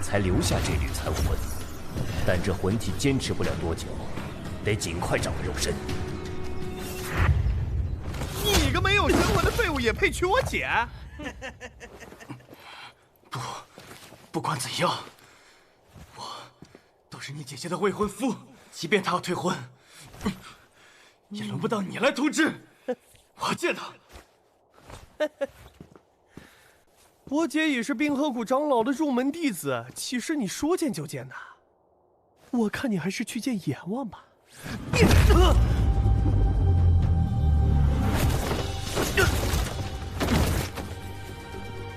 才留下这缕残魂，但这魂体坚持不了多久，得尽快找个肉身。你个没有神魂的废物也配娶我姐？不管怎样，我都是你姐姐的未婚夫，即便她要退婚，也轮不到你来通知。我要见她。我姐已是冰河谷长老的入门弟子，岂是你说见就见的？我看你还是去见阎王吧。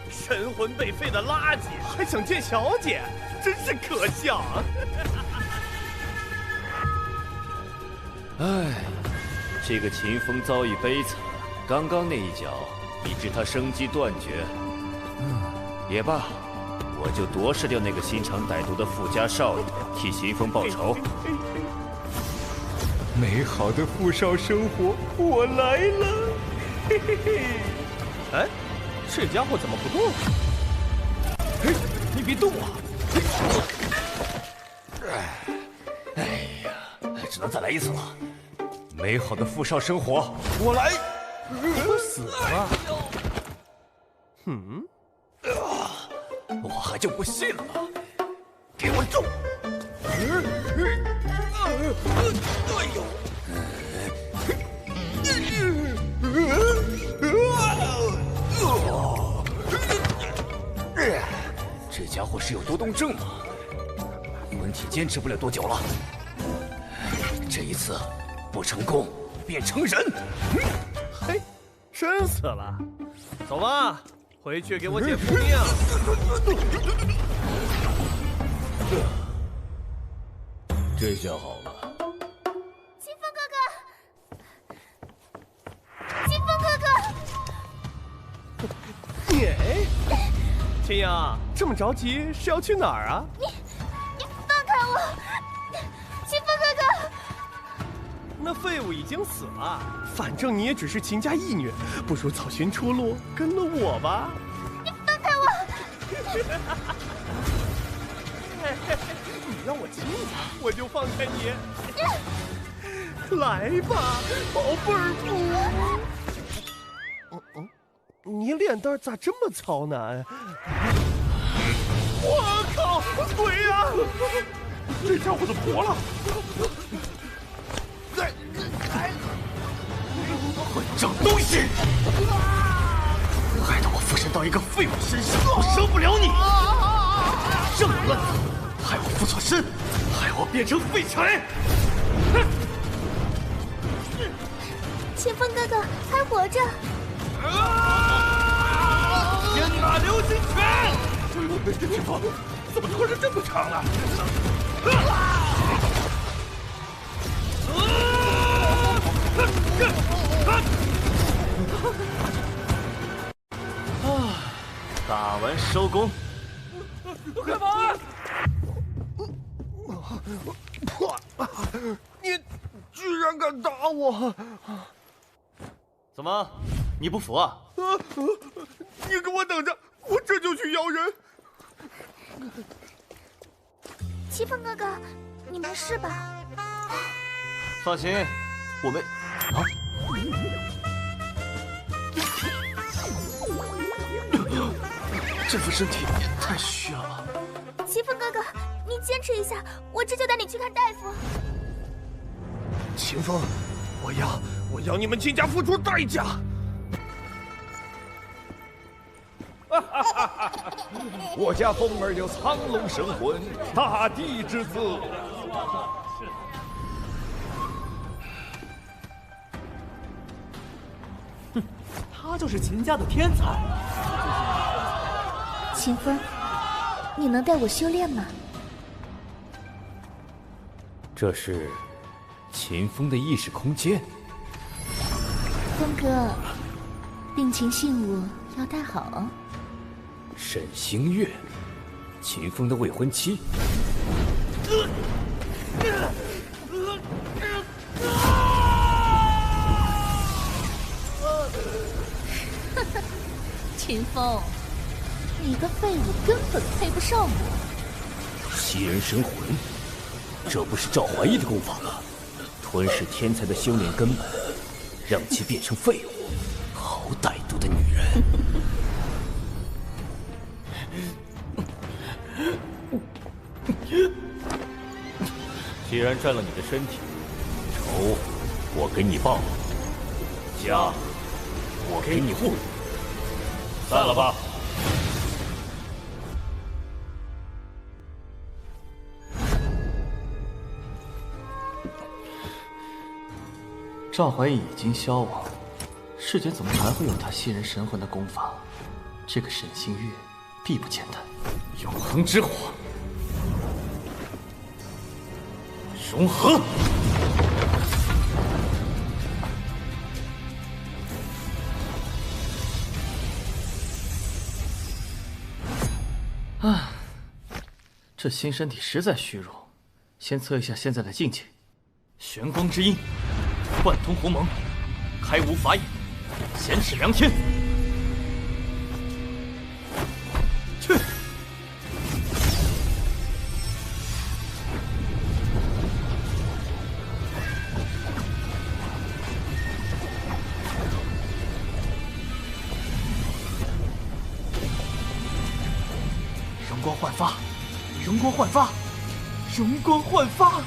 神魂被废的垃圾，还想见小姐，真是可笑啊！唉，这个秦风遭遇悲惨，刚刚那一脚以致他生机断绝。也罢，我就夺食掉那个心肠歹毒的富家少爷，替秦风报仇。美好的富少生活，我来了！嘿嘿嘿！哎，这家伙怎么不动？嘿，你别动啊！哎呀，只能再来一次了。美好的富少生活，我来！都死了。我还就不信了，给我住！这家伙是有多动症吗？魂体坚持不了多久了。这一次不成功，变成人。嘿，真死了。走吧，回去给我姐复命。这下好了。秦风哥哥，秦风哥哥，你，秦阳，这么着急是要去哪儿啊？你放开我！秦风哥哥，那废物已经死了，反正你也只是秦家义女，不如早寻出路，跟了我吧。你放开我！你让我亲你，我就放开你。来吧，宝贝儿不。你脸蛋咋这么糙呢？我靠，鬼呀！这家伙怎么活了？混账东西！害得我附身到一个废物身上，我生不了你！这么乱子，害我附错身，害我变成废柴！哼！秦风哥哥还活着。天打流星拳！这秦风怎么突然这么长了？打完收工。干嘛？你居然敢打我！怎么，你不服啊？你给我等着，我这就去摇人。秦风哥哥，你没事吧？放心，我没……啊！这副身体也太虚了吧！秦风哥哥，你坚持一下，我这就带你去看大夫。秦风，我要你们秦家付出代价！我家风儿有苍龙神魂，大地之子。他就是秦家的天才。秦风，你能带我修炼吗？这是秦风的意识空间。风哥，病情信物要带好。沈星月，秦风的未婚妻。秦风，你个废物根本配不上我。吸人神魂，这不是赵怀义的功法吗？吞噬天才的修炼根本，让其变成废物。好歹毒的女人！既然占了你的身体，仇我给你报，家我给你护。散了吧。赵怀义已经消亡，世间怎么还会有他吸人神魂的功法？这个沈星月必不简单。永恒之火，融合。啊，这新身体实在虚弱，先测一下现在的境界。玄光之音，贯通鸿蒙，开无法眼，显示良天。去！容光焕发，容光焕发，容光焕发！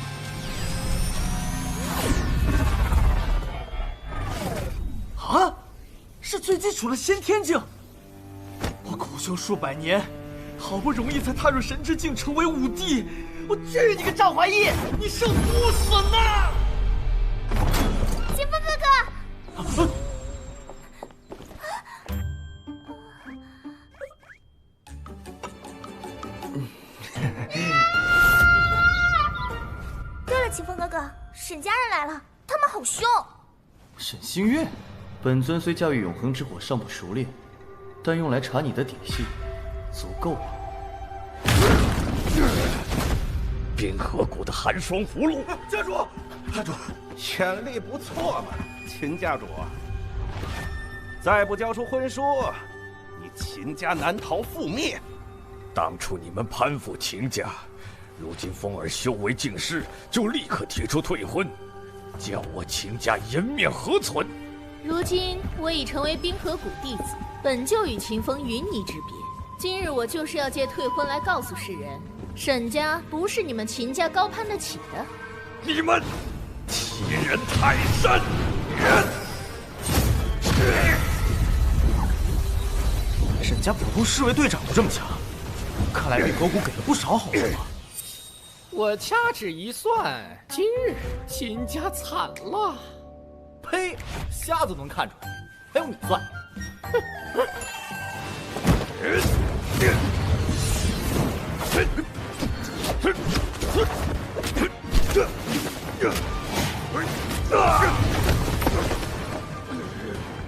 啊，是最基础的先天境。我苦修数百年，好不容易才踏入神之境，成为武帝。我去你个赵怀义，你受无损呐！清风哥哥。对了，清风哥哥，沈家人来了，他们好凶。沈星月，本尊虽教育永恒之火尚不熟练，但用来查你的底细，足够了。冰河谷的寒霜符箓，家主，家主，潜力不错嘛，秦家主。再不交出婚书，你秦家难逃覆灭。当初你们攀附秦家，如今风儿修为尽失，就立刻提出退婚，叫我秦家颜面何存？如今我已成为冰河谷弟子，本就与秦风云泥之别。今日我就是要借退婚来告诉世人，沈家不是你们秦家高攀得起的。你们欺人太甚！沈家普通侍卫队长都这么强，看来冰河谷给了不少好处啊。我掐指一算，今日秦家惨了。呸！瞎子能看出来，还用你算？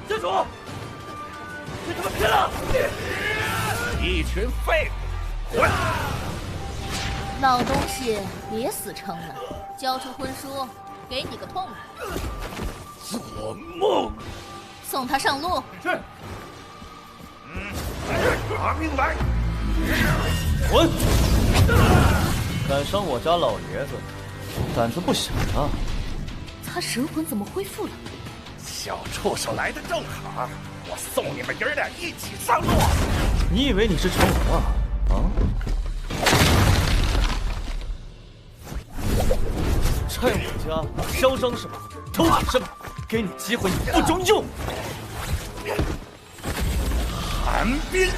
家主，跟他们拼了！一群废物！滚！老东西，别死撑了，交出婚书，给你个痛快。做梦！送他上路。是。拿命来！滚！敢伤我家老爷子，胆子不小啊！他神魂怎么恢复了？小畜生来的正好，我送你们爷俩一起上路。你以为你是成龙啊？啊！趁我家嚣张什么，偷袭什么，给你机会你不中用。寒冰子！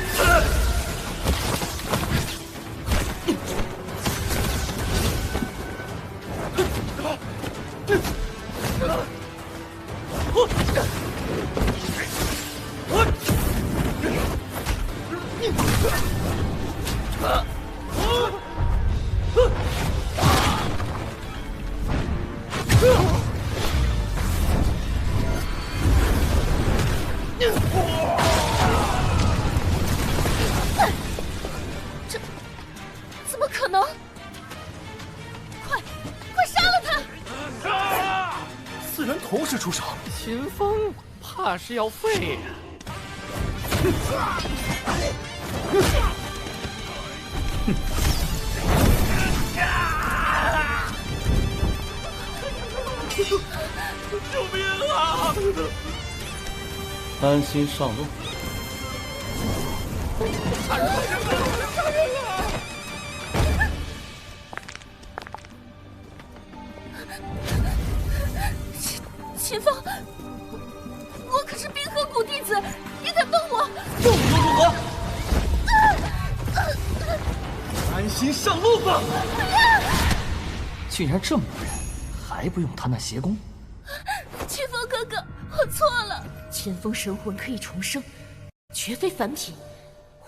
这怎么可能？快杀了他！四人同时出手，秦风怕是要废呀。救命啊！安心上路。杀人了！秦风，我可是冰河谷弟子，你敢动我？动如何？安心上路吧！竟然这么多人，还不用他那邪功？秦风哥哥，我错了。千峰神魂可以重生，绝非凡品，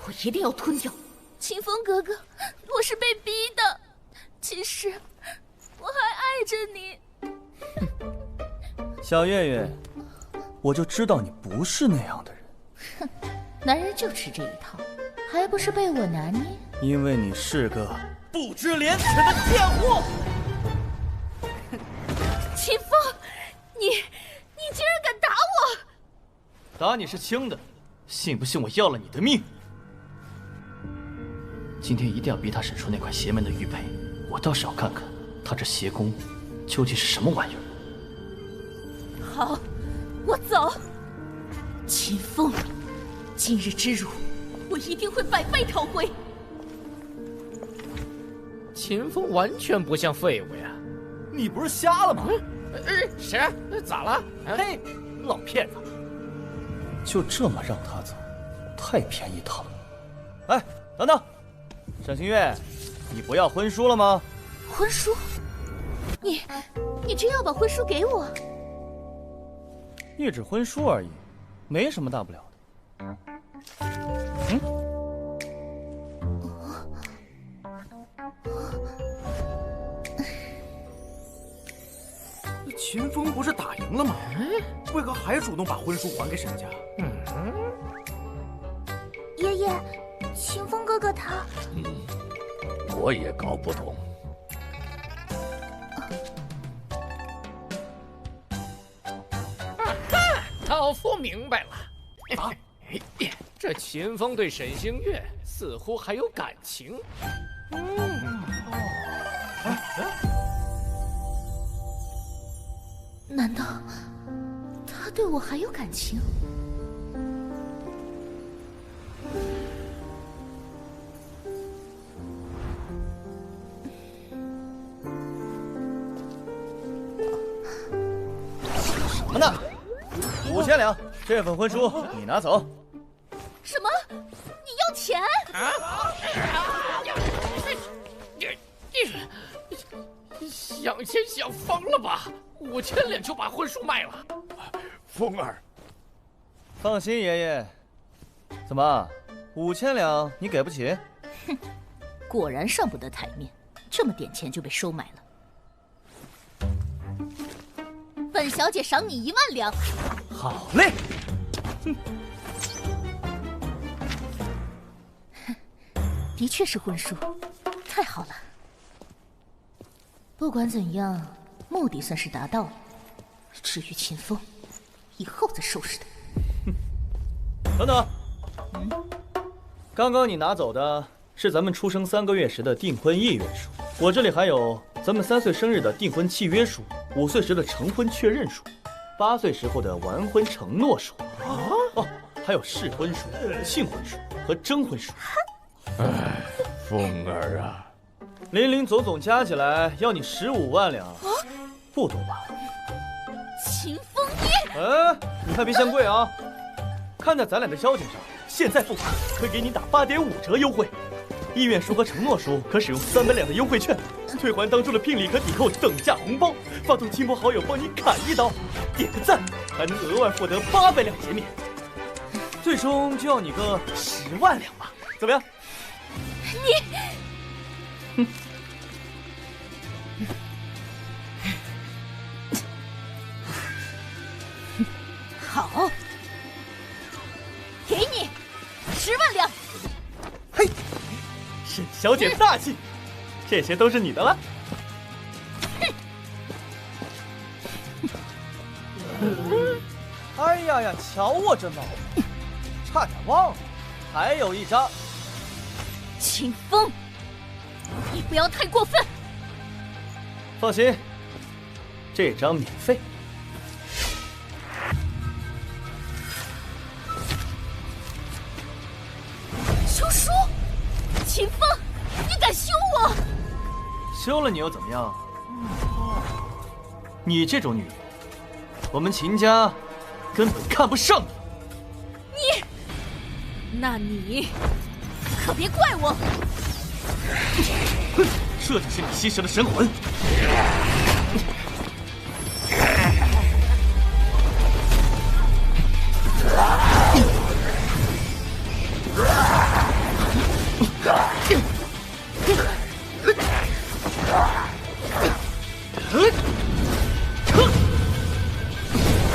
我一定要吞掉。秦风哥哥，我是被逼的，其实我还爱着你。小月月，我就知道你不是那样的人。哼，男人就吃这一套，还不是被我拿捏？因为你是个不知廉耻的贱货！秦风，你竟然敢打我！打你是轻的，信不信我要了你的命？今天一定要逼他使出那块邪门的玉佩，我倒是要看看他这邪功究竟是什么玩意儿。好，我走。秦风，今日之辱，我一定会百倍讨回。秦风完全不像废物呀！你不是瞎了吗？谁？咋了？嘿，老骗子！就这么让他走，太便宜他了。哎，等等，沈星月，你不要婚书了吗？婚书？你真要把婚书给我？一纸婚书而已，没什么大不了的。秦风不是打赢了吗？为何还主动把婚书还给沈家？爷爷，秦风哥哥他……我也搞不懂。老夫明白了。啊，这秦风对沈星月似乎还有感情。难道他对我还有感情？什么呢？5000两，这份婚书你拿走。什么？你要钱？想钱想疯了吧？5000两就把婚书卖了？风儿，放心，爷爷。怎么，5000两你给不起？哼，果然上不得台面，这么点钱就被收买了。本小姐赏你1万两。好嘞。的确是婚书，太好了。不管怎样，目的算是达到了。至于秦风，以后再收拾他。等等，刚刚你拿走的是咱们出生3个月时的订婚意愿书，我这里还有咱们3岁生日的订婚契约书，5岁时的成婚确认书，8岁时候的完婚承诺书。哦，还有试婚书、庆婚书和征婚书。哎，风儿啊！林总总加起来要你15万两，不多吧？秦风你……哎，你看别嫌贵啊！看在咱俩的交情上，现在付款可以给你打8.5折优惠。意愿书和承诺书可使用300两的优惠券，退还当初的聘礼可抵扣等价红包，发动亲朋好友帮你砍一刀，点个赞还能额外获得800两减免，最终就要你个10万两吧？怎么样？好，给你10万两。嘿，沈小姐大气，这些都是你的了。哎呀呀，瞧我这脑子，差点忘了，还有一张。秦风，你不要太过分。放心，这张免费。休了你又怎么样？你这种女人，我们秦家根本看不上你。那你可别怪我。这就是你吸食的神魂。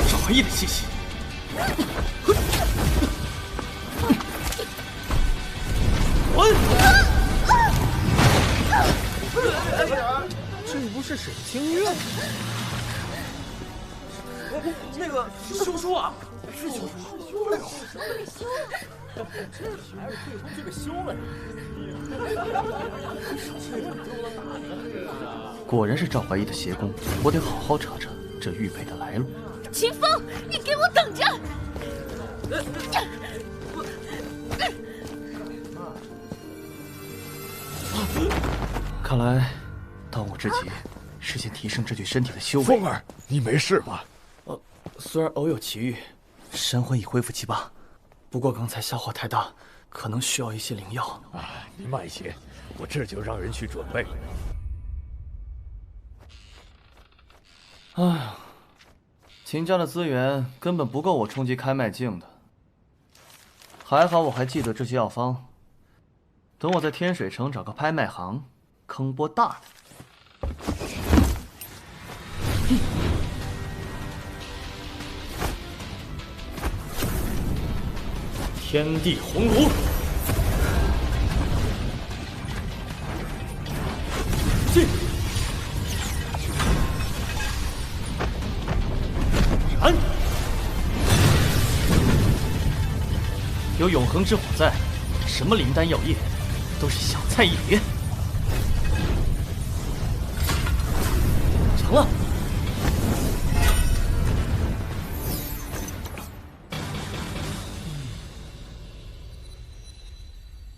赵怀义的气息。这不是沈清月吗？那个休书啊，是休书。还是退婚这个休了。果然是赵怀义的邪功，我得好好查查这玉佩的来路。秦风，你给我等着！看来，当务之急是先提升这具身体的修为。风儿，你没事吧？虽然偶有奇遇，神魂已恢复7、8，不过刚才消耗太大，可能需要一些灵药。啊，你慢些，我这就让人去准备。哎呀，秦家的资源根本不够我冲击开脉境的。还好我还记得这些药方，等我在天水城找个拍卖行，坑波大的。天地鸿炉，进！燃！有永恒之火在，什么灵丹药液都是小菜一碟。成了。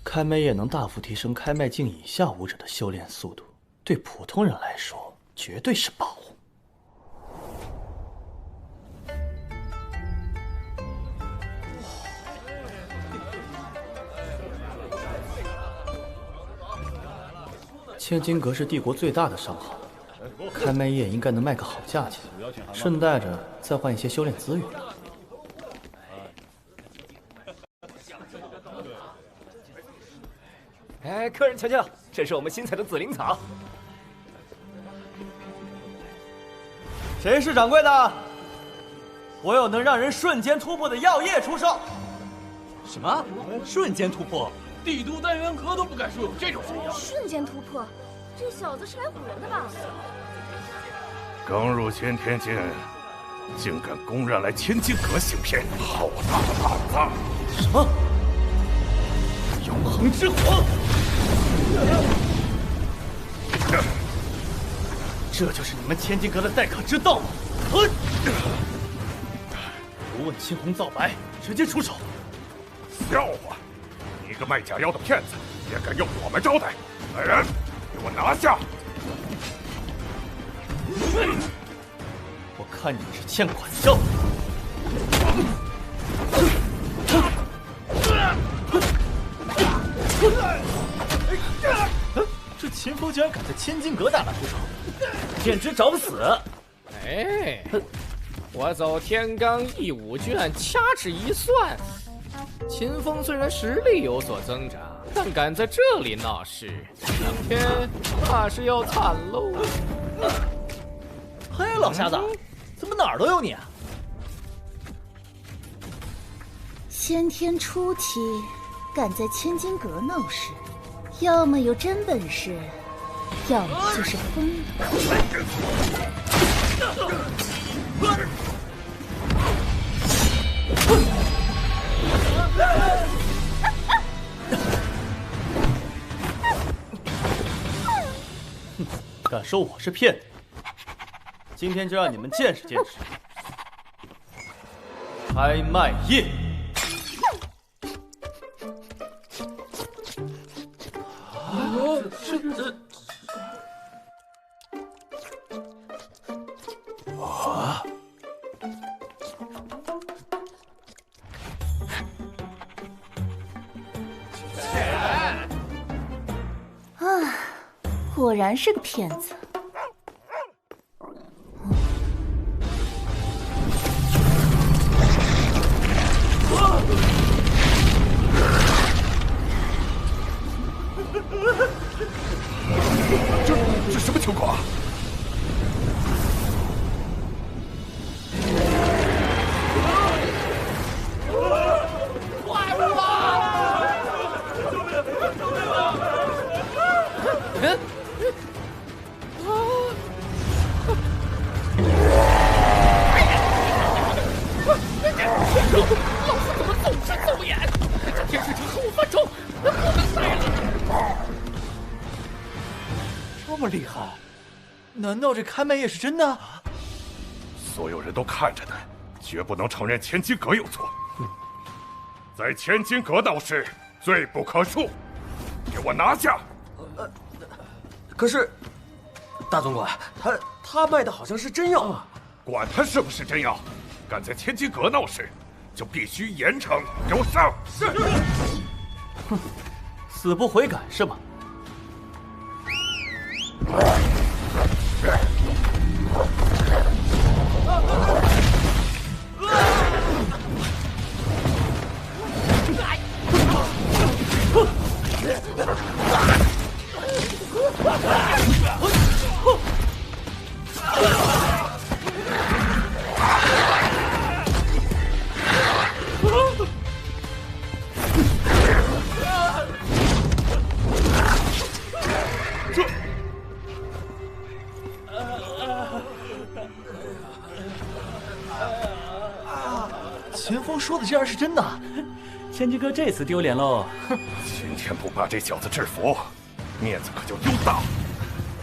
开脉液能大幅提升开脉境以下武者的修炼速度，对普通人来说绝对是宝物。千金阁是帝国最大的商行，开脉液应该能卖个好价钱，顺带着再换一些修炼资源。哎，客人瞧瞧，这是我们新采的紫灵草。谁是掌柜的？我有能让人瞬间突破的药液出售。什么？瞬间突破？帝都丹元阁都不敢说有这种神药。瞬间突破，这小子是来唬人的吧？刚入先天境，竟敢公然来千金阁行骗，好大的胆子！什么？永恒之火！这就是你们千金阁的待客之道吗？不问青红皂白，直接出手！笑话！你一个卖假药的骗子，也敢用我们招待？来人，给我拿下！我看你是欠款项。这秦风居然敢在千金阁大打出手，简直找死！哎，我走天罡义武卷，掐指一算，秦风虽然实力有所增长，但敢在这里闹事，两天怕是要惨喽。嘿，老瞎子，怎么哪儿都有你啊？先天初期，敢在千金阁闹事，要么有真本事，要么就是疯了。敢说我是骗子？今天就让你们见识见识开脉液。果然是个骗子。这什么情况？怪物啊！老子怎么总是走眼？这天水城后5分钟，不能待了！这么厉害？难道这开麦叶是真的？所有人都看着呢，绝不能承认千金阁有错。在千金阁闹事，罪不可恕，给我拿下！可是，大总管，他卖的好像是真药啊！管他是不是真药，敢在千金阁闹事，就必须严惩，给我上！是。哼，死不悔改是吗？秦风说的竟然是真的，千金哥这次丢脸喽！哼，今天不把这小子制服，面子可就丢大了。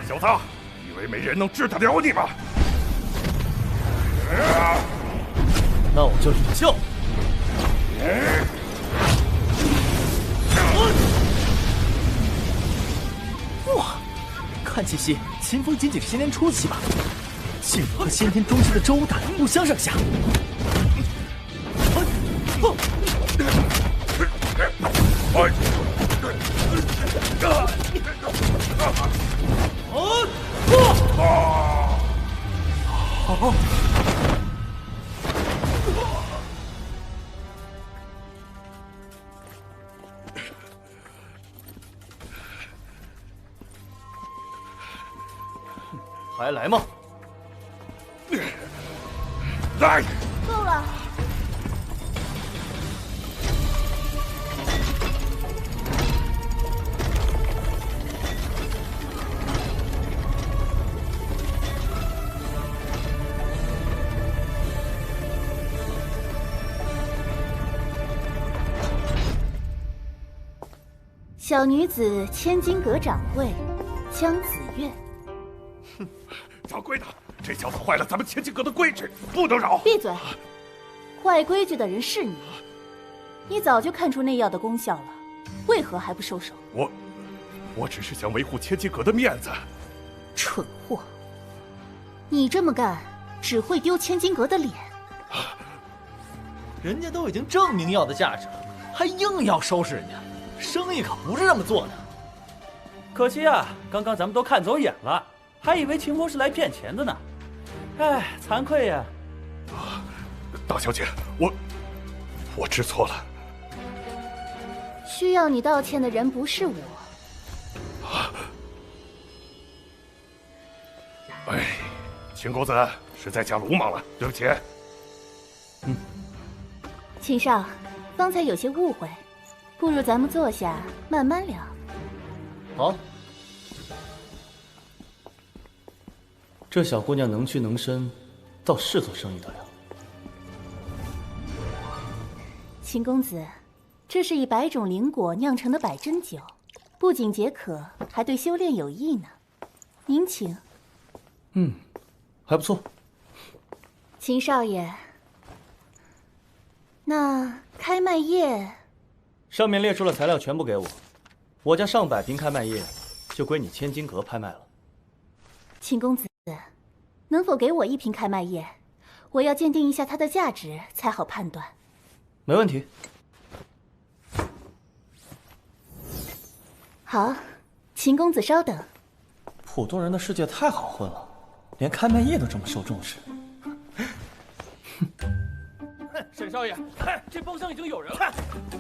小子，以为没人能治得了你吗？那我就领教。哇，看气息，秦风仅仅是先天初期吧，竟然和先天中期的周赑不相上下。还来吗？来！够了。小女子千金阁掌柜江子月。哼，掌柜的，这小子坏了咱们千金阁的规矩，不能饶！闭嘴！坏规矩的人是你，你早就看出那药的功效了，为何还不收手？我只是想维护千金阁的面子。蠢货！你这么干只会丢千金阁的脸。人家都已经证明药的价值了，还硬要收拾人家。生意可不是这么做的。可惜啊，刚刚咱们都看走眼了，还以为秦风是来骗钱的呢。哎，惭愧呀！大小姐，我知错了。需要你道歉的人不是我。哎，秦公子实在假鲁莽了，对不起。秦少，方才有些误会。不如咱们坐下慢慢聊。好，这小姑娘能屈能伸，倒是做生意的了。秦公子，这是以100种灵果酿成的百珍酒，不仅解渴，还对修炼有益呢。您请。还不错。秦少爷，那开麦叶。上面列出了材料，全部给我。我家上百瓶开麦叶，就归你千金阁拍卖了。秦公子，能否给我1瓶开麦叶？我要鉴定一下它的价值，才好判断。没问题。好，秦公子稍等。普通人的世界太好混了，连开麦业都这么受重视。沈少爷，这包厢已经有人了。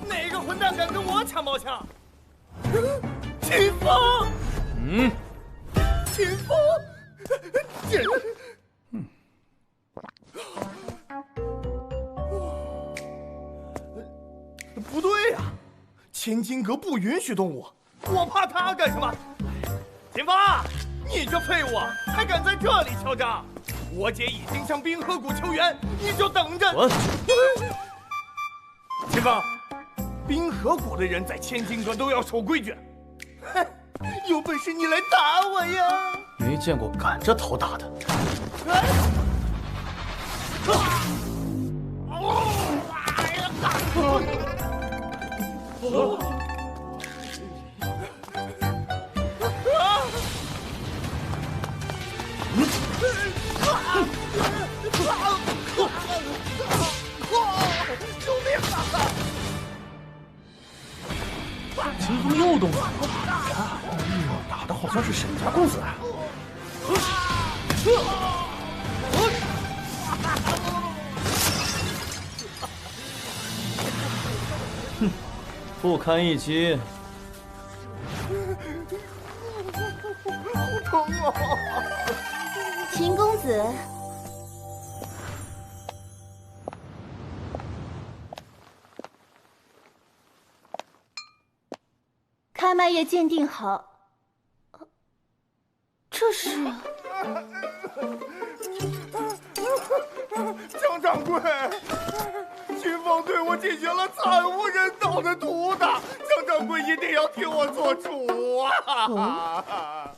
哪个混蛋敢跟我抢包厢？秦风，秦风，不对呀，千金阁不允许动武，我怕他干什么？秦风，你这废物还敢在这里嚣张！我姐已经向冰河谷求援，你就等着。滚！秦风，冰河谷的人在千金阁都要守规矩。哼，有本事你来打我呀！没见过敢着头打的。秦风又动了，打的好像是沈家公子啊！哼，不堪一击。好疼啊！秦公子，开麦业鉴定好。这是江掌柜，秦风对我进行了惨无人道的毒打，江掌柜一定要替我做主啊！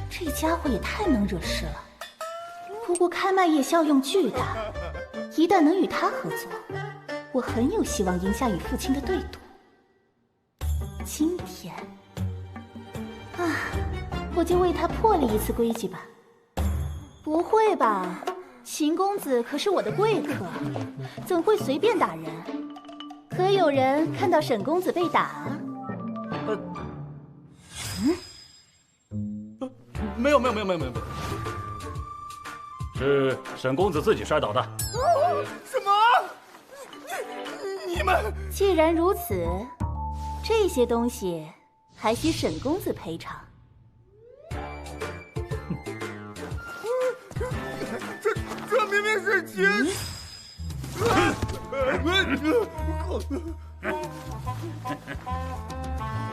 这家伙也太能惹事了。不过开麦业效用巨大，一旦能与他合作，我很有希望赢下与父亲的对赌。今天，我就为他破了一次规矩吧。不会吧？秦公子可是我的贵客，怎会随便打人？可有人看到沈公子被打？没有，是沈公子自己摔倒的。什么？你们既然如此，这些东西还需沈公子赔偿。这明明是秦。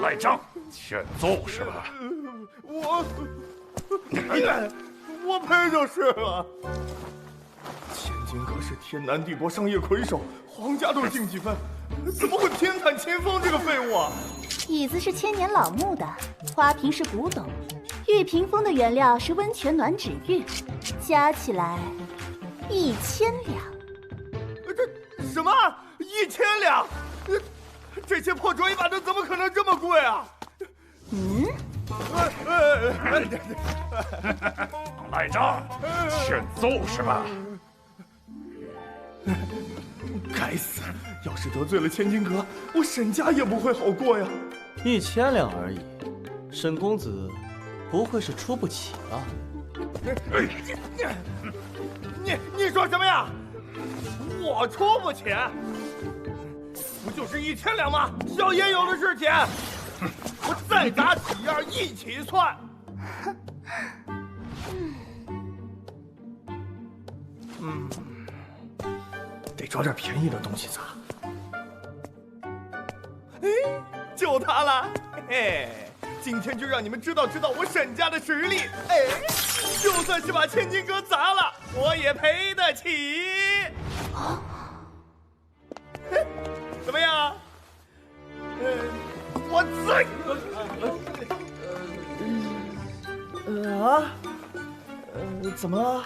赖账，欠揍是吧？我赔就是了。千金阁是天南地国商业魁首，皇家队竞技分，怎么会偏袒秦风这个废物啊？椅子是千年老木的，花瓶是古董，玉屏风的原料是温泉暖指玉，加起来1000两。这什么1000两？这些破桌椅板凳怎么可能这么贵啊？赖账，欠揍是吧？该死！要是得罪了千金阁，我沈家也不会好过呀。1000两而已，沈公子不会是出不起吧？你说什么呀？我出不起？不就是1000两吗？小爷有的是钱，我再砸几样一起算。得找点便宜的东西砸。就它了，嘿，今天就让你们知道知道我沈家的实力。就算是把千金阁砸了，我也赔得起。怎么样？我最怎么了？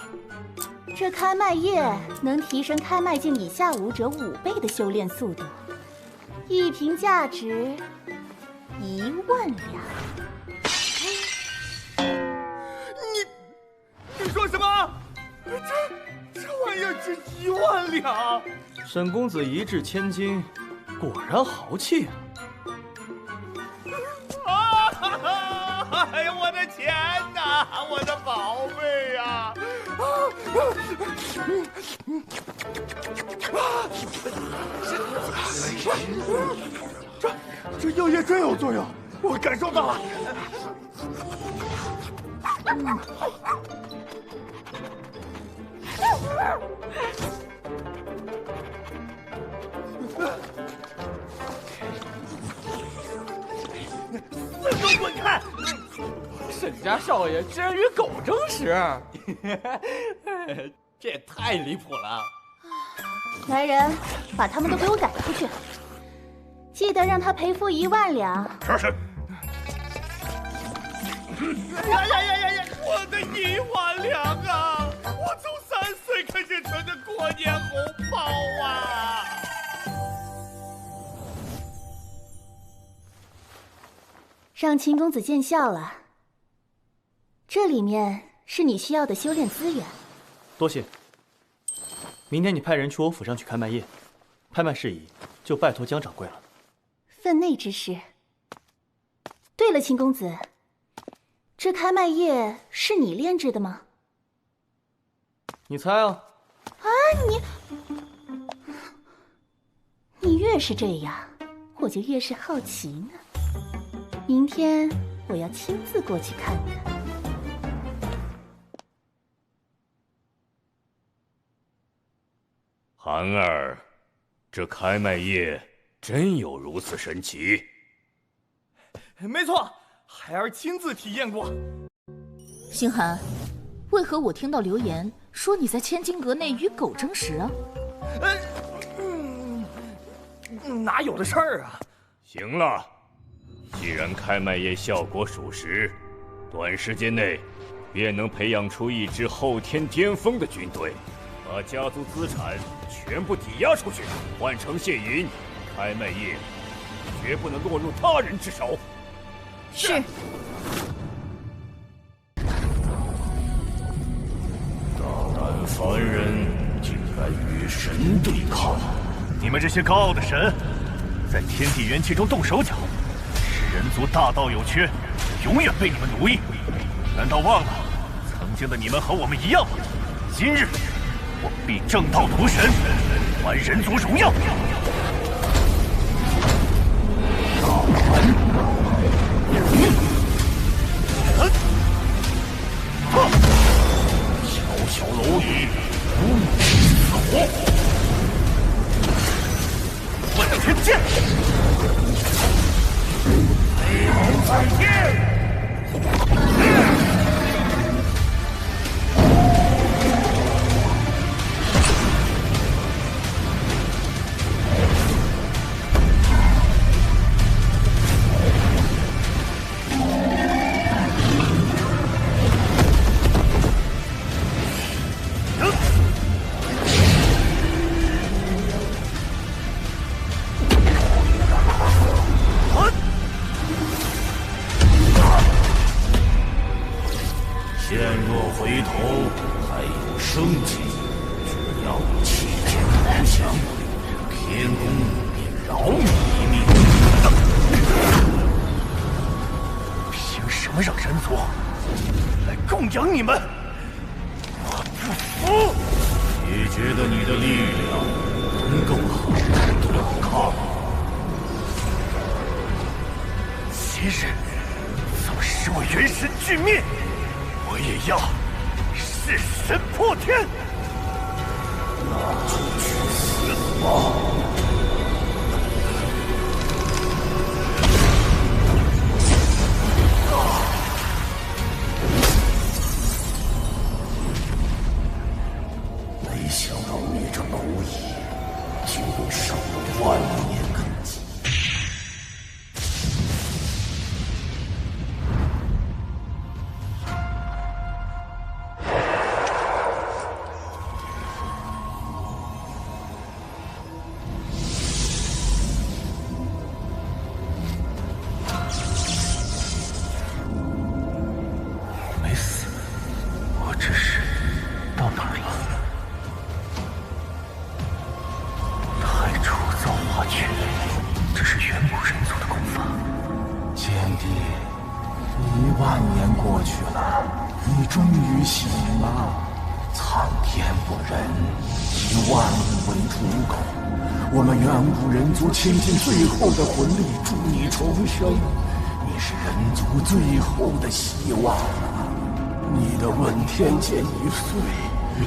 这开麦业能提升开麦境以下武者5倍的修炼速度，一瓶价值1万两。你说什么？这玩意儿值1万两？沈公子一掷千金，果然豪气啊！哎呀，我的钱呐，我的宝贝呀！这药液真有作用，我感受到了。四周滚开！沈家少爷居然与狗争食，这也太离谱了！来人，把他们都给我赶出去！记得让他赔付1万两。是。呀！我的1万两啊！我从3岁开始存的过年红包啊！让秦公子见笑了。这里面是你需要的修炼资源。多谢。明天你派人去我府上取开麦叶，拍卖事宜就拜托江掌柜了。分内之事。对了，秦公子，这开麦叶是你炼制的吗？你猜啊？啊，你越是这样，我就越是好奇呢。明天我要亲自过去看看。涵儿，这开麦叶真有如此神奇？没错，孩儿亲自体验过。星寒，为何我听到流言说你在千金阁内与狗争食啊？哪有的事儿啊！行了，既然开麦叶效果属实，短时间内便能培养出一支后天巅峰的军队，把家族资产全部抵押出去，换成现银。开麦叶绝不能落入他人之手。是。大胆凡人竟敢与神对抗！你们这些高傲的神，在天地元气中动手脚，使人族大道有缺，永远被你们奴役。难道忘了曾经的你们和我们一样吗？今日我必正道屠神，还人族荣耀！大胆！小小蝼蚁，无死活！万天剑，飞龙在天！ 1万年过去了，你终于醒了。苍天不仁，以万物为刍狗。我们远古人族倾尽最后的魂力，助你重生。你是人族最后的希望啊！你的问天剑已碎，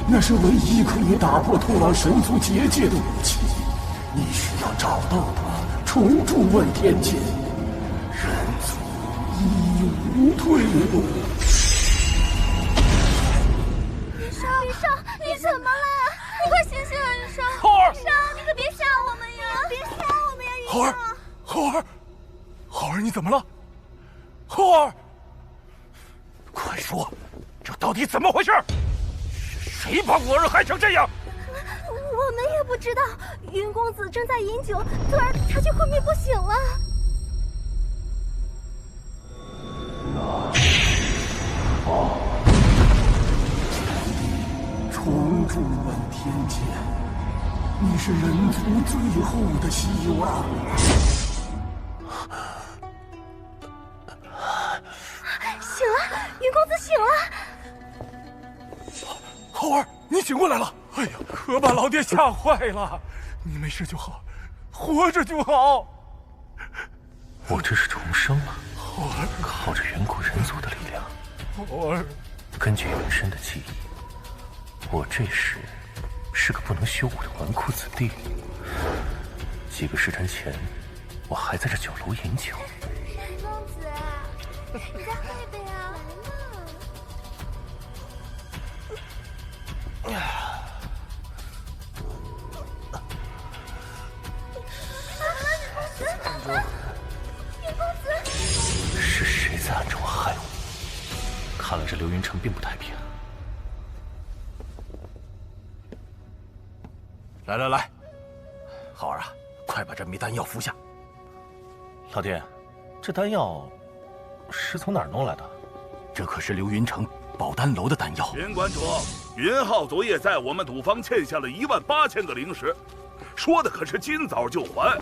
那是唯一可以打破通往神族结界的武器。你需要找到它，重铸问天剑。人族已无退路。云少，你怎么了？你快醒醒啊，云少！浩儿，云少，你可别吓我们呀！别吓我们呀，云少！浩儿，浩儿，浩儿，你怎么了？浩儿，快说，这到底怎么回事？是谁把我儿害成这样？我们也不知道。云公子正在饮酒，突然他就昏迷不醒了。重铸问天剑，你是人族最后的希望。醒了，云公子醒了。浩儿，你醒过来了！哎呀，可把老爹吓坏了！你没事就好，活着就好。我这是重生了，浩儿，靠着远古人族的力量。浩儿，根据永生的记忆，我这时是个不能修武的纨绔子弟。几个时辰前，我还在这酒楼饮酒。云公子，你再喝一杯啊！来嘛。是谁在暗中害我？看来这流云城并不太平。来，浩儿啊，快把这秘丹药服下。老爹，这丹药是从哪儿弄来的？这可是流云城宝丹楼的丹药。云馆主，云浩昨夜在我们赌坊欠下了18000个灵石，说的可是今早就还。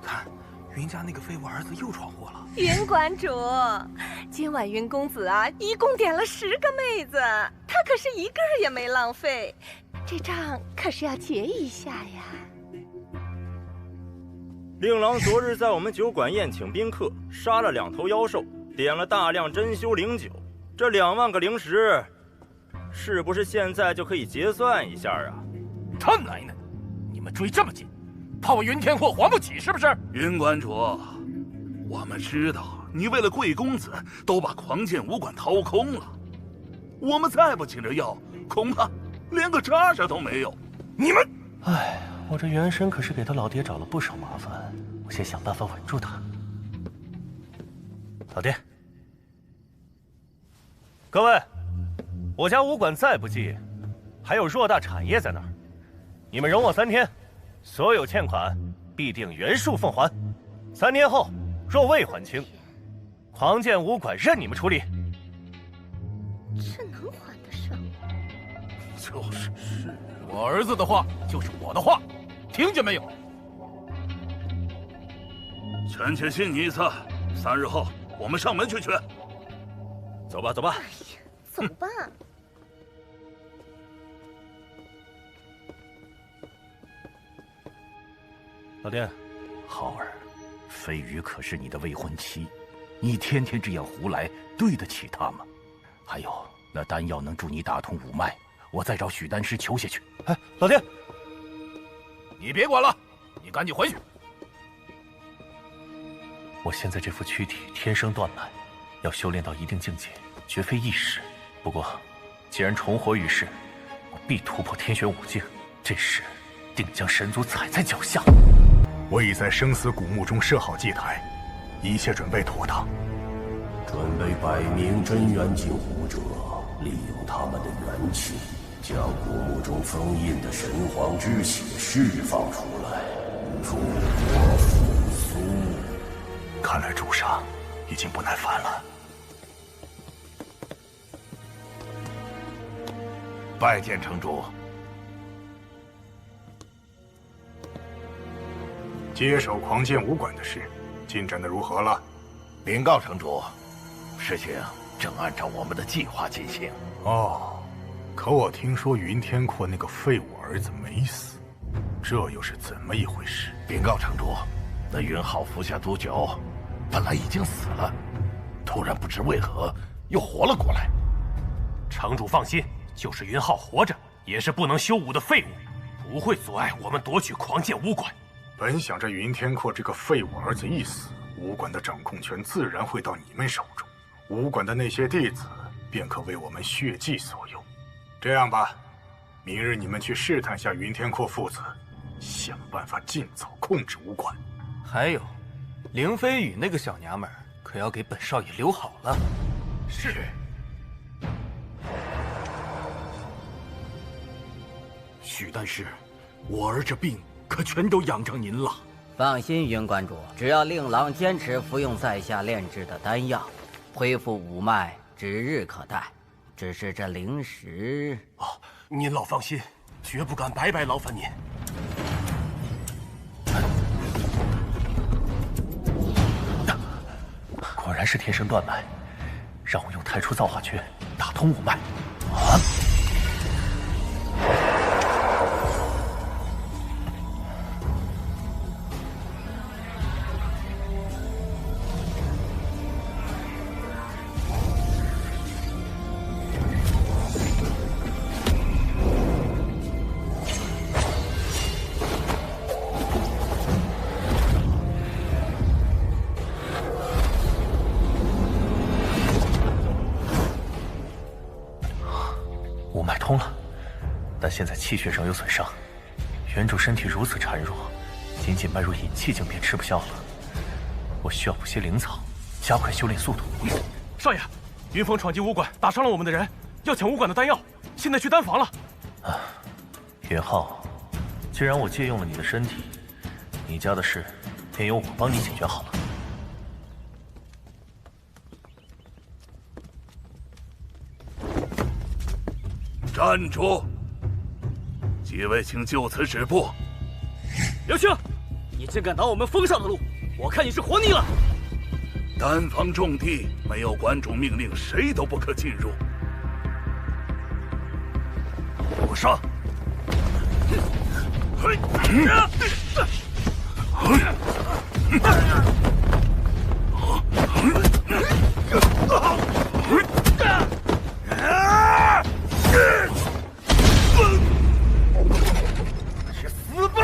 看，云家那个废物儿子又闯祸了。云馆主，今晚云公子啊，一共点了10个妹子，他可是一个也没浪费，这账可是要结一下呀。令郎昨日在我们酒馆宴请宾客，杀了2头妖兽，点了大量珍馐灵酒，这2万个灵石，是不是现在就可以结算一下啊？他奶奶，你们追这么紧，怕我云天祸还不起是不是？云馆主，我们知道你为了贵公子都把狂剑武馆掏空了，我们再不请这药，恐怕连个渣渣都没有。你们，哎，我这元神可是给他老爹找了不少麻烦，我先想办法稳住他。老爹，各位，我家武馆再不济，还有偌大产业在那儿，你们容我3天，所有欠款必定原数奉还。3天后若未还清，狂剑武馆任你们处理。这能还得上吗？就是我儿子的话就是我的话，听见没有？臣妾信你一次，3日后我们上门去取。走吧，走吧。哎呀，走吧。老爹，浩儿，飞鱼可是你的未婚妻，你天天这样胡来，对得起她吗？还有，那丹药能助你打通五脉，我再找许丹师求下去。哎，老爹，你别管了，你赶紧回去。我现在这副躯体天生断脉，要修炼到一定境界，绝非易事。不过，既然重活于世，我必突破天玄5境，这时定将神族踩在脚下。我已在生死古墓中设好祭台，一切准备妥当。准备100名真元境武者，利用他们的元气，将古墓中封印的神皇之血释放出来，诸国复苏。看来朱砂已经不耐烦了。拜见城主。接手狂剑武馆的事，进展的如何了？禀告城主，事情正按照我们的计划进行。哦，可我听说云天阔那个废物儿子没死，这又是怎么一回事？禀告城主，那云浩服下毒酒，本来已经死了，突然不知为何又活了过来。城主放心，就是云浩活着，也是不能修武的废物，不会阻碍我们夺取狂剑武馆。本想着云天阔这个废物儿子一死，武馆的掌控权自然会到你们手中，武馆的那些弟子便可为我们血祭所用。这样吧，明日你们去试探下云天阔父子，想办法尽早控制武馆。还有，凌飞羽那个小娘们儿，可要给本少爷留好了。是。许丹师，我儿这病可全都养着您了。放心，云馆主，只要令郎坚持服用在下炼制的丹药，恢复五脉指日可待。只是这灵石……您老放心，绝不敢白白劳烦您。果然是天生断脉，让我用太初造化诀打通五脉。啊！五脉通了，但现在气血上有损伤。原主身体如此孱弱，仅仅迈入隐气境便吃不消了。我需要补些灵草，加快修炼速度。少爷，云峰闯进武馆，打伤了我们的人，要抢武馆的丹药，现在去丹房了。啊，云浩，既然我借用了你的身体，你家的事便由我帮你解决好了。站住！几位，请就此止步。刘星，你竟敢挡我们封上的路，我看你是活腻了。丹房重地，没有馆主命令，谁都不可进入。给我上！去死吧！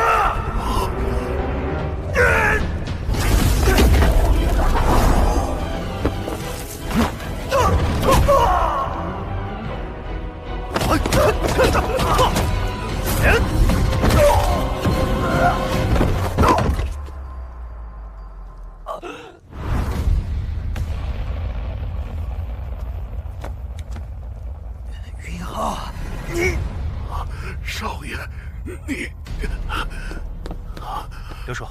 云浩，你，少爷，你，刘叔，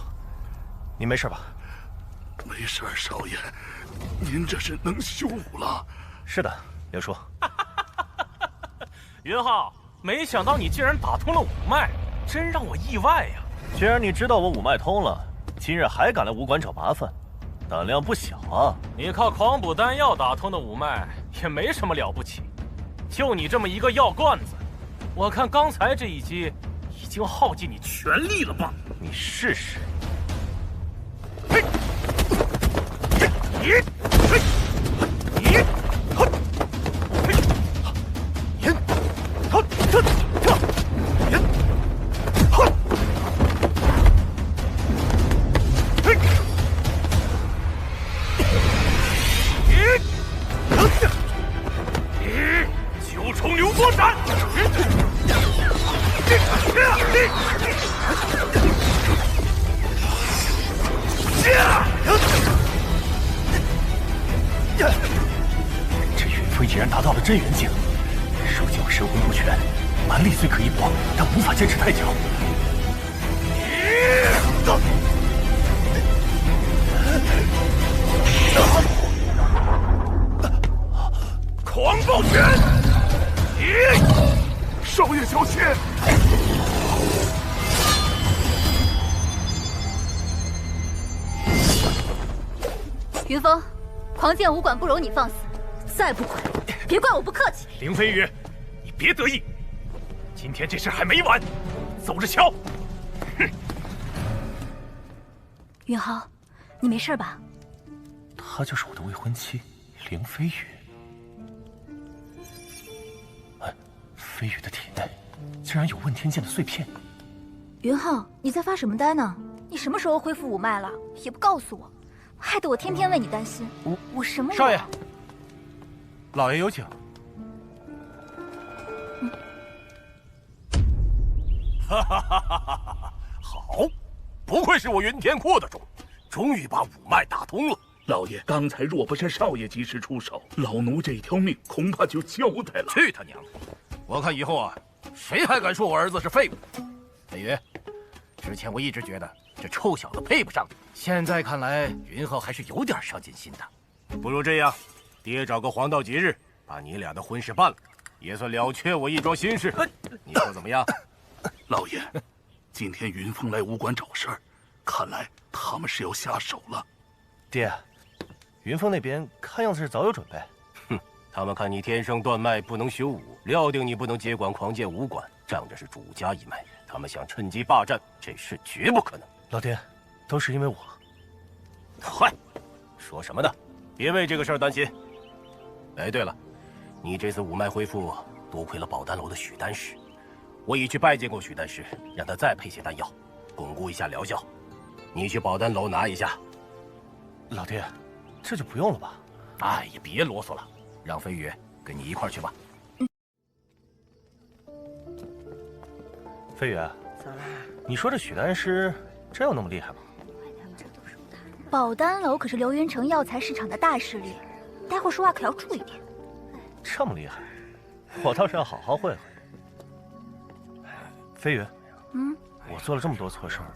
你没事吧？没事，少爷，您这是能修武了？是的，刘叔。云浩，没想到你竟然打通了五脉，真让我意外呀！既然你知道我五脉通了，今日还敢来武馆找麻烦，胆量不小啊！你靠狂补丹药打通的五脉也没什么了不起，就你这么一个药罐子，我看刚才这一击已经耗尽你全力了吧？你试试。九重流波斩！这云飞竟然达到了真元境，如今我神魂不全，蛮力虽可一搏，但无法坚持太久。狂暴拳！少爷小心！云峰，狂剑武馆不容你放肆，再不管，别怪我不客气。凌飞羽，你别得意，今天这事还没完，走着瞧。哼！云浩，你没事吧？她就是我的未婚妻，凌飞羽。哎，飞羽的体内竟然有问天剑的碎片。云浩，你在发什么呆呢？你什么时候恢复五脉了？也不告诉我，害得我天天为你担心。我什么？少爷，老爷有请。哈哈哈哈哈！好，不愧是我云天阔的种，终于把五脉打通了。老爷，刚才若不是少爷及时出手，老奴这条命恐怕就交代了。去他娘！我看以后啊，谁还敢说我儿子是废物？飞羽，之前我一直觉得这臭小子配不上你，现在看来云浩还是有点上进心的。不如这样，爹找个黄道吉日，把你俩的婚事办了，也算了却我一桩心事。你说怎么样？老爷，今天云峰来武馆找事儿，看来他们是要下手了。爹，云峰那边看样子是早有准备。哼，他们看你天生断脉，不能修武，料定你不能接管狂剑武馆，仗着是主家一脉，他们想趁机霸占，这事绝不可能。老爹，都是因为我。嗨，说什么呢？别为这个事儿担心。哎，对了，你这次五脉恢复，多亏了宝丹楼的许丹师。我已去拜见过许丹师，让他再配些丹药，巩固一下疗效。你去宝丹楼拿一下。老爹，这就不用了吧？哎呀，别啰嗦了，让飞羽跟你一块儿去吧。飞羽，走啦。你说这许丹师真有那么厉害吗？宝丹楼可是流云城药材市场的大势力，待会儿说话可要注意点。这么厉害，我倒是要好好会会。飞羽，我做了这么多错事儿，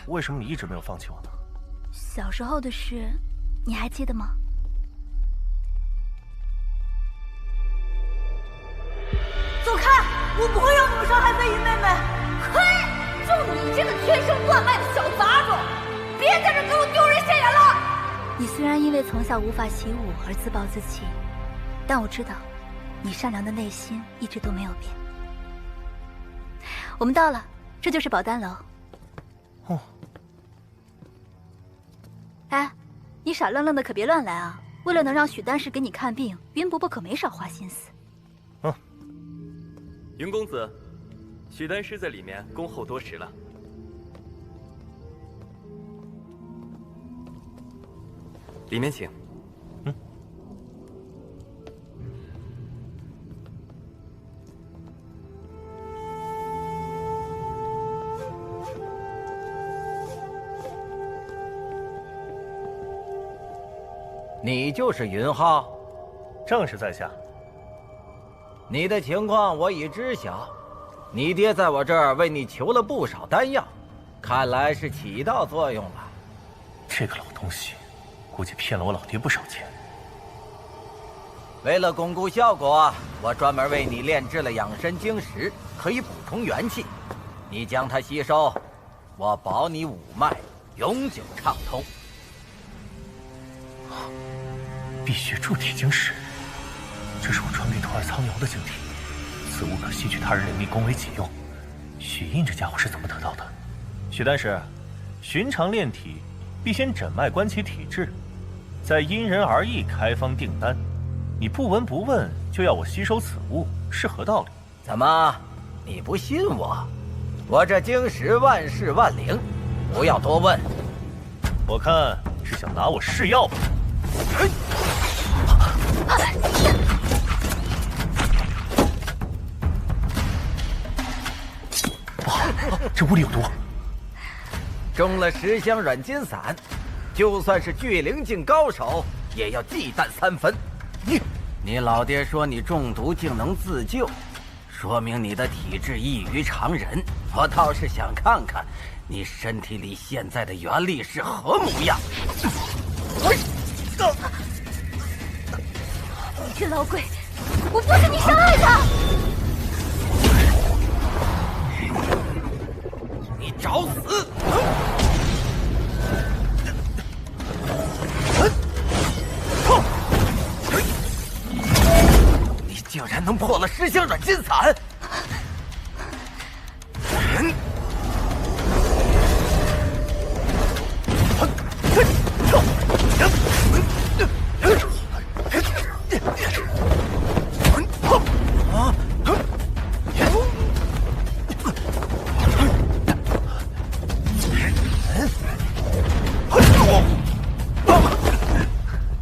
为什么你一直没有放弃我呢？小时候的事，你还记得吗？走开！我不会让你们伤害飞羽妹妹。嘿，就你这个天生断脉的小杂种，别在这给我丢人现眼了！你虽然因为从小无法习武而自暴自弃，但我知道，你善良的内心一直都没有变。我们到了，这就是宝丹楼。哦。哎，你傻愣愣的可别乱来啊！为了能让许丹师给你看病，云伯伯可没少花心思。云公子，许丹师在里面恭候多时了。里面请。你就是云浩？正是在下。你的情况我已知晓，你爹在我这儿为你求了不少丹药，看来是起到作用了。这个老东西，估计骗了我老爹不少钱。为了巩固效果，我专门为你炼制了养生晶石，可以补充元气。你将它吸收，我保你五脉永久畅通。碧血铸体晶石，这是我传给徒儿苍瑶的晶体，此物可吸取他人灵力，攻为己用。许印这家伙是怎么得到的？许丹师，寻常炼体必先诊脉观其体质，再因人而异开方定丹。你不闻不问就要我吸收此物，是何道理？怎么，你不信我？我这晶石万事万灵，不要多问。我看是想拿我试药吧。这屋里有毒。中了10香软筋散，就算是聚灵境高手，也要忌惮3分。你老爹说你中毒竟能自救，说明你的体质异于常人。我倒是想看看你身体里现在的元力是何模样。你这老鬼，我不是你伤害的！你找死！竟然能破了10香软金伞！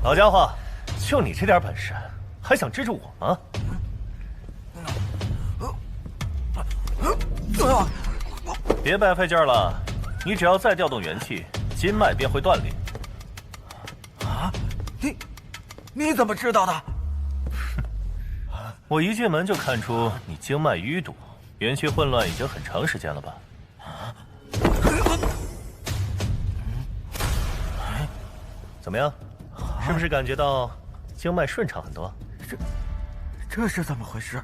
老家伙，就你这点本事，还想制住我吗？别白费劲儿了，你只要再调动元气，筋脉便会断裂。啊，你怎么知道的？我一进门就看出你经脉淤堵，元气混乱已经很长时间了吧？怎么样？是不是感觉到经脉顺畅很多？这是怎么回事？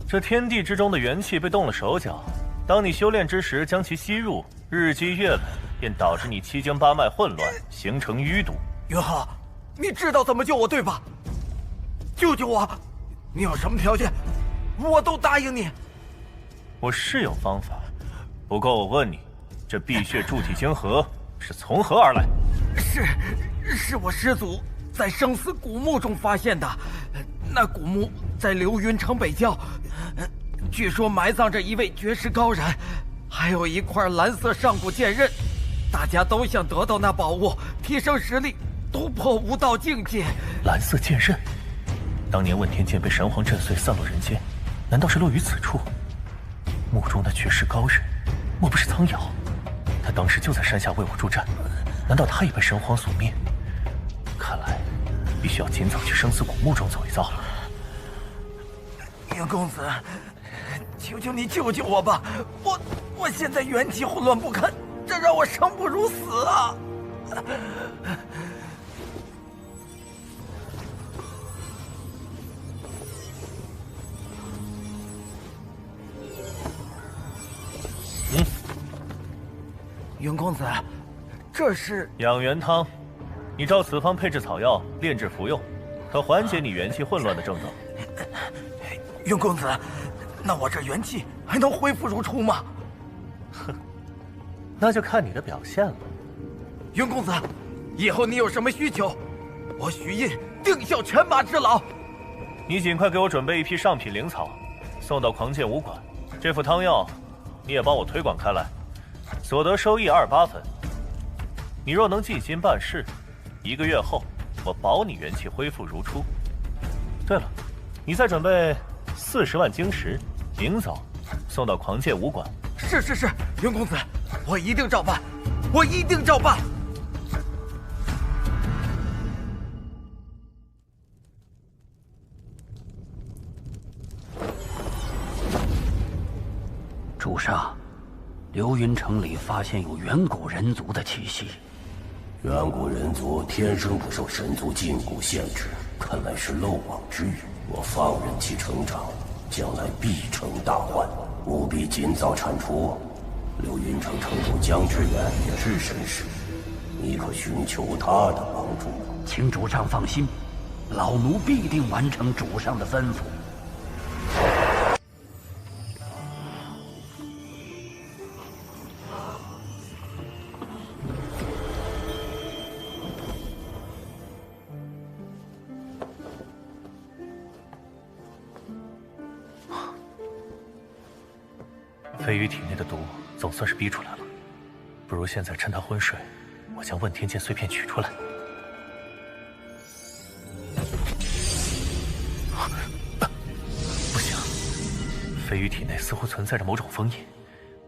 这天地之中的元气被动了手脚，当你修炼之时将其吸入，日积月累，便导致你7经8脉混乱，形成淤堵。云浩，你知道怎么救我对吧？救救我！你有什么条件，我都答应你。我是有方法，不过我问你，这碧血筑体晶核是从何而来？是我师祖在生死古墓中发现的。那古墓在流云城北郊，据说埋葬着一位绝世高人，还有一块蓝色上古剑刃。大家都想得到那宝物，提升实力，突破武道境界。蓝色剑刃，当年问天剑被神皇震碎，散落人间，难道是落于此处？墓中那绝世高人，莫不是苍瑶？他当时就在山下为我助战，难道他也被神皇所灭？看来必须要尽早去生死古墓中走一遭了。云公子，求求你救救我吧！我现在元气混乱不堪，这让我生不如死啊！云公子，这是养元汤，你照此方配制草药炼制服用，可缓解你元气混乱的症状。云公子，那我这元气还能恢复如初吗？哼，那就看你的表现了。云公子，以后你有什么需求，我许印定效犬马之劳。你尽快给我准备一批上品灵草，送到狂剑武馆。这副汤药，你也帮我推广开来，所得收益28分。你若能尽心办事，1个月后，我保你元气恢复如初。对了，你再准备40万晶石，明早送到狂剑武馆。是，云公子，我一定照办，我一定照办。主上，流云城里发现有远古人族的气息。远古人族天生不受神族禁锢限制，看来是漏网之鱼。我放任其成长，将来必成大患，务必尽早铲除。流云城城主江志远也是神识，你可寻求他的帮助。请主上放心，老奴必定完成主上的吩咐。飞羽体内的毒总算是逼出来了，不如现在趁他昏睡，我将问天剑碎片取出来。不行，飞羽体内似乎存在着某种封印，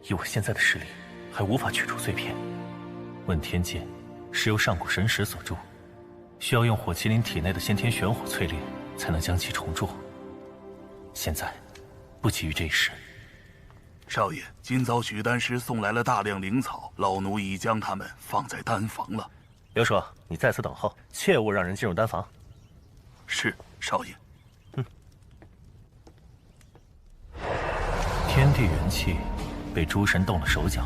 以我现在的实力，还无法取出碎片。问天剑是由上古神石所铸，需要用火麒麟体内的先天玄火淬炼，才能将其重铸。现在不急于这一时。少爷，今早许丹师送来了大量灵草，老奴已将它们放在丹房了。刘叔，你在此等候，切勿让人进入丹房。是，少爷。天地元气被诸神动了手脚，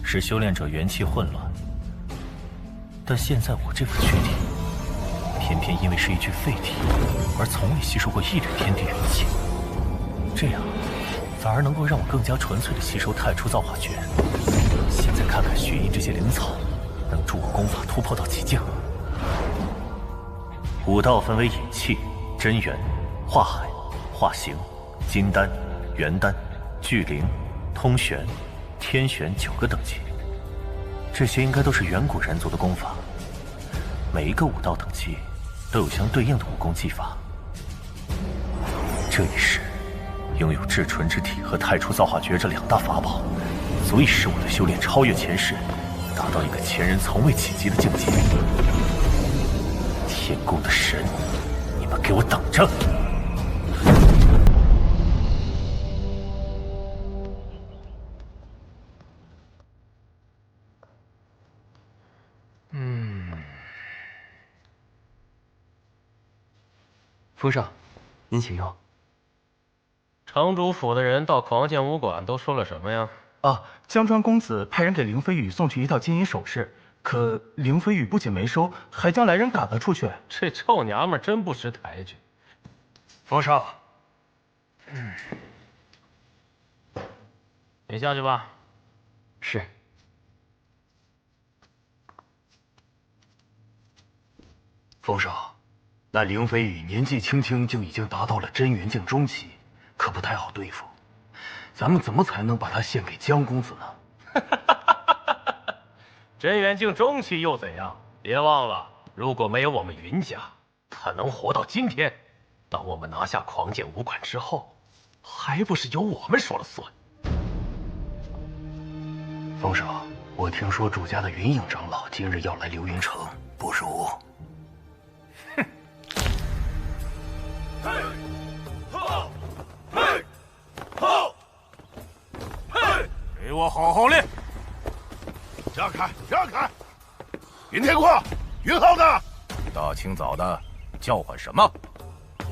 使修炼者元气混乱。但现在我这副躯体，偏偏因为是一具废体，而从未吸收过一缕天地元气，这样反而能够让我更加纯粹地吸收太初造化诀。现在看看血印这些灵草，能助我功法突破到几境。武道分为引气、真元、化海、化形、金丹、元丹、聚灵、通玄、天玄9个等级，这些应该都是远古人族的功法。每一个武道等级都有相对应的武功技法。这一世拥有至纯之体和太初造化诀这2大法宝，足以使我的修炼超越前世，达到一个前人从未企及的境界。天宫的神，你们给我等着！封少，您请用。城主府的人到狂剑武馆都说了什么呀？啊，江川公子派人给凌飞羽送去一套金银首饰，可凌飞羽不仅没收，还将来人赶了出去。这臭娘们真不识抬举。封少，你下去吧。是。封少，那凌飞羽年纪轻轻就已经达到了真元境中期，可不太好对付。咱们怎么才能把他献给江公子呢？真元境中期又怎样？别忘了，如果没有我们云家，他能活到今天。当我们拿下狂剑武馆之后，还不是由我们说了算？封少，我听说祝家的云影长老今日要来流云城，不如……嘿，好，嘿，好，嘿，给我好好练！让开，让开！尹天阔，云浩呢？大清早的，叫唤什么？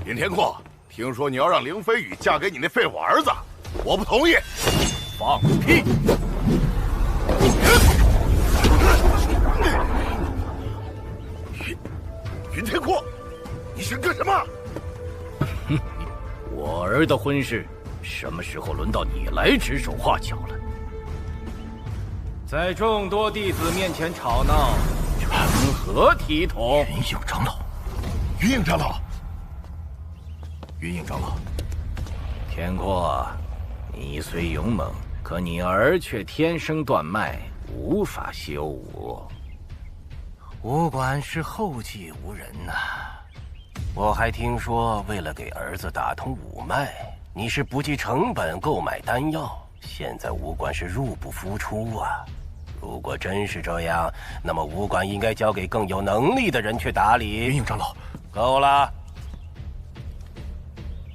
尹天阔，听说你要让凌飞羽嫁给你那废物儿子，我不同意。放屁！云天阔，你想干什么？哼，我儿的婚事，什么时候轮到你来指手画脚了？在众多弟子面前吵闹，成何体统？云影长老，云影长老，云影长老，天阔，你虽勇猛，可你儿却天生断脉，无法修武。武馆是后继无人呐。我还听说，为了给儿子打通五脉，你是不计成本购买丹药。现在武馆是入不敷出啊！如果真是这样，那么武馆应该交给更有能力的人去打理。云影长老，够了！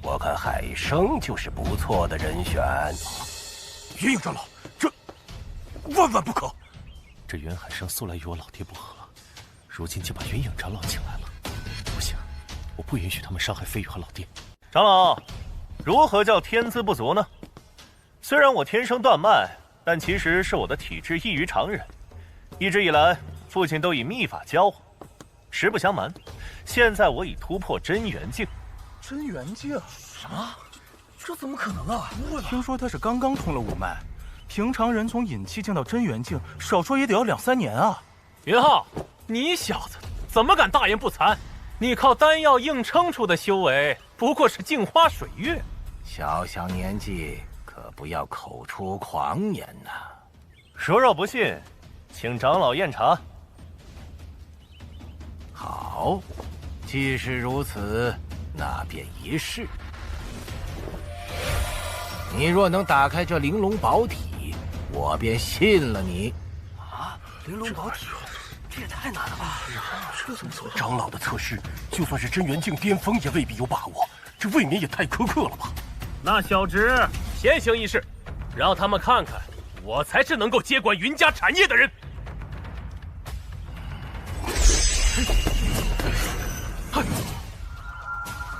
我看海生就是不错的人选。云影长老，这万万不可！这云海生素来与我老爹不和，如今竟把云影长老请来了，不行，我不允许他们伤害飞羽和老爹。长老，如何叫天资不足呢？虽然我天生断脉，但其实是我的体质异于常人。一直以来，父亲都以秘法教我。实不相瞒，现在我已突破真元境。真元境？什么？这怎么可能啊！听说他是刚刚通了五脉，平常人从引气境到真元境，少说也得要2、3年啊。云浩，你小子怎么敢大言不惭？你靠丹药硬撑出的修为，不过是镜花水月。小小年纪，可不要口出狂言呐！如若不信，请长老验查。好，既是如此，那便一试。你若能打开这玲珑宝体，我便信了你。啊，玲珑宝体，这也太难了吧！这怎么做？长老的测试，就算是真元境巅峰也未必有把握，这未免也太苛刻了吧？那小侄先行一试，让他们看看，我才是能够接管云家产业的人。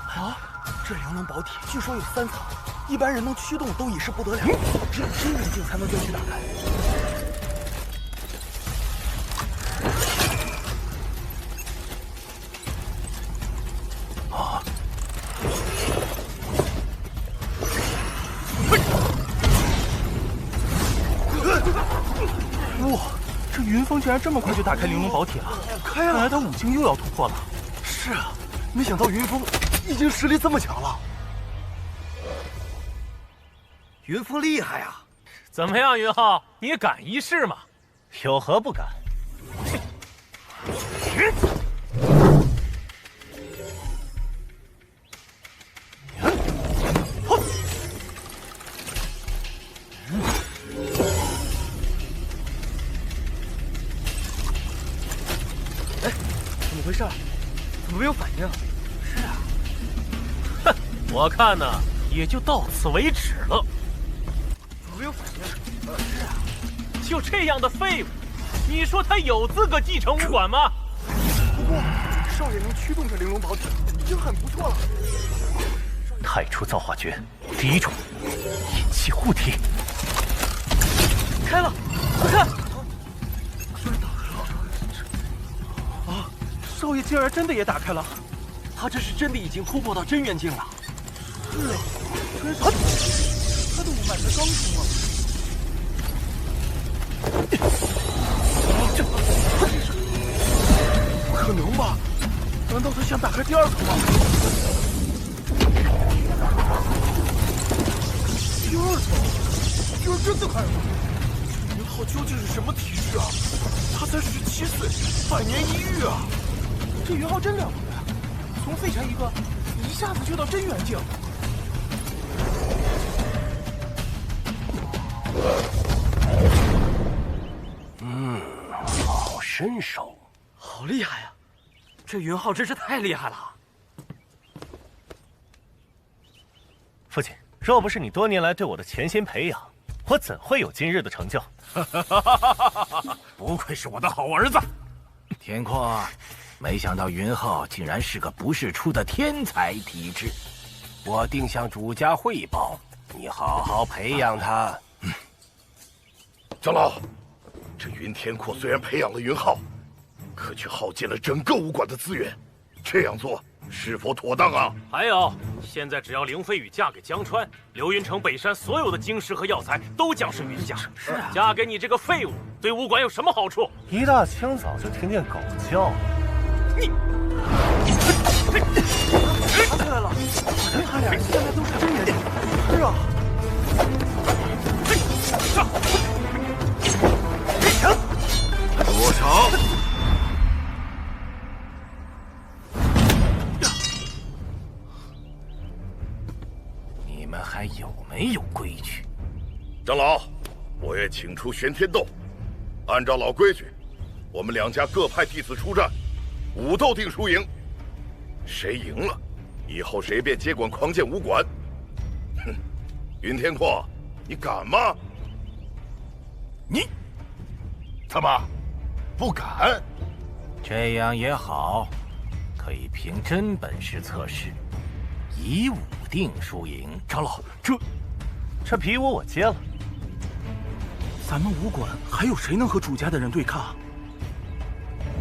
啊，这玲珑宝体据说有3层，一般人能驱动都已是不得了，只有真元境才能将其打开。竟然这么快就打开玲珑宝体了，看来他武境又要突破了。是啊，没想到云峰已经实力这么强了。云峰厉害啊！怎么样，云浩，你敢一试吗？有何不敢？怎么回事？怎么没有反应？是啊，哼，我看呢，也就到此为止了。怎么没有反应？是啊，就这样的废物，你说他有资格继承武馆吗？不过少爷能驱动这玲珑宝体，已经很不错了。太初造化诀，第一种，引气护体。开了，快看！啊，少爷竟然真的也打开了，他这是真的已经突破到真元境了。是啊，真是，他的武脉才刚出啊。这不可能吧？难道他想打开第二层吗？第二层居然真的开了！云浩究竟是什么体质啊？他才17岁，百年一遇啊！这云浩真了不得，从废柴一个，一下子就到真元境。好身手，好厉害啊！这云浩真是太厉害了。父亲，若不是你多年来对我的潜心培养，我怎会有今日的成就？不愧是我的好儿子，田阔，没想到云浩竟然是个不世出的天才体质。我定向主家汇报，你好好培养他。长老，这云天阔虽然培养了云浩，可却耗尽了整个武馆的资源，这样做是否妥当啊？还有，现在只要凌飞羽嫁给江川，流云城北山所有的晶石和药材都将是云家。是啊，嫁给你这个废物，对武馆有什么好处？一大清早就听见狗叫，你，打起来了！他俩现在都是真元境。是啊。多少？你们还有没有规矩？长老，我也请出玄天斗，按照老规矩，我们两家各派弟子出战，武斗定输赢，谁赢了，以后谁便接管狂剑武馆。哼，云天阔，你敢吗？你他妈！不敢，这样也好，可以凭真本事测试，以武定输赢。长老，这皮武我接了。咱们武馆还有谁能和主家的人对抗？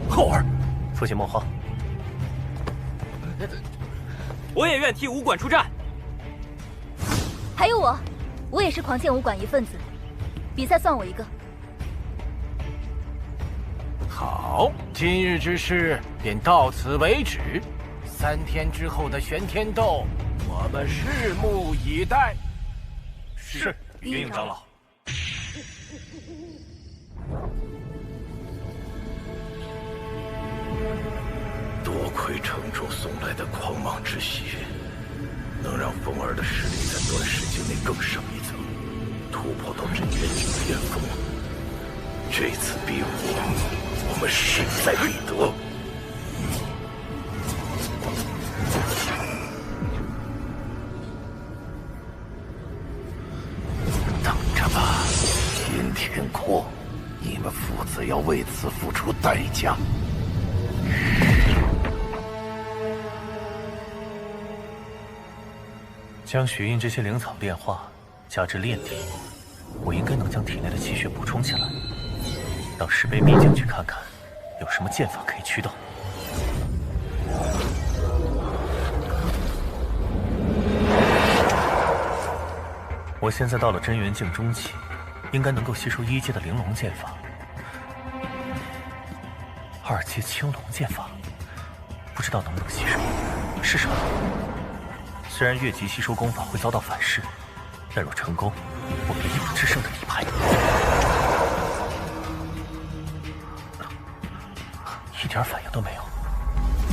浩儿，父亲莫慌。我也愿替武馆出战。还有我也是狂剑武馆一份子，比赛算我一个。好，今日之事便到此为止。3天之后的玄天斗，我们拭目以待。是，云影长老。多亏城主送来的狂蟒之血，能让凤儿的实力在短时间内更上一层，突破到真元境巅峰。这次比武，我们势在必得。等着吧，云天阔，你们父子要为此付出代价。将血印这些灵草炼化，加之炼体，我应该能将体内的气血补充起来。让石碑秘境去看看，有什么剑法可以驱动。我现在到了真元境中期，应该能够吸收1阶的玲珑剑法。2阶青龙剑法，不知道能不能吸收。试试。虽然越级吸收功法会遭到反噬，但若成功，我便有了制胜的底牌。一点反应都没有，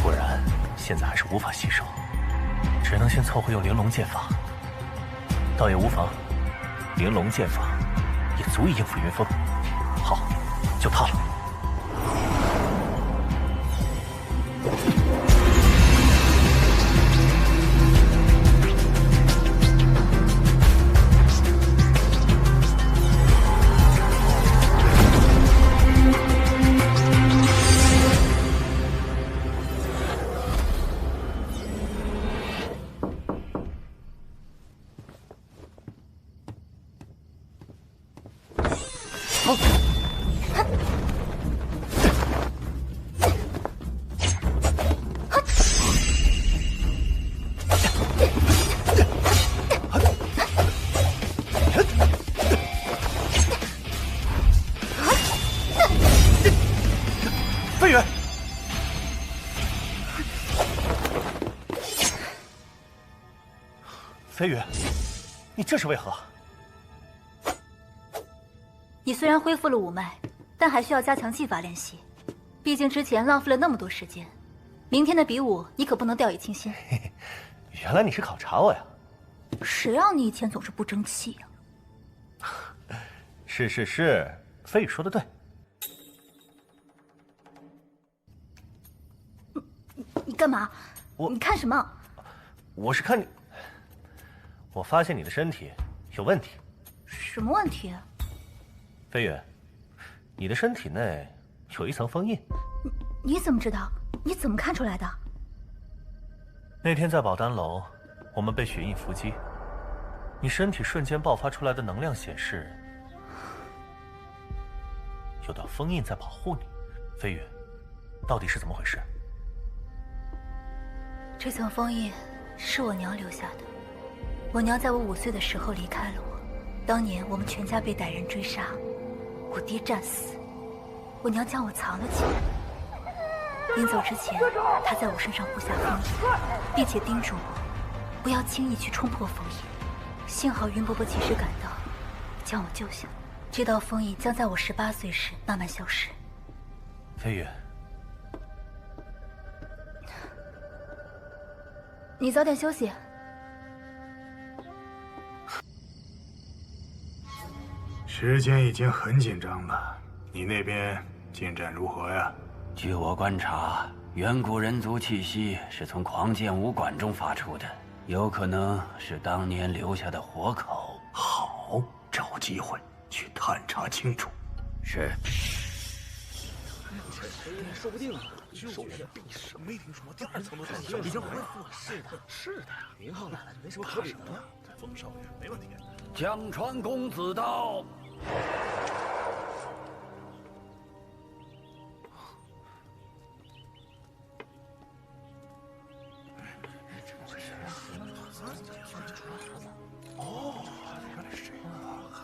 果然现在还是无法吸收，只能先凑合用玲珑剑法。倒也无妨，玲珑剑法也足以应付云峰。好，就它了。飞远，飞远，你这是为何？你虽然恢复了五脉，但还需要加强技法练习。毕竟之前浪费了那么多时间，明天的比武你可不能掉以轻心。原来你是考察我呀？谁让你以前总是不争气呀？是，飞宇说的对。你干嘛？你看什么？我是看你，我发现你的身体有问题。什么问题？飞宇，你的身体内有一层封印。你怎么知道？你怎么看出来的？那天在宝丹楼，我们被血印伏击，你身体瞬间爆发出来的能量显示，有道封印在保护你。飞宇，到底是怎么回事？这层封印是我娘留下的。我娘在我5岁的时候离开了我，当年我们全家被歹人追杀，我爹战死，我娘将我藏了起来。临走之前，她在我身上布下封印，并且叮嘱我不要轻易去冲破封印。幸好云伯伯及时赶到，将我救下。这道封印将在我18岁时慢慢消失。飞宇，你早点休息。时间已经很紧张了，你那边进展如何呀？据我观察，远古人族气息是从狂剑武馆中发出的，有可能是当年留下的活口。好，找机会去探查清楚。是。说不定啊，就是没听说第2层都在已经恢复了。是的呀，名号来了就没什么怕什么呀。风少爷没问题。江川公子到。哦，原来是这样啊！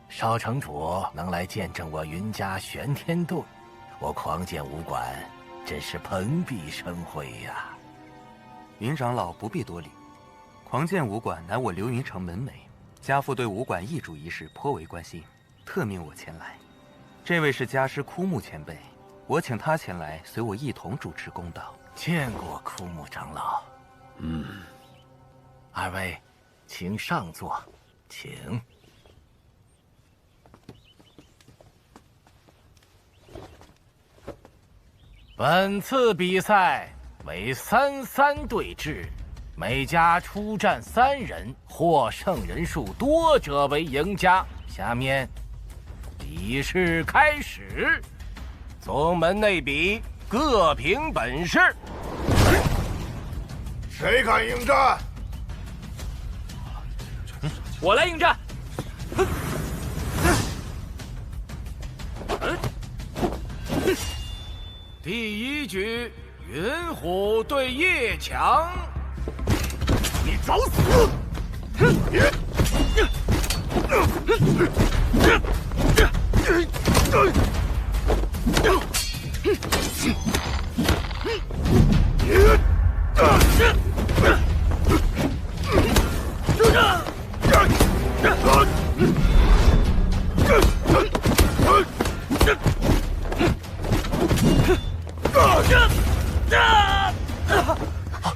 少城主能来见证我云家玄天遁，我狂剑武馆真是蓬荜生辉呀！云长老不必多礼，狂剑武馆乃我流云城门楣，家父对武馆易主一事颇为关心，特命我前来。这位是家师枯木前辈，我请他前来随我一同主持公道。见过枯木长老。二位，请上座，请。本次比赛为3-3对制，每家出战3人，获胜人数多者为赢家。下面比试开始，宗门内比，各凭本事。谁敢应战？我来应战。第1局，云虎对叶强。你找死！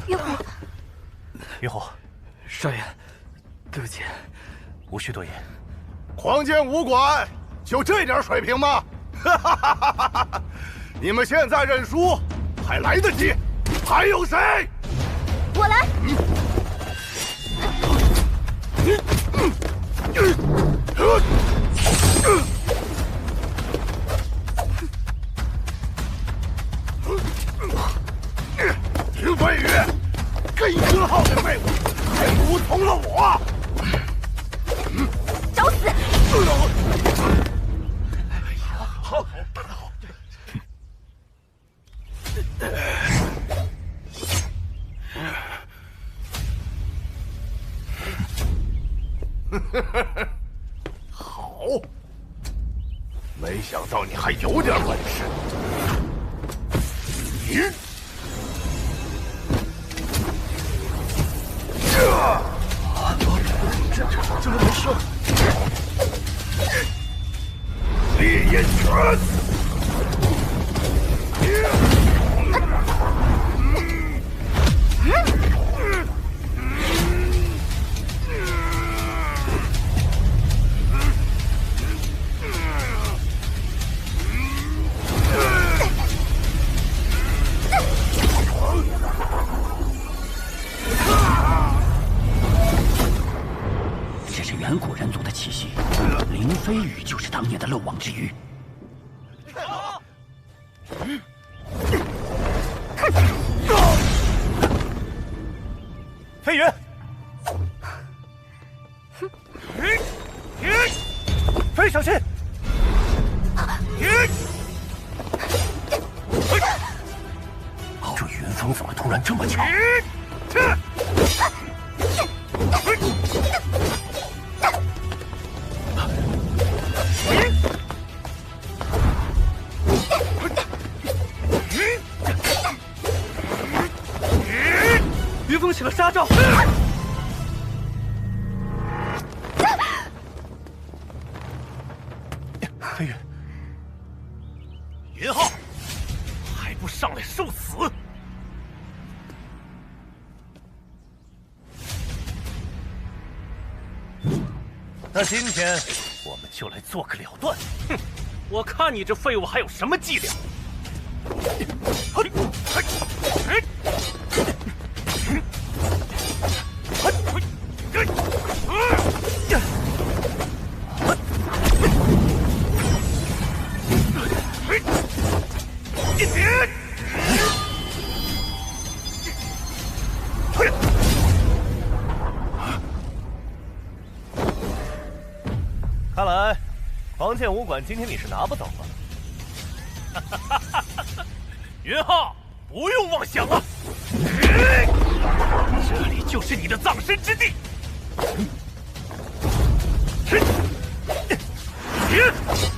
云虎，云虎，少爷，对不起，无需多言。狂剑武馆就这点水平吗？你们现在认输还来得及。还有谁？我来。林飞宇，这1号的废物，还服从了我！找死！好，好，没想到你还有点本事。你。怎么回事？烈焰拳！远古人族的气息，林飞羽就是当年的漏网之鱼。飞羽，飞小心！这云峰怎么突然这么巧？云峰起了杀招。飞羽，云浩，还不上来受死！那今天我们就来做个了断。哼，我看你这废物还有什么伎俩？看来，狂剑武馆今天你是拿不走了。云浩，不用妄想了，这里就是你的葬身之地。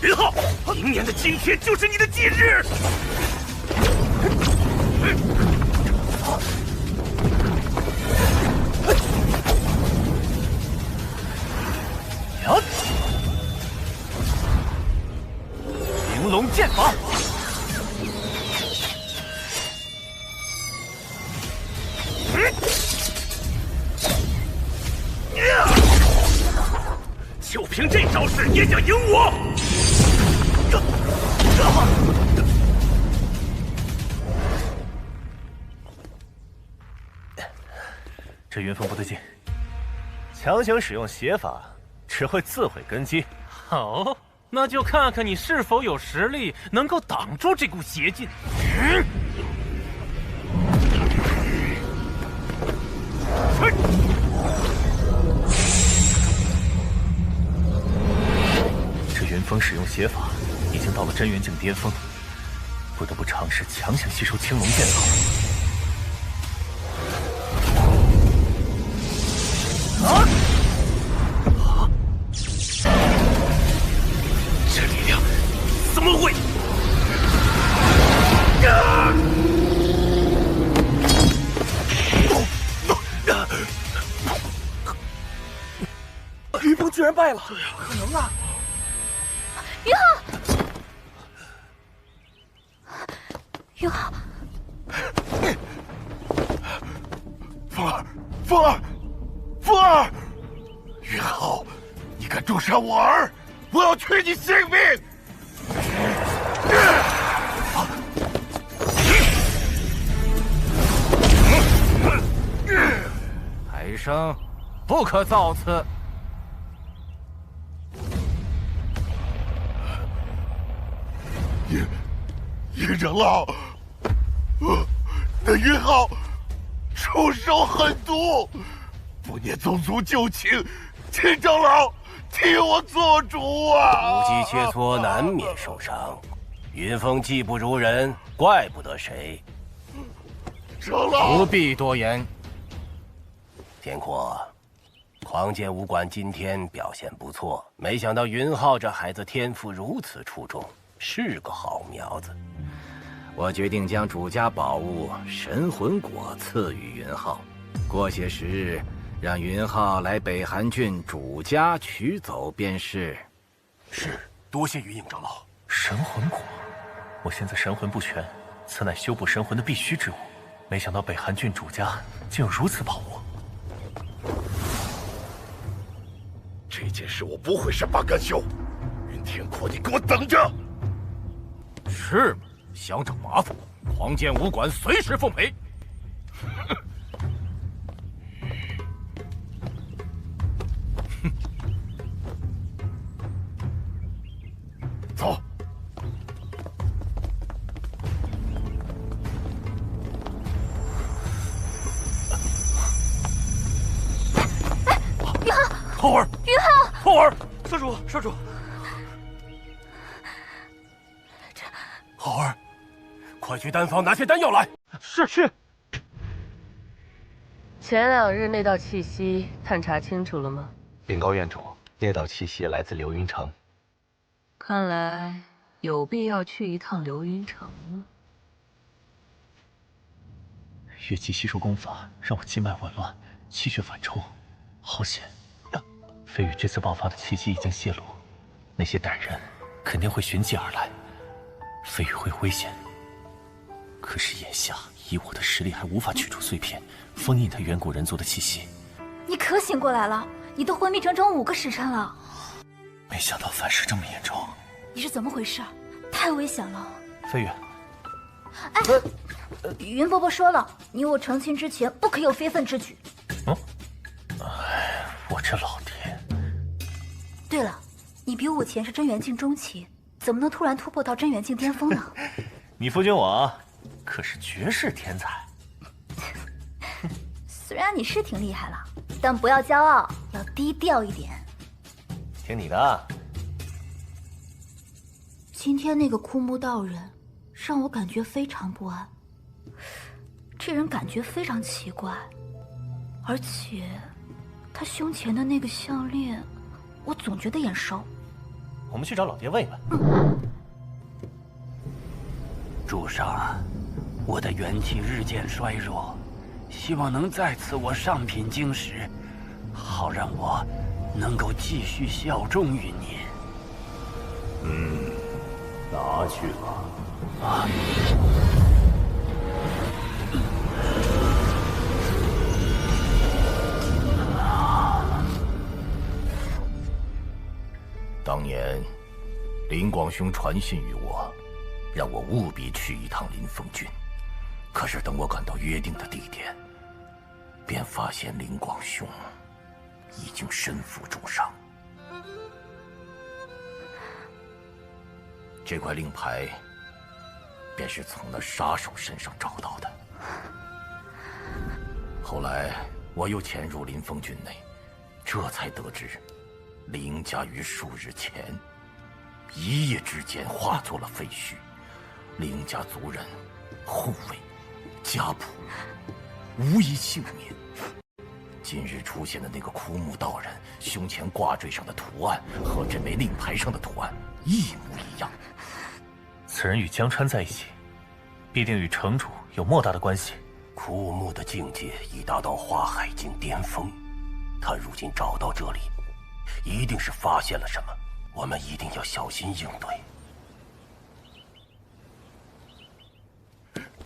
云浩，明年的今天就是你的忌日。玲珑剑法，就凭这招式也想赢我？这云峰不对劲，强行使用邪法，只会自毁根基。好，那就看看你是否有实力能够挡住这股邪劲。这云峰使用邪法，已经到了真元境巅峰，不得不尝试强行吸收青龙剑法。败了。对呀，可能啊。云浩，云浩，风儿，风儿，风儿，云浩，你敢诛杀我儿，我要取你性命！海生，不可造次。叶长老，那云浩出手狠毒，不念宗族旧情，秦长老替我做主啊！无计切磋，难免受伤。云峰技不如人，怪不得谁。长老，不必多言。天阔，狂剑武馆今天表现不错，没想到云浩这孩子天赋如此出众，是个好苗子。我决定将主家宝物神魂果赐予云浩，过些时日，让云浩来北韩郡主家取走便是。是，多谢云影长老。神魂果，我现在神魂不全，此乃修补神魂的必须之物。没想到北韩郡主家竟有如此宝物。这件事我不会善罢甘休，云天阔，你给我等着！是吗？想找麻烦，狂剑武馆随时奉陪。走。云浩，浩儿，云浩，浩儿，社主，社主，浩儿，快去丹房拿些丹药来。是。前2日那道气息探查清楚了吗？禀告院主，那道气息来自流云城。看来有必要去一趟流云城了。越级吸收功法，让我经脉紊乱，气血反冲，好险！飞羽这次爆发的气机已经泄露，那些歹人肯定会寻迹而来，飞羽会危险。可是眼下以我的实力，还无法取出碎片，封印他远古人族的气息。你可醒过来了？你都昏迷整整5个时辰了。没想到反噬这么严重。你是怎么回事？太危险了。飞羽，哎，云伯伯说了，你我成亲之前不可有非分之举。我这老爹。对了，你比武前是真元境中期，怎么能突然突破到真元境巅峰呢？你夫君我可是绝世天才。虽然你是挺厉害了，但不要骄傲，要低调一点。听你的。今天那个枯木道人，让我感觉非常不安。这人感觉非常奇怪，而且他胸前的那个项链，我总觉得眼熟。我们去找老爹问一问。主上，我的元气日渐衰弱，希望能再赐我上品晶石，好让我能够继续效忠于您。拿去吧。当年，林广兄传信于我，让我务必去一趟林峰郡。可是等我赶到约定的地点，便发现林广兄已经身负重伤。这块令牌，便是从那杀手身上找到的。后来我又潜入林峰郡内，这才得知，林家于数日前，一夜之间化作了废墟。林家族人、护卫、家仆，无一幸免。今日出现的那个枯木道人，胸前挂坠上的图案和这枚令牌上的图案一模一样。此人与江川在一起，必定与城主有莫大的关系。枯木的境界已达到花海境巅峰，他如今找到这里，一定是发现了什么，我们一定要小心应对。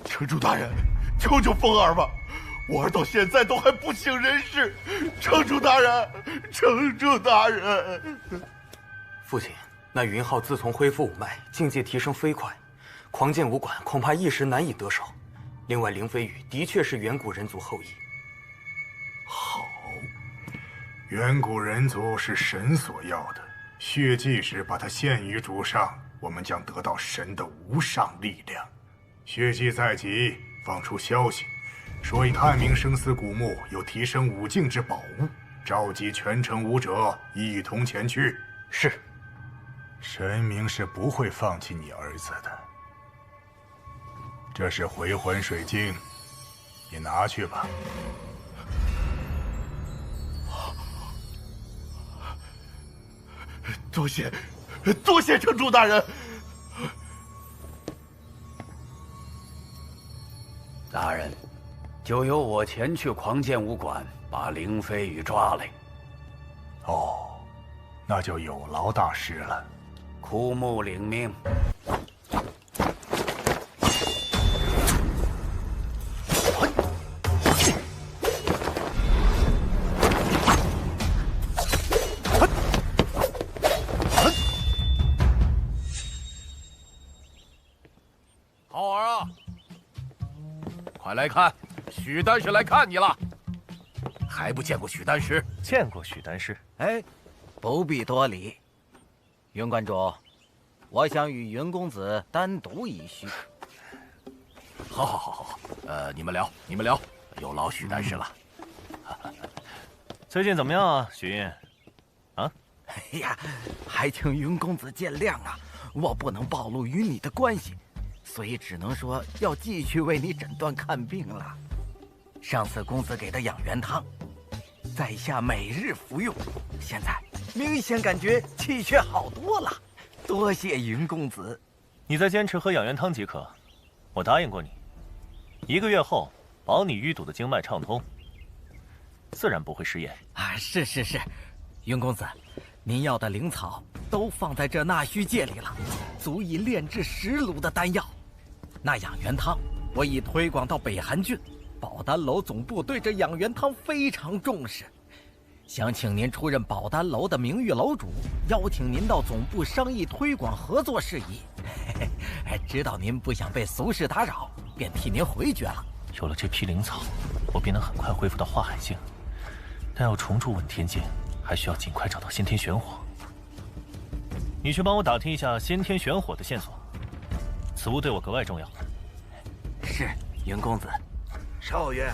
城主大人，救救风儿吧！我儿到现在都还不省人事。城主大人，城主大人！父亲，那云浩自从恢复五脉，境界提升飞快，狂剑武馆恐怕一时难以得手。另外，凌飞羽的确是远古人族后裔。好，远古人族是神所要的，血祭时把它献于主上，我们将得到神的无上力量。血祭在即，放出消息，说已探明生死古墓有提升武境之宝物，召集全城武者一同前去。是。神明是不会放弃你儿子的。这是回魂水晶，你拿去吧。多谢，多谢城主大人。大人，就由我前去狂剑武馆把凌飞羽抓来。哦，那就有劳大师了。枯木领命。浩儿啊，快来看，许丹师来看你了。还不见过许丹师？见过许丹师。哎，不必多礼。云观主，我想与云公子单独一叙。好，你们聊，有劳许丹师了。最近怎么样啊，许印？啊？哎呀，还请云公子见谅啊，我不能暴露与你的关系，所以只能说要继续为你诊断看病了。上次公子给的养元汤，在下每日服用，现在明显感觉气血好多了。多谢云公子。你再坚持喝养元汤即可，我答应过你，1个月后保你淤堵的经脉畅通，自然不会食言。啊，是，云公子，您要的灵草都放在这纳须戒里了，足以炼制10炉的丹药。那养元汤我已推广到北韩郡，宝丹楼总部对这养元汤非常重视，想请您出任宝丹楼的名誉楼主，邀请您到总部商议推广合作事宜。知道您不想被俗事打扰，便替您回绝了。有了这批灵草，我便能很快恢复到化海境，但要重铸问天剑，还需要尽快找到先天玄火。你去帮我打听一下先天玄火的线索，此物对我格外重要。是，云公子。少爷，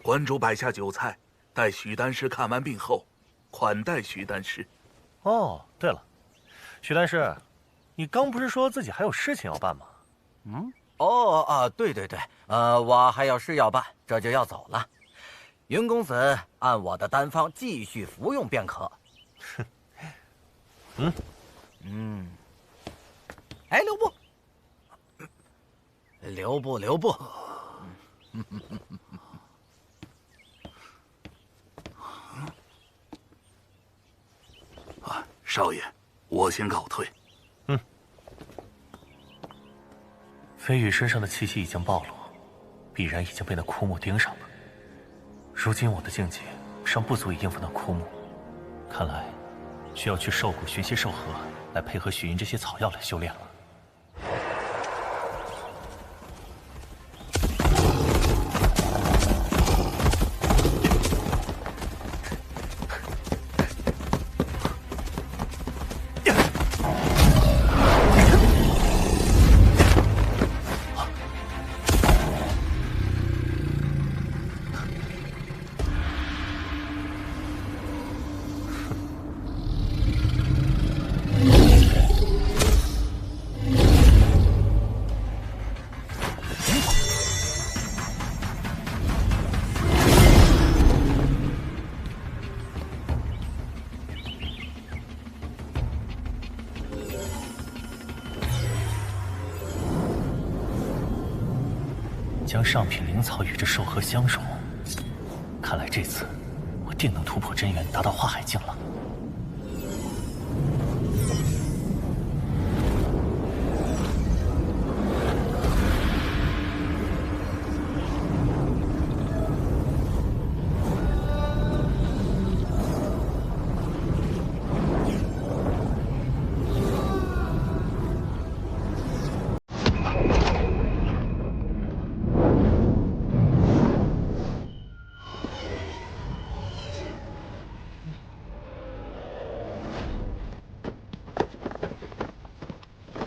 关主摆下酒菜，待许丹师看完病后，款待许丹师。哦，对了，许丹师，你刚不是说自己还有事情要办吗？对，我还有事要办，这就要走了。云公子按我的丹方继续服用便可。哎，留步。少爷，我先告退。飞羽身上的气息已经暴露，必然已经被那枯木盯上了。如今我的境界尚不足以应付那枯木，看来需要去兽谷寻些兽核来配合许印这些草药来修炼了。将上品灵草与这兽核相融，看来这次我定能突破真元，达到化海境了。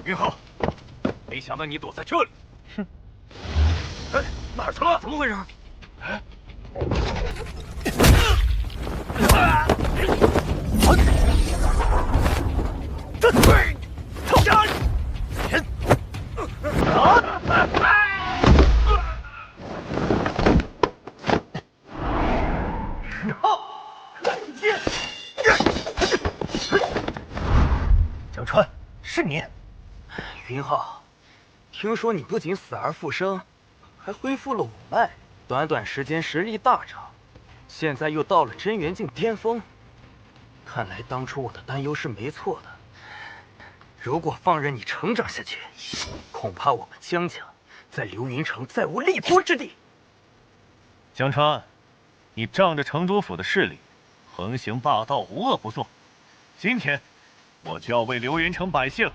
云浩，没想到你躲在这里。哼！哎，哪儿去了？怎么回事？哎！江川，是你。云浩，听说你不仅死而复生，还恢复了五脉，短短时间实力大涨，现在又到了真元境巅峰。看来当初我的担忧是没错的。如果放任你成长下去，恐怕我们江家在流云城再无立足之地。江川，你仗着城主府的势力，横行霸道，无恶不作。今天，我就要为流云城百姓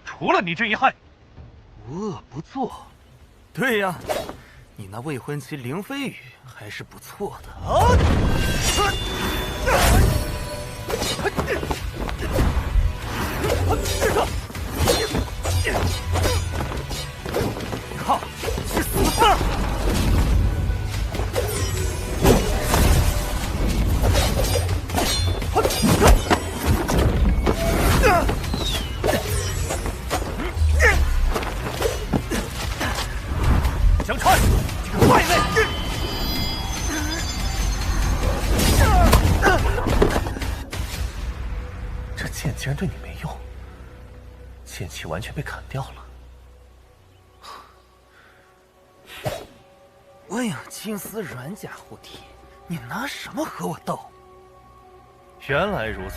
除了你这一害。无恶不作？对呀，你那未婚妻凌飞羽还是不错的。靠，去死吧！江川，这个败类！这剑竟然对你没用，剑气完全被砍掉了。我有金丝软甲护体，你拿什么和我斗？原来如此，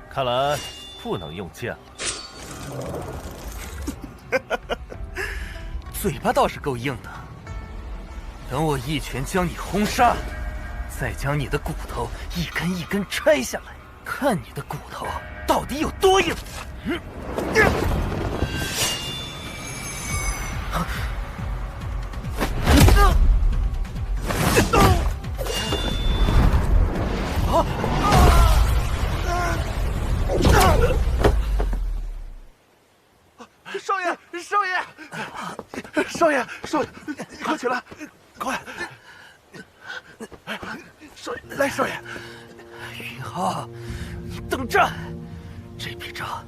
看来不能用剑了。嘴巴倒是够硬的，等我一拳将你轰杀，再将你的骨头一根一根拆下来，看你的骨头到底有多硬。少爷，少爷，少爷，少爷，快起来，快！少爷，来，少爷。云浩，你等着，这笔账。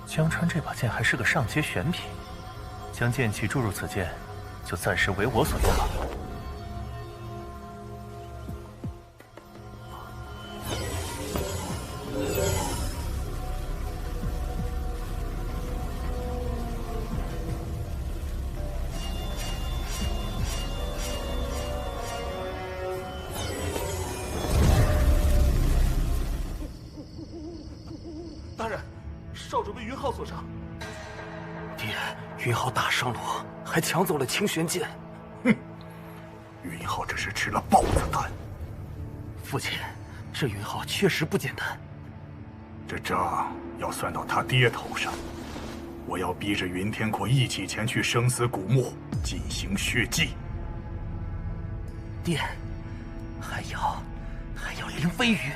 江川这把剑还是个上阶玄品，将剑气注入此剑，就暂时为我所用了。大人，少主被云浩所伤。爹，云浩打伤了我，还抢走了清玄剑。哼，云浩这是吃了豹子胆。父亲，这云浩确实不简单。这账要算到他爹头上。我要逼着云天阔一起前去生死古墓进行血祭。爹，还要凌飞羽。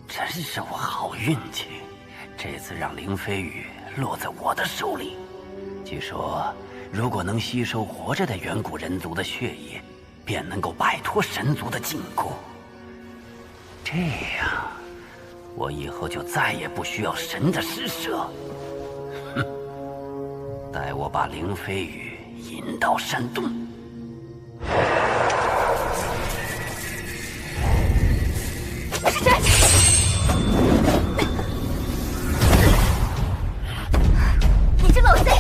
真是我好运气，这次让凌飞羽落在我的手里。据说，如果能吸收活着的远古人族的血液，便能够摆脱神族的禁锢。这样，我以后就再也不需要神的施舍。哼！待我把凌飞羽引到山洞。是谁？你这老贼！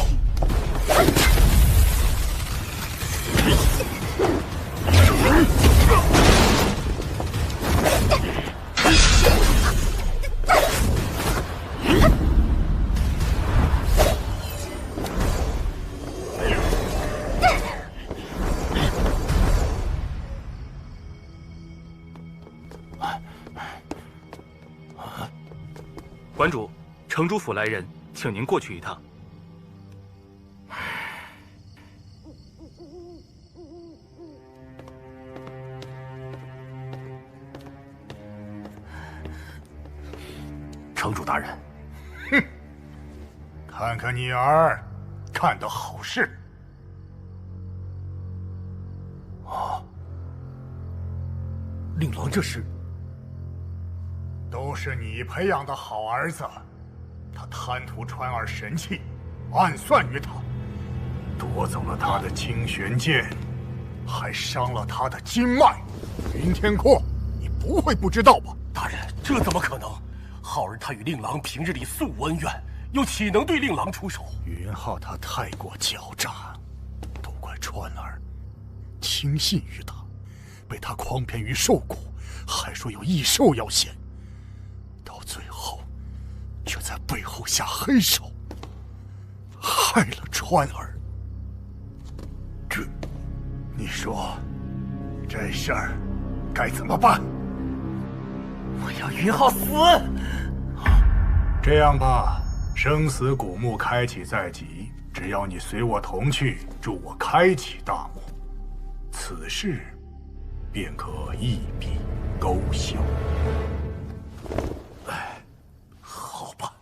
馆主，城主府来人，请您过去一趟。城主大人，哼，看看你儿，干得好事。啊，令郎这是？都是你培养的好儿子，他贪图川儿神器，暗算于他，夺走了他的清玄剑，还伤了他的经脉。云天阔，你不会不知道吧？大人，这怎么可能？浩儿他与令郎平日里素无恩怨，又岂能对令郎出手？云浩他太过狡诈，都怪川儿轻信于他，被他诓骗于兽谷，还说有异兽要现。最后，却在背后下黑手，害了川儿。你说，这事儿该怎么办？我要云浩死！这样吧，生死古墓开启在即，只要你随我同去，助我开启大墓，此事便可一笔勾销。好吧。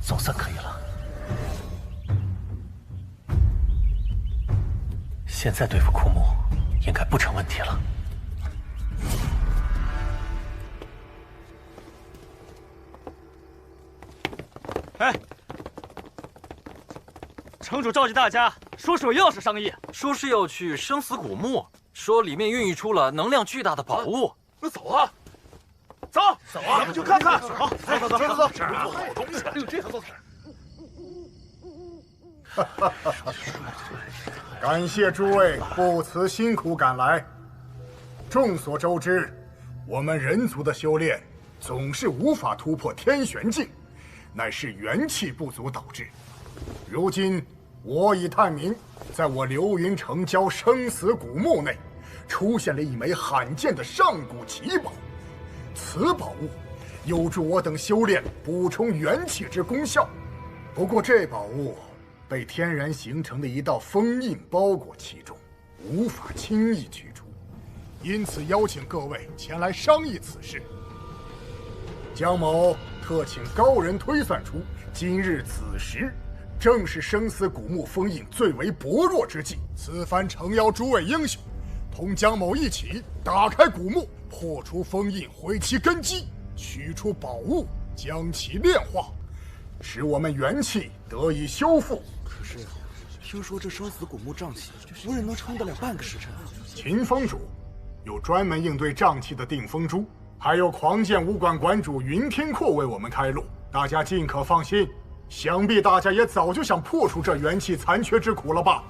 总算可以了。现在对付枯木，应该不成问题了。哎，城主召集大家，说是有要事商议，说是要去生死古墓，说里面孕育出了能量巨大的宝物。那走啊，走走啊，咱们去看看。走，走走走走，这儿有好东西，哎呦，这可都是。感谢诸位不辞辛苦赶来。众所周知，我们人族的修炼总是无法突破天玄境，乃是元气不足导致。如今我已探明，在我流云城郊生死古墓内，出现了一枚罕见的上古奇宝。此宝物有助我等修炼补充元气之功效。不过这宝物被天然形成的一道封印包裹其中，无法轻易取出，因此邀请各位前来商议此事。江某特请高人推算出，今日此时正是生死古墓封印最为薄弱之际。此番诚邀诸位英雄，同江某一起打开古墓，破除封印，毁其根基，取出宝物，将其炼化，使我们元气得以修复。可是，听说这生死古墓瘴气，无人能撑得了半个时辰。秦封主有专门应对瘴气的定风珠，还有狂剑武馆馆主云天阔为我们开路，大家尽可放心。想必大家也早就想破除这元气残缺之苦了吧？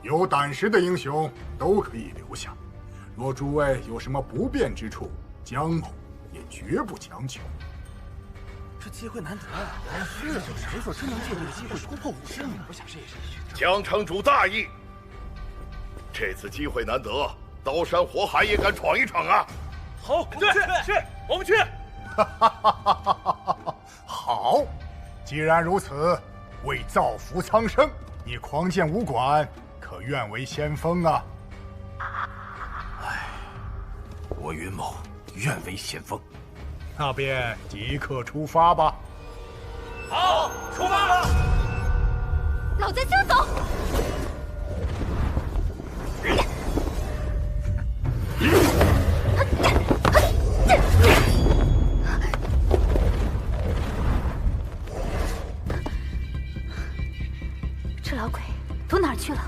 有胆识的英雄都可以留下，若诸位有什么不便之处，江某也绝不强求。这机会难得啊！是啊，谁说真能借这个机会突破武士呢？我想试一试。江城主大义，这次机会难得，刀山火海也敢闯一闯啊！好，我们去，我们去。好，既然如此，为造福苍生，你狂剑武馆可愿为先锋啊？我云某愿为先锋。那便即刻出发吧。好，出发了。老贼，先走。这老鬼躲哪儿去了？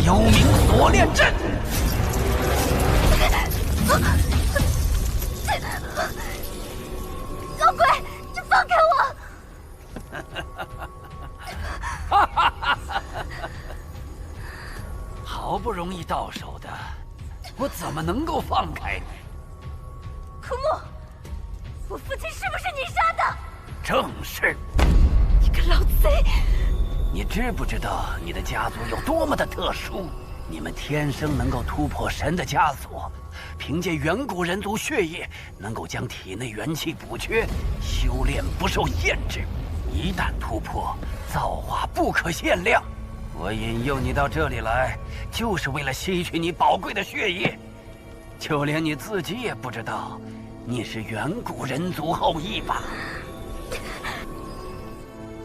幽冥锁链阵。老鬼，你放开我！好不容易到手的，我怎么能够放开你？枯木，我父亲是不是你杀的？正是。你个老贼！你知不知道你的家族有多么的特殊？你们天生能够突破神的枷锁，凭借远古人族血液，能够将体内元气补缺，修炼不受限制。一旦突破，造化不可限量。我引诱你到这里来，就是为了吸取你宝贵的血液。就连你自己也不知道，你是远古人族后裔吧？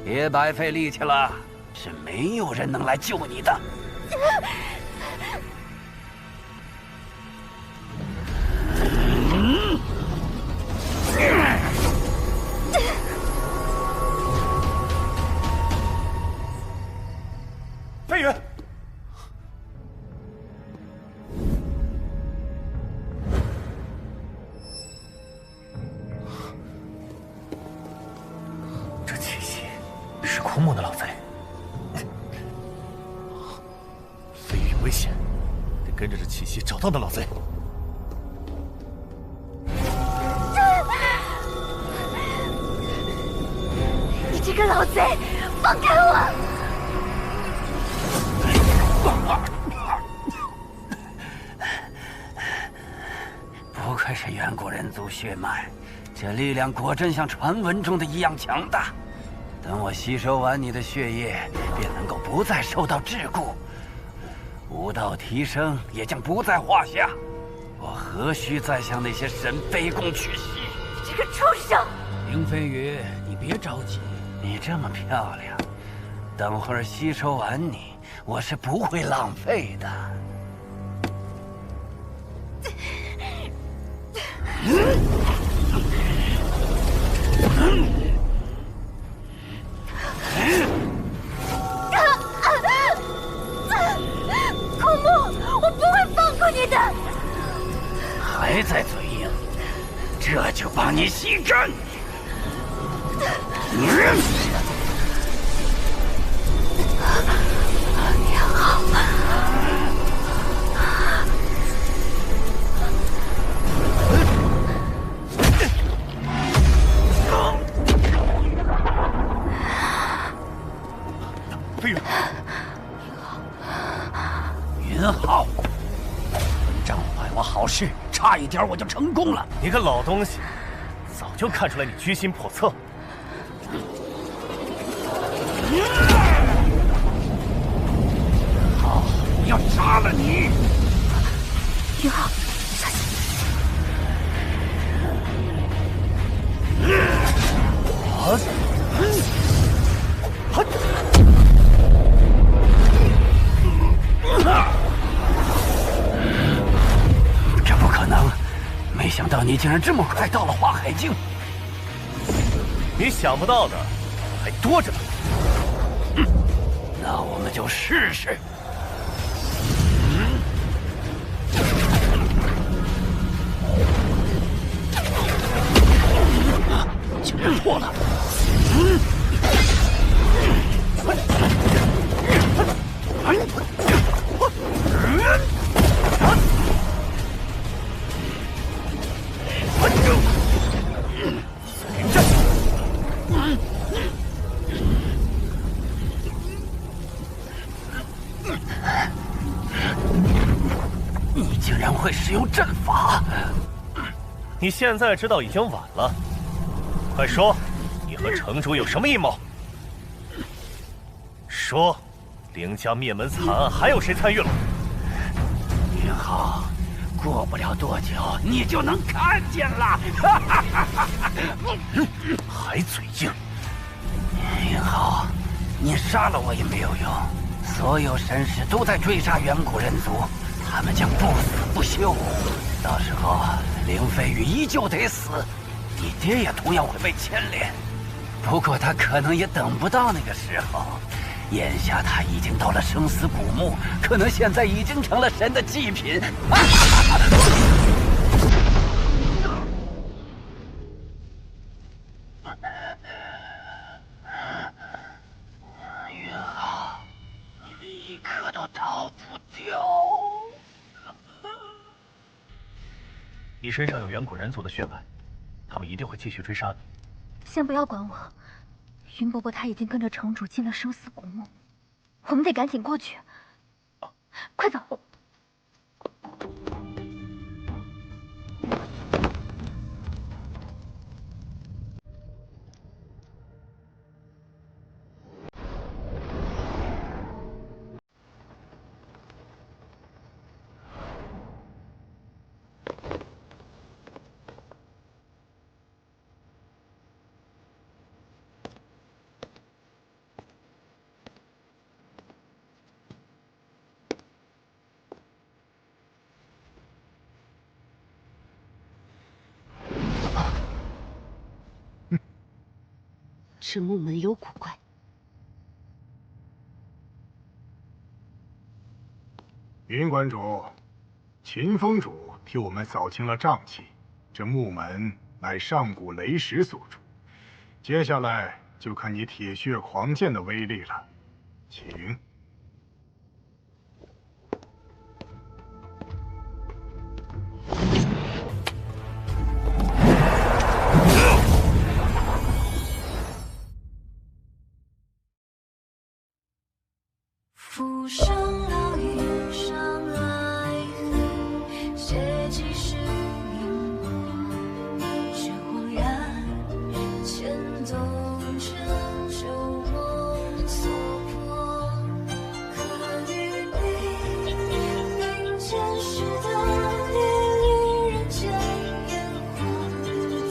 别白费力气了。是没有人能来救你的。飞羽，这气息是枯木的老贼。危险，得跟着这气息找到那老贼。你这个老贼，放开我！不愧是远古人族血脉，这力量果真像传闻中的一样强大。等我吸收完你的血液，便能够不再受到桎梏。武道提升也将不在话下，我何须再向那些神卑躬屈膝？你这个畜生！林飞羽，你别着急，你这么漂亮，等会儿吸收完你，我是不会浪费的。枯木，我不会放过你的！还在嘴硬，这就把你吸干！你好。飞羽，云浩，张坏我好事，差一点我就成功了。你个老东西，早就看出来你居心叵测。好，我要杀了你！云浩，小心！这不可能！没想到你竟然这么快到了花海境。你想不到的还多着呢。那我们就试试。竟然破了！会使用阵法。你现在知道已经晚了，快说，你和城主有什么阴谋？说，凌家灭门惨案还有谁参与了？云浩，过不了多久你就能看见了。还嘴硬！云浩，你杀了我也没有用，所有神使都在追杀远古人族，他们将不死不休。到时候凌飞羽依旧得死，你爹也同样会被牵连。不过他可能也等不到那个时候。眼下他已经到了生死古墓，可能现在已经成了神的祭品。云浩，你一刻都逃不掉。你身上有远古人族的血脉，他们一定会继续追杀你。先不要管我，云伯伯他已经跟着城主进了生死古墓，我们得赶紧过去。快走！这木门有古怪。云馆主，秦风主替我们扫清了瘴气，这木门乃上古雷石所铸，接下来就看你铁血狂剑的威力了，请。浮生老云上爱恨，血迹是因果，却恍然牵动成旧梦所迫。可与你并肩时的烈与人间烟火，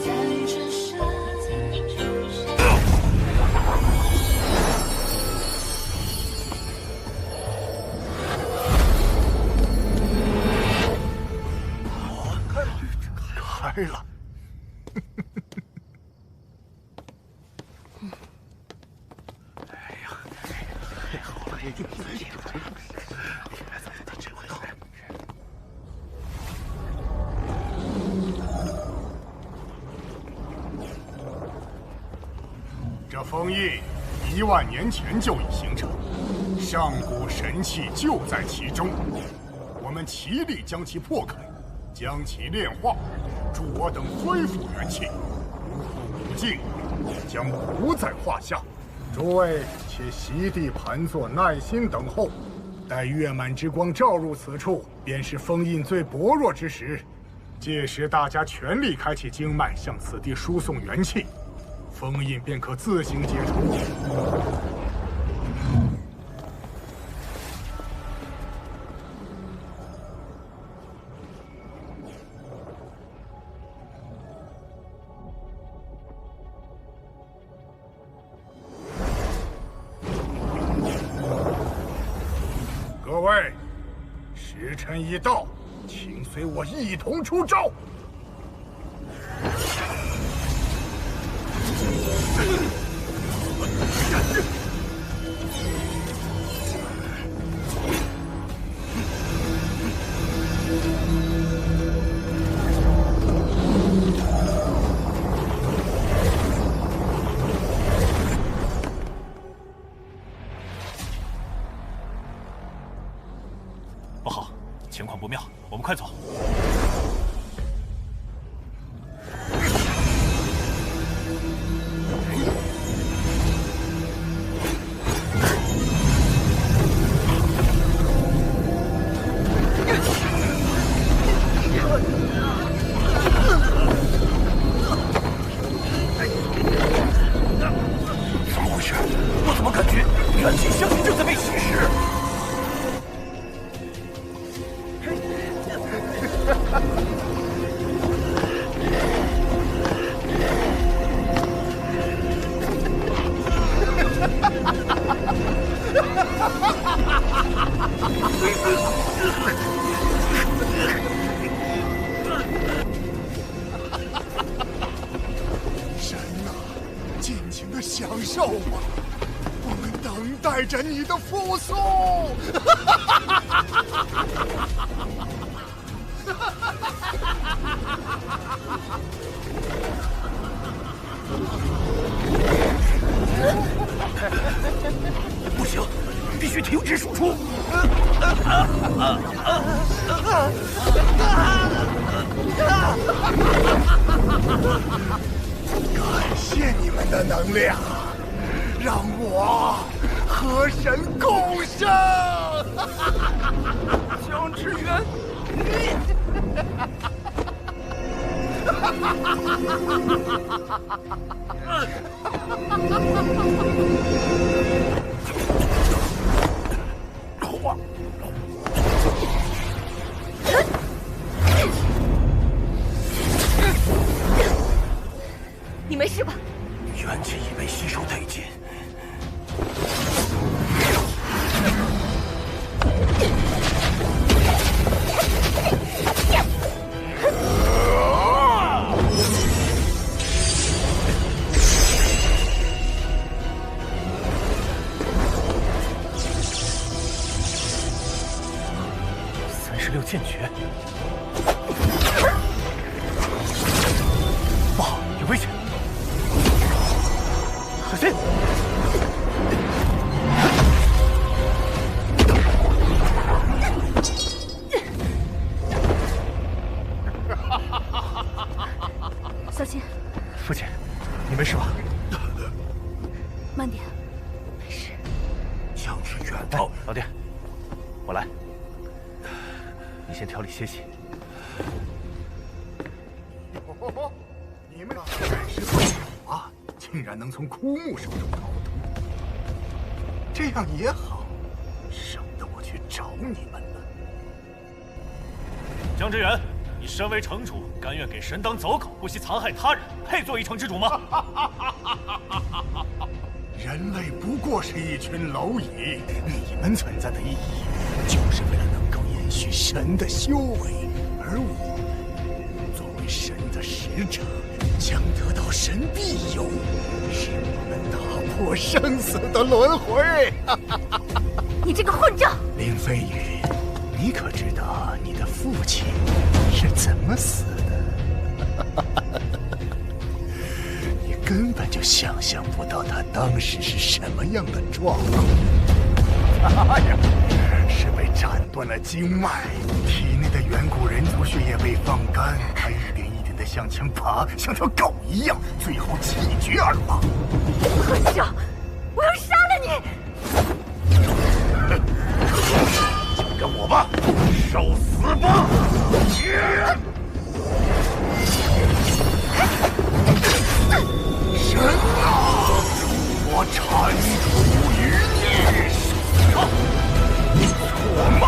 在转身。开了。哎呀，太好了！这回好。这封印10000年前就已形成，上古神器就在其中，我们齐力将其破开。将其炼化，助我等恢复元气，无复无尽，将不在话下。诸位且席地盘坐，耐心等候，待月满之光照入此处，便是封印最薄弱之时。届时大家全力开启经脉，向此地输送元气，封印便可自行解除。各位，时辰已到，请随我一同出招。不好，情况不妙，我们快走。怎么感觉元气香气正在被稀释？神啊，尽情的享受吧，我们等待着你的复苏。不行，必须停止输出。感谢你们的能量，让我和神共生。江之源，你没事吧？元气已被吸收殆尽。36剑诀，不好，有危险！小心！小心，父亲，你没事吧？慢点，没事。江之源，老爹，我来。你先调理歇息。你们本事不小啊，竟然能从枯木手中逃脱。这样也好，省得我去找你们了。江之源，你身为城主，甘愿给神党走狗，不惜残害他人，配做一城之主吗？人类不过是一群蝼蚁，你们存在的意义，就是为了能够延续神的修为，而我作为神的使者，将得到神庇佑，使我们打破生死的轮回。你这个混账！林飞羽，你可知道你的父亲是怎么死的？你根本就想象不到他当时是什么样的状况。哎呀，是被斩断了经脉，体内的远古人族血液被放干，他一点一点地向前爬，像条狗一样，最后气绝而亡。混账！我要杀了你！交给我吧，受死吧！神啊！我铲除于你手！错梦！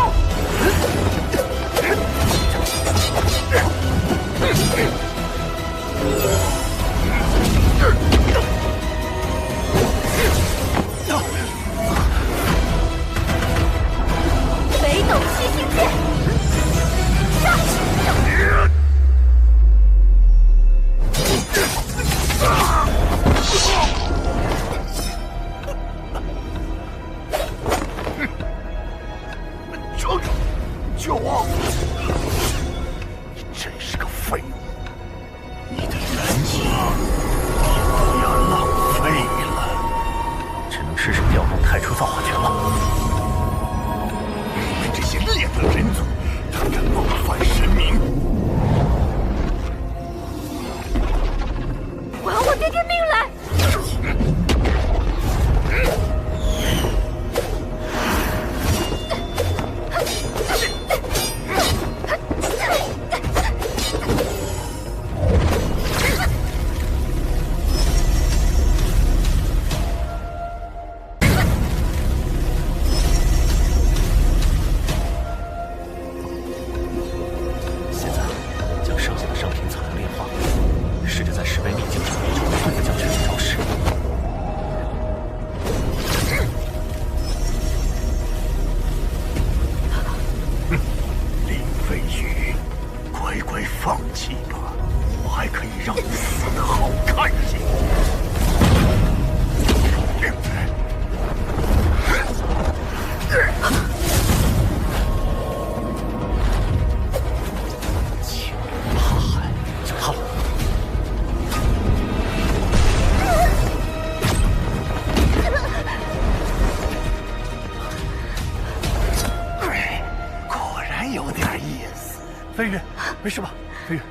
飞羽，没事吧？飞羽，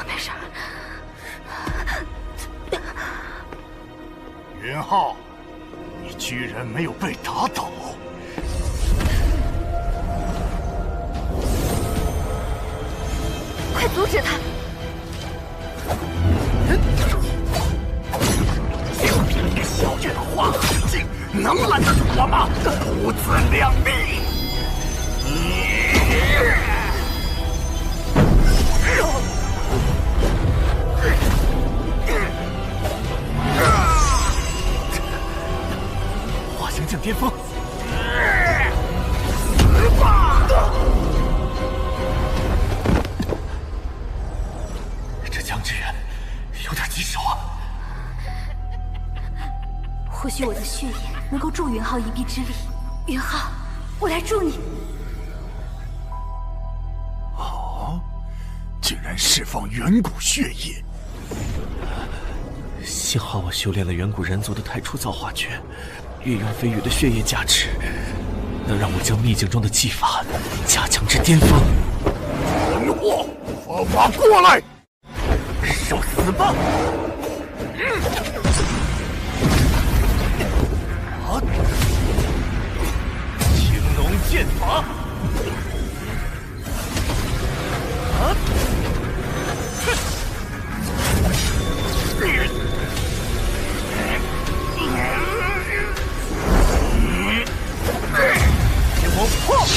没事。云浩，你居然没有被打倒！快阻止他！就凭你小姐的花和劲，能拦得住我吗？不自量力！化形降巅峰！死吧！这江之源有点棘手啊。或许我的血液能够助云浩一臂之力。云浩，我来助你。哦，竟然释放远古血液！幸好我修炼了远古人族的太初造化诀，运用飞羽的血液加持，能让我将秘境中的技法加强至巅峰。蠢货，放马过来！受死吧！青龙剑法！天魔破！神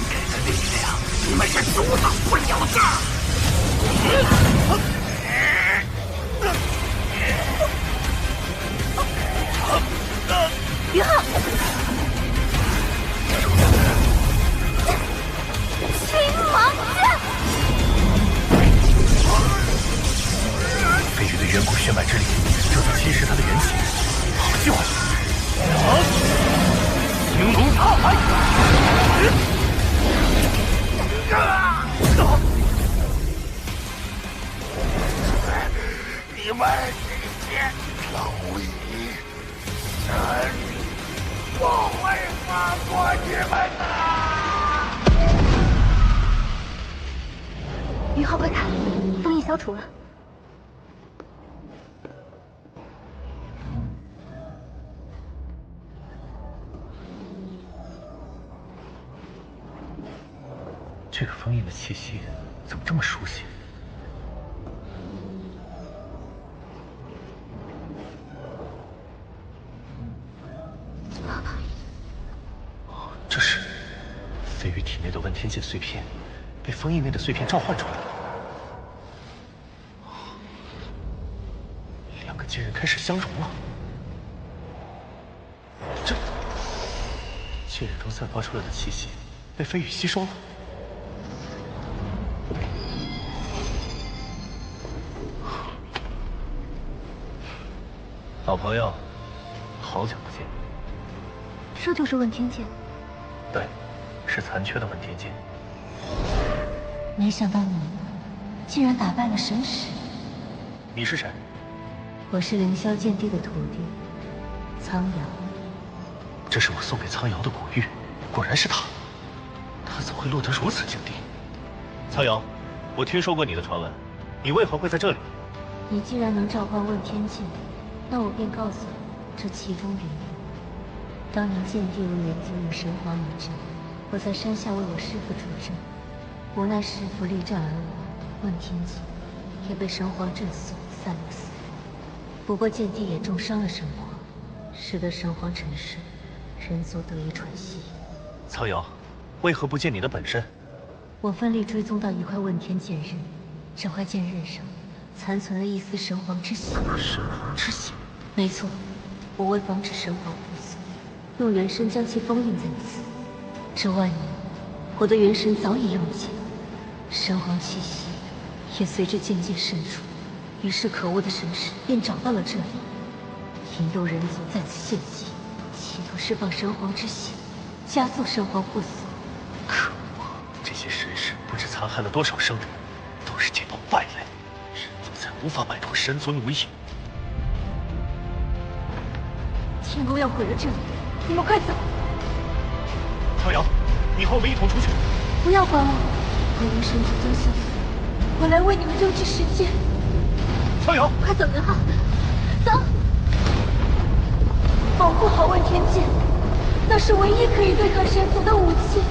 给的力量，你们是阻挡不了的。云浩，青芒剑！飞羽的远古血脉之力正在侵蚀他的元气，好救！青龙踏海！你们这些蝼蚁，神不会放过你们的！云浩，快看，封印消除了。这个封印的气息怎么这么熟悉？这是飞羽体内的问天剑碎片，被封印内的碎片召唤出来了。两个剑刃开始相融了。这剑刃中散发出来的气息被飞羽吸收了。老朋友，好久不见。这就是问天剑。对，是残缺的问天剑。没想到你竟然打败了神使。你是谁？我是凌霄剑帝的徒弟，苍瑶。这是我送给苍瑶的古玉，果然是他。他怎会落得如此境地？苍瑶，我听说过你的传闻，你为何会在这里？你既然能召唤问天剑，那我便告诉你这其中缘由。当年剑帝为援进入神皇遗阵，我在山下为我师父助阵，无奈师父力战而亡，问天剑也被神皇震碎，散落四方。不过剑帝也重伤了神皇，使得神皇沉睡，人族得以喘息。苍瑶，为何不见你的本身？我奋力追踪到一块问天剑刃，这块剑刃上残存了一丝神皇之血。神皇之血？没错，我为防止神皇不死，用元神将其封印在此。这万年，我的元神早已用尽，神皇气息也随之渐渐渗出。于是可恶的神使便找到了这里，引诱人族在此献祭，企图释放神皇之血，加速神皇不死。可恶！这些神使不知残害了多少生灵，都是这帮败类，人族才无法摆脱神族奴役。天宫要毁了这里，你们快走！朝阳，你和我们一同出去。不要管我，我用神族将相随，我来为你们救济世界。朝阳，快走，元昊，走！保护好问天剑，那是唯一可以对抗神族的武器。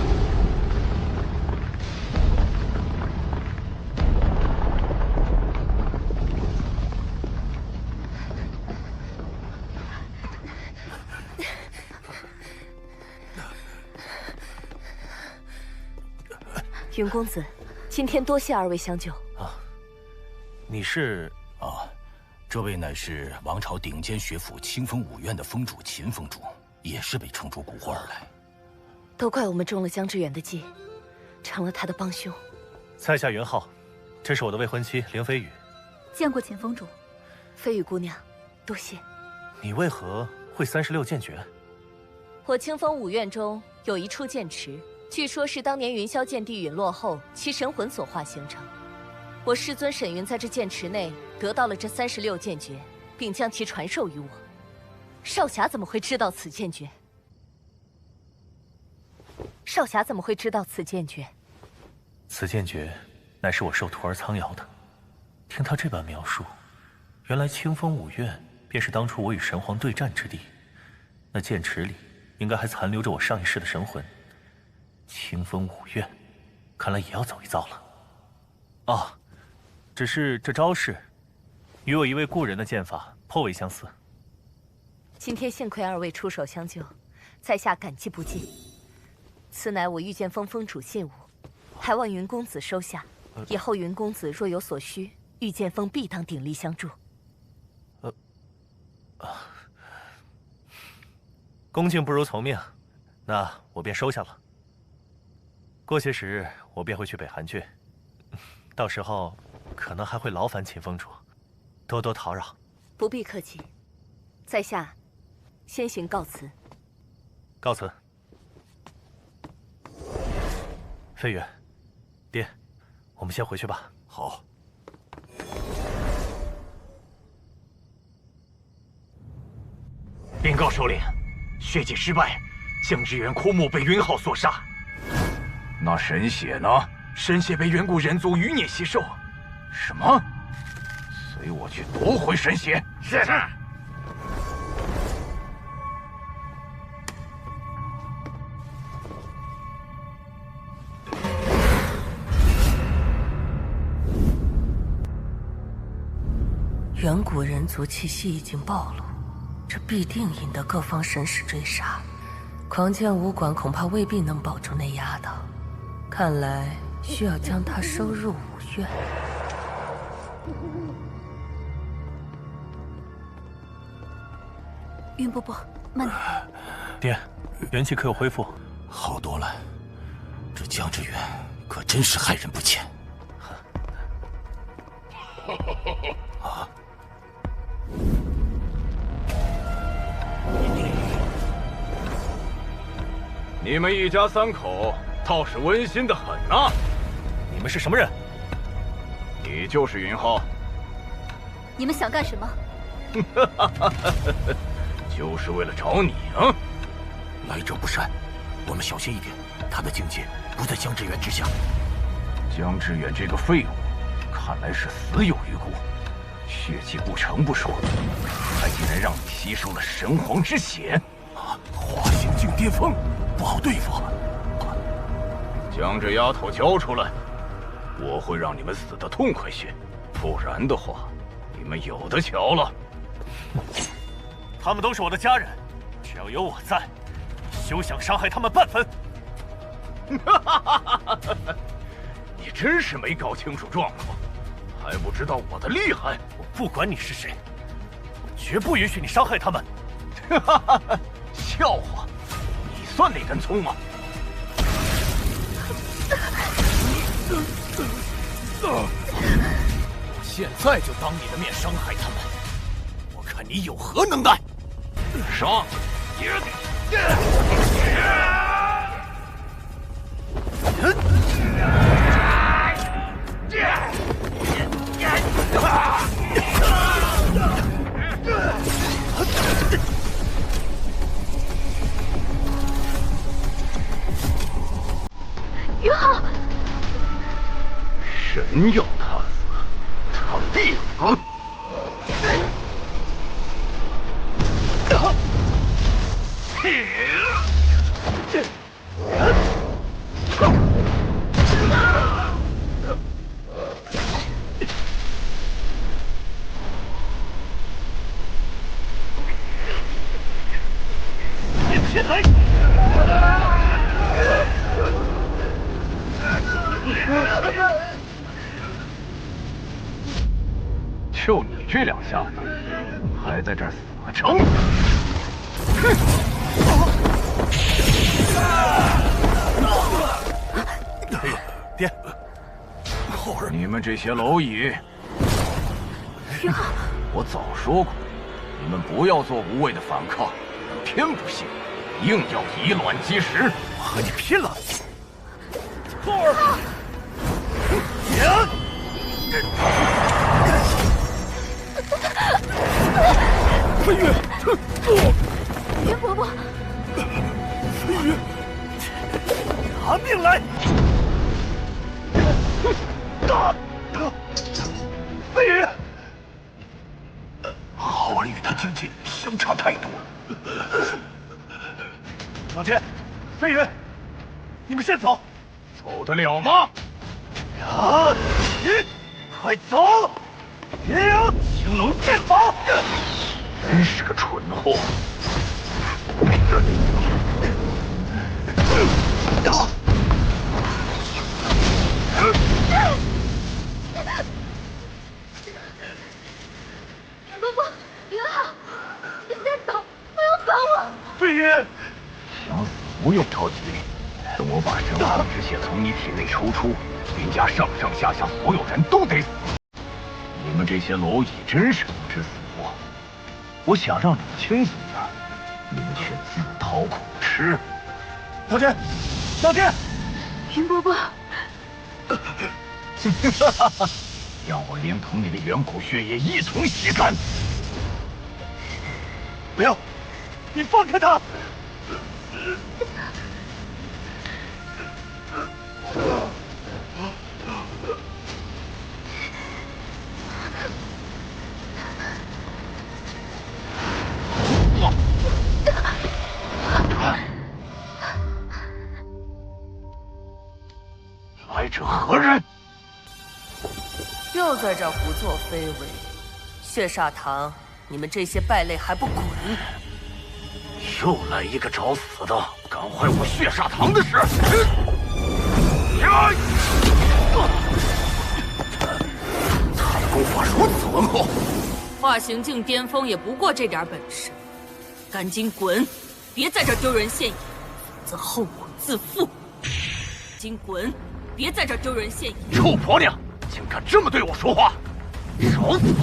云公子，今天多谢二位相救。你是？这位乃是王朝顶尖学府清风武院的峰主秦峰主，也是被城主蛊惑而来。都怪我们中了江致远的计，成了他的帮凶。在下元昊，这是我的未婚妻凌飞羽。见过秦峰主。飞羽姑娘，多谢。你为何会36剑诀？我清风武院中有一处剑池，据说是当年云霄剑帝陨落后其神魂所化形成。我师尊沈云在这剑池内得到了这36剑诀，并将其传授于我。少侠怎么会知道此剑诀？少侠怎么会知道此剑诀？此剑诀乃是我受徒儿苍瑶的。听他这般描述，原来清风武院便是当初我与神皇对战之地。那剑池里应该还残留着我上一世的神魂。清风武院，看来也要走一遭了。只是这招式与我一位故人的剑法颇为相似。今天幸亏二位出手相救，在下感激不尽。此乃我御剑锋锋主信物，还望云公子收下。以后云公子若有所需，御剑锋必当鼎力相助。恭敬不如从命，那我便收下了。过些时日，我便会去北寒郡，到时候可能还会劳烦秦峰主，多多叨扰。不必客气，在下先行告辞。告辞。飞羽，爹，我们先回去吧。好。禀告首领，血祭失败，江致远枯木被云昊所杀。那神血呢？神血被远古人族余孽吸收。什么？随我去夺回神血。是。远古人族气息已经暴露，这必定引得各方神使追杀。狂剑武馆恐怕未必能保住那丫头，看来需要将她收入武院。云伯伯，慢点。爹，元气可有恢复？好多了。这江致远可真是害人不浅。啊！你们一家三口倒是温馨的很呐！你们是什么人？你就是云昊。你们想干什么？就是为了找你啊！来者不善，我们小心一点。他的境界不在江致远之下。江致远这个废物，看来是死有余辜。血祭不成不说，还竟然让你吸收了神皇之血。化形境巅峰，不好对付。将这丫头交出来，我会让你们死得痛快些。不然的话，你们有的瞧了。他们都是我的家人，只要有我在，休想伤害他们半分。你真是没搞清楚状况，还不知道我的厉害。我不管你是谁，我绝不允许你伤害他们。笑话，你算哪根葱啊？我现在就当你的面伤害他们，我看你有何能耐！杀！真要他死，他必死！起来！就你这两下子，还在这儿死撑？爹，你们这些蝼蚁，我早说过，你们不要做无谓的反抗，偏不信，硬要以卵击石，我和你拼了！飞跃！云伯伯，飞跃！拿命来！飞跃！浩儿与他境界相差太多。老天，飞跃，你们先走。走得了吗？啊！快走！青龙剑法，真是个蠢货。伯伯，云浩，你先走，不要管我。飞跃，想死不用着急，等我把生命之血从你体内抽出，云家上上下下所有人都得死。你们这些蝼蚁真是不知死活！我想让你们轻松点，你们却自讨苦吃。老天，老天！云伯伯，让我连同你的远古血液一同吸干！不要！你放开他！来者何人？又在这胡作非为！血煞堂，你们这些败类还不滚！又来一个找死的，敢坏我血煞堂的事！他的功法如此浑厚，化形境巅峰也不过这点本事，赶紧滚！别在这丢人现眼，否则后果自负。赶紧滚！别在这丢人现眼！臭婆娘，竟敢这么对我说话！找死！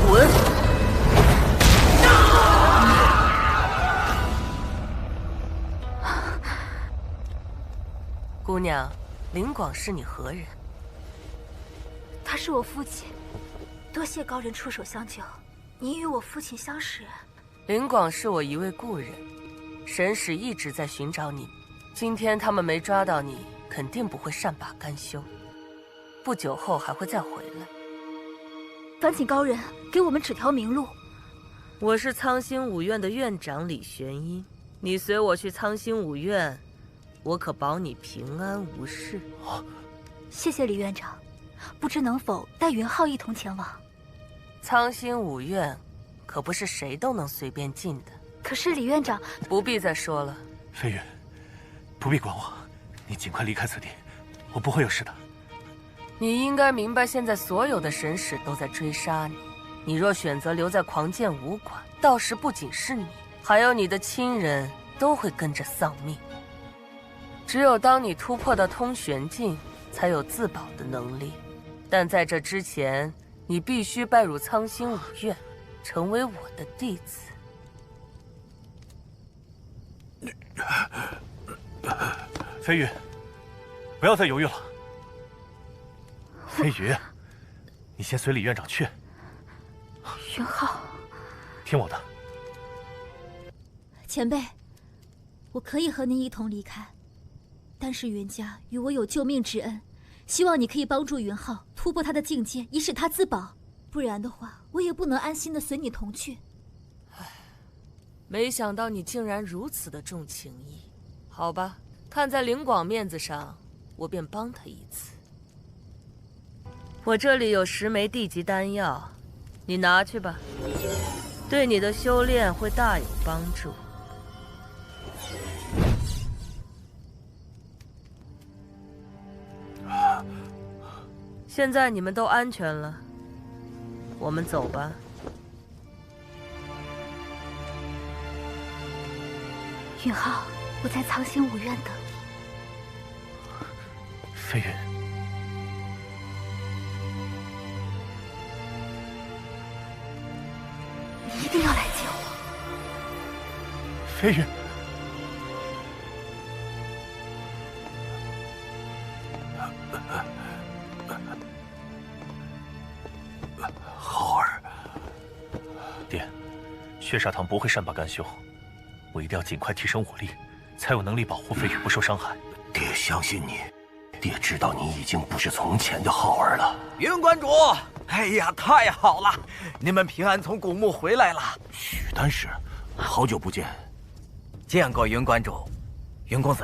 滚！姑娘，林广是你何人？他是我父亲，多谢高人出手相救。你与我父亲相识。林广是我一位故人，神使一直在寻找你。今天他们没抓到你，肯定不会善罢甘休，不久后还会再回来。烦请高人给我们指条明路。我是苍星武院的院长李玄一，你随我去苍星武院，我可保你平安无事。谢谢李院长，不知能否带云浩一同前往？苍星武院可不是谁都能随便进的。可是李院长，不必再说了。飞跃，不必管我，你尽快离开此地，我不会有事的。你应该明白，现在所有的神使都在追杀你。你若选择留在狂剑武馆，到时不仅是你，还有你的亲人都会跟着丧命。只有当你突破到通玄境，才有自保的能力。但在这之前，你必须拜入苍星武院，成为我的弟子。飞羽，不要再犹豫了。飞羽，你先随李院长去。云浩，听我的。前辈，我可以和您一同离开，但是云家与我有救命之恩，希望你可以帮助云浩突破他的境界，以使他自保。不然的话，我也不能安心的随你同去。没想到你竟然如此的重情义。好吧，看在灵广面子上，我便帮他一次。我这里有10枚地级丹药，你拿去吧，对你的修炼会大有帮助。现在你们都安全了，我们走吧。云浩，我在苍星5院等你。飞云，你一定要来救我。飞云，浩儿，爹，血煞堂不会善罢甘休，我一定要尽快提升武力，才有能力保护飞羽不受伤害。爹相信你，爹知道你已经不是从前的浩儿了。云馆主，哎呀，太好了，你们平安从古墓回来了。许丹师，好久不见。见过云馆主。云公子，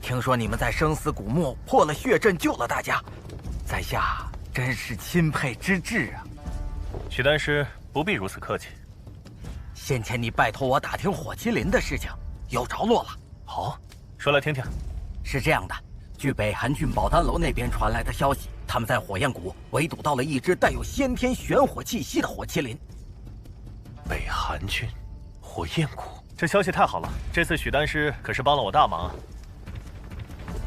听说你们在生死古墓破了血阵，救了大家，在下真是钦佩之至啊。许丹师不必如此客气。先前你拜托我打听火麒麟的事情，有着落了。好，说来听听。是这样的，据北韩郡宝丹楼那边传来的消息，他们在火焰谷围堵到了一只带有先天玄火气息的火麒麟。北韩郡，火焰谷，这消息太好了！这次许丹师可是帮了我大忙啊。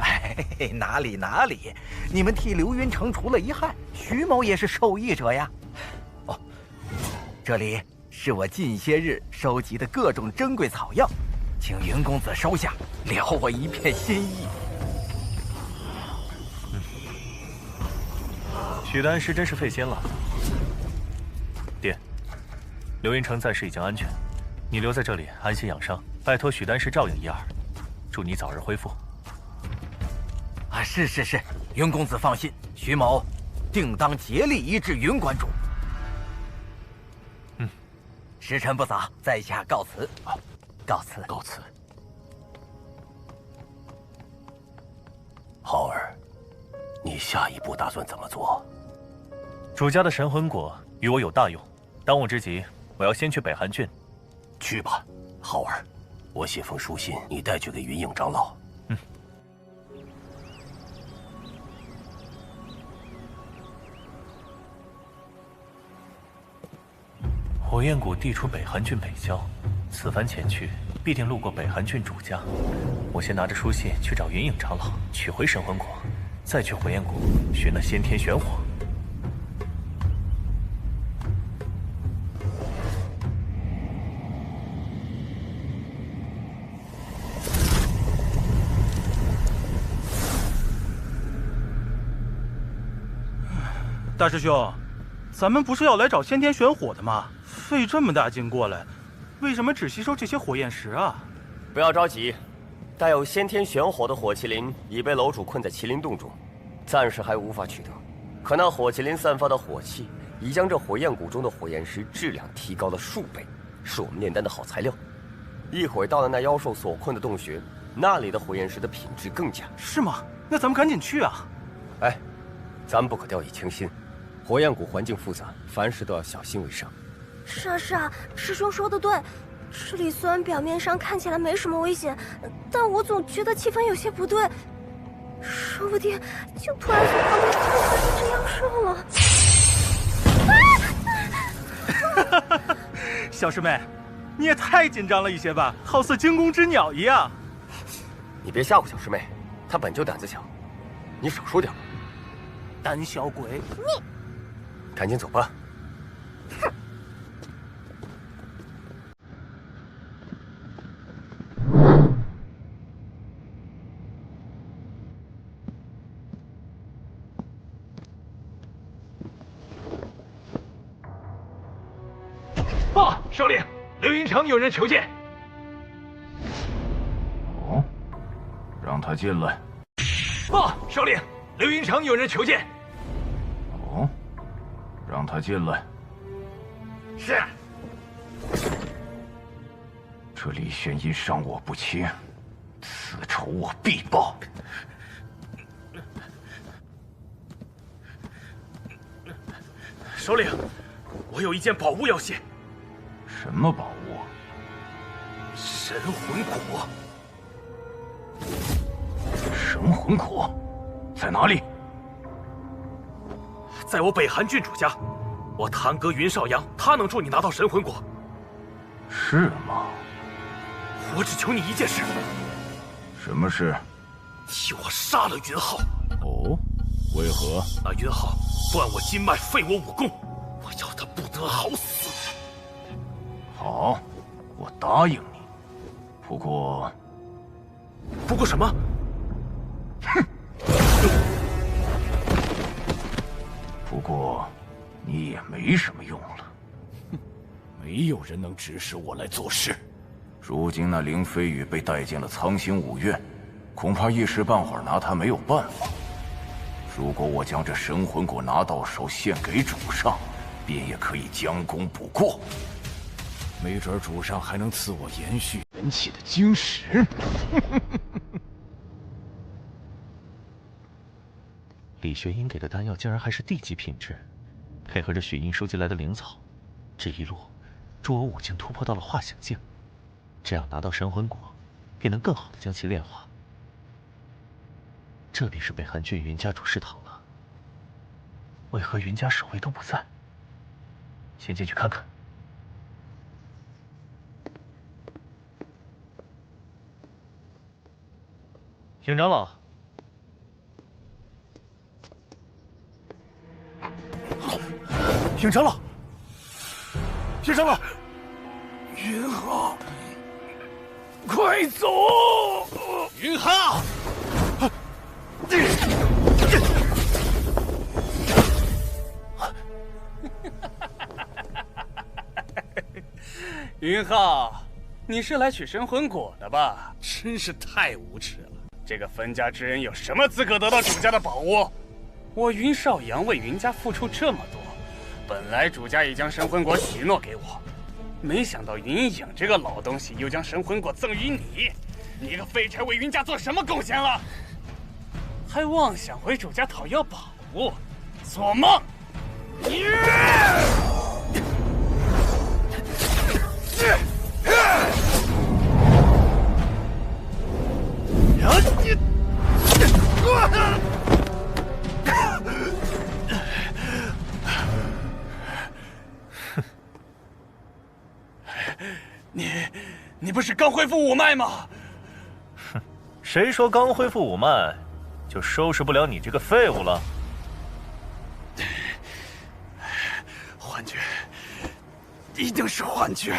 哎，哪里哪里，你们替刘云成除了一害，徐某也是受益者呀。哦，这里是我近些日收集的各种珍贵草药，请云公子收下，了我一片心意。许丹师真是费心了。爹，刘云成暂时已经安全，你留在这里安心养伤，拜托许丹师照应一二，祝你早日恢复。啊，是，云公子放心，徐某定当竭力医治云馆主。时辰不早，在下告辞。告辞。浩儿，你下一步打算怎么做？主家的神魂果与我有大用，当务之急，我要先去北韩郡。去吧，浩儿，我写封书信，你带去给云影长老。火焰谷地处北韩郡北郊，此番前去必定路过北韩郡主家。我先拿着书信去找云影长老取回神魂果，再去火焰谷寻那先天玄火。大师兄，咱们不是要来找先天玄火的吗？费这么大劲过来，为什么只吸收这些火焰石啊？不要着急，带有先天玄火的火麒麟已被楼主困在麒麟洞中，暂时还无法取得。可那火麒麟散发的火气，已将这火焰谷中的火焰石质量提高了数倍，是我们炼丹的好材料。一会到了那妖兽所困的洞穴，那里的火焰石的品质更佳。是吗？那咱们赶紧去啊！哎，咱们不可掉以轻心。火焰谷环境复杂，凡事都要小心为上。是啊，师兄说的对。这里虽然表面上看起来没什么危险，但我总觉得气氛有些不对，说不定就突然从旁边窜出一只妖兽了。小师妹，你也太紧张了一些吧，好似惊弓之鸟一样。你别吓唬小师妹，她本就胆子小，你少说点吧。胆小鬼！你赶紧走吧。报，首领，刘云城有人求见。哦，让他进来。报，首领，刘云城有人求见。哦，让他进来。是。这李玄因伤我不轻，此仇我必报。首领，我有一件宝物要献。什么宝物？神魂果。神魂果在哪里？在我北韩郡主家，我堂哥云少阳，他能助你拿到神魂果。是吗？我只求你一件事。什么事？替我杀了云浩。哦，为何？那云浩断我筋脉，废我武功，我要他不得好死。好，我答应你。不过什么？哼！不过你也没什么用了。没有人能指使我来做事。如今那凌飞羽被带进了苍星武院，恐怕一时半会儿拿他没有办法。如果我将这神魂果拿到手，献给主上，便也可以将功补过。没准主上还能赐我延续元气的晶石。李学英给的丹药竟然还是地级品质，配合着许英收集来的灵草，这一路助我武境突破到了化形境。这样拿到神魂果，便能更好的将其炼化。这便是北韩郡云家主事堂了。为何云家守卫都不在？先进去看看。邢长老，邢长老，邢长老，云浩，快走！云浩，云浩，你是来取神魂果的吧？真是太无耻了！这个分家之人有什么资格得到主家的宝物？我云少阳为云家付出这么多，本来主家已将神魂果许诺给我，没想到云影这个老东西又将神魂果赠予你。你个废柴，为云家做什么贡献了？还妄想回主家讨要宝物，做梦！你不是刚恢复五脉吗？哼，谁说刚恢复五脉就收拾不了你这个废物了？幻觉，一定是幻觉。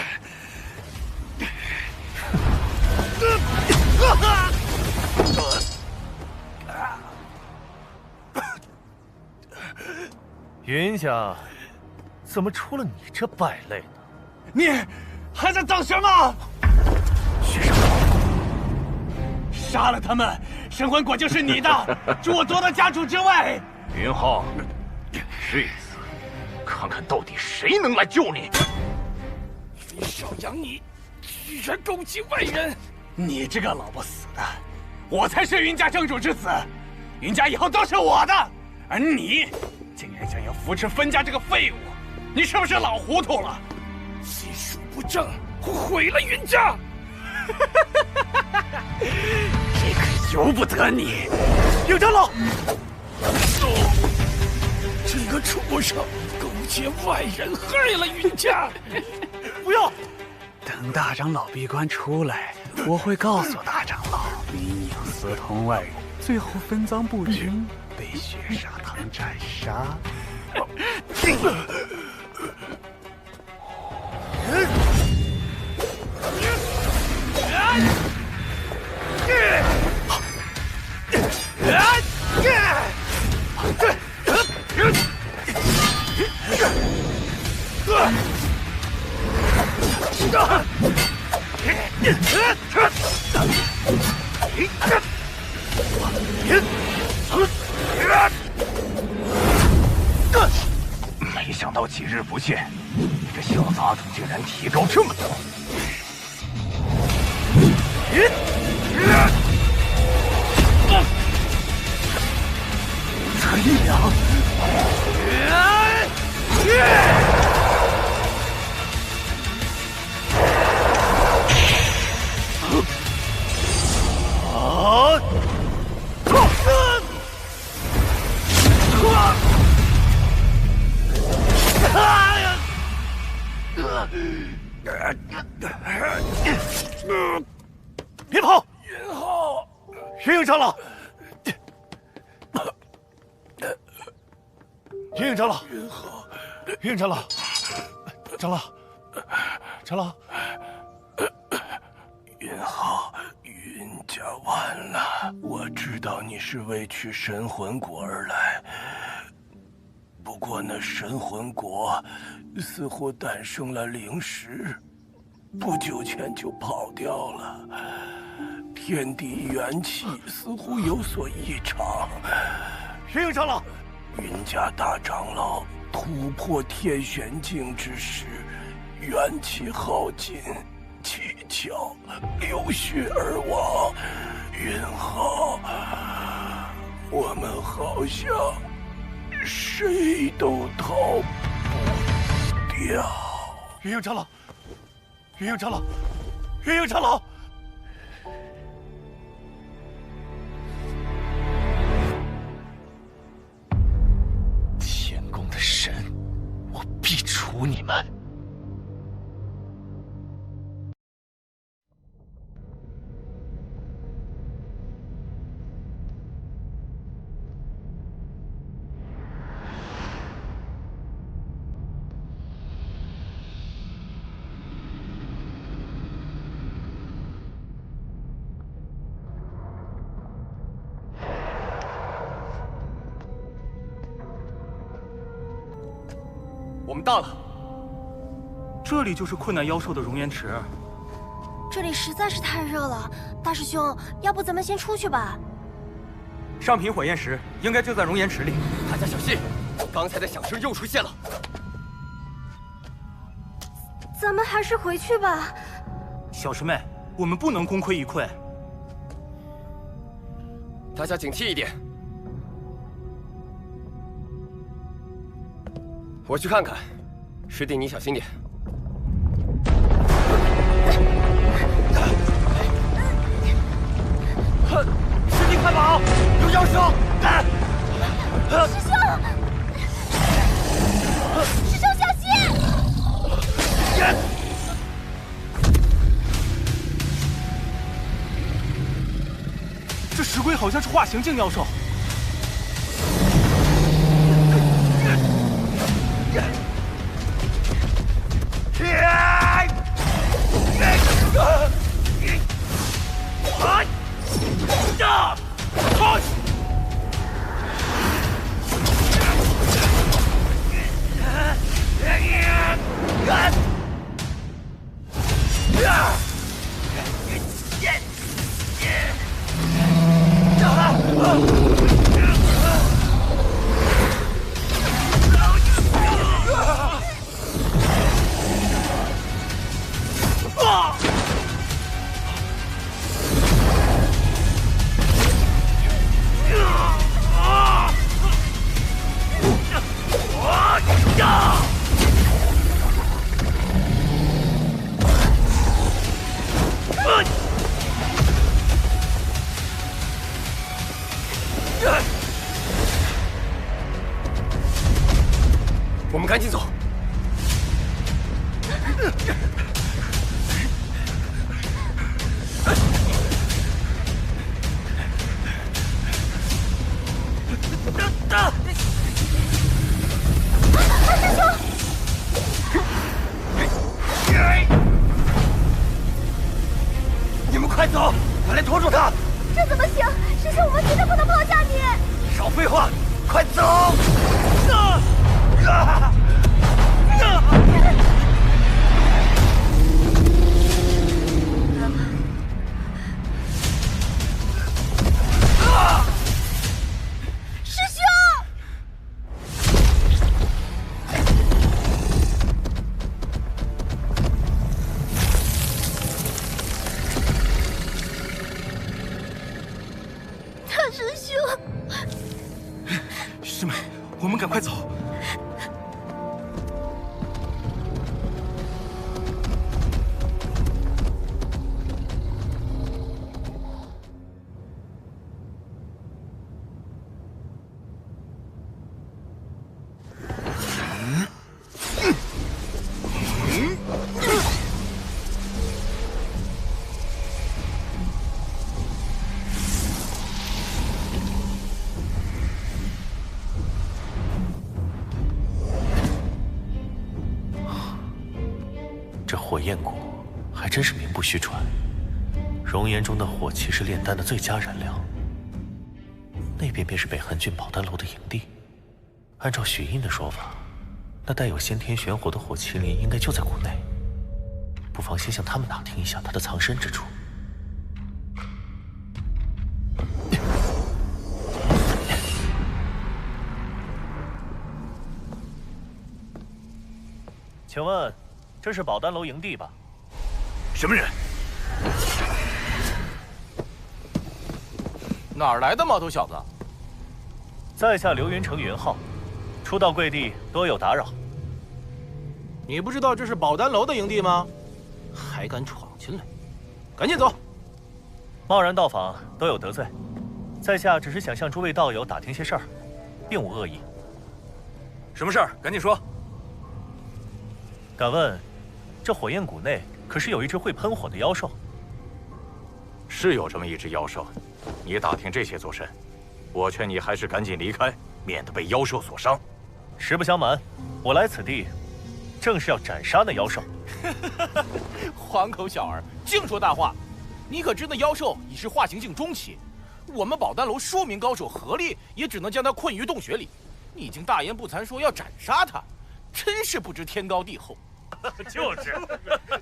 云家怎么出了你这败类呢？你还在等什么？学生，杀了他们，神魂果就是你的，助我夺得家主之位。云浩，这次看看到底谁能来救你！云少阳，你居然攻击外人！你这个老不死的，我才是云家正主之子，云家以后都是我的，而你竟然想要扶持分家这个废物，你是不是老糊涂了？心术不正，毁了云家！这可由不得你，有长老！这个畜生勾结外人，害了云家！不要！等大长老闭关出来，我会告诉大长老，云影私通外人，最后分赃不均，被血砂堂斩杀。没想到几日不见，你这小杂种竟然提高这么多！这力量！别跑！云浩，云影长老，云影长老，云浩，云影长老，长老，长老，云浩，云家完了。我知道你是为取神魂果而来，不过那神魂果似乎诞生了灵石，不久前就跑掉了。天地元气似乎有所异常。云影长老，云家大长老突破天玄境之时，元气耗尽，七窍流血而亡。云浩，我们好像谁都逃不掉。云影长老，云影长老，云影长老。天宫的神，我必除你们！我们到了，这里就是困难妖兽的熔岩池。这里实在是太热了，大师兄，要不咱们先出去吧？上品火焰石应该就在熔岩池里，大家小心，刚才的响声又出现了。咱们还是回去吧。小师妹，我们不能功亏一篑。大家警惕一点。我去看看，师弟你小心点。师弟快跑，有妖兽！师兄，师兄小心！这石龟好像是化形境妖兽。我们赶紧走。你们快走，我来拖住他。这怎么行？师兄，我们绝对不能抛下你！少废话，快走！这火焰谷还真是名不虚传，熔岩中的火气是炼丹的最佳燃料。那边便是北寒郡宝丹楼的营地。按照许印的说法，那带有先天玄火的火麒麟应该就在谷内。不妨先向他们打听一下它的藏身之处。请问，这是宝丹楼营地吧？什么人？哪儿来的毛头小子？在下刘云城云浩，初到贵地多有打扰。你不知道这是宝丹楼的营地吗？还敢闯进来？赶紧走！贸然到访多有得罪，在下只是想向诸位道友打听些事儿，并无恶意。什么事儿？赶紧说。敢问，这火焰谷内可是有一只会喷火的妖兽？是有这么一只妖兽，你打听这些做甚？我劝你还是赶紧离开，免得被妖兽所伤。实不相瞒，我来此地，正是要斩杀那妖兽。黄口小儿，净说大话！你可知那妖兽已是化形境中期，我们宝丹楼数名高手合力，也只能将它困于洞穴里。你已经大言不惭说要斩杀它，真是不知天高地厚。就是，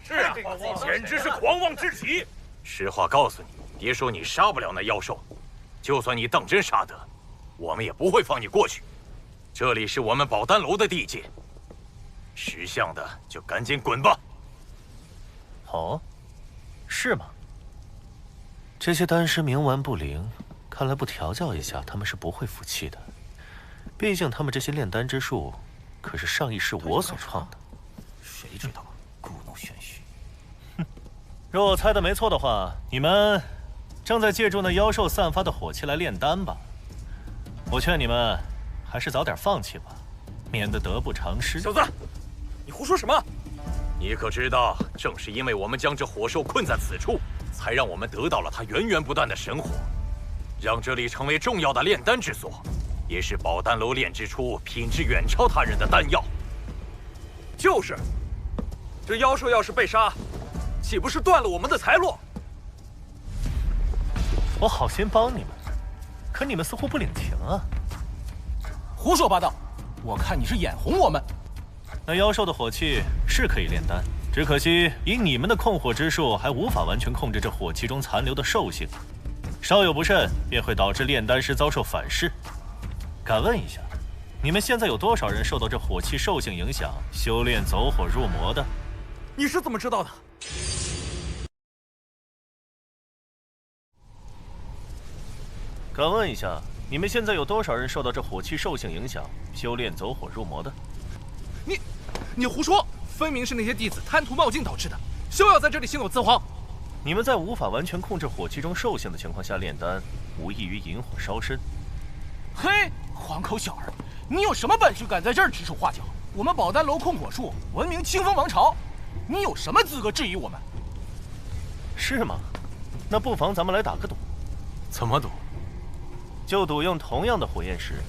是啊，简直是狂妄之极。实话告诉你，别说你杀不了那妖兽，就算你当真杀得，我们也不会放你过去。这里是我们宝丹楼的地界，识相的就赶紧滚吧。哦，是吗？这些丹师冥顽不灵，看来不调教一下，他们是不会服气的。毕竟他们这些炼丹之术，可是上一世我所创的。谁知道，故弄玄虚。若我猜的没错的话，你们正在借助那妖兽散发的火气来炼丹吧？我劝你们还是早点放弃吧，免得得不偿失。小子，你胡说什么？你可知道，正是因为我们将这火兽困在此处，才让我们得到了它源源不断的神火，让这里成为重要的炼丹之所，也是宝丹楼炼制出品质远超他人的丹药。就是，这妖兽要是被杀，岂不是断了我们的财路？我好心帮你们，可你们似乎不领情啊！胡说八道！我看你是眼红我们。那妖兽的火气是可以炼丹，只可惜以你们的控火之术，还无法完全控制这火气中残留的兽性，稍有不慎，便会导致炼丹师遭受反噬。敢问一下，你们现在有多少人受到这火气兽性影响，修炼走火入魔的？你是怎么知道的？敢问一下，你们现在有多少人受到这火气兽性影响，修炼走火入魔的？你胡说！分明是那些弟子贪图冒进导致的，休要在这里信口雌黄。你们在无法完全控制火气中兽性的情况下炼丹，无异于引火烧身。嘿，黄口小儿，你有什么本事敢在这儿指手画脚？我们宝丹楼控火术闻名清风王朝，你有什么资格质疑我们？是吗？那不妨咱们来打个赌。怎么赌？就赌用同样的火焰石，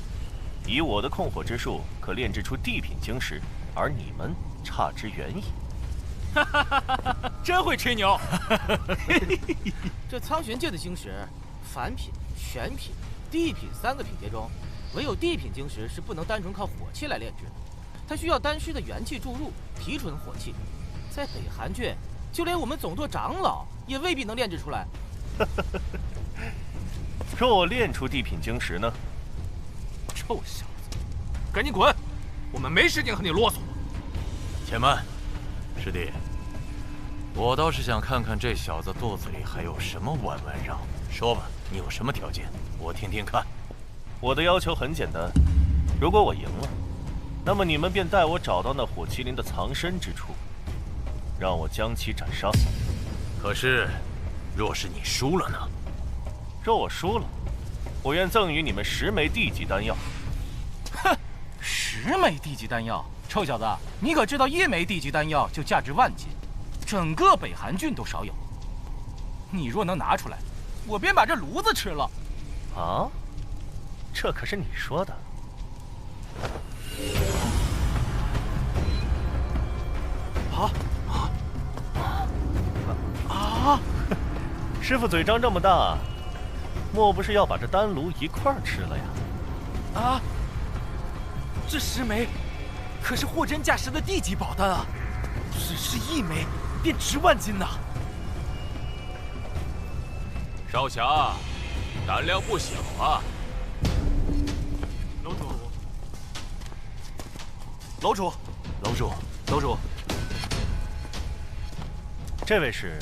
以我的控火之术可炼制出地品晶石，而你们差之远矣。真会吹牛！这苍玄界的晶石，凡品、玄品、地品3个品阶中，唯有地品晶石是不能单纯靠火气来炼制的，它需要丹师的元气注入，提纯火气。在北寒郡，就连我们总舵长老也未必能炼制出来。若我炼出地品晶石呢？臭小子，赶紧滚！我们没时间和你啰嗦。且慢，师弟，我倒是想看看这小子肚子里还有什么弯弯绕。说吧，你有什么条件？我听听看。我的要求很简单，如果我赢了，那么你们便带我找到那火麒麟的藏身之处，让我将其斩杀。可是，若是你输了呢？若我输了，我愿赠予你们10枚地级丹药。哼，10枚地级丹药，臭小子，你可知道1枚地级丹药就价值万金，整个北寒郡都少有。你若能拿出来，我便把这炉子吃了。啊？这可是你说的。啊！师傅嘴张这么大，莫不是要把这丹炉一块儿吃了呀？啊！这10枚，可是货真价实的地级宝丹啊！只是1枚，便值万金呐！少侠，胆量不小啊！楼主，楼主，楼主，楼主，这位是？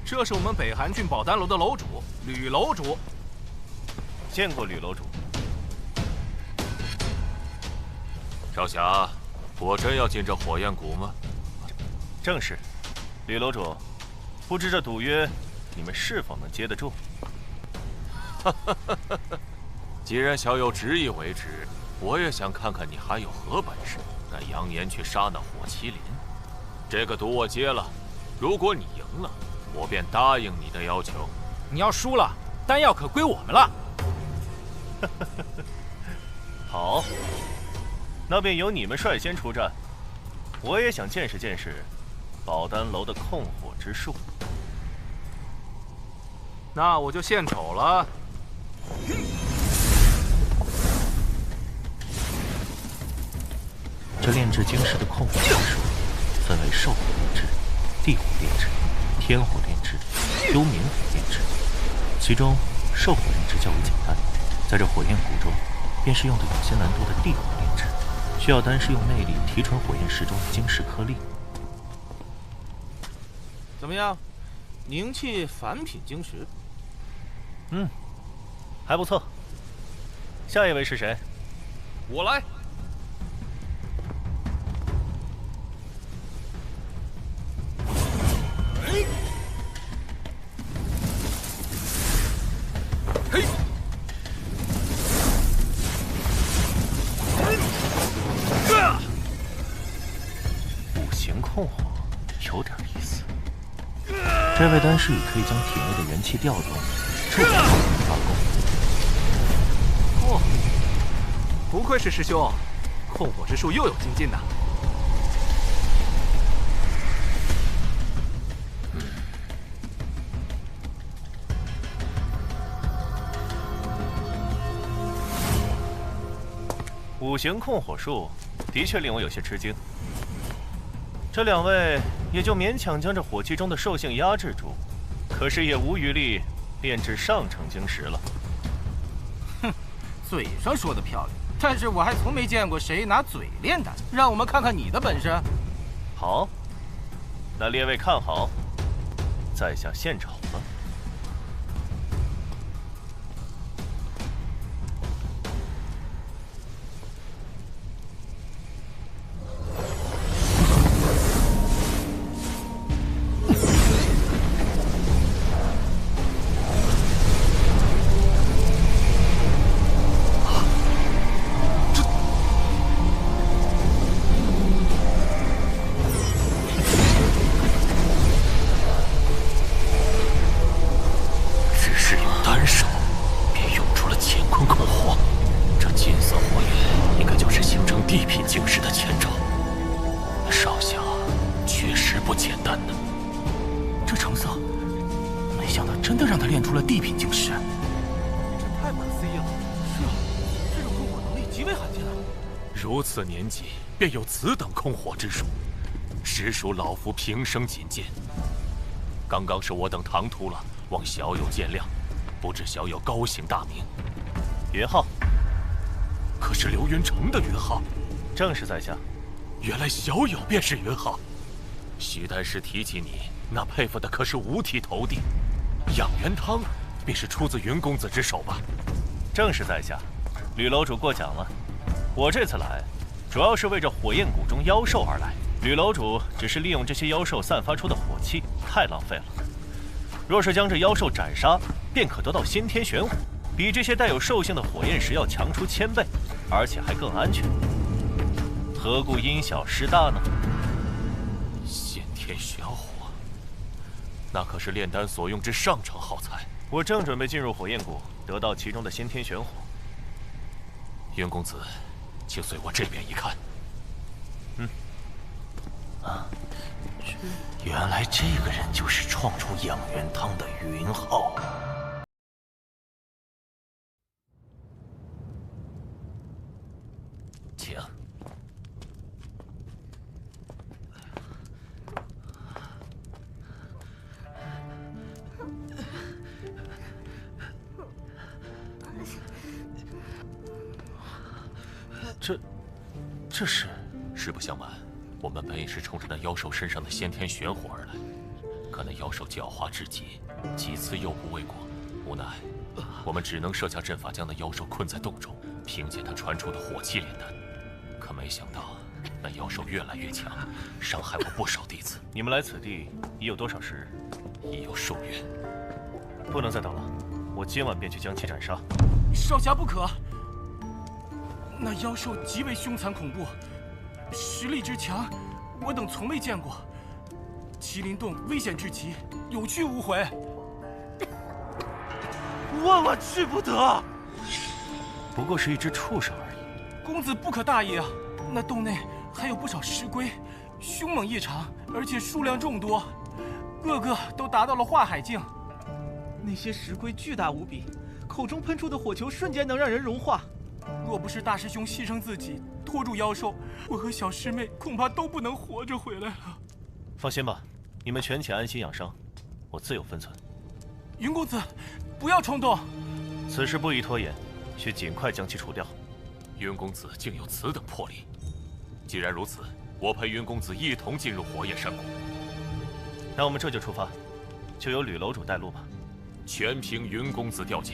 这是我们北韩郡宝丹楼的楼主吕楼主。见过吕楼主。少侠，果真要进这火焰谷吗？正是。吕楼主，不知这赌约，你们是否能接得住？既然小友执意为之，我也想看看你还有何本事，敢扬言去杀那火麒麟。这个赌我接了，如果你赢了，我便答应你的要求。你要输了，丹药可归我们了。好，那便由你们率先出战。我也想见识见识宝丹楼的控火之术。那我就献丑了。这炼制晶石的控火之术，分为兽火炼制、地火炼制、天火炼制、幽冥火炼制。其中兽火炼制较为简单，在这火焰谷中，便是用的有些难度的地火炼制，需要丹师用内力提纯火焰石中的晶石颗粒。怎么样？凝气凡品晶石？还不错。下一位是谁？我来。嘿！五行控火，有点意思。这位丹师已可以将体内的元气调动，助力控火发功。哦，不愧是师兄，控火之术又有精进呐。五行控火术的确令我有些吃惊。这两位也就勉强将这火气中的兽性压制住，可是也无余力炼制上乘晶石了。哼，嘴上说的漂亮，但是我还从没见过谁拿嘴炼丹。让我们看看你的本事。好，那列位看好，在下献丑了。此年纪便有此等控火之术，实属老夫平生仅见。刚刚是我等唐突了，望小友见谅。不知小友高姓大名？云浩。可是刘云成的云浩？正是在下。原来小友便是云浩。徐丹师提起你，那佩服的可是五体投地。养元汤便是出自云公子之手吧？正是在下。吕楼主过奖了。我这次来，主要是为这火焰谷中妖兽而来。吕楼主只是利用这些妖兽散发出的火气，太浪费了。若是将这妖兽斩杀，便可得到先天玄火，比这些带有兽性的火焰石要强出1000倍，而且还更安全。何故因小失大呢？先天玄火，那可是炼丹所用之上乘耗材。我正准备进入火焰谷，得到其中的先天玄火。云公子，请随我这边一看。原来这个人就是创出养元汤的云浩。请。这是？实不相瞒，我们本也是冲着那妖兽身上的先天玄火而来，可那妖兽狡猾至极，几次诱捕未果，无奈我们只能设下阵法，将那妖兽困在洞中，凭借它传出的火气炼丹。可没想到，那妖兽越来越强，伤害我不少弟子。你们来此地已有多少时日？已有数月。不能再等了，我今晚便去将其斩杀。少侠不可！那妖兽极为凶残恐怖，实力之强，我等从未见过。麒麟洞危险至极，有去无回。万万去不得！不过是一只畜生而已。公子不可大意啊！那洞内还有不少石龟，凶猛异常，而且数量众多，个个都达到了化海境。那些石龟巨大无比，口中喷出的火球瞬间能让人融化。若不是大师兄牺牲自己拖住妖兽，我和小师妹恐怕都不能活着回来了。放心吧，你们权且安心养伤，我自有分寸。云公子，不要冲动，此事不宜拖延，需尽快将其除掉。云公子竟有此等魄力，既然如此，我陪云公子一同进入火焰山谷。那我们这就出发，就由吕楼主带路吧。全凭云公子调遣。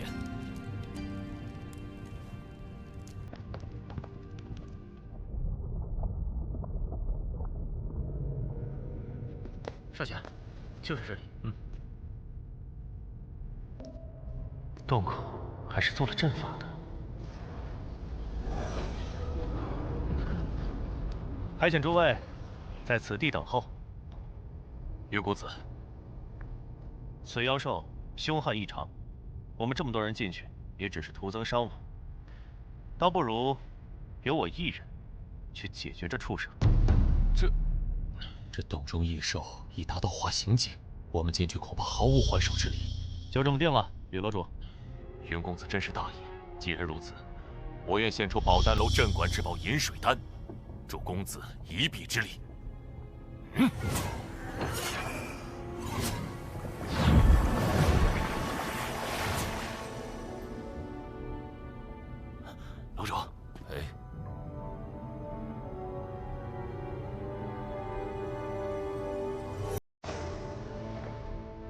少侠，就是这里。洞口还是做了阵法的。还请诸位在此地等候。云公子，此妖兽凶悍异常，我们这么多人进去，也只是徒增伤亡，倒不如由我一人去解决这畜生。这洞中异兽已达到化形境，我们进去恐怕毫无还手之力。就这么定了，吕楼主。云公子真是大义，既然如此，我愿献出宝丹楼镇馆之宝饮水丹，助公子一臂之力。楼主，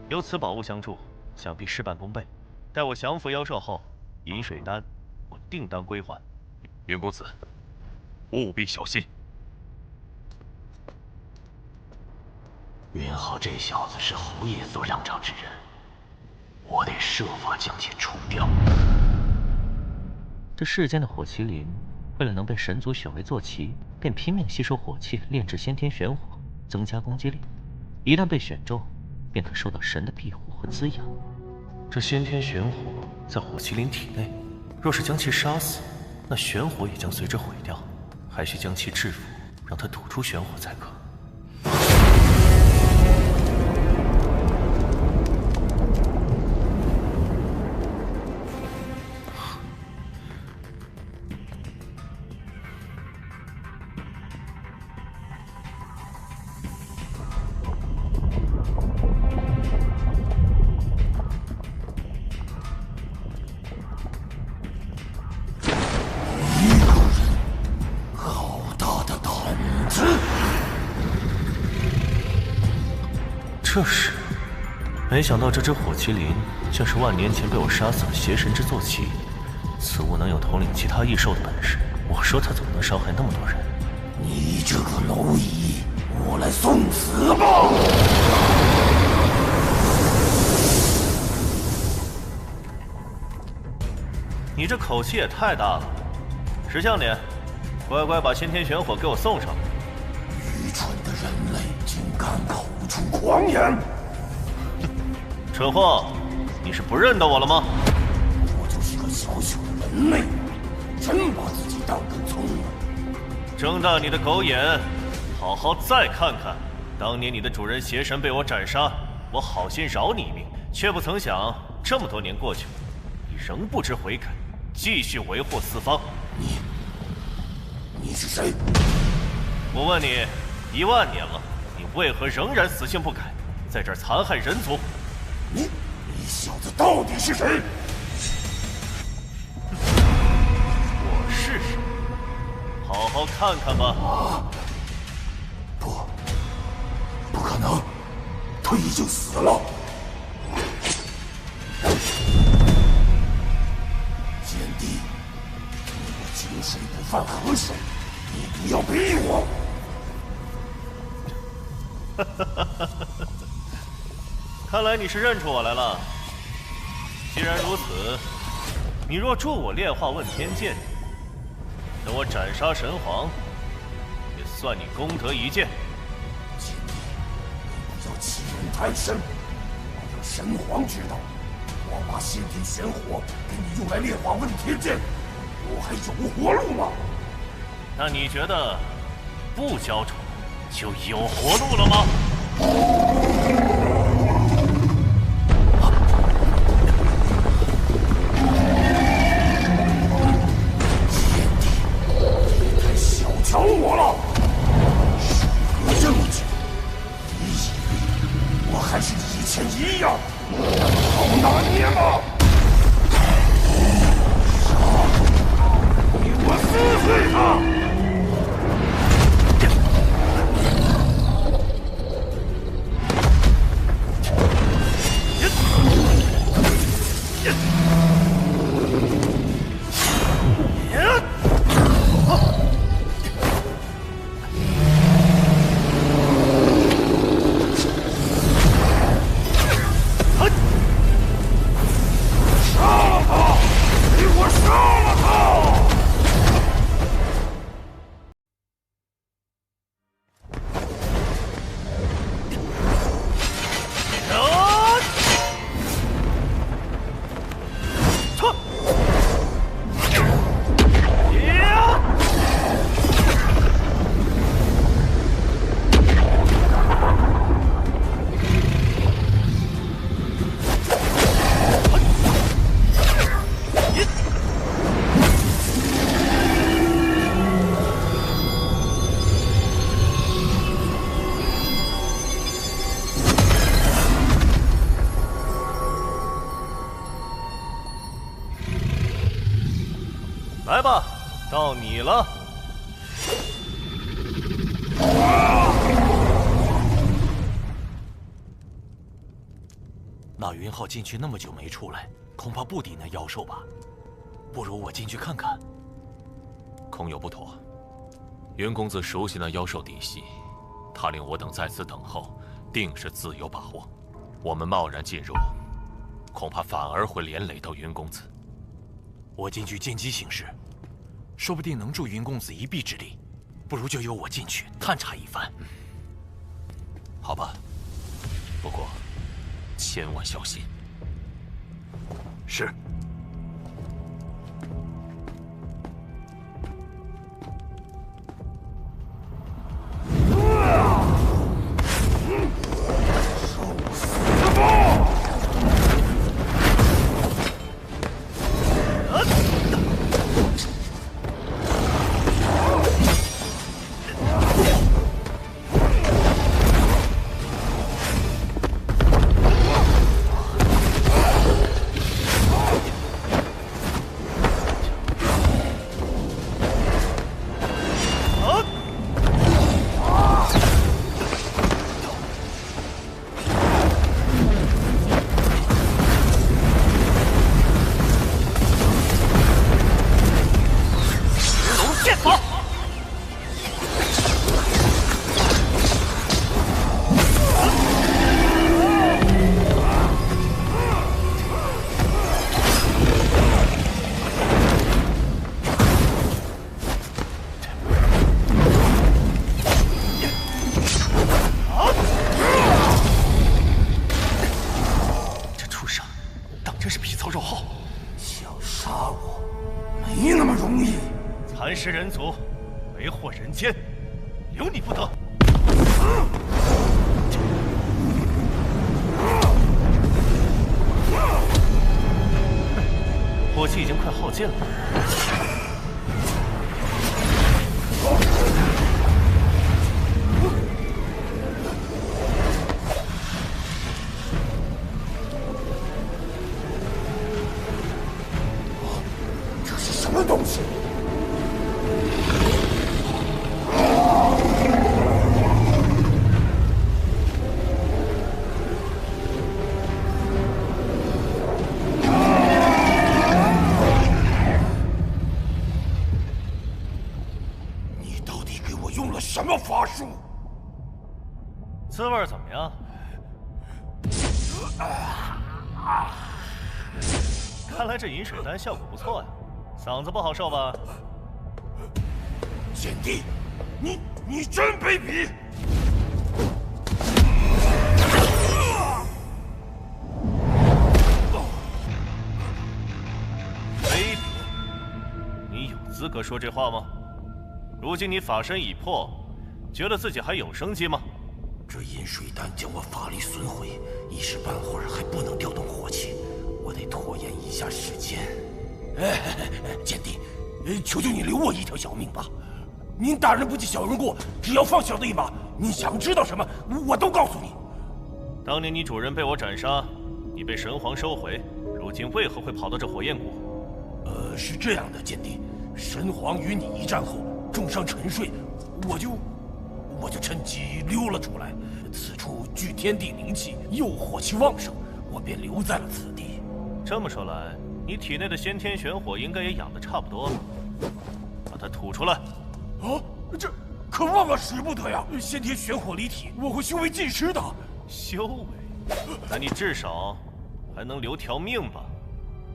有此宝物相助，想必事半功倍。待我降服妖兽后，饮水丹我定当归还。云公子，务必小心。云浩这小子是侯爷所让召之人，我得设法将其除掉。这世间的火麒麟，为了能被神族选为坐骑，便拼命吸收火气，炼制先天玄火，增加攻击力。一旦被选中，便可受到神的庇护和滋养。这先天玄火在火麒麟体内，若是将其杀死，那玄火也将随之毁掉，还需将其制服，让他吐出玄火才可。这是，没想到这只火麒麟竟是万年前被我杀死的邪神之坐骑。此物能有统领其他异兽的本事，我说它怎么能伤害那么多人？你这个蝼蚁，我来送死吧！你这口气也太大了。石像脸，乖乖把先天玄火给我送上来。愚蠢的人类竟敢口出狂言！蠢货，你是不认得我了吗？我就是个小小的人类，真把自己当根葱了？睁大你的狗眼，好好再看看当年你的主人邪神被我斩杀，我好心饶你一命，却不曾想这么多年过去了，你仍不知悔改，继续为祸四方。你是谁？我问你，1万年了，你为何仍然死性不改，在这儿残害人族？你小子到底是谁？我是谁？好好看看吧。不可能，他已经死了。奸帝，我井水不犯河水，你不要逼我。看来你是认出我来了。既然如此，你若助我炼化问天剑，等我斩杀神皇，也算你功德一件。奸帝，你不要欺人太甚！我让神皇知道，我把先天玄火给你用来炼化问天剑，我还有活路吗？那你觉得不交出就有活路了吗？瞧我了，事隔这么久，你以为我还是以前一样好拿捏吗？给我撕碎他！来吧，到你了。那云浩进去那么久没出来，恐怕不敌那妖兽吧？不如我进去看看。恐有不妥。云公子熟悉那妖兽底细，他令我等在此等候，定是自有把握。我们贸然进入，恐怕反而会连累到云公子。我进去见机行事，说不定能助云公子一臂之力。不如就由我进去探查一番。好吧，不过千万小心。是。残食人族，为祸人间，留你不得！靠近了。这是什么东西？什么法术？滋味怎么样？看来这饮水丹效果不错呀，嗓子不好受吧？简帝，你真卑鄙！卑鄙？你有资格说这话吗？如今你法身已破，觉得自己还有生机吗？这饮水丹将我法力损毁，一时半会儿还不能调动火气，我得拖延一下时间。简帝，求求你留我一条小命吧！您大人不计小人过，只要放小的一马，您想知道什么，我都告诉你。当年你主人被我斩杀，你被神皇收回，如今为何会跑到这火焰谷？是这样的，简帝，神皇与你一战后重伤沉睡，我就趁机溜了出来。此处聚天地灵气，又火气旺盛，我便留在了此地。这么说来，你体内的先天玄火应该也养得差不多了，把它吐出来。啊，这可万万使不得呀！先天玄火离体，我会修为尽失的。修为？那你至少还能留条命吧？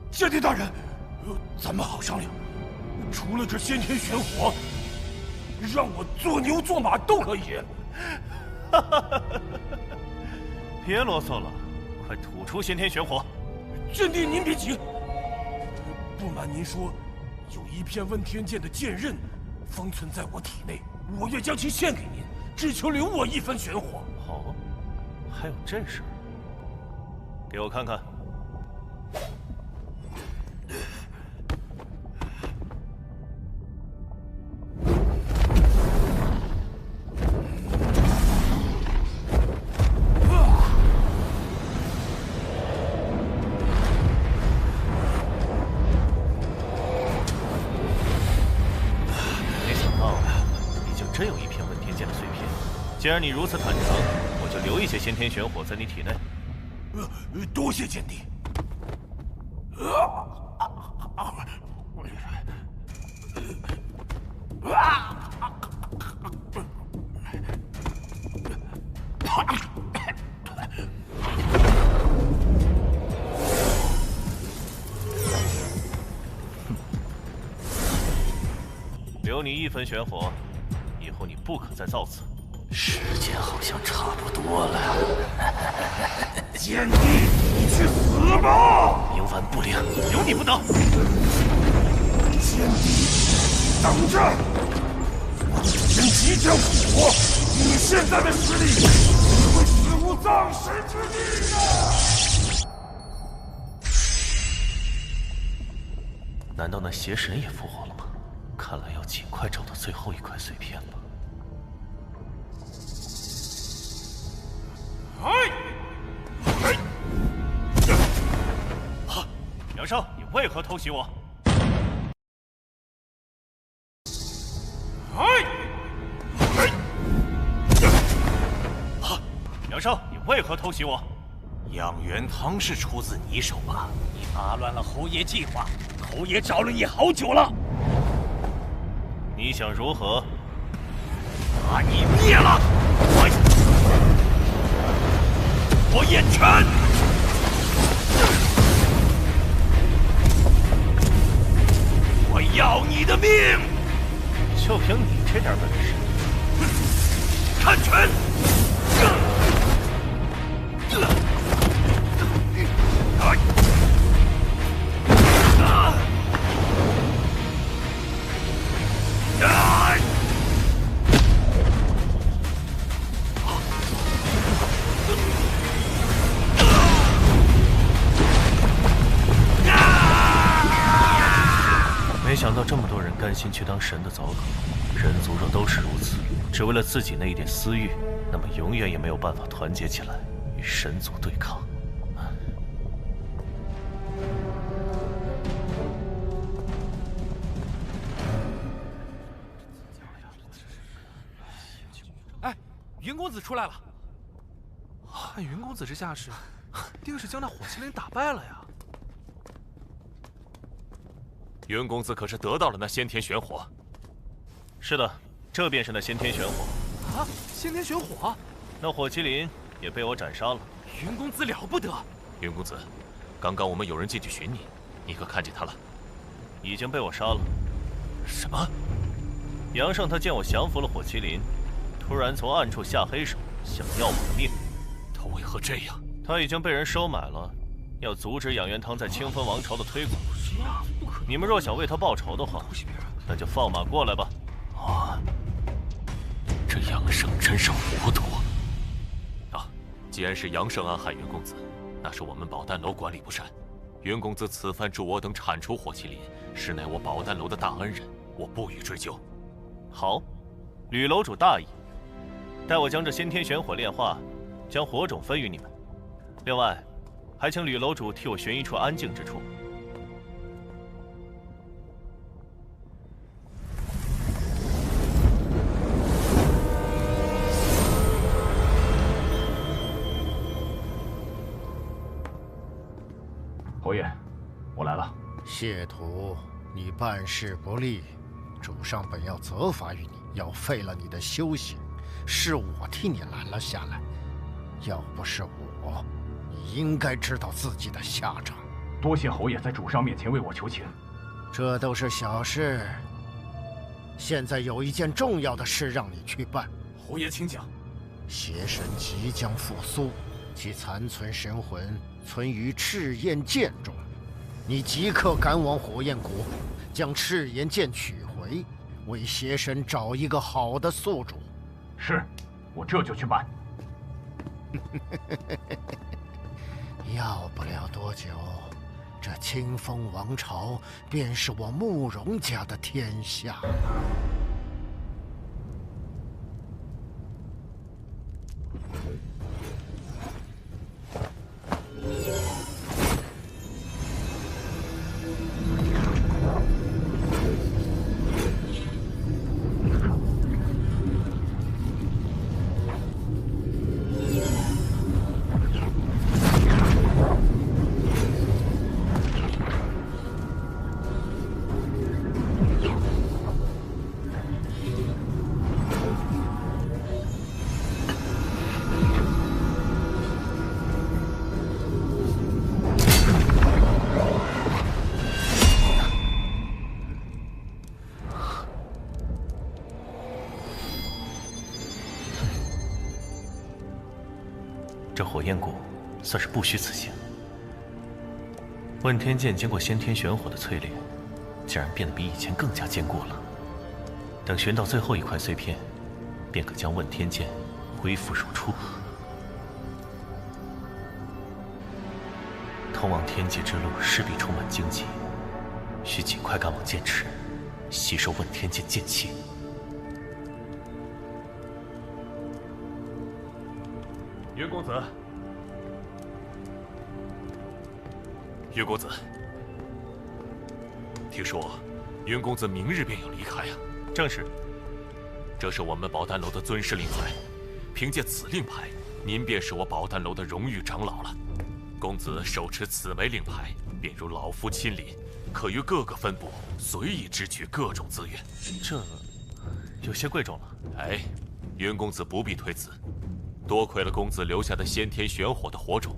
简帝大人，咱们好商量。除了这先天玄火，让我做牛做马都可以。别啰嗦了，快吐出先天玄火。简帝，您别急。不瞒您说，有一片问天剑的剑刃封存在我体内，我愿将其献给您，只求留我一分玄火。哦，还有这事？给我看看。真有一片问天剑的碎片，既然你如此坦诚，我就留一些先天玄火在你体内。多谢简帝。留你一分玄火。以后你不可再造次。时间好像差不多了。简帝，你去死吧！冥顽不灵，有你不得！简帝，等着！我的主人即将复活，你现在的实力会死无葬身之地的。难道那邪神也复活了吗？看来要尽快找到最后一块碎片了。梁少，你为何偷袭我？梁少，你为何偷袭我？养元汤是出自你手吧？你打乱了侯爷计划，侯爷找了你好久了。你想如何？把你灭了！我眼拳！我要你的命！就凭你这点本事，看拳！想到这么多人甘心去当神的走狗。人族若都是如此，只为了自己那一点私欲，那么永远也没有办法团结起来与神族对抗。哎，云公子出来了！看云公子这架势，定是将那火麒麟打败了呀。云公子可是得到了那先天玄火？是的，这便是那先天玄火。啊，先天玄火！那火麒麟也被我斩杀了。云公子了不得！云公子，刚刚我们有人进去寻你，你可看见他了？已经被我杀了。什么？杨胜他见我降服了火麒麟，突然从暗处下黑手，想要我的命。他为何这样？他已经被人收买了，要阻止养元堂在清风王朝的推广。你们若想为他报仇的话，那就放马过来吧。啊，这杨胜真是糊涂啊！既然是杨胜暗害云公子，那是我们宝丹楼管理不善。云公子此番助我等铲除火麒麟，实乃我宝丹楼的大恩人，我不予追究。好，吕楼主大意，待我将这先天玄火炼化，将火种分予你们。另外，还请吕楼主替我寻一处安静之处。侯爷，我来了。谢图，你办事不力，主上本要责罚于你，要废了你的修行，是我替你拦了下来。要不是我，你应该知道自己的下场。多谢侯爷在主上面前为我求情。这都是小事。现在有一件重要的事让你去办。侯爷，请讲。邪神即将复苏，其残存神魂存于赤焰剑中，你即刻赶往火焰谷，将赤焰剑取回，为邪神找一个好的宿主。是，我这就去办。要不了多久，这清风王朝便是我慕容家的天下了。这火焰谷算是不虚此行。问天剑经过先天玄火的淬炼，竟然变得比以前更加坚固了。等寻到最后一块碎片，便可将问天剑恢复如初。通往天界之路势必充满荆棘，需尽快赶往剑池，吸收问天剑剑气。云公子，云公子，听说云公子明日便要离开啊？正是。这是我们宝丹楼的尊师令牌，凭借此令牌，您便是我宝丹楼的荣誉长老了。公子手持此枚令牌，便如老夫亲临，可于各个分部随意支取各种资源。这有些贵重了。哎，云公子不必推辞。多亏了公子留下的先天玄火的火种，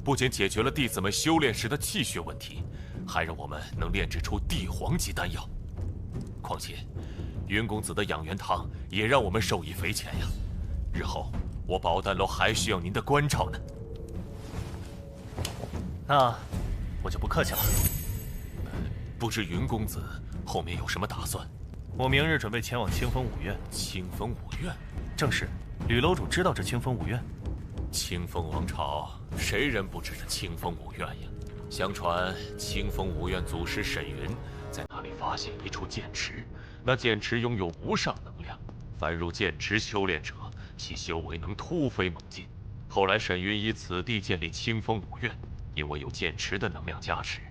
不仅解决了弟子们修炼时的气血问题，还让我们能炼制出地皇级丹药。况且，云公子的养元堂也让我们受益匪浅呀。日后我宝丹楼还需要您的关照呢。那我就不客气了。不知云公子后面有什么打算？我明日准备前往清风五院。清风五院？正是。吕楼主知道这清风五院？清风王朝谁人不知这清风五院呀？相传清风五院祖师沈云在那里发现一处剑池，那剑池拥有无上能量，凡入剑池修炼者，其修为能突飞猛进。后来沈云以此地建立清风武院，因为有剑池的能量加持，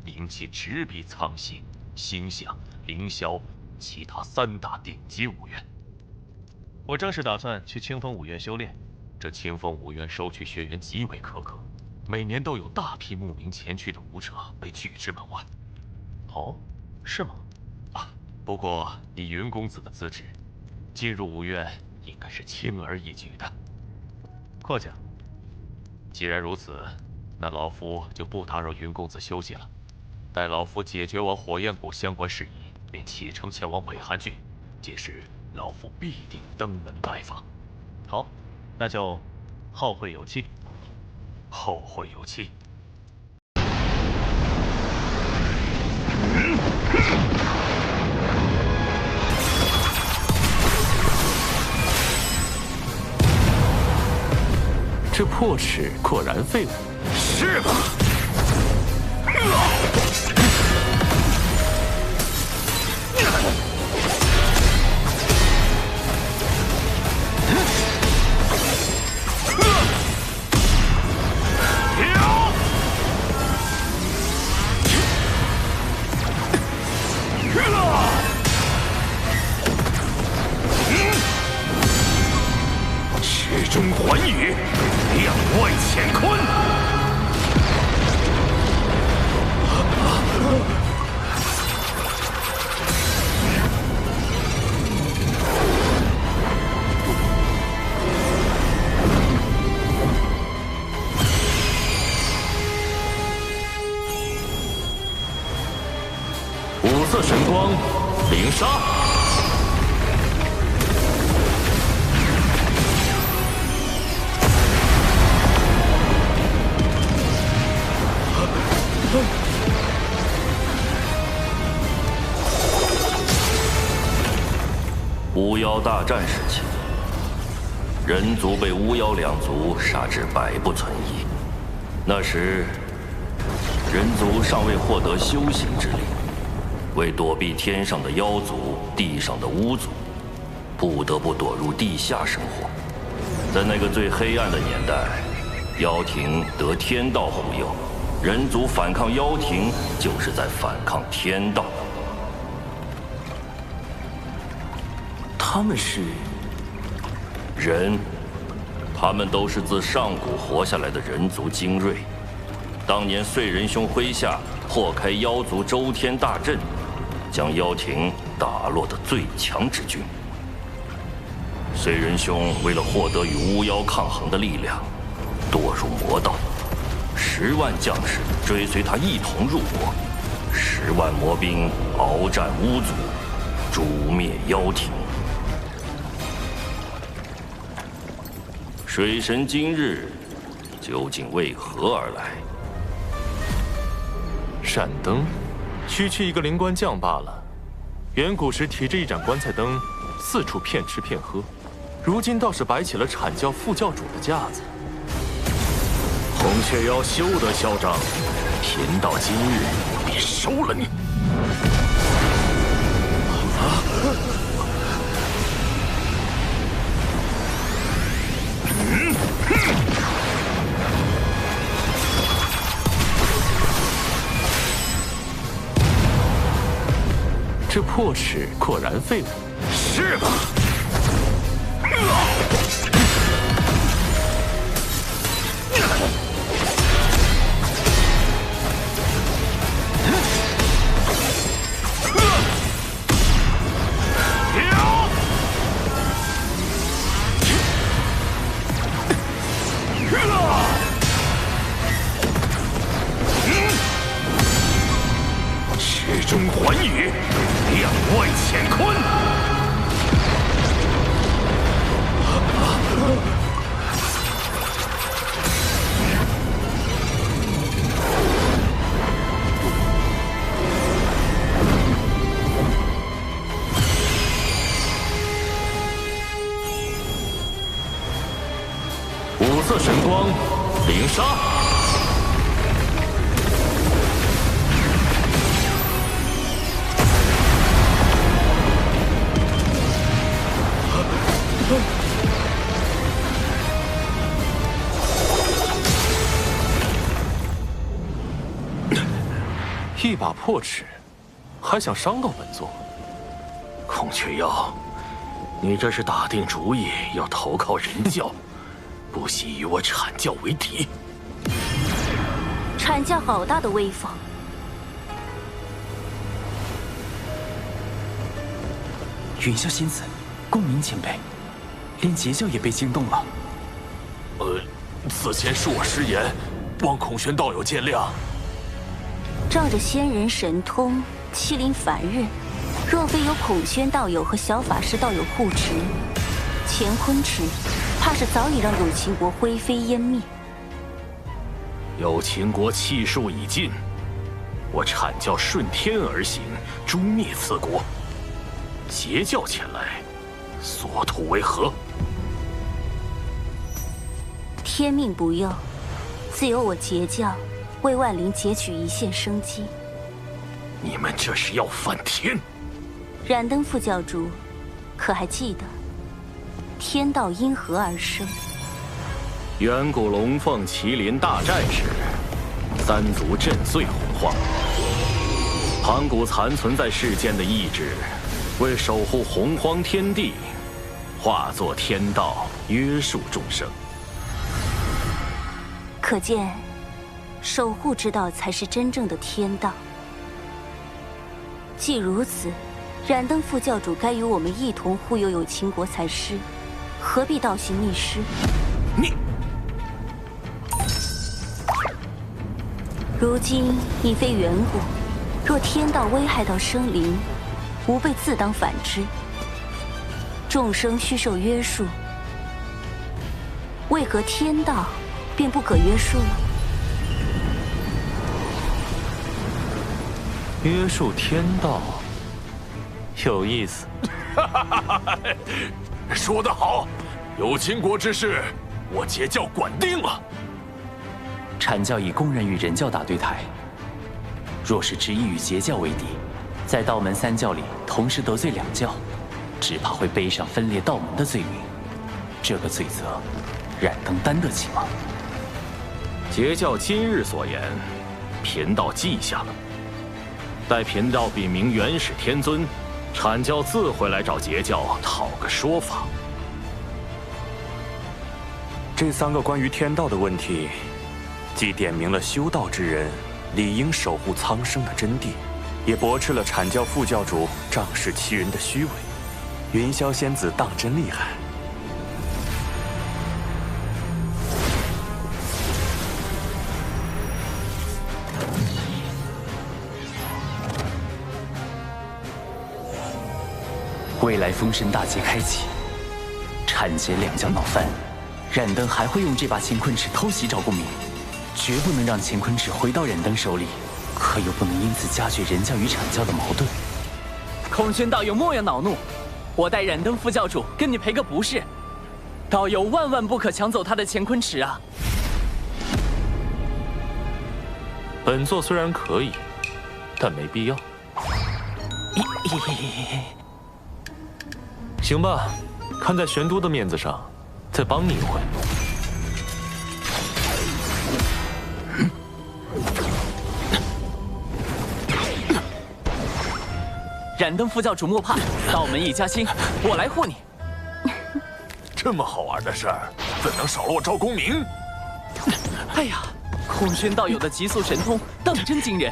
名气直逼苍星、星象、凌霄其他3大顶级武院。我正是打算去清风武院修炼。这清风武院收取学员极为苛刻，每年都有大批慕名前去的武者被拒之门外。哦，是吗？不过以云公子的资质，进入武院应该是轻而易举的。过奖。既然如此，那老夫就不打扰云公子休息了。待老夫解决完火焰谷相关事宜，便启程前往北寒郡，届时老夫必定登门拜访。好，那就后会有期。后会有期。这破齿果然废物，是吧？池中环宇，两外乾坤。五色神光，灵杀。巫妖大战时期，人族被巫妖两族杀至百不存一。那时，人族尚未获得修行之力，为躲避天上的妖族、地上的巫族，不得不躲入地下生活。在那个最黑暗的年代，妖庭得天道护佑，人族反抗妖庭，就是在反抗天道。他们是人，他们都是自上古活下来的人族精锐。当年燧仁兄麾下破开妖族周天大阵，将妖庭打落的最强之军。燧仁兄为了获得与巫妖抗衡的力量，堕入魔道，10万将士追随他一同入魔，10万魔兵鏖战巫族，诛灭妖庭。水神今日究竟为何而来？闪灯，区区一个灵官将罢了。远古时提着一盏棺材灯，四处骗吃骗喝，如今倒是摆起了阐教副教主的架子。红雀妖休得嚣张，贫道今日必收了你！这破齿果然废物，是吧？池中环宇，两外乾坤。五色神光，灵杀。一把破纸，还想伤到本座？孔雀妖，你这是打定主意要投靠人教，不惜与我阐教为敌。阐教好大的威风！云霄仙子，共鸣前辈，连截教也被惊动了。此前恕我失言，望孔玄道友见谅。照着仙人神通，欺凌凡人，若非有孔宣道友和小法师道友护持，乾坤池怕是早已让有情国灰飞烟灭。有情国气数已尽，我阐教顺天而行，诛灭此国。截教前来，所图为何？天命不佑，自有我截教为万灵截取一线生机。你们这是要反天！燃灯副教主，可还记得天道因何而生？远古龙凤麒麟大战时，三族震碎洪荒，盘古残存在世间的意志，为守护洪荒天地，化作天道，约束众生。可见，守护之道才是真正的天道。既如此，燃灯副教主该与我们一同护佑有情国才是，何必倒行逆施？你，如今已非远古，若天道危害到生灵，吾辈自当反之。众生须受约束，为何天道便不可约束了？约束天道，有意思。说得好，有情国之事，我截教管定了。阐教已公然与人教打对台，若是执意与截教为敌，在道门三教里同时得罪两教，只怕会背上分裂道门的罪名。这个罪责，燃灯担得起吗？截教今日所言，贫道记下了。待贫道禀明元始天尊，阐教自会来找截教讨个说法。这3个关于天道的问题，既点明了修道之人理应守护苍生的真谛，也驳斥了阐教副教主仗势欺人的虚伪。云霄仙子当真厉害。未来封神大劫开启，阐截两教闹翻，燃灯还会用这把乾坤尺偷袭赵公明，绝不能让乾坤尺回到燃灯手里，可又不能因此加剧人教与阐教的矛盾。孔宣道友莫要恼怒，我代燃灯副教主跟你赔个不是，道友万万不可抢走他的乾坤尺啊！本座虽然可以，但没必要。行吧，看在玄都的面子上，再帮你一回。燃灯副教主莫怕，道门一家亲，我来护你。这么好玩的事儿，怎能少了我赵公明？哎呀，孔宣道友的极速神通当真惊人，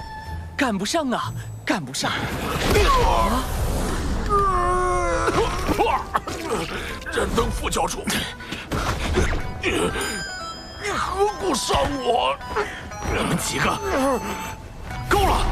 赶不上啊，赶不上！燃灯副教主，你何故伤我？你们几个，够了！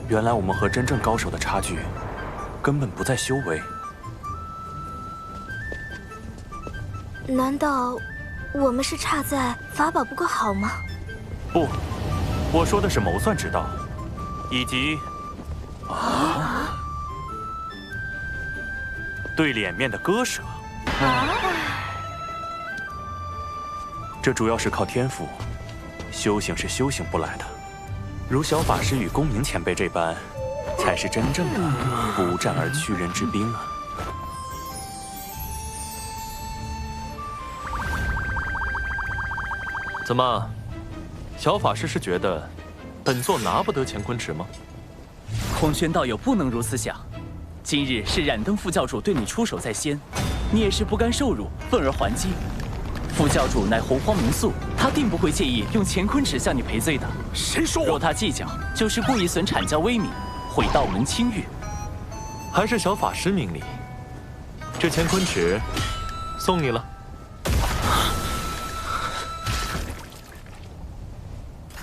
原来我们和真正高手的差距，根本不在修为。难道我们是差在法宝不够好吗？不，我说的是谋算之道。以及对脸面的割舍。这主要是靠天赋，修行是修行不来的。如小法师与公明前辈这般，才是真正的不战而屈人之兵啊！怎么，小法师是觉得本座拿不得乾坤池吗？空轩道友不能如此想。今日是燃灯副教主对你出手在先，你也是不甘受辱，愤而还击。副教主乃洪荒民宿，他定不会介意用乾坤池向你赔罪的。谁说？若他计较，就是故意损阐教威名，毁道门清誉。还是小法师命令，这乾坤池送你了。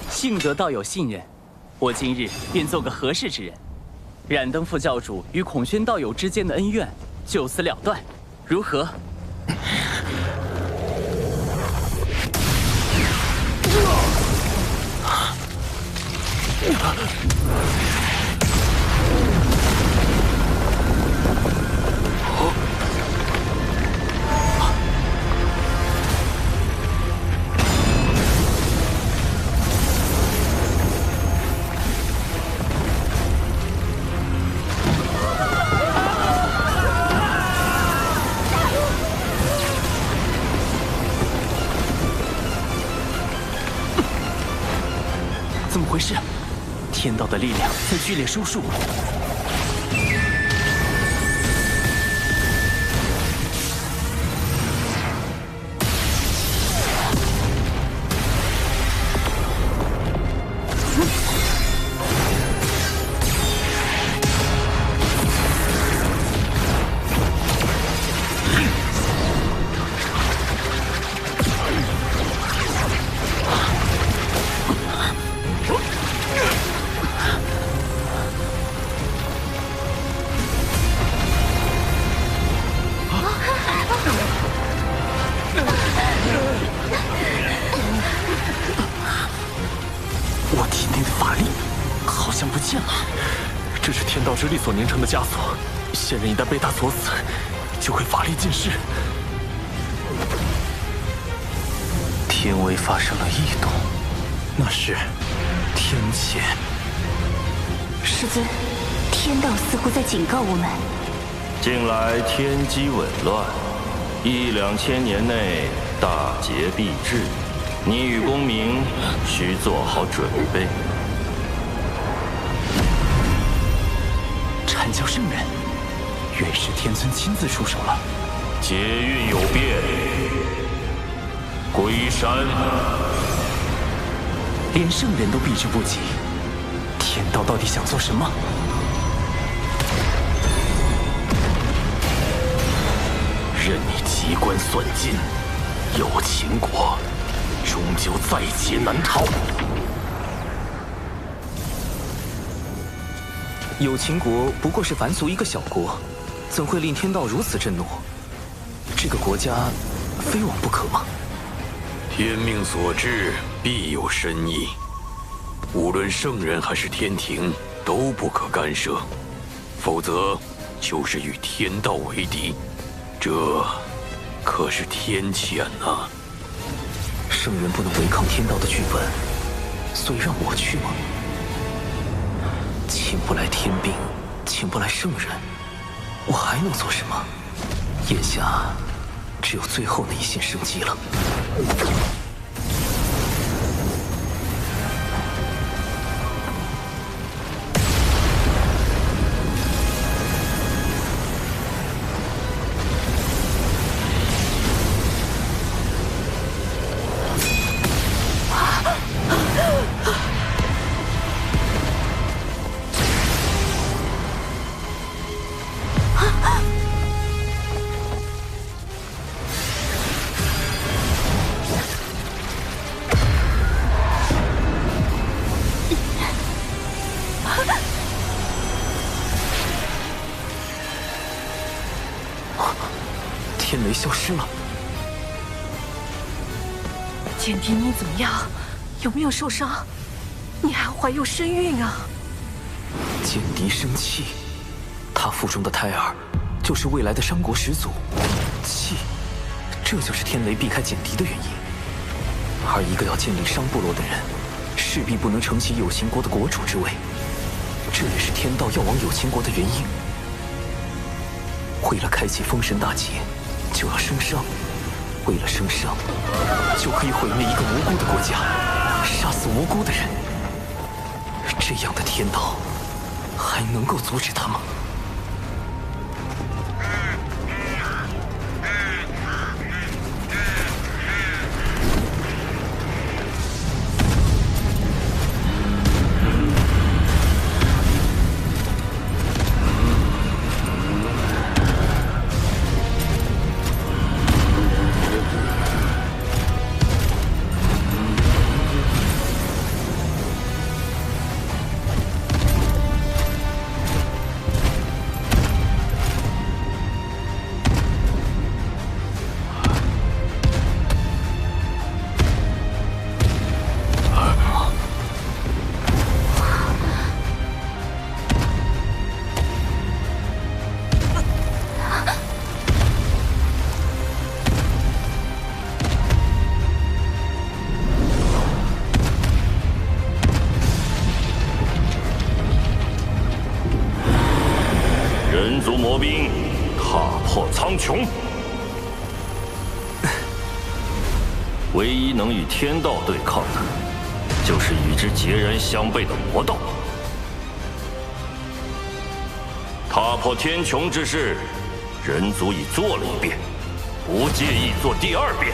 幸得道友信任，我今日便做个合适之人。燃灯副教主与孔宣道友之间的恩怨，就此了断，如何？怎么回事？天道的力量在剧烈收束。我体内的法力好像不见了，这是天道之力所凝成的枷锁，仙人一旦被它锁死，就会法力尽失。天威发生了异动，那是天谴。师尊，天道似乎在警告我们。近来天机紊乱，1、2千年内大劫必至。你与公明需做好准备。阐教圣人，原是天尊亲自出手了。劫运有变，归山。连圣人都避之不及，天道到底想做什么？任你机关算尽，有秦国终究在劫难逃。有秦国不过是凡俗一个小国，怎会令天道如此震怒？这个国家非往不可吗？天命所至，必有深意。无论圣人还是天庭，都不可干涉，否则就是与天道为敌，这可是天谴呐！圣人不能违抗天道的剧本，所以让我去吗？请不来天兵，请不来圣人，我还能做什么？眼下只有最后那一线生机了。天雷消失了。简迪，你怎么样？有没有受伤？你还怀有身孕啊？简狄生气，他腹中的胎儿就是未来的商国始祖。气，这就是天雷避开简狄的原因。而一个要建立商部落的人，势必不能承袭有情国的国主之位，这也是天道要往有情国的原因。为了开启封神大劫，就要生商；为了生商，就可以毁灭一个无辜的国家，杀死无辜的人。这样的天道，还能够阻止他吗？人族魔兵踏破苍穹，唯一能与天道对抗的，就是与之截然相悖的魔道。踏破天穹之事，人族已做了一遍，不介意做第二遍。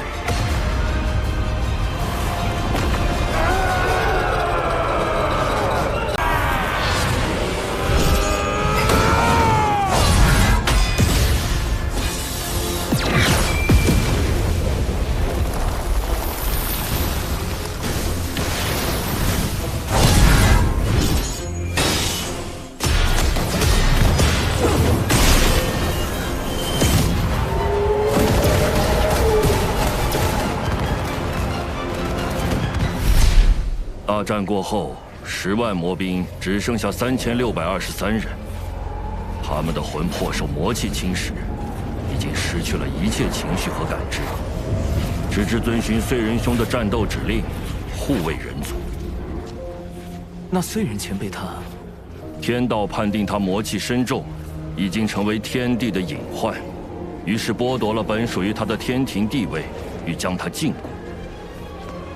大战过后，10万魔兵只剩下3623人，他们的魂魄受魔气侵蚀，已经失去了一切情绪和感知，只知遵循燧人兄的战斗指令，护卫人族。那燧人前辈他，天道判定他魔气深重，已经成为天地的隐患，于是剥夺了本属于他的天庭地位，欲将他禁锢。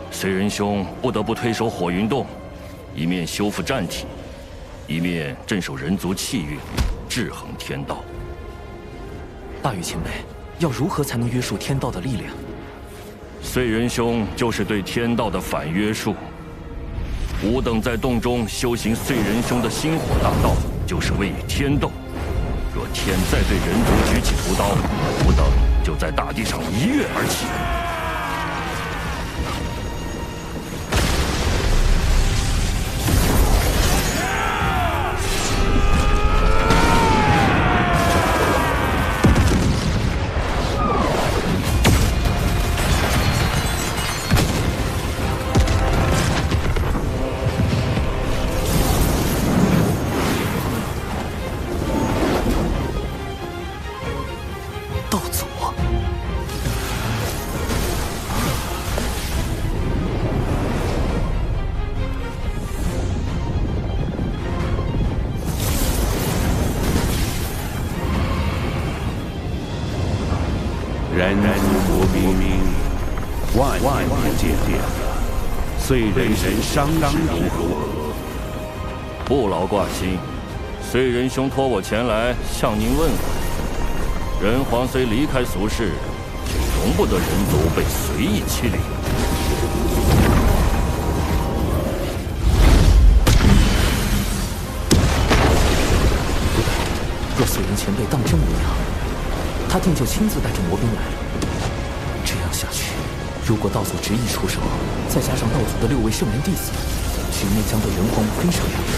燧人兄不得不退守火云洞，一面修复战体，一面镇守人族气运，制衡天道。大禹前辈，要如何才能约束天道的力量？燧人兄就是对天道的反约束。吾等在洞中修行燧人兄的星火大道，就是为与天斗。若天再对人族举起屠刀，吾等就在大地上一跃而起。人族魔兵，万年见面了，燧人神伤势如何？不劳挂心，燧人兄托我前来向您问问。人皇虽离开俗世，却容不得人族被随意欺凌。若燧人前辈当真无恙，他定就亲自带着魔兵来了。这样下去，如果道祖执意出手，再加上道祖的6位圣人弟子，局面将对人皇无非受两人。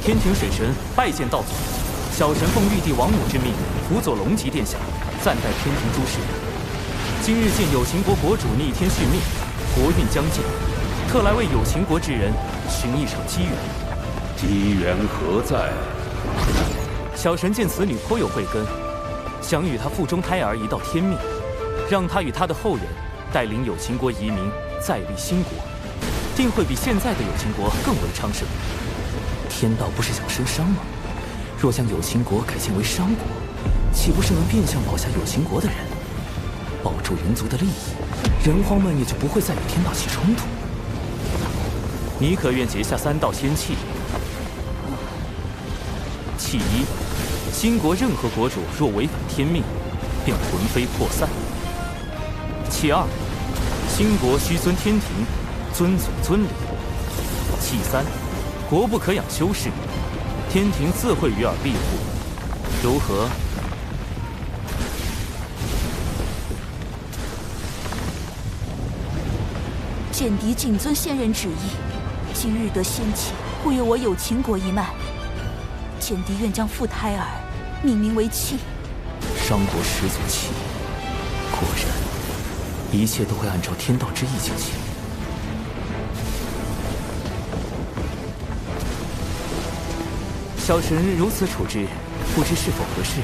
天庭水神拜见道祖，小神奉玉帝王母之命，辅佐龙吉殿下，暂代天庭诸事。今日见有情国国主逆天续命，国运将尽，特来为有情国之人寻一场机缘。机缘何在？小神见此女颇有慧根，想与她腹中胎儿一道天命，让她与她的后人带领有情国移民，再立新国，定会比现在的有情国更为昌盛。天道不是想生商吗？若将有情国改建为商国，岂不是能变相保下有情国的人，保住人族的利益？人皇们也就不会再与天道起冲突。你可愿结下3道仙契？契一，新国任何国主若违反天命，便魂飞魄散。契二，新国须遵天庭，遵祖遵礼。契三，国不可养修士，天庭自会与尔庇护。如何？简狄谨遵先人旨意，今日得仙契，护佑我有情国一脉。简狄愿将傅胎儿命名为契。商国始祖契，果然，一切都会按照天道之意进行。小神如此处置，不知是否合适？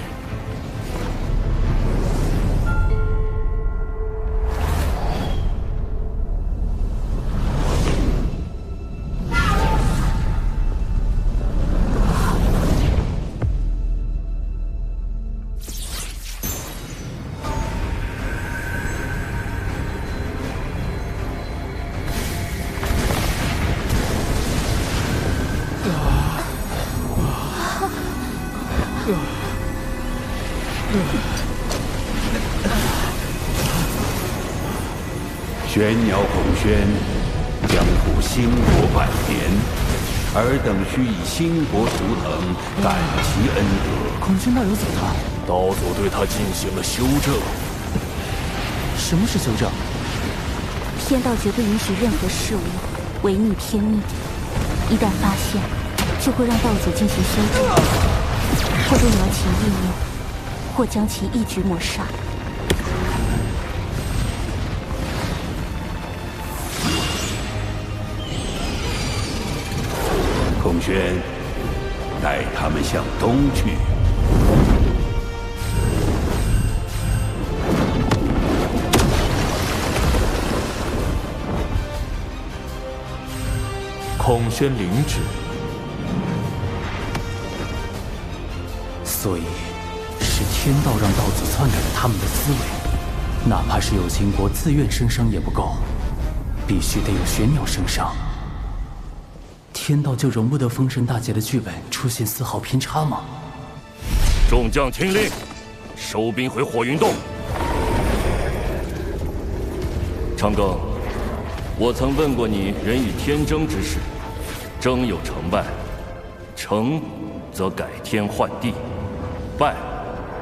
玄鸟孔宣将赴兴国100年，尔等须以兴国图腾感其恩德。孔宣道友怎么了？道祖对他进行了修正。什么是修正？天道绝不允许任何事物违逆天命，一旦发现，就会让道祖进行修正，或动摇其意念，或将其一举抹杀。孔宣，带他们向东去。孔宣领旨。所以，是天道让道祖篡改了他们的思维。哪怕是有情国自愿生商也不够，必须得有玄鸟生商。天道就容不得封神大劫的剧本出现丝毫偏差吗？众将听令，收兵回火云洞。长庚，我曾问过你人与天争之事，争有成败，成则改天换地，败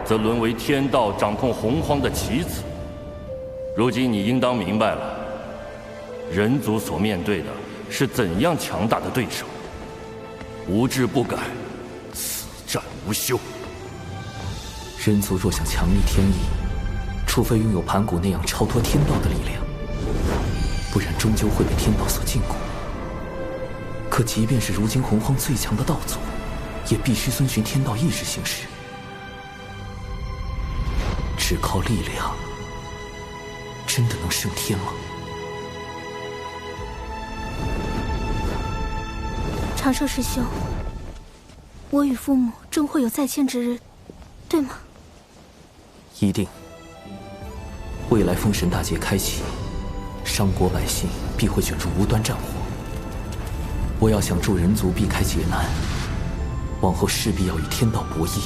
则沦为天道掌控洪荒的棋子。如今你应当明白了，人族所面对的是怎样强大的对手。无志不改，此战无休。人族若想强逆天意，除非拥有盘古那样超脱天道的力量，不然终究会被天道所禁锢。可即便是如今洪荒最强的道祖，也必须遵循天道意志行事。只靠力量，真的能胜天吗？长寿师兄，我与父母终会有再见之日，对吗？一定。未来封神大劫开启，商国百姓必会卷入无端战火。我要想助人族避开劫难，往后势必要与天道博弈。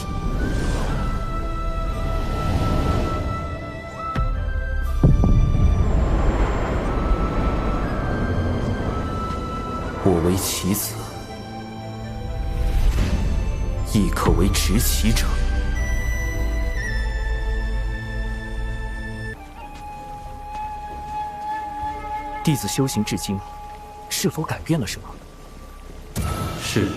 我为棋子，亦可为执棋者。弟子修行至今，是否改变了什么？是。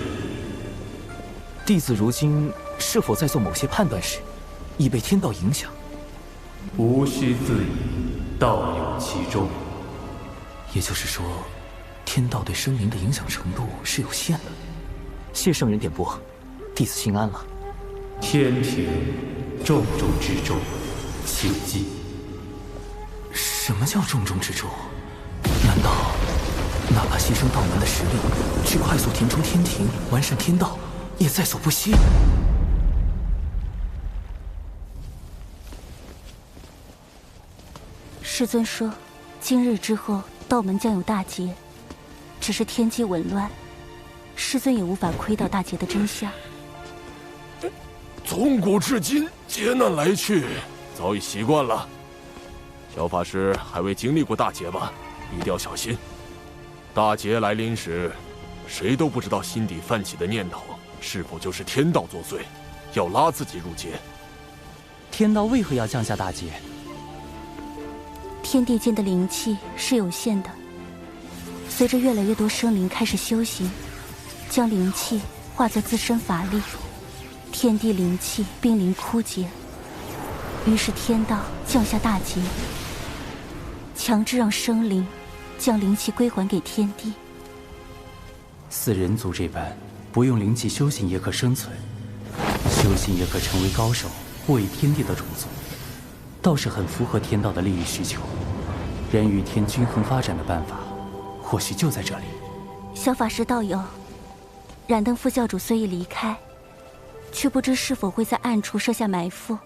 弟子如今是否在做某些判断时，已被天道影响？无需自疑，道有其中。也就是说，天道对生灵的影响程度是有限的。谢圣人点拨，弟子心安了。天庭重中之重，请进。什么叫重中之重？难道哪怕牺牲道门的实力，去快速填充天庭、完善天道，也在所不惜？师尊说，今日之后道门将有大劫，只是天机紊乱，师尊也无法窥到大劫的真相。从古至今，劫难来去，早已习惯了。小法师还未经历过大劫吧？一定要小心。大劫来临时，谁都不知道心底泛起的念头是否就是天道作祟，要拉自己入劫。天道为何要降下大劫？天地间的灵气是有限的，随着越来越多生灵开始修行，将灵气化作自身法力，天地灵气濒临枯竭，于是天道降下大劫，强制让生灵将灵气归还给天地。似人族这般，不用灵气修行也可生存，修行也可成为高手，护卫天地的种族，倒是很符合天道的利益需求。人与天均衡发展的办法，或许就在这里。小法师道友，燃灯副教主虽已离开，却不知是否会在暗处设下埋伏，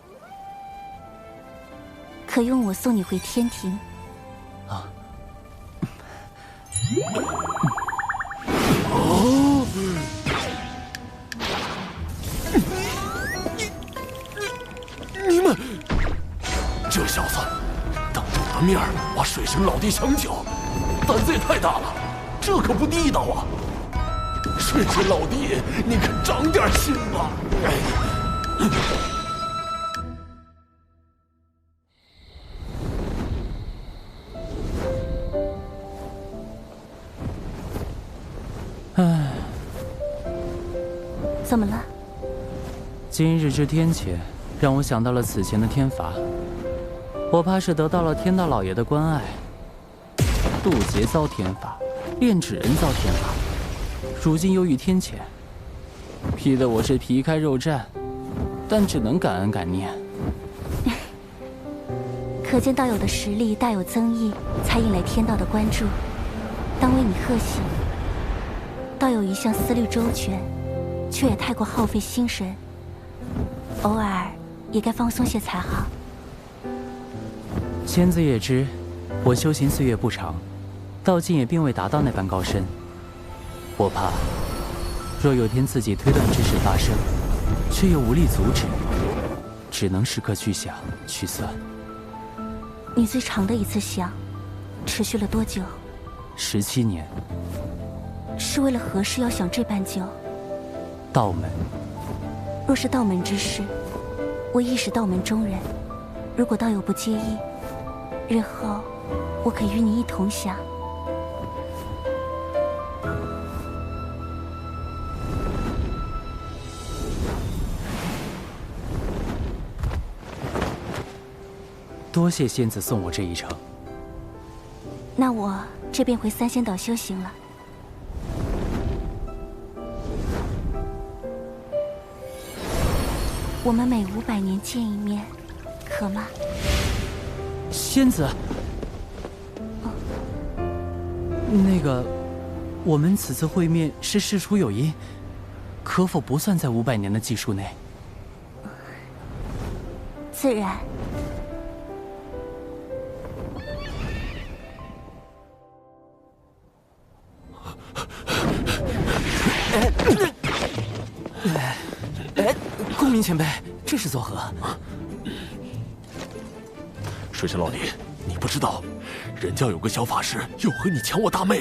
可用我送你回天庭。啊！哦！你们这小子当着我的面把水神老弟相救，胆子也太大了，这可不地道啊！水神老弟，你可长点心吧！唉，怎么了？今日之天谴，让我想到了此前的天罚。我怕是得到了天道老爷的关爱。渡劫遭天罚，炼纸人遭天罚，如今又遇天谴，逼得我是皮开肉绽，但只能感恩感念。可见道友的实力大有增益，才引来天道的关注，当为你贺喜。道友一向思虑周全，却也太过耗费心神，偶尔也该放松些才好。仙子也知，我修行岁月不长，到今也并未达到那般高深。我怕，若有天自己推断之事发生，却又无力阻止，只能时刻去想去算。你最长的一次想，持续了多久？17年。是为了何事要想这般久？道门。若是道门之事，我亦是道门中人。如果道友不介意，日后我可与你一同想。多谢仙子送我这一程。那我这便回三仙岛修行了。我们每500年见一面，可吗？仙子，那个，我们此次会面是事出有因，可否不算在500年的计数内？自然。公明前辈，这是作何？水神老弟，你不知道，人家有个小法师又和你抢我大妹，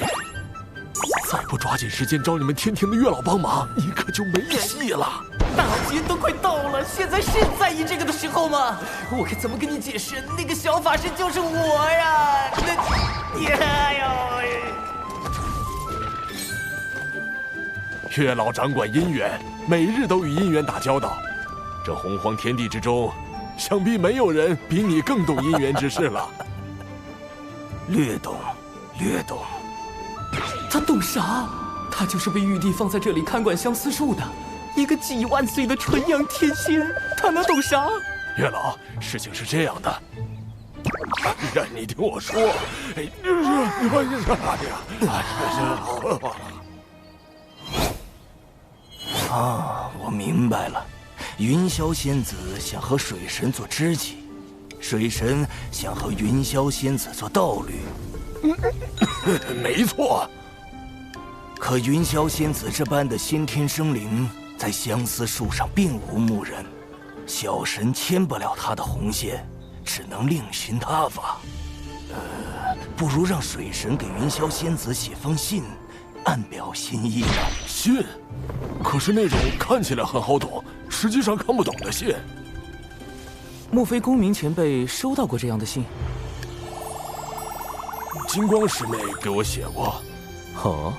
再不抓紧时间找你们天庭的月老帮忙，你可就没戏了。大劫都快到了，现在是在意这个的时候吗？我该怎么跟你解释？那个小法师就是我呀！月老掌管姻缘，每日都与姻缘打交道。这洪荒天地之中，想必没有人比你更懂姻缘之事了。略懂，略懂。他懂啥？他就是被玉帝放在这里看管相思树的，一个几万岁的纯阳天仙，他能懂啥？月老，事情是这样的，让你听我说。啊，我明白了，云霄仙子想和水神做知己，水神想和云霄仙子做道侣。没错。可云霄仙子这般的先天生灵，在相思树上并无牧人，小神牵不了她的红线，只能另寻他法。不如让水神给云霄仙子写封信，暗表心意呢。信？可是那种看起来很好懂，实际上看不懂的信。莫非公明前辈收到过这样的信？金光师妹给我写过。哦，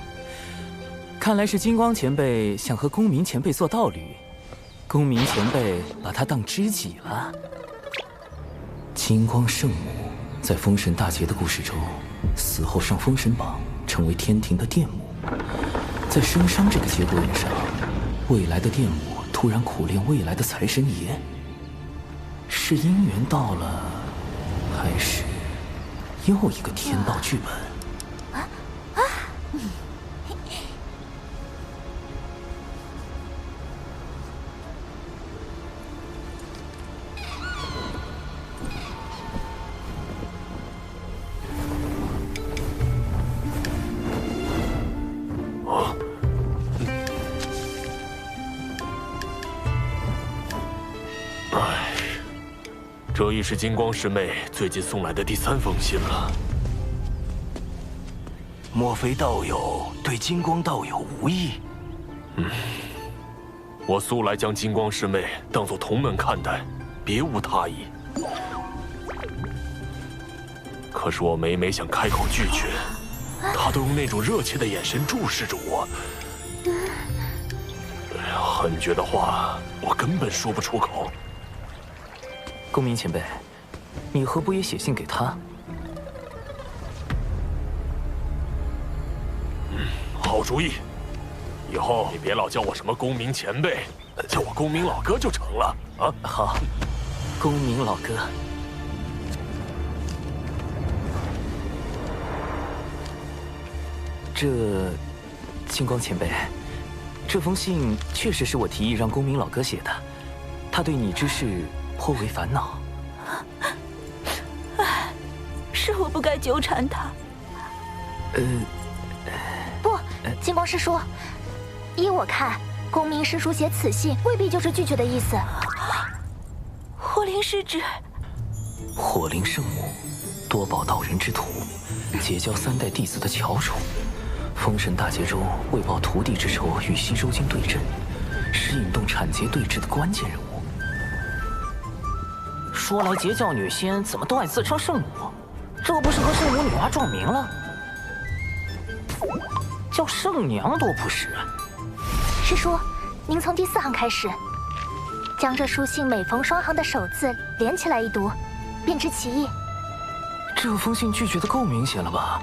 看来是金光前辈想和公明前辈做道侣，公明前辈把他当知己了。金光圣母在封神大劫的故事中，死后上封神榜，成为天庭的殿母。在生商这个节骨眼上，未来的殿母突然苦练未来的财神爷，是姻缘到了，还是又一个天道剧本？这已是金光师妹最近送来的第3封信了。莫非道友对金光道友无意？我素来将金光师妹当作同门看待，别无他意。可是我每每想开口拒绝，她都用那种热切的眼神注视着我。狠绝的话，我根本说不出口。公明前辈，你何不也写信给他？好主意，以后你别老叫我什么公明前辈，叫我公明老哥就成了啊！好，公明老哥。金光前辈，这封信确实是我提议让公明老哥写的，他对你之事颇为烦恼。是我不该纠缠他。不，金光师叔，依我看，公明师叔写此信未必就是拒绝的意思。火灵师侄，火灵圣母，多宝道人之徒，结交3代弟子的翘楚。封神大劫中为报徒弟之仇，与西周京对阵，是引动产劫对峙的关键人物。说来截教女仙怎么都爱自称圣母，这不是和圣母女娲撞名了？叫圣娘多不实啊！师叔，您从第4行开始，将这书信每逢双行的首字连起来一读，便知其意。这封信拒绝的够明显了吧？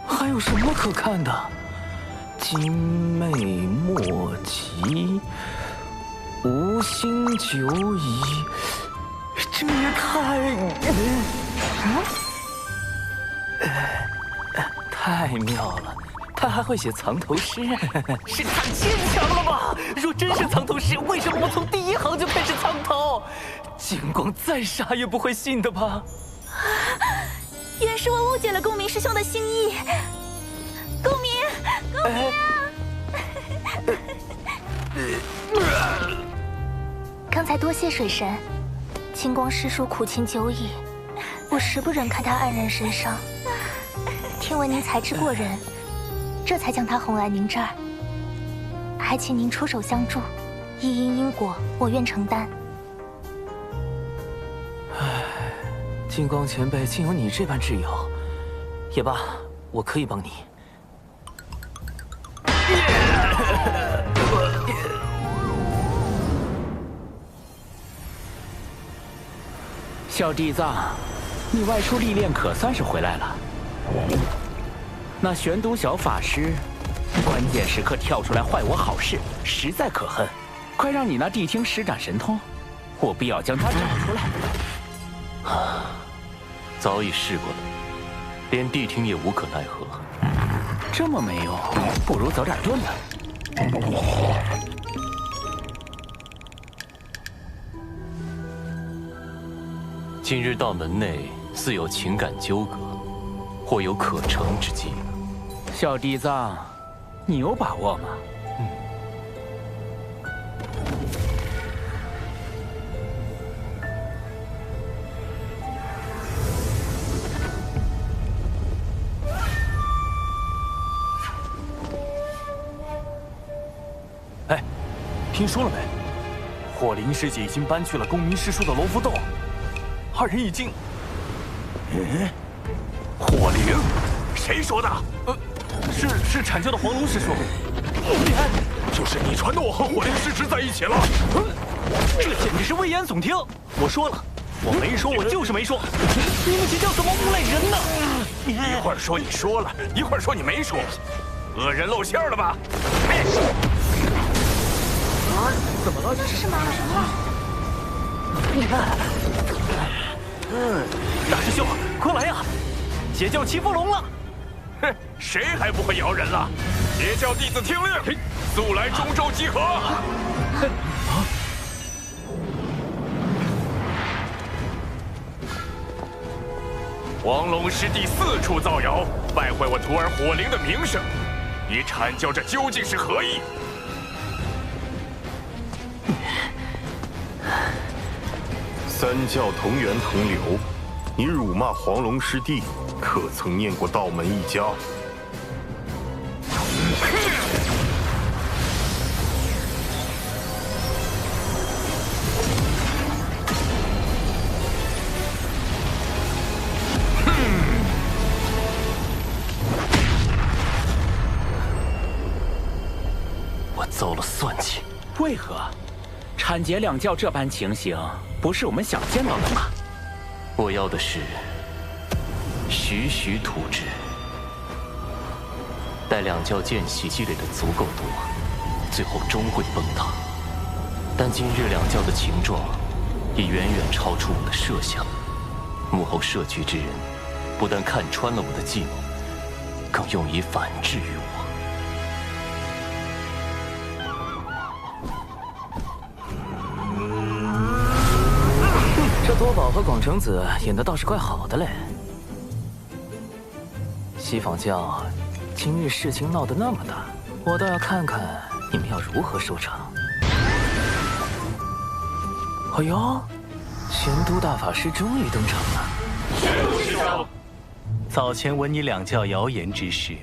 还有什么可看的？今昧莫及，无心久矣。这也太妙了！他还会写藏头诗，是太牵强了吧？若真是藏头诗，为什么我从第1行就开始藏头？金光再傻也不会信的吧？原是我误解了公明师兄的心意。公明，刚才多谢水神，金光师叔苦情久矣，我实不忍看他黯然神伤。听闻您才智过人，这才将他哄来您这儿，还请您出手相助，一因果，我愿承担。金光前辈竟有你这般挚友，也罢，我可以帮你。小弟子，你外出历练可算是回来了。那玄都小法师关键时刻跳出来坏我好事，实在可恨。快让你那谛听施展神通，我必要将他找出来。早已试过了，连谛听也无可奈何。这么没用，不如早点炖了。今日道门内似有情感纠葛，或有可成之机。小地藏，你有把握吗？哎，听说了没？火灵师姐已经搬去了公明师叔的罗浮洞，二人已经……火灵？谁说的？是阐教的黄龙师叔。就是你传的我和火灵师侄在一起了。这简直是危言耸听！我说了，我没说，我就是没说。你们截教怎么诬赖人呢？一会儿说你说了，一会儿说你没说，恶人露馅了吧？怎么了？这是什么？大师兄，快来呀！截教欺负龙了！哼，谁还不会摇人了？截教弟子听令，速来中州集合！黄龙师弟四处造谣，败坏我徒儿火灵的名声，你阐教这究竟是何意？三教同源同流，你辱骂黄龙师弟，可曾念过道门一家？我遭了算计。为何？阐截两教这般情形，不是我们想见到的吗？我要的是徐徐图之。待两教间隙积累的足够多，最后终会崩塌。但今日两教的情状，已远远超出我的设想。幕后设局之人，不但看穿了我的计谋，更用以反制于我。这多宝和广成子演的倒是怪好的嘞。西方教今日事情闹得那么大，我倒要看看你们要如何收场。哎呦，玄都大法师终于登场了。玄都师长，早前闻你两教谣言之事，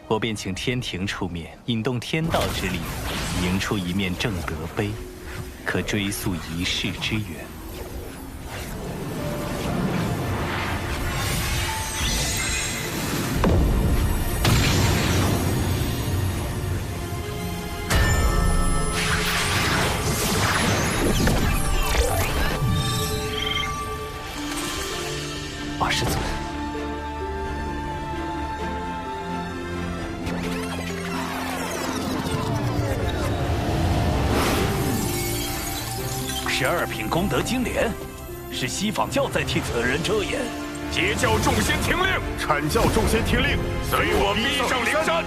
我便请天庭出面引动天道之力，凝出一面正德碑，可追溯一世之源。师尊，12品功德金莲，是西方教在替此人遮掩。截教众仙听令，阐教众仙听令，随我逼上灵山！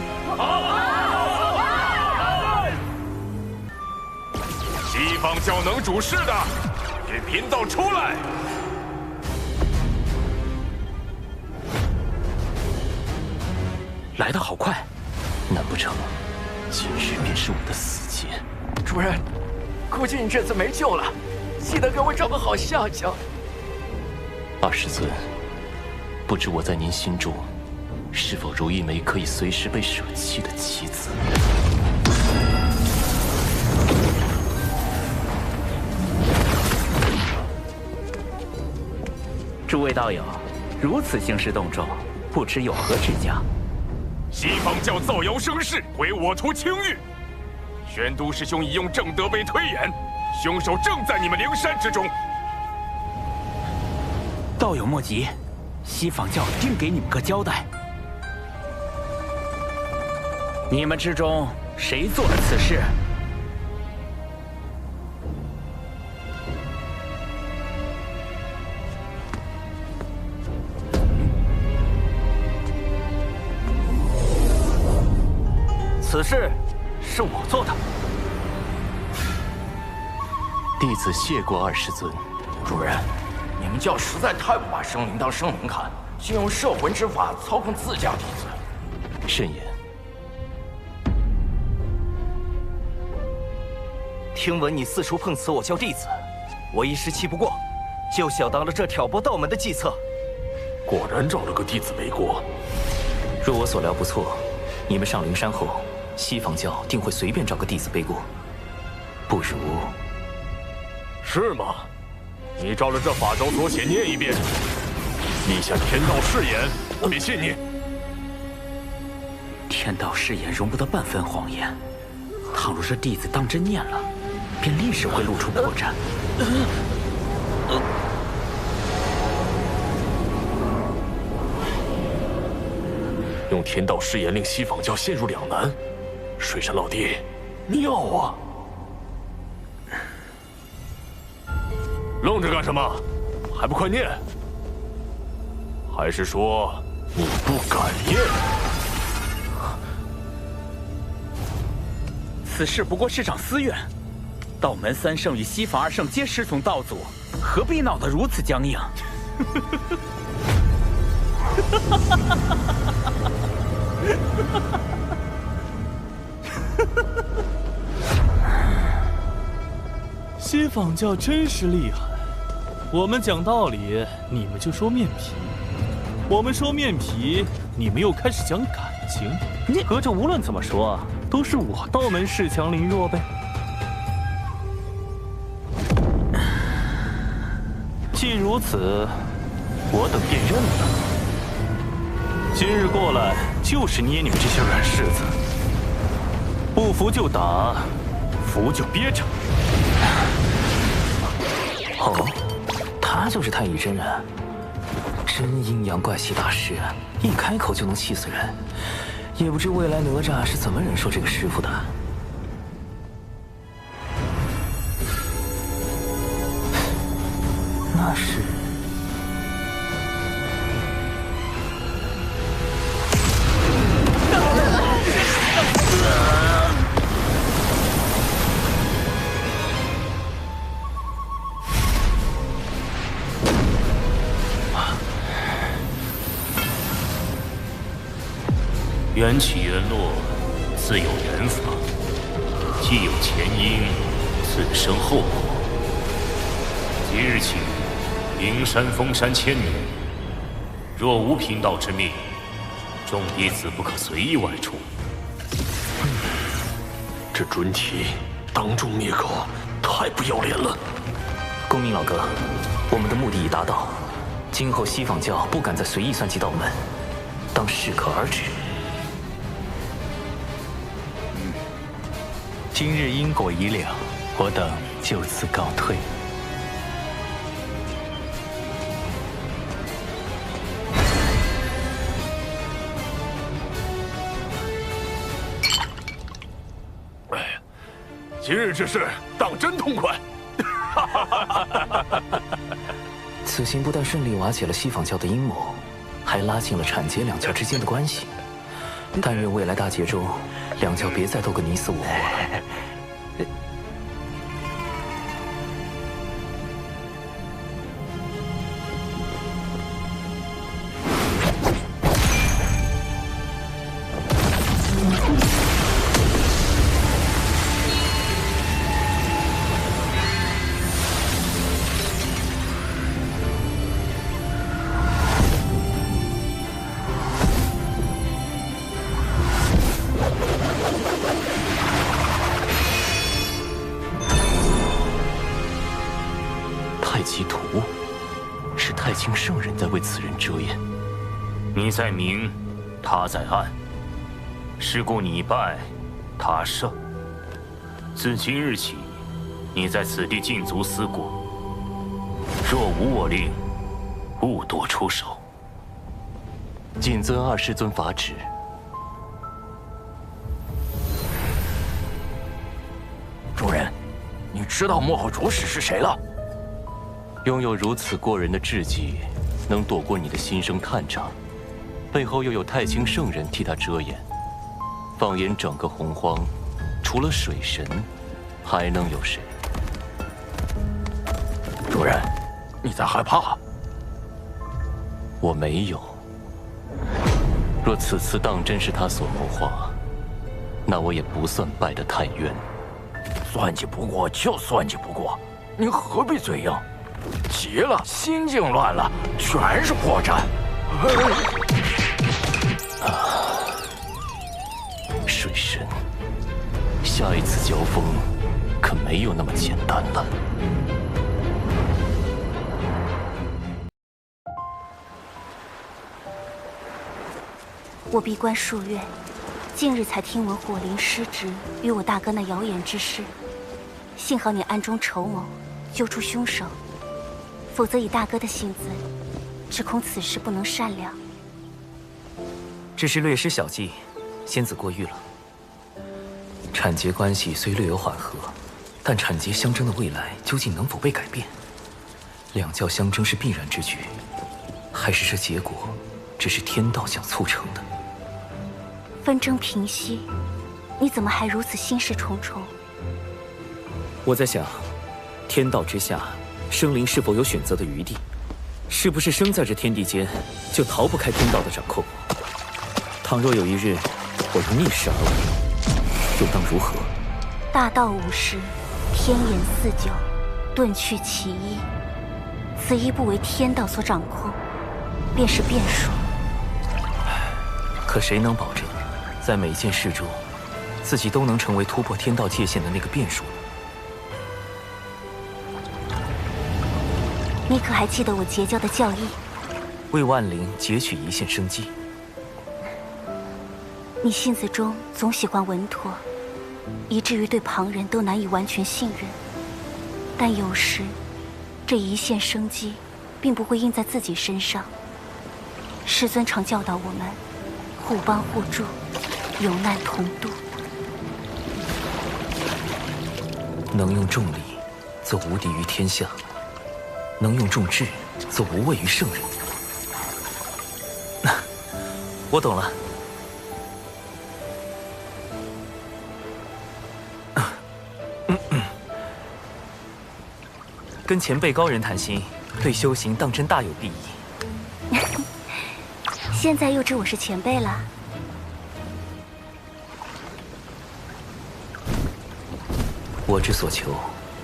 西方教能主事的，给贫道出来！来得好快，难不成今日便是我的死劫？主人，估计你这次没救了，记得给我找个好下家。二师尊，不知我在您心中，是否如一枚可以随时被舍弃的棋子？诸位道友，如此兴师动众，不知有何指教？西方教造谣生事，毁我徒清誉。玄都师兄已用正德碑推演，凶手正在你们灵山之中。道友莫急，西方教定给你们个交代。你们之中谁做了此事？此事是我做的。弟子谢过二师尊。主人，你们教实在太不把生灵当生灵看，竟用摄魂之法操控自家弟子。慎言。听闻你四处碰瓷我教弟子，我一时气不过，就想到了这挑拨道门的计策。果然找了个弟子背锅。若我所料不错，你们上灵山后，西方教定会随便找个弟子背锅。不如……是吗？你照着这法招所写念一遍，立下天道誓言，我便信你。天道誓言容不得半分谎言，倘若这弟子当真念了，便立时会露出破绽。用天道誓言令西方教陷入两难，水山老弟，妙啊！愣着干什么？还不快念！还是说你不敢念？此事不过是场私怨，道门三圣与西法二圣皆师从道祖，何必闹得如此僵硬？西方教真是厉害，我们讲道理，你们就说面皮；我们说面皮，你们又开始讲感情。合着无论怎么说，都是我道门恃强凌弱呗。既如此，我等便认了。今日过来就是捏你们这些软柿子，不服就打，服就憋着。哦，他就是太乙真人，真阴阳怪气大师，一开口就能气死人。也不知未来哪吒是怎么忍受这个师傅的。那是……缘起缘落，自有缘法；既有前因，自生后果。即日起，灵山封山1000年，若无贫道之命，众弟子不可随意外出。这准提当众灭口，太不要脸了！公明老哥，我们的目的已达到，今后西方教不敢再随意算计道门，当适可而止。今日因果已了，我等就此告退。今日之事当真痛快！此行不但顺利瓦解了西方教的阴谋，还拉近了阐截两教之间的关系。但愿未来大劫中，两教别再斗个你死我活了。圣人在为此人遮掩，你在明，他在暗，是故你败，他胜。自今日起，你在此地禁足思过，若无我令，勿多出手。谨遵二师尊法旨。主人，你知道幕后主使是谁了？拥有如此过人的智计，能躲过你的心声探查，背后又有太清圣人替他遮掩。放眼整个洪荒，除了水神，还能有谁？主人，你在害怕？我没有。若此次当真是他所谋划，那我也不算败得太冤。算计不过就算计不过，你何必嘴硬？急了，心境乱了，全是破绽。水神，下一次交锋可没有那么简单了。我闭关数月，近日才听闻火灵失职与我大哥那谣言之事。幸好你暗中筹谋，揪出凶手，否则以大哥的性子，只恐此事不能善了。只是略施小计，仙子过誉了。产劫关系虽略有缓和，但产劫相争的未来究竟能否被改变？两教相争是必然之举，还是这结果只是天道想促成的？纷争平息，你怎么还如此心事重重？我在想，天道之下，生灵是否有选择的余地？是不是生在这天地间，就逃不开天道的掌控？倘若有一日，我又逆势而为，又当如何？大道无时，天眼四九，遁去其一。此一不为天道所掌控，便是变数。可谁能保证，在每件事中，自己都能成为突破天道界限的那个变数呢？你可还记得我结交的教义？为万灵截取一线生机。你性子中总喜欢稳妥，以至于对旁人都难以完全信任。但有时，这一线生机，并不会印在自己身上。师尊常教导我们，互帮互助，有难同度。能用重力，则无敌于天下；能用重智，则无畏于圣人。我懂了。跟前辈高人谈心，对修行当真大有裨益。现在又知我是前辈了。我之所求，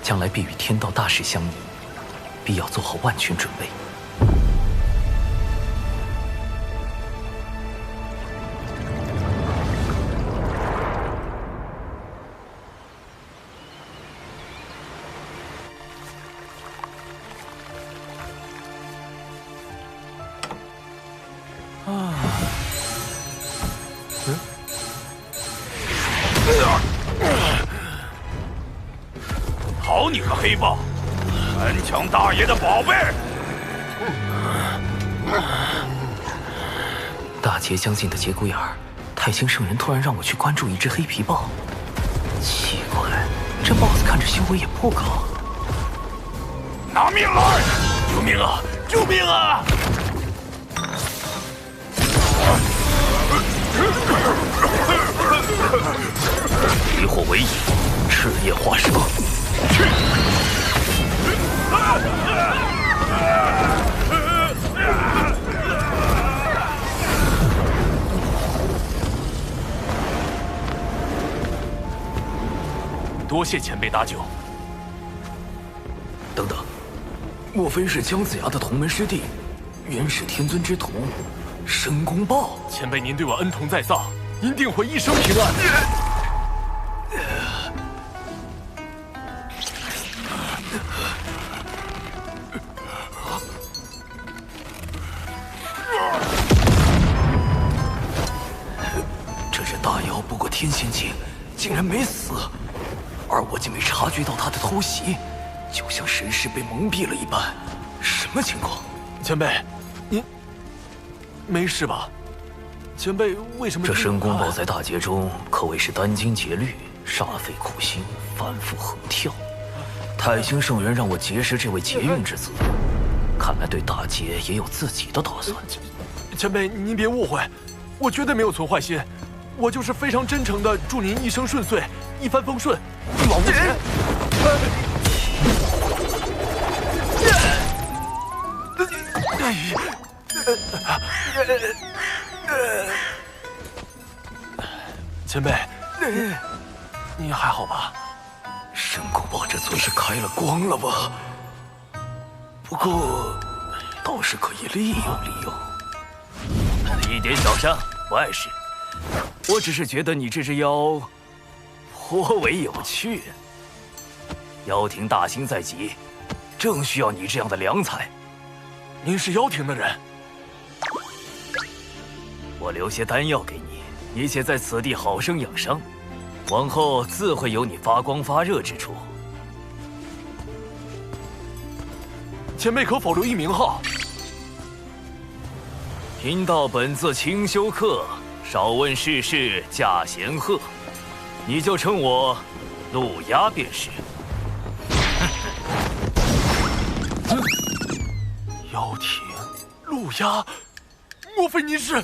将来必与天道大事相依，必要做好万全准备。好你个黑豹，南墙大爷的宝贝！大劫将近的节骨眼儿，太清圣人突然让我去关注一只黑皮豹。奇怪，这豹子看着修为也不高。拿命来！救命啊！救命啊！离火为引，赤焰化蛇。去！多谢前辈搭救。等等，莫非是姜子牙的同门师弟，元始天尊之徒，申公豹？前辈您对我恩同在上，您定会一生平安。这只大妖不过天仙境，竟然没死，而我竟没察觉到他的偷袭，就像神识被蒙蔽了一般。什么情况？前辈，您没事吧？前辈为什么？这申公豹在大劫中可谓是殚精竭虑，煞费苦心，反复横跳。太清圣人让我结识这位劫运之子，看来对大劫也有自己的打算。前辈，您别误会，我绝对没有存坏心，我就是非常真诚的祝您一生顺遂，一帆风顺，一往无前。前辈，你还好吧？申公豹这嘴是开了光了吧？不过，倒是可以利用利用。一点小伤，不碍事。我只是觉得你这只妖颇为有趣。妖庭大兴在即，正需要你这样的良才。您是妖庭的人，我留些丹药给你，你且在此地好生养伤，往后自会有你发光发热之处。前辈可否留一名号？贫道本自清修客，少问世事驾闲鹤，你就称我陆鸦便是。妖庭，陆鸦，莫非您是？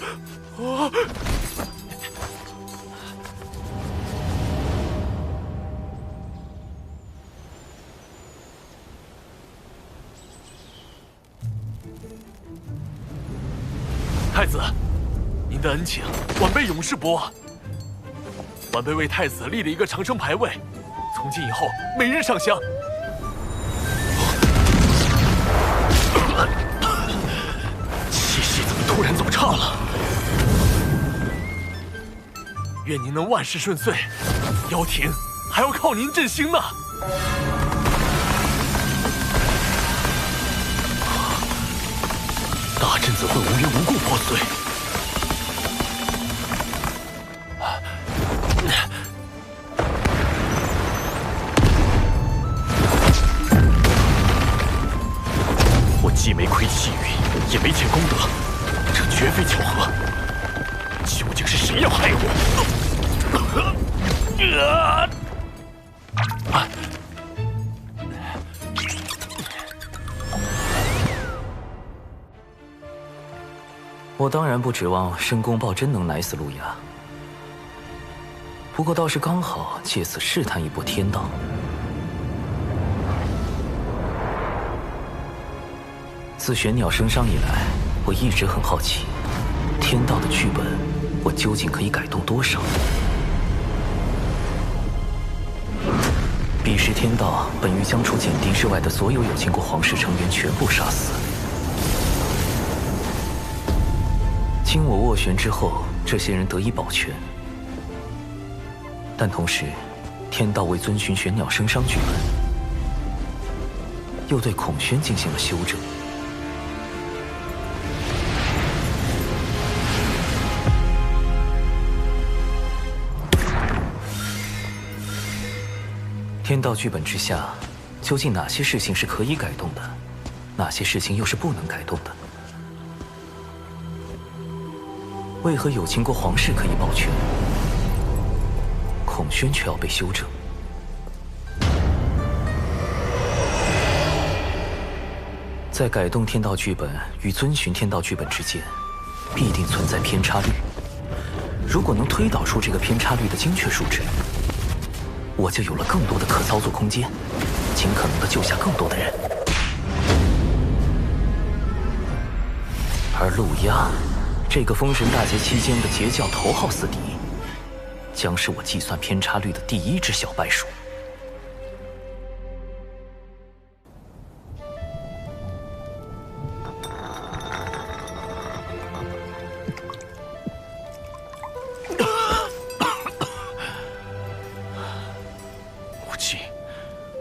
太子，您的恩情，晚辈永世不忘。晚辈为太子立了一个长生牌位，从今以后每日上香。气息怎么突然走差了？愿您能万事顺遂，妖庭还要靠您振兴呢。大阵怎会无缘无故破碎？我既没亏气运，也没欠功德，这绝非巧合。究竟是谁要害我？我当然不指望申公豹真能奶死陆鸦，不过倒是刚好借此试探一波天道。自玄鸟升商以来，我一直很好奇，天道的剧本，我究竟可以改动多少？彼时天道本欲将除检地之外的所有有经过皇室成员全部杀死。经我斡旋之后，这些人得以保全，但同时，天道为遵循玄鸟升商剧本，又对孔宣进行了修正。天道剧本之下，究竟哪些事情是可以改动的，哪些事情又是不能改动的？为何有秦国皇室可以保全，孔宣却要被修正？在改动天道剧本与遵循天道剧本之间，必定存在偏差率。如果能推导出这个偏差率的精确数值，我就有了更多的可操作空间，尽可能的救下更多的人。而陆鸦，这个封神大劫期间的截教头号死敌，将是我计算偏差率的第一只小白鼠。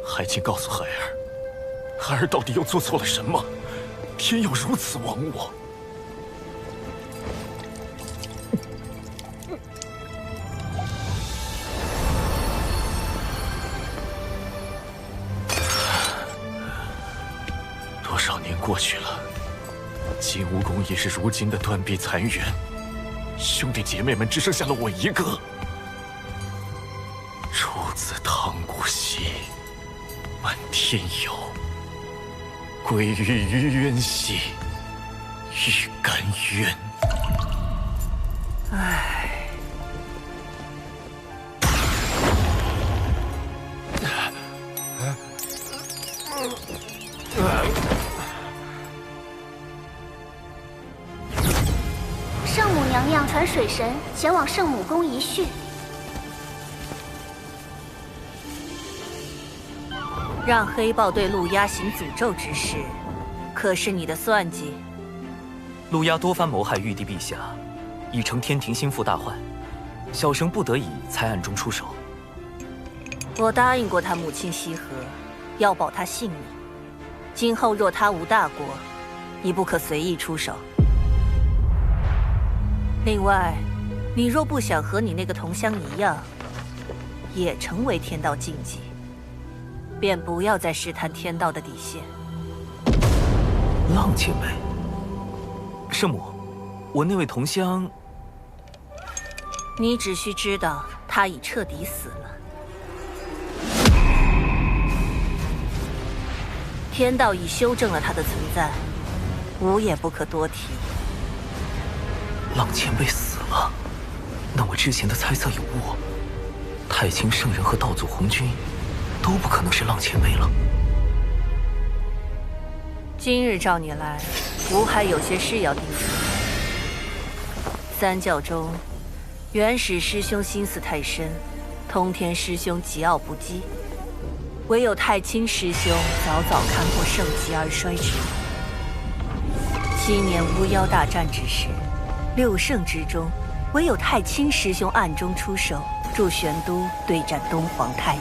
还请告诉孩儿，孩儿到底又做错了什么？天要如此亡我？多少年过去了，金蜈蚣已是如今的断壁残垣。兄弟姐妹们只剩下了我一个。出自唐古兮，问天有。归于于渊兮，欲甘渊。唉。圣母娘娘传水神前往圣母宫一叙。让黑豹对陆压行诅咒之事，可是你的算计？陆压多番谋害玉帝陛下，已成天庭心腹大患，小生不得已才暗中出手。我答应过他母亲羲和，要保他性命。今后若他无大过，你不可随意出手。另外，你若不想和你那个同乡一样，也成为天道禁忌，便不要再试探天道的底线。浪前辈，圣母，我那位同乡，你只需知道他已彻底死了。天道已修正了他的存在，无也不可多提。浪前辈死了，那我之前的猜测有误。太清圣人和道祖红军都不可能是浪前辈了。今日召你来，吾还有些事要叮嘱。三教中，元始师兄心思太深，通天师兄桀骜不羁，唯有太清师兄早早看破盛极而衰之。今年巫妖大战之时，六圣之中，唯有太清师兄暗中出手，助玄都对战东皇太一。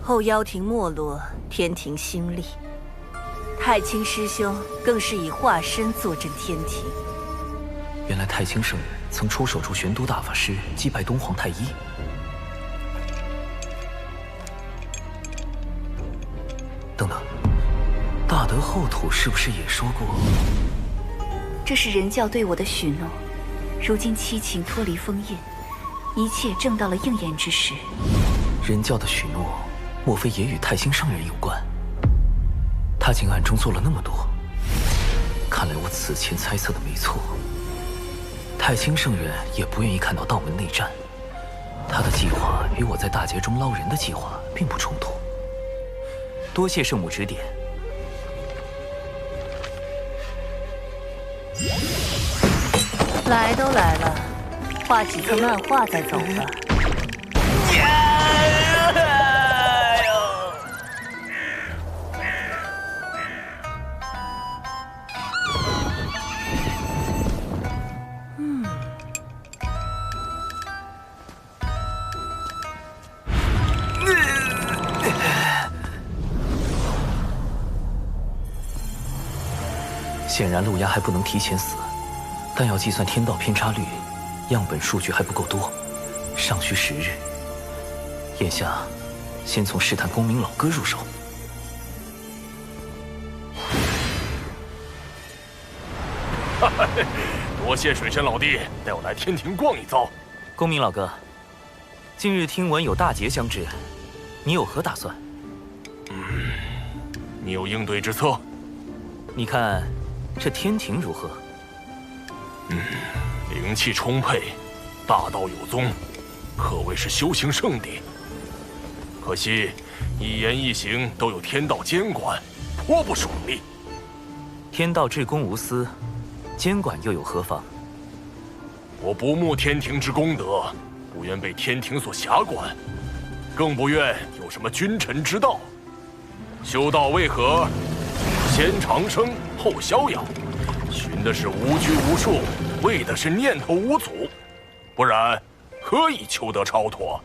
后妖庭没落，天庭兴立，太清师兄更是以化身坐镇天庭。原来太清圣人曾出手助玄都大法师击败东皇太一。等等，大德后土是不是也说过？这是人教对我的许诺，如今七情脱离封印，一切正到了应验之时。人教的许诺，莫非也与太清圣人有关？他竟暗中做了那么多，看来我此前猜测的没错。太清圣人也不愿意看到道门内战，他的计划与我在大劫中捞人的计划并不冲突。多谢圣母指点。来都来了，画几册漫画再走吧。显然陆压还不能提前死，但要计算天道偏差率，样本数据还不够多，尚需10日。眼下，先从试探公明老哥入手。多谢水神老弟带我来天庭逛一遭。公明老哥，近日听闻有大劫将至，你有何打算？你有应对之策？你看这天庭如何？灵气充沛，大道有宗，可谓是修行圣地。可惜一言一行都有天道监管，颇不爽利。天道至公无私，监管又有何妨？我不慕天庭之功德，不愿被天庭所辖管，更不愿有什么君臣之道。修道为何？先长生后逍遥，寻的是无拘无束，为的是念头无阻，不然何以求得超脱？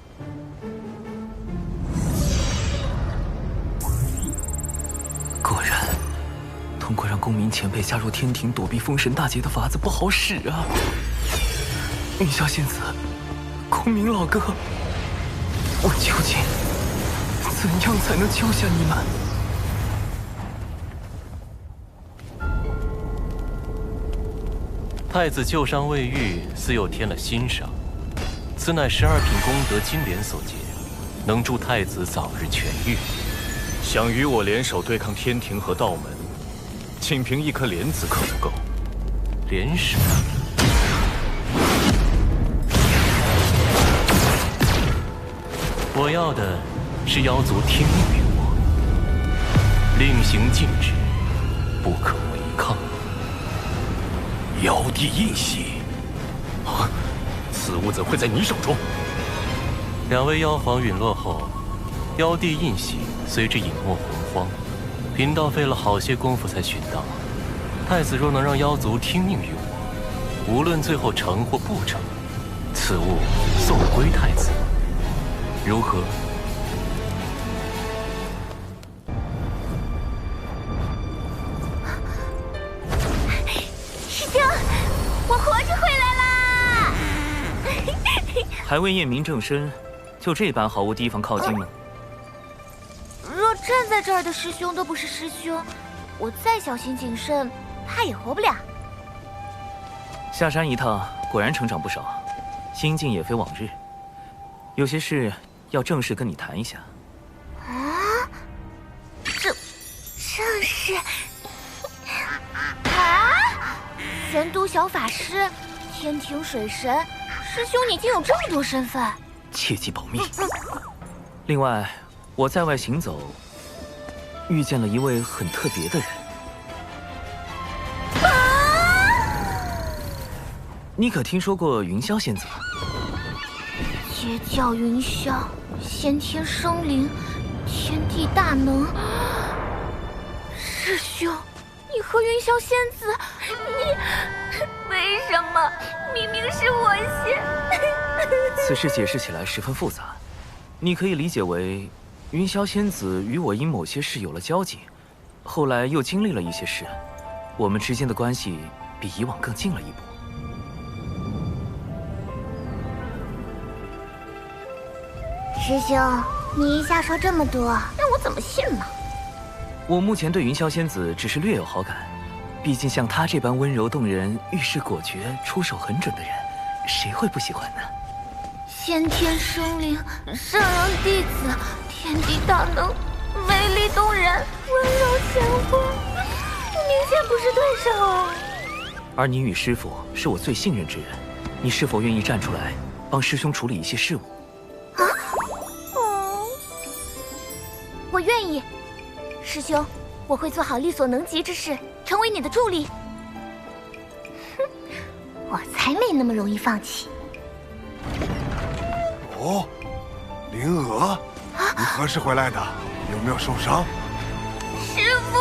果然，通过让公明前辈加入天庭躲避封神大劫的法子不好使啊！云霄仙子，公明老哥，我究竟怎样才能救下你们？太子旧伤未愈，似又添了新伤，此乃12品功德金莲所结，能助太子早日痊愈。想与我联手对抗天庭和道门，仅凭一颗莲子可不够。联手？我要的是妖族听命于我，令行禁止，不可违抗。妖帝印玺，啊，此物怎会在你手中？2位妖皇陨落后，妖帝印玺随之隐没魂荒，贫道费了好些功夫才寻到。太子若能让妖族听命于我，无论最后成或不成，此物送归太子，如何？师兄，我活着回来啦！还未验明正身，就这般毫无提防靠近吗？若站在这儿的师兄都不是师兄，我再小心谨慎，怕也活不了。下山一趟，果然成长不少，心境也非往日。有些事要正式跟你谈一下。啊？正事？啊？玄都小法师，天庭水神，师兄你竟有这么多身份，切记保密。另外，我在外行走，遇见了一位很特别的人。你可听说过云霄仙子？截教云霄，先天生灵，天地大能。师兄，你和云霄仙子，你为什么？明明是我先。此事解释起来十分复杂，你可以理解为，云霄仙子与我因某些事有了交集，后来又经历了一些事，我们之间的关系比以往更近了一步。师兄，你一下说这么多，让我怎么信呢？我目前对云霄仙子只是略有好感，毕竟像她这般温柔动人、遇事果决、出手很准的人，谁会不喜欢呢？先天生灵，圣人弟子，天地大能，美丽动人，温柔贤惠，明显不是对手啊！而你与师父是我最信任之人，你是否愿意站出来帮师兄处理一些事务？我愿意，师兄，我会做好力所能及之事，成为你的助力。哼，我才没那么容易放弃。哦，灵娥，你何时回来的？有没有受伤？师父！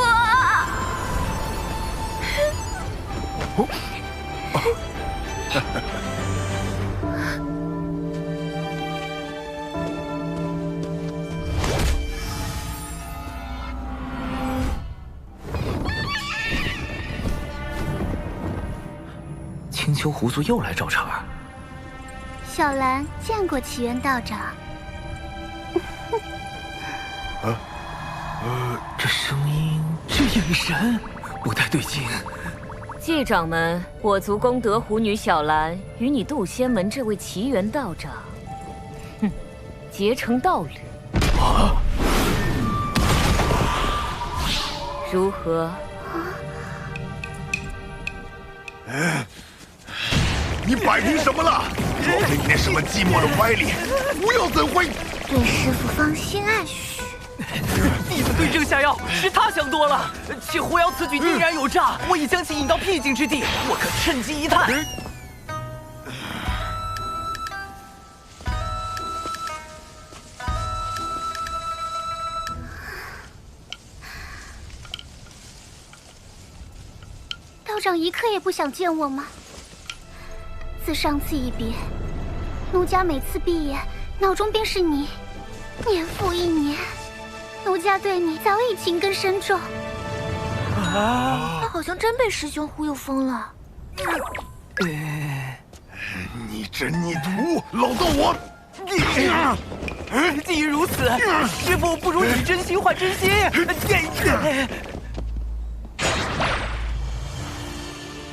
青丘狐族又来找茬儿。小兰见过奇缘道长。这声音，这眼神，不太对劲。季掌门，我族功德狐女小兰与你渡仙门这位奇缘道长，哼，结成道侣。如何？你摆平什么了？若非你那什么寂寞的歪理，不要怎会？对师父芳心暗许。弟子对症下药，是他想多了。且狐妖此举定然有诈，我已将其引到僻静之地，我可趁机一探。道长一刻也不想见我吗？自上次一别，奴家每次闭眼，脑中便是你。年复一年，奴家对你早已情根深重。他好像真被师兄忽悠疯了。你真逆徒，老道我！既然如此，师父不如以真心换真心。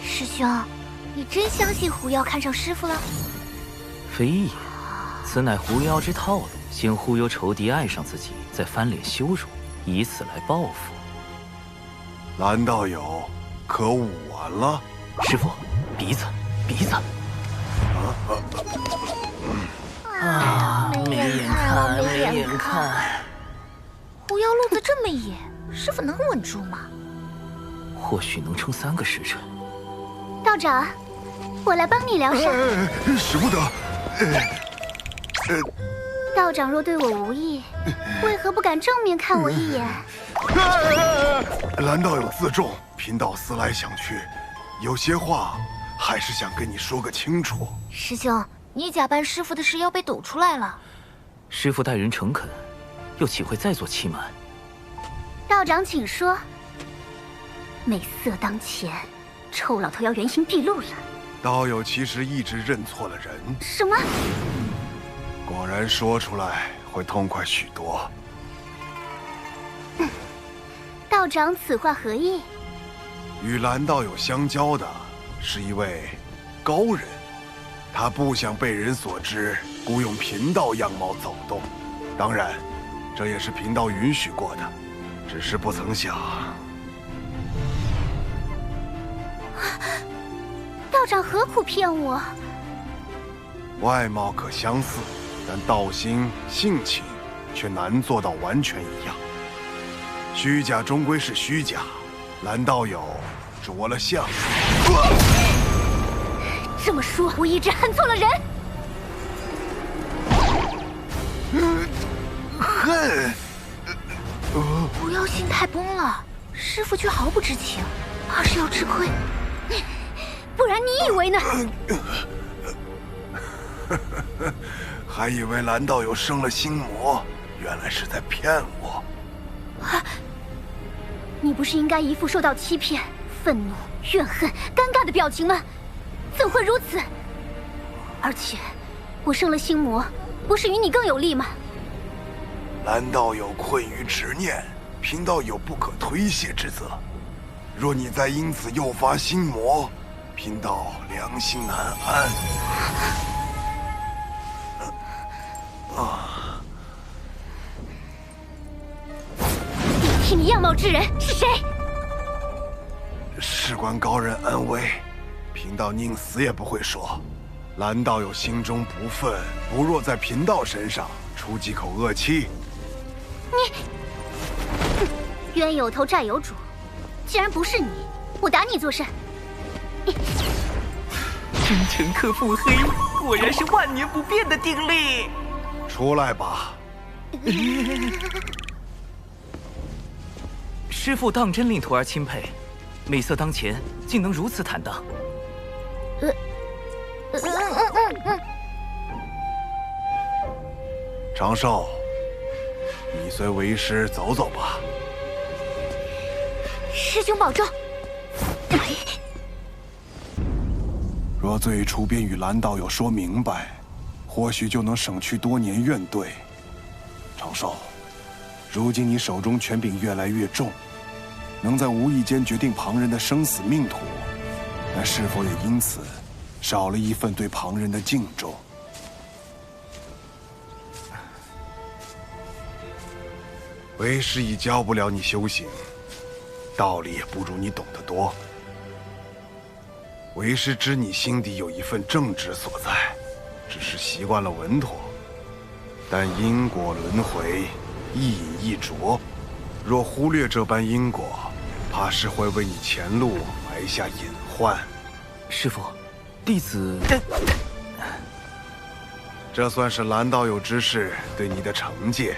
师兄，你真相信狐妖看上师傅了？非也，此乃狐妖之套路，先忽悠仇敌爱上自己，再翻脸羞辱，以此来报复。蓝道友，可武完了？师傅，鼻子，鼻子。没眼看，没眼看。狐妖路子这么野，师傅能稳住吗？或许能撑3个时辰。道长，我来帮你疗伤。使不得。道长若对我无意，为何不敢正面看我一眼？蓝道友自重，贫道思来想去，有些话还是想跟你说个清楚。师兄，你假扮师傅的事要被抖出来了。师傅待人诚恳，又岂会再做欺瞒？道长请说。美色当前，臭老头要原形毕露了。道友其实一直认错了人。什么？果然说出来会痛快许多。道长此话何意？与蓝道友相交的是一位高人，他不想被人所知，故用贫道样貌走动。当然，这也是贫道允许过的，只是不曾想。道长何苦骗我？外貌可相似，但道心、性情却难做到完全一样。虚假终归是虚假，蓝道友着了相。这么说，我一直恨错了人。恨？狐妖心态崩了，师傅却毫不知情，怕是要吃亏。不然你以为呢？还以为蓝道友生了心魔，原来是在骗我。你不是应该一副受到欺骗、愤怒、怨恨、尴尬的表情吗？怎会如此？而且，我生了心魔，不是与你更有利吗？蓝道友困于执念，贫道有不可推卸之责。若你再因此诱发心魔，贫道良心难安。顶替你样貌之人是谁？事关高人安危，贫道宁死也不会说。蓝道友心中不忿，不若在贫道身上出几口恶气。你，冤有头债有主，既然不是你，我打你做甚？君臣客腹黑，果然是万年不变的定律。出来吧。师父当真令徒儿钦佩，美色当前，竟能如此坦荡。长寿，你随为师走走吧。师兄保重。若最初便与蓝道友说明白，或许就能省去多年怨怼。长寿，如今你手中权柄越来越重，能在无意间决定旁人的生死命途，那是否也因此少了一份对旁人的敬重？为师已教不了你修行，道理也不如你懂得多。为师知你心底有一份正直所在，只是习惯了稳妥。但因果轮回，一饮一啄，若忽略这般因果，怕是会为你前路埋下隐患。师父，弟子……这算是蓝道友之事对你的惩戒。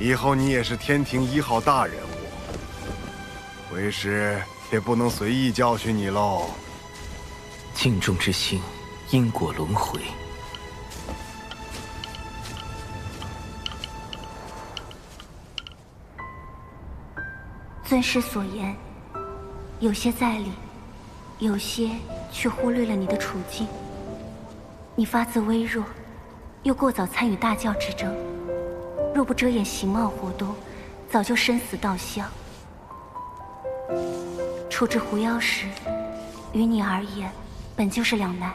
以后你也是天庭1号大人物，为师也不能随意教训你喽。敬重之心，因果轮回。尊师所言，有些在理，有些却忽略了你的处境。你发自微弱，又过早参与大教之争，若不遮掩形貌活动，早就身死道消。处置狐妖时，于你而言，本就是两难。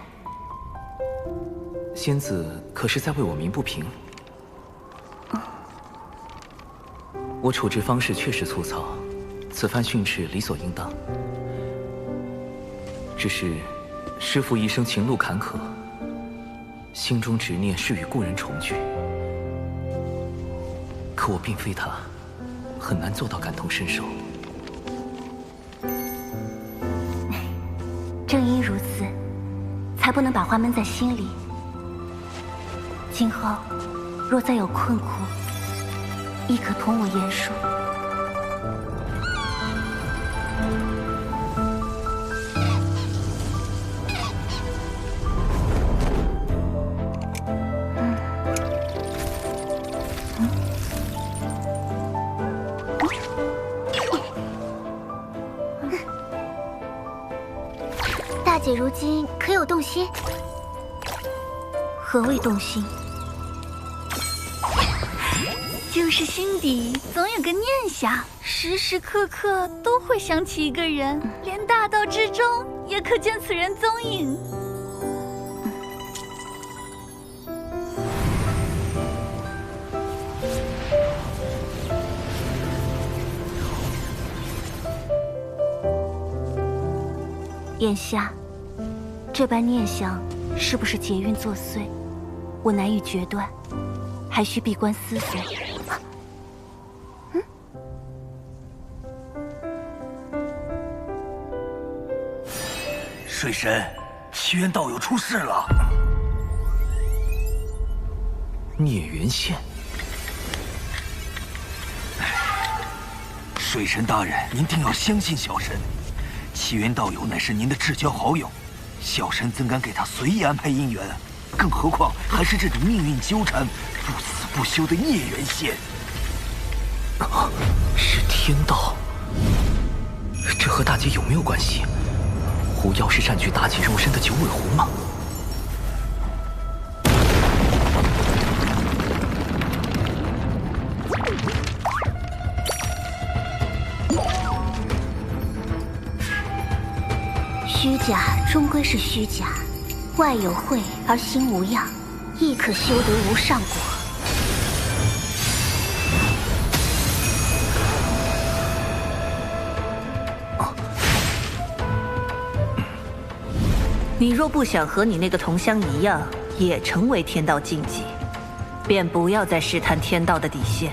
仙子可是在为我鸣不平？我处置方式确实粗糙，此番训斥理所应当。只是师父一生情路坎坷，心中执念是与故人重聚。可我并非他，很难做到感同身受。正因如此，才不能把话闷在心里。今后若再有困苦，亦可同我言说。大姐如今可有动心？何谓动心？就是心底总有个念想，时时刻刻都会想起一个人，连大道之中也可见此人踪影。眼下，这般念想是不是劫运作祟，我难以决断，还需闭关思索。水神，奇缘道友出事了。孽缘线。水神大人，您定要相信小神。奇缘道友乃是您的至交好友，小神怎敢给他随意安排姻缘？更何况还是这种命运纠缠、不死不休的孽缘线。是天道，这和大姐有没有关系？狐妖是占据妲己肉身的九尾狐吗？虚假终归是虚假，外有慧而心无恙，亦可修得无上果。你若不想和你那个同乡一样，也成为天道禁忌，便不要再试探天道的底线。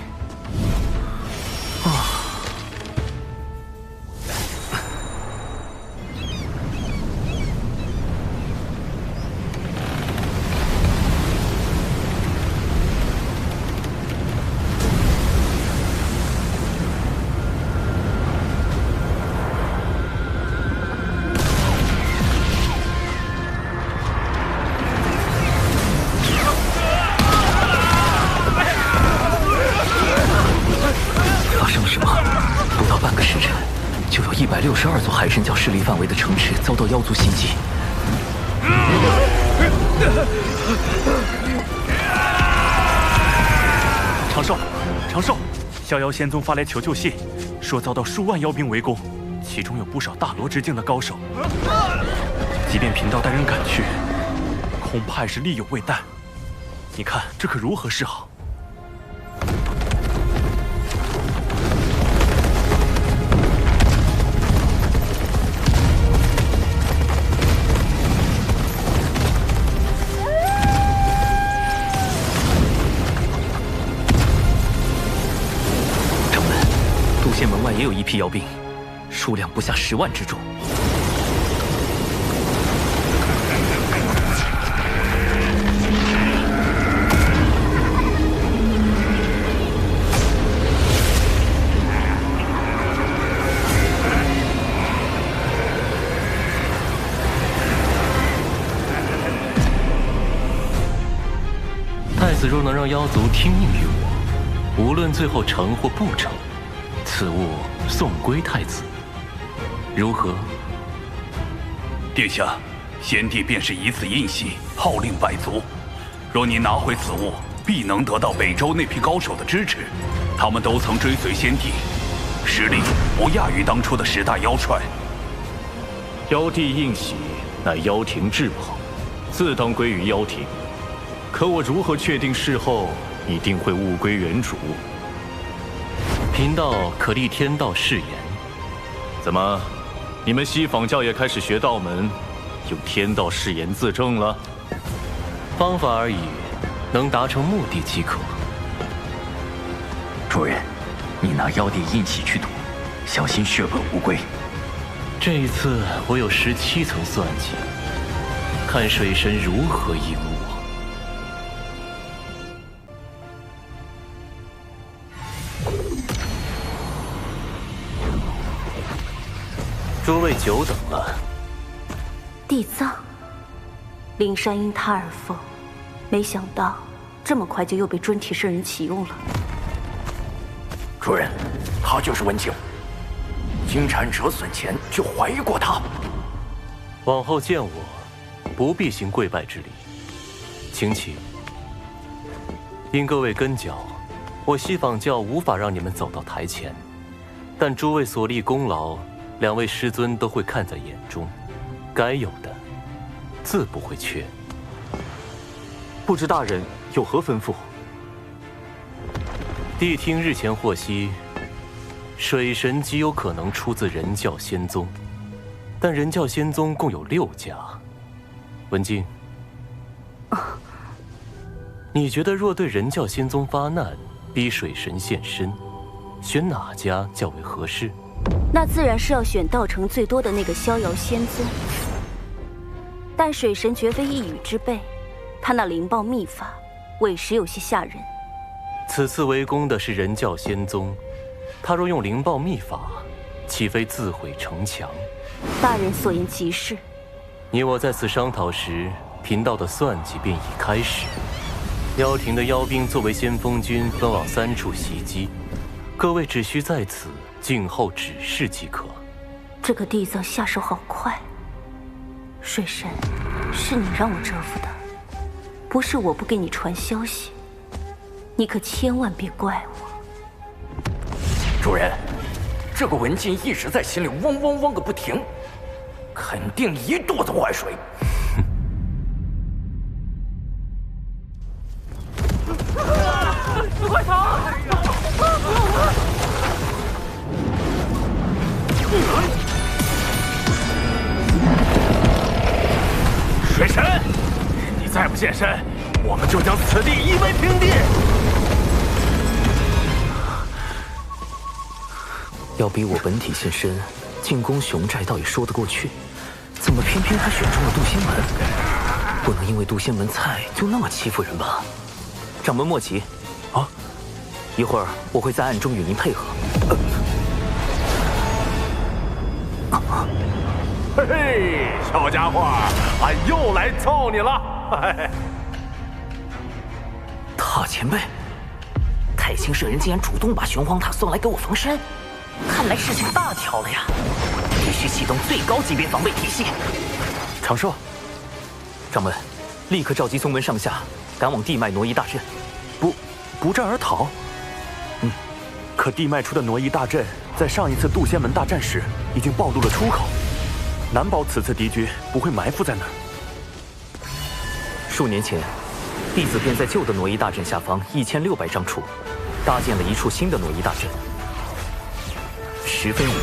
162座海神教势力范围的城池遭到妖族袭击。长寿，长寿，逍遥仙宗发来求救信，说遭到数万妖兵围攻，其中有不少大罗之境的高手。即便贫道带人赶去，恐怕也是力有未逮。你看这可如何是好？县门外也有一批妖兵，数量不下10万之众。太子若能让妖族听命于我，无论最后成或不成，此物送归太子，如何？殿下，先帝便是以此印玺，号令百族。若您拿回此物，必能得到北周那批高手的支持。他们都曾追随先帝，实力不亚于当初的10大妖帅。妖帝应玺乃妖庭至宝，自当归于妖庭。可我如何确定事后一定会物归原主？贫道可立天道誓言。怎么，你们西仿教也开始学道门，用天道誓言自证了？方法而已，能达成目的即可。主人，你拿妖帝印玺去赌，小心血本无归。这一次我有17层算计，看水神如何应我。诸位久等了。地藏，灵山因他而封，没想到这么快就又被尊体圣人启用了。主人，他就是文静。金蝉折损前就怀疑过他。往后见我，不必行跪拜之礼，请起。因各位跟脚，我西仿教无法让你们走到台前，但诸位所立功劳，2位师尊都会看在眼中，该有的自不会缺。不知大人有何吩咐？谛听日前获悉，水神极有可能出自人教仙宗，但人教仙宗共有6家。文静，你觉得若对人教仙宗发难，逼水神现身，选哪家较为合适？那自然是要选道成最多的那个逍遥仙宗。但水神绝非一语之辈，他那灵爆秘法，委实有些吓人。此次围攻的是人教仙宗，他若用灵爆秘法，岂非自毁城墙？大人所言极是。你我在此商讨时，贫道的算计便已开始。妖庭的妖兵作为先锋军，分往3处袭击，各位只需在此静候指示即可。这个地藏下手好快。水神，是你让我折服的，不是我不给你传消息。你可千万别怪我。主人，这个文静一直在心里嗡嗡嗡个不停，肯定一肚子坏水。快逃！水神，你再不现身，我们就将此地夷为平地！要逼我本体现身进攻熊寨，倒也说得过去，怎么偏偏他选中了渡仙门？不能因为渡仙门菜就那么欺负人吧？掌门莫急，啊，一会儿我会在暗中与您配合。嘿嘿，小家伙，俺又来凑你了。大前辈，太清圣人竟然主动把玄黄塔送来给我防身，看来事情大条了呀！必须启动最高级别防备体系。长寿，掌门，立刻召集宗门上下，赶往地脉挪移大阵。不战而逃？可地脉出的挪移大阵，在上一次渡仙门大战时已经暴露了出口，难保此次敌军不会埋伏在那儿。数年前，弟子便在旧的挪移大阵下方1600丈处，搭建了一处新的挪移大阵，十分无疑。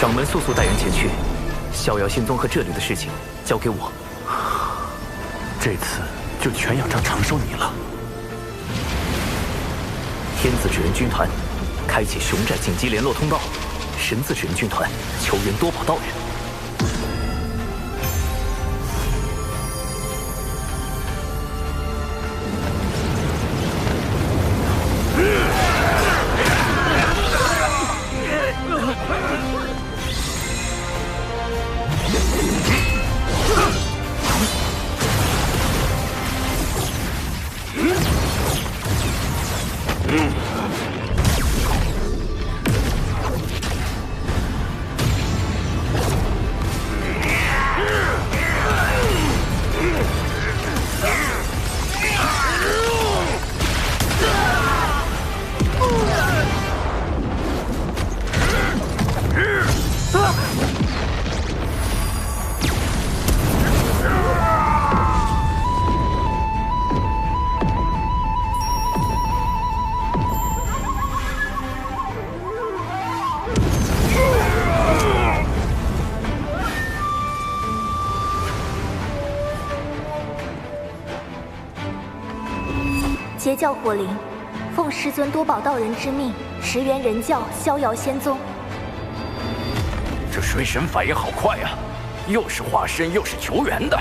掌门速速带人前去，逍遥仙宗和这里的事情交给我。这次就全仰仗长寿你了。天子纸人军团开启熊寨紧急联络通道，神字纸人军团求援多宝道人。截教火灵，奉师尊多宝道人之命，驰援人教，逍遥仙宗。这水神反应好快呀，又是化身又是求援的。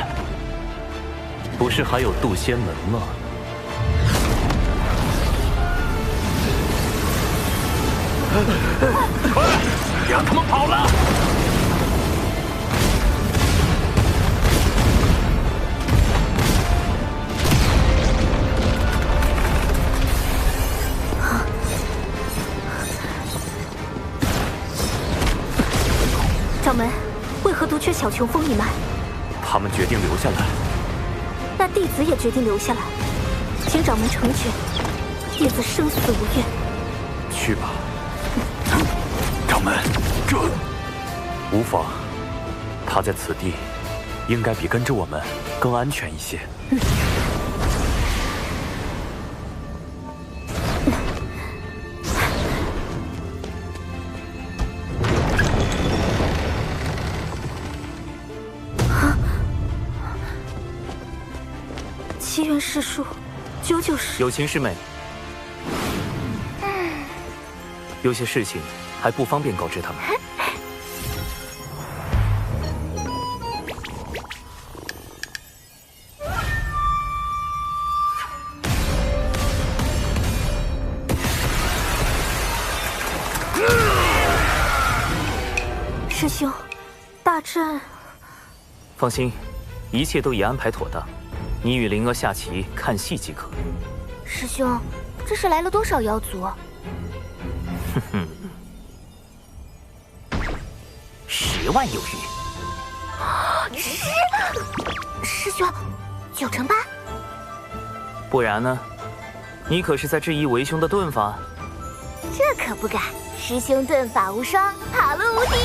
不是还有渡仙门吗？快，让他们跑了！掌门，为何独缺小琼风一脉？他们决定留下来。那弟子也决定留下来，请掌门成全，弟子生死无怨。去吧。掌门，这无妨，他在此地，应该比跟着我们更安全一些。奇缘世书，究究是有情师妹，有些事情还不方便告知他们。师兄，大阵……放心，一切都已安排妥当。你与灵儿下棋看戏即可。师兄，这是来了多少妖族？哼哼，10万有余。师兄，98%？不然呢？你可是在质疑为兄的遁法？这可不敢，师兄遁法无双，跑路无敌。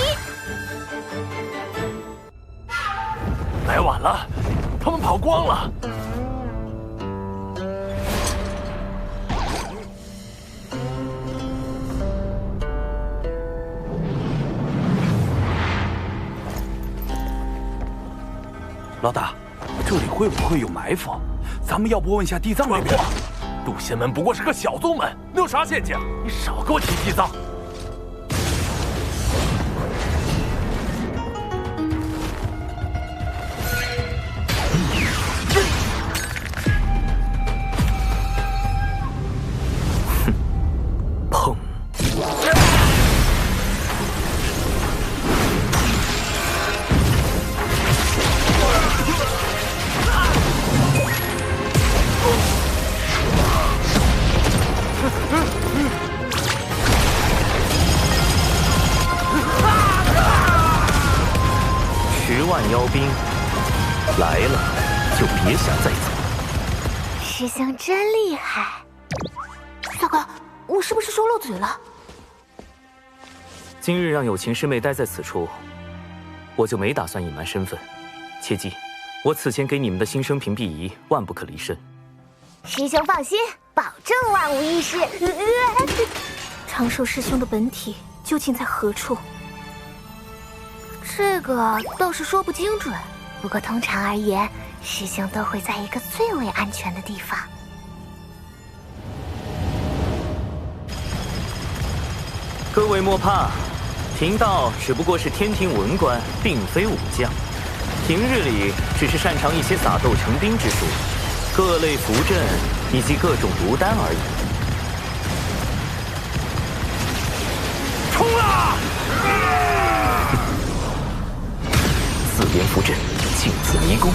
来晚了。他们跑光了。老大，这里会不会有埋伏？咱们要不问下地藏那边？渡仙门不过是个小宗门，能有啥陷阱？你少给我提地藏！妖兵来了，就别想再走。师兄真厉害！大哥，我是不是说漏嘴了？今日让有情师妹待在此处，我就没打算隐瞒身份。切记，我此前给你们的心生屏蔽仪，万不可离身。师兄放心，保证万无一失。长寿师兄的本体究竟在何处？这个倒是说不精准，不过通常而言，师兄都会在一个最为安全的地方。各位莫怕，贫道只不过是天庭文官，并非武将。平日里只是擅长一些撒豆成兵之术，各类符阵以及各种毒丹而已。冲啊！四边符阵，镜子迷宫。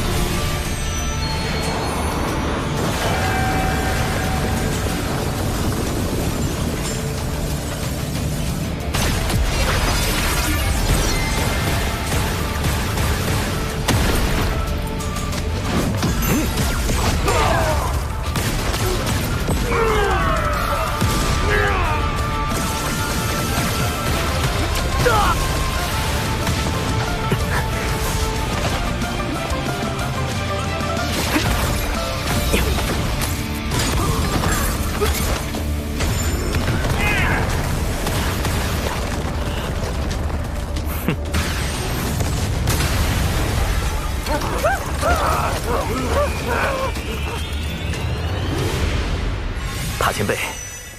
塔前辈，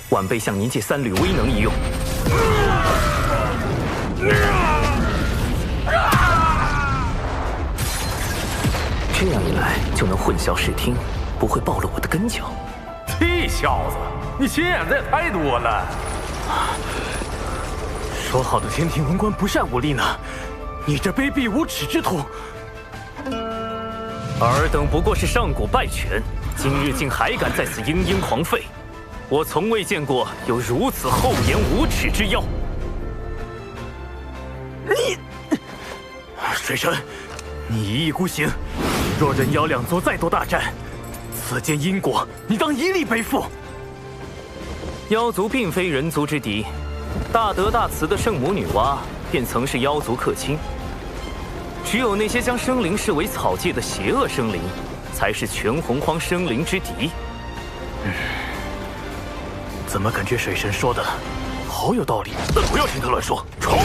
晚辈向您借3缕威能一用。这样一来就能混淆视听，不会暴露我的根脚。这小子，你心眼子也太多了。说好的天庭文官不善武力呢？你这卑鄙无耻之徒！尔等不过是上古败犬，今日竟还敢在此嘤嘤狂吠！我从未见过有如此厚颜无耻之妖。你，水神，你一意孤行，若人妖两族再多大战，此间因果你当一力背负。妖族并非人族之敌，大德大慈的圣母女娲便曾是妖族客卿。只有那些将生灵视为草芥的邪恶生灵，才是全洪荒生灵之敌。怎么感觉水神说的好有道理？不要听他乱说，冲！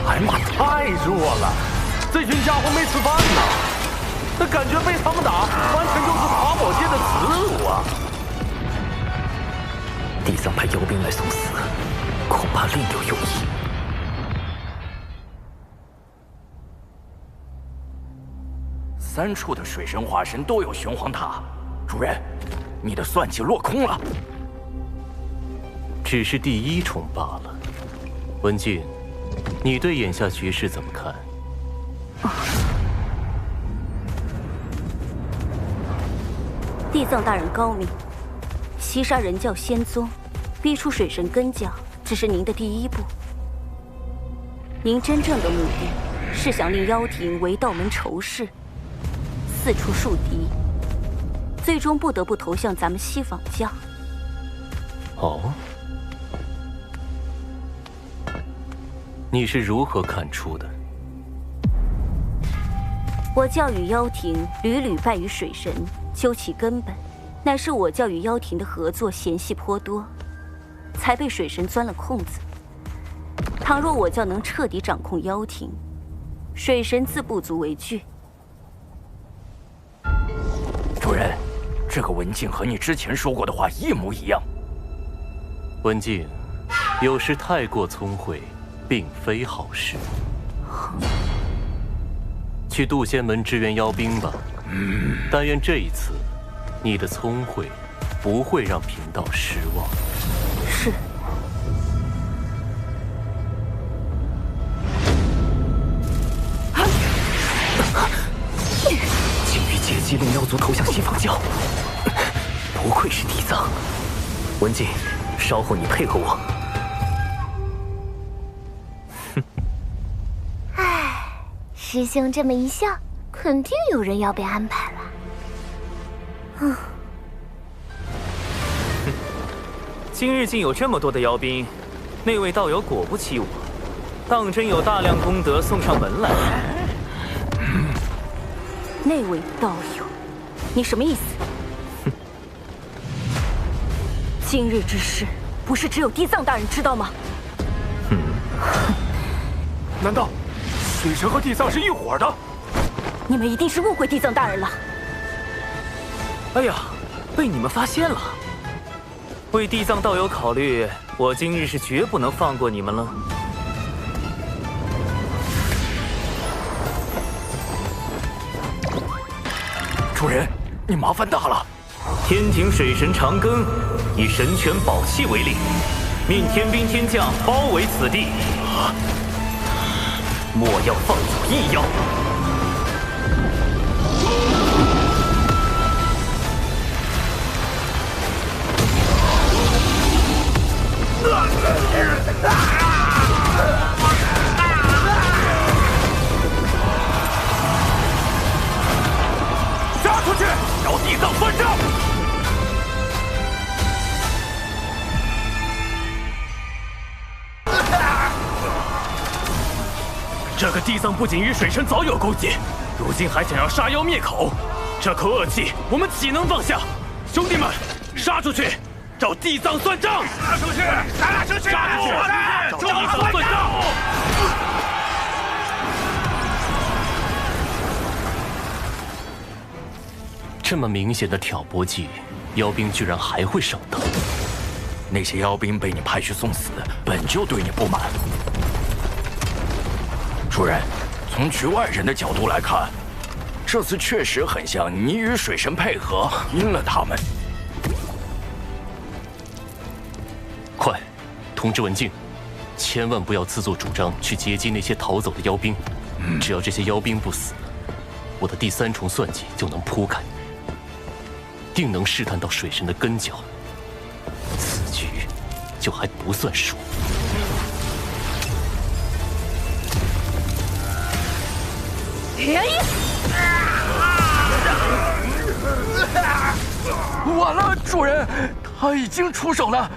哎妈，太弱了！这群家伙没吃饭呢，那感觉被他们打，完全就是爬宝界的耻辱啊！地藏派妖兵来送死，恐怕另有用意。3处的水神化身都有玄黄塔，主人，你的算计落空了。只是第1重罢了。文静，你对眼下局势怎么看？地藏大人高明，袭杀人教仙宗，逼出水神根脚，只是您的第1步。您真正的目的是想令妖庭为道门仇视，四处树敌，最终不得不投向咱们西坊教。哦，你是如何看出的？我教与妖庭屡屡败于水神，究其根本，乃是我教与妖庭的合作嫌隙颇多，才被水神钻了空子。倘若我教能彻底掌控妖庭，水神自不足为惧。主人，这个文静和你之前说过的话一模一样。文静，有时太过聪慧，并非好事。去渡仙门支援妖兵吧。但愿这一次，你的聪慧不会让贫道失望。是。竟欲借机令妖族投向西方教，不愧是地藏。文静，稍后你配合我。师兄这么一笑，肯定有人要被安排了。今日竟有这么多的妖兵，那位道友果不欺我，当真有大量功德送上门来。那位道友，你什么意思？今日之事，不是只有地藏大人知道吗？难道水神和地藏是一伙的？你们一定是误会地藏大人了。哎呀，被你们发现了！为地藏道友考虑，我今日是绝不能放过你们了。主人，你麻烦大了。天庭水神长庚以神权宝器为令，命天兵天将包围此地，莫要放走一妖。杀出去，找地藏算账！这个地藏不仅与水神早有勾结，如今还想要杀妖灭口，这口恶气我们岂能放下？兄弟们，杀出去，找地藏算账！杀出去！杀出去！杀出去！找地藏算账！这么明显的挑拨计，妖兵居然还会上当？那些妖兵被你派去送死，本就对你不满。主人，从局外人的角度来看，这次确实很像你与水神配合，阴了他们。快，通知文静，千万不要自作主张去接击那些逃走的妖兵。只要这些妖兵不死，我的第3重算计就能铺开，定能试探到水神的根脚。此局就还不算输。完了，主人，他已经出手了。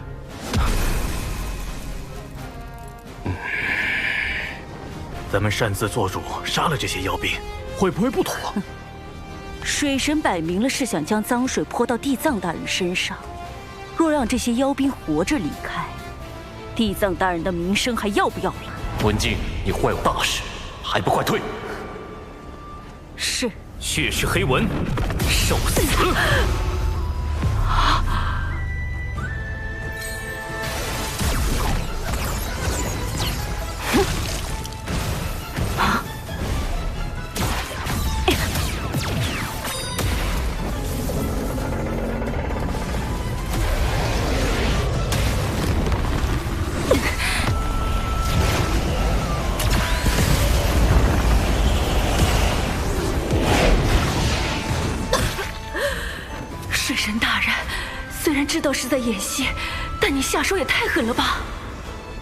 咱们擅自做主杀了这些妖兵，会不会不妥？水神摆明了是想将脏水泼到地藏大人身上。若让这些妖兵活着离开，地藏大人的名声还要不要了？文静，你坏我大事，还不快退！是。血尸黑纹，受死！水神大人，虽然知道是在演戏，但你下手也太狠了吧！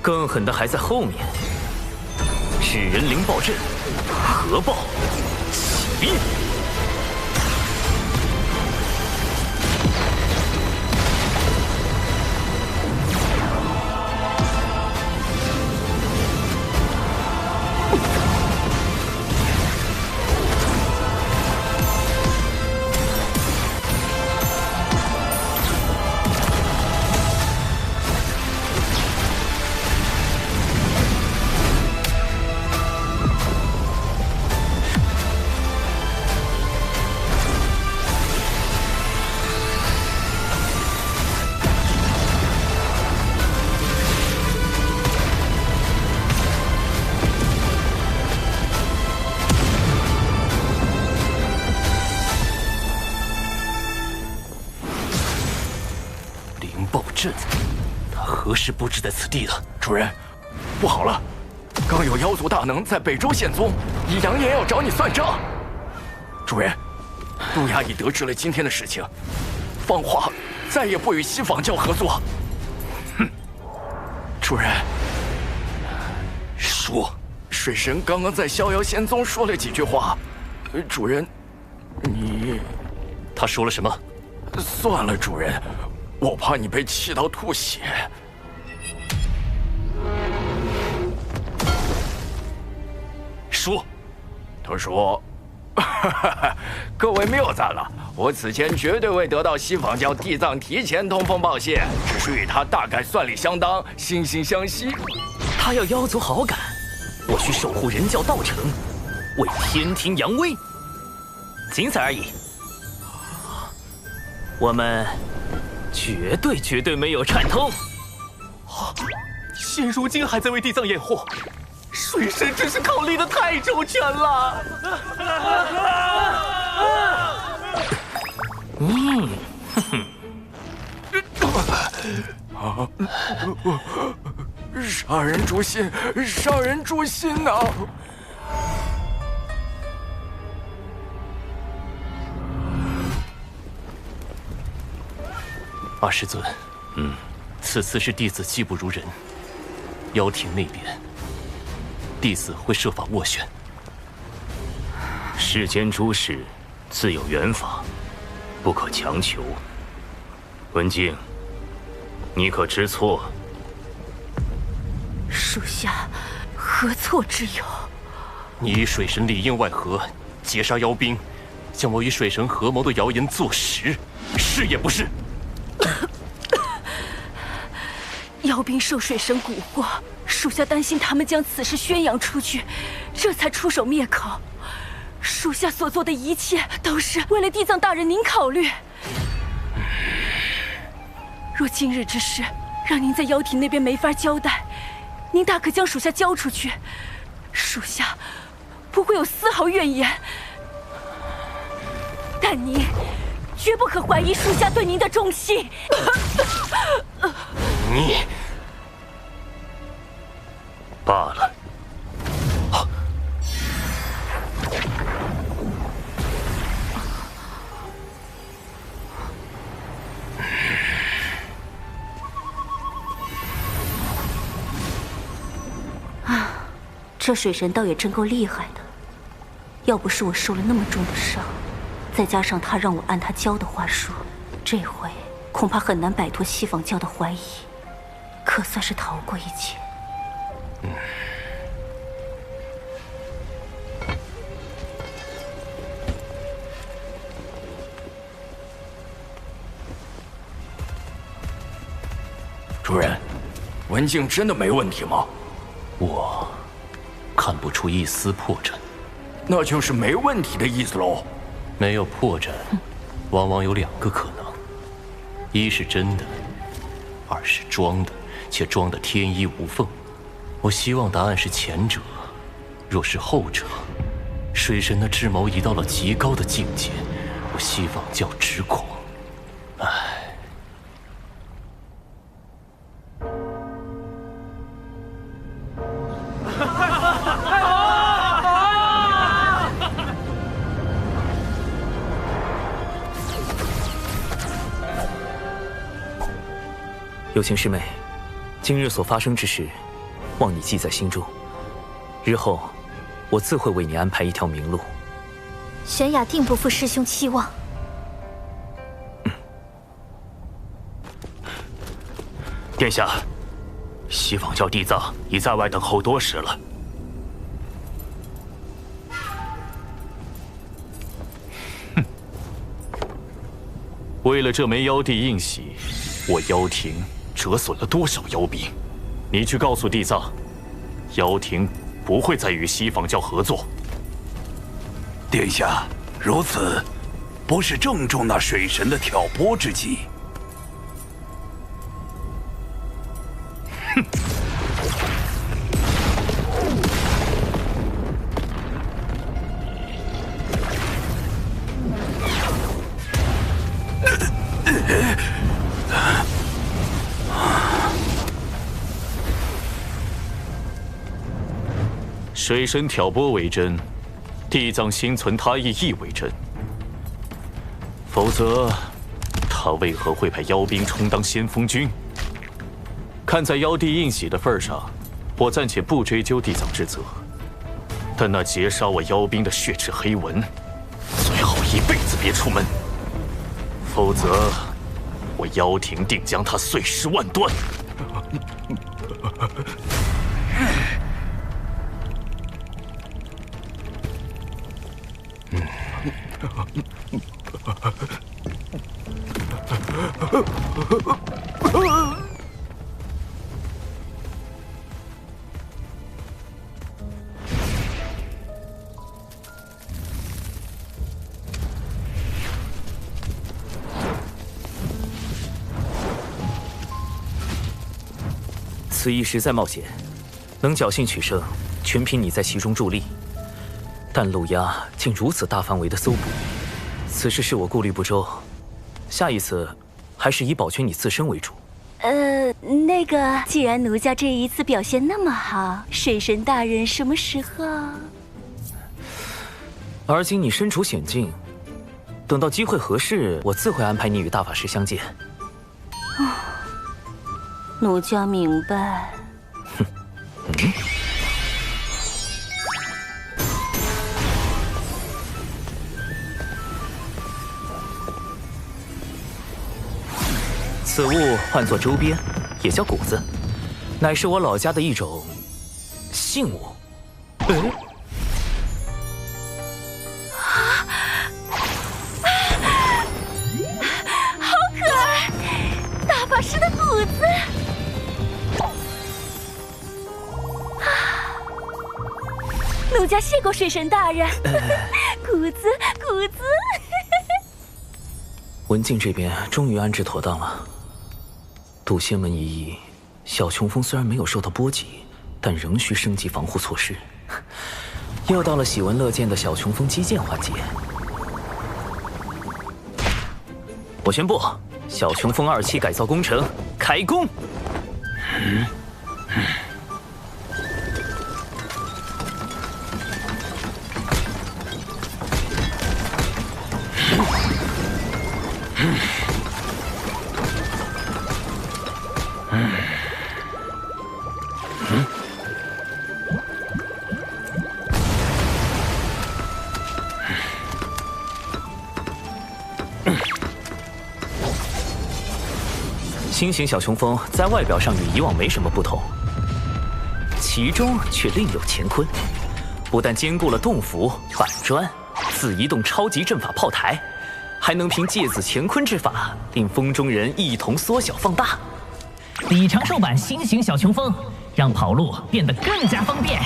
更狠的还在后面。纸人灵爆阵，核爆起！阵，他何时布置在此地的？主人，不好了！刚有妖族大能在北周现踪，已扬言要找你算账。主人，路亚已得知了今天的事情，放话再也不与西仿教合作。哼！主人，说，水神刚刚在逍遥仙宗说了几句话。主人，你……他说了什么？算了，主人。我怕你被气到吐血。说，他说：“各位谬赞了，我此前绝对未得到西仿教地藏提前通风报信，只是与他大概算力相当，惺惺相惜。他要妖族好感，我需守护人教道成，为天庭扬威，仅此而已。我们。”绝对没有串通。现如今还在为地藏掩护，水神真是考虑的太周全了。杀人诛心，杀人诛心呐！二师尊，此次是弟子技不如人，妖庭那边，弟子会设法斡旋。世间诸事自有缘法，不可强求。文静，你可知错？属下何错之有？你以水神里应外合，截杀妖兵，将我与水神合谋的谣言坐实，是也不是？妖兵受水神蛊惑，属下担心他们将此事宣扬出去，这才出手灭口。属下所做的一切都是为了地藏大人您考虑。若今日之事让您在妖庭那边没法交代，您大可将属下交出去，属下不会有丝毫怨言。但您绝不可怀疑属下对您的忠心。你罢了。这水神倒也真够厉害的，要不是我受了那么重的伤，再加上他让我按他教的话说，这回恐怕很难摆脱西方教的怀疑，可算是逃过一劫。主人，文静真的没问题吗？我看不出一丝破绽，那就是没问题的意思喽。没有破绽，往往有2个可能：一是真的，二是装的，且装得天衣无缝。我希望答案是前者。若是后者，水神的智谋已到了极高的境界，我西方教只恐……唉。有情师妹，今日所发生之事，望你记在心中。日后，我自会为你安排一条明路。玄雅定不负师兄期望。殿下，西方教地藏已在外等候多时了。哼！为了这枚妖帝印玺，我妖庭折损了多少妖兵？你去告诉地藏，妖庭不会再与西方教合作。殿下，如此不是正中那水神的挑拨之计？哼！水神挑拨为真，地藏心存他意亦为真。否则，他为何会派妖兵充当先锋军？看在妖帝印玺的份上，我暂且不追究地藏之责。但那劫杀我妖兵的血赤黑纹，最好一辈子别出门，否则我妖庭定将他碎尸万段。此役实在冒险，能侥幸取胜，全凭你在其中助力。但陆压竟如此大范围的搜捕，此事是我顾虑不周。下一次，还是以保全你自身为主。那个，既然奴家这一次表现那么好，水神大人什么时候？而今你身处险境，等到机会合适，我自会安排你与大法师相见。奴家明白。此物唤作周边，也叫谷子，乃是我老家的一种信物。好可爱，大法师的谷子。奴家谢过水神大人，谷子。文静这边终于安置妥当了。渡仙门一役，小琼峰虽然没有受到波及，但仍需升级防护措施。又到了喜闻乐见的小琼峰击剑环节。我宣布，小琼峰2期改造工程开工。新型小琼峰在外表上与以往没什么不同，其中却另有乾坤。不但兼顾了洞府、板砖、自移动超级阵法炮台，还能凭芥子乾坤之法，令风中人一同缩小放大。底长寿版新型小琼峰，让跑路变得更加方便。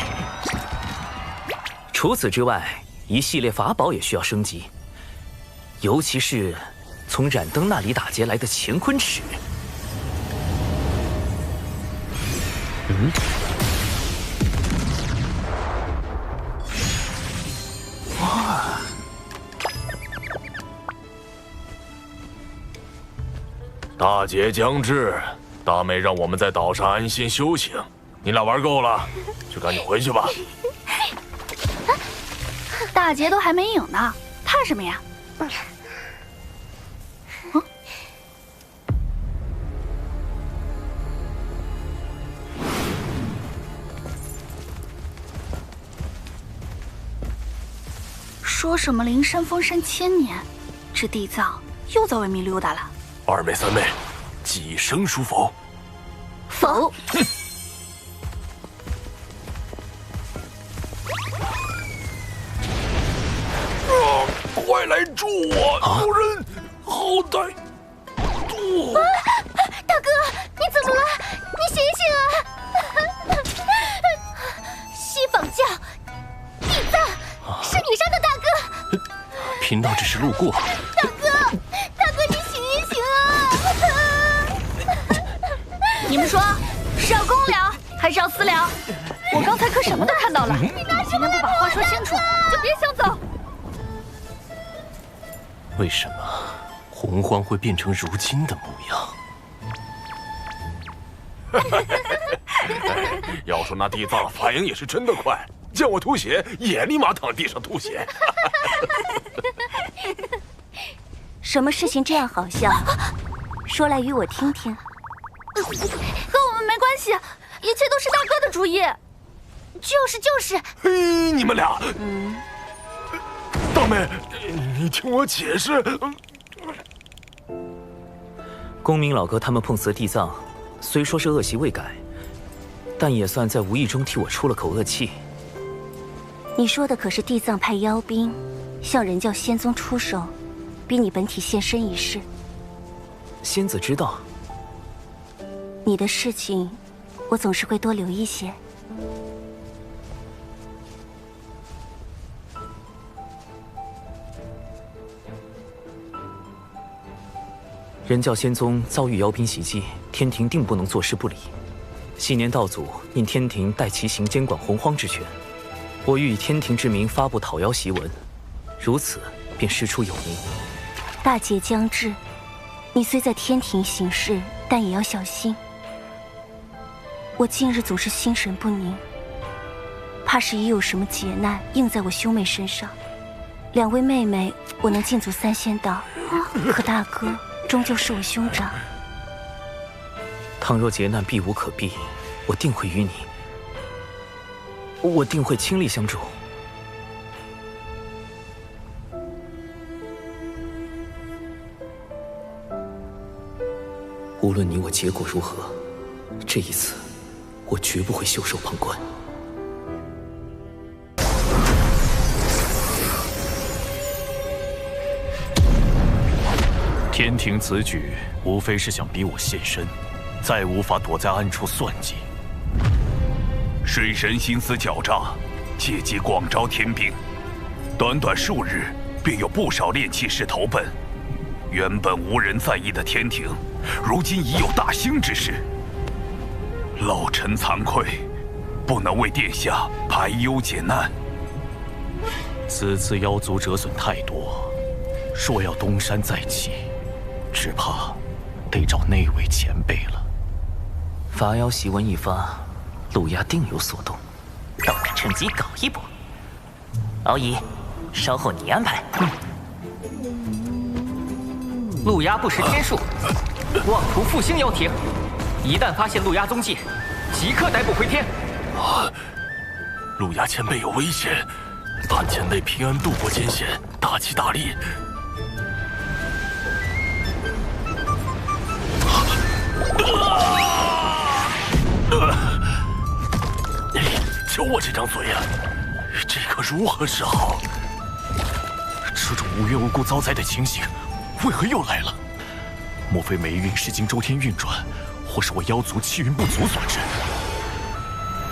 除此之外，一系列法宝也需要升级，尤其是从冉登那里打劫来的乾坤尺。哇！大劫将至，大妹让我们在岛上安心修行。你俩玩够了，就赶紧回去吧。大劫都还没影呢，怕什么呀？说什么灵山封山1000年，这地藏又在外面溜达了。二妹三妹，几声书否？否。快来助我！有人好歹助我！大哥，你怎么了？你醒醒啊！西方教地藏是你杀的大哥。贫道只是路过。大哥，你醒一醒啊！你们说是要公聊还是要私聊？我刚才可什么都看到了。今天不把话说清楚，就别想走。为什么洪荒会变成如今的模样？要说那地藏反应也是真的快，见我吐血也立马躺地上吐血。什么事情这样好笑？说来与我听听。和我们没关系，一切都是大哥的主意。就是。嘿，你们俩。大妹，你听我解释。公明老哥他们碰瓷地藏，虽说是恶习未改，但也算在无意中替我出了口恶气。你说的可是地藏派妖兵向人教仙宗出手，逼你本体现身一事。仙子知道。你的事情，我总是会多留一些。人教仙宗遭遇妖兵袭击，天庭定不能坐视不理。昔年道祖因天庭代其行监管洪荒之权，我欲以天庭之名发布讨妖檄文，如此便师出有名。大劫将至，你虽在天庭行事，但也要小心。我近日总是心神不宁，怕是已有什么劫难应在我兄妹身上。2位妹妹，我能进足3仙道，可大哥终究是我兄长。倘若劫难避无可避，我定会与你，我定会倾力相助。无论你我结果如何，这一次，我绝不会袖手旁观。天庭此举，无非是想逼我现身，再无法躲在暗处算计。水神心思狡诈，借机广招天兵。短短数日，便有不少炼器士投奔。原本无人在意的天庭，如今已有大兴之势。老臣惭愧，不能为殿下排忧解难。此次妖族折损太多，若要东山再起，只怕得找那位前辈了。伐妖檄文一发，陆压定有所动，让我们趁机搞一波。敖乙，稍后你安排。陆压不识天数，妄图复兴妖庭，一旦发现陆压踪迹，即刻逮捕回天。陆压前辈有危险，盼前辈平安度过艰险，大吉大利。就我这张嘴呀，这可如何是好？这种无缘无故遭灾的情形，为何又来了？莫非霉运是经周天运转，或是我妖族气运不足所致？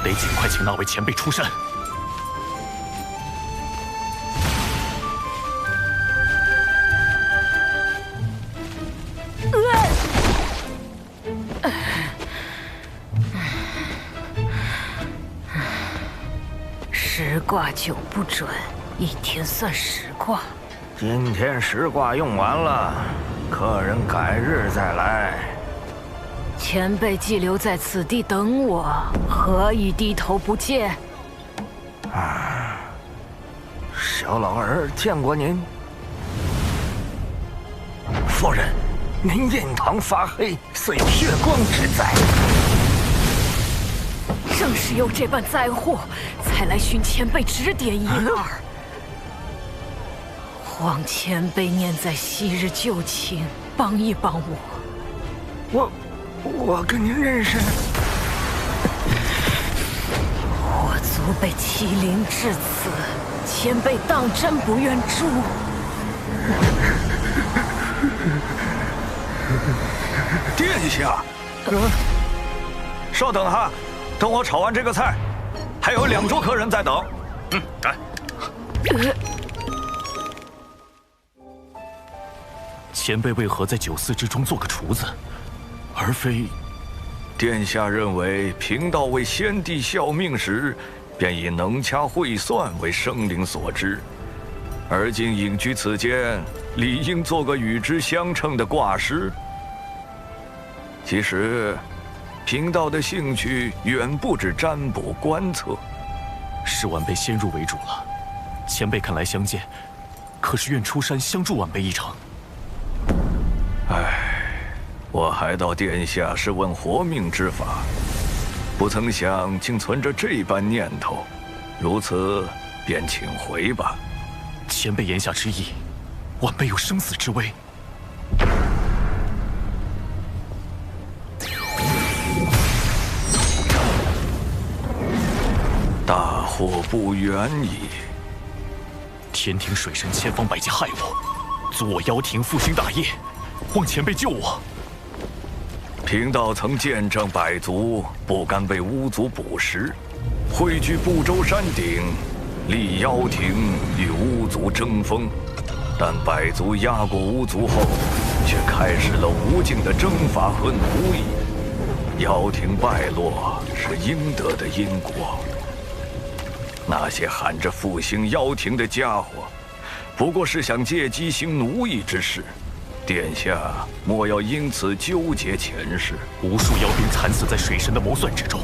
得尽快请那位前辈出山。10卦9不准，一天算10卦。今天10卦用完了，客人改日再来。前辈既留在此地等我，何以低头不见？小老儿见过您。夫人，您印堂发黑，似有血光之灾。正是有这般灾祸，才来寻前辈指点一二。望前辈念在昔日旧情，帮一帮我。我跟您认识。我族被欺凌至此，前辈当真不愿助？殿下，稍等哈，等我炒完这个菜，还有2桌客人在等。来。前辈为何在酒肆之中做个厨子，而非？殿下认为贫道为先帝效命时，便以能掐会算为生灵所知，而今隐居此间，理应做个与之相称的卦师。其实，贫道的兴趣远不止占卜观测。是晚辈先入为主了，前辈肯来相见，可是愿出山相助晚辈一程。我还道殿下是问活命之法，不曾想竟存着这般念头，如此便请回吧。前辈言下之意，晚辈有生死之危。大祸不远矣！天庭水神千方百计害我，阻我妖庭复兴大业，望前辈救我。贫道曾见证百族不甘被巫族捕食，汇聚不周山顶，立妖庭与巫族争锋。但百族压过巫族后，却开始了无尽的征伐和奴役。妖庭败落是应得的因果。那些喊着复兴妖庭的家伙，不过是想借机行奴役之事。殿下莫要因此纠结前世。无数妖兵惨死在水神的谋算之中，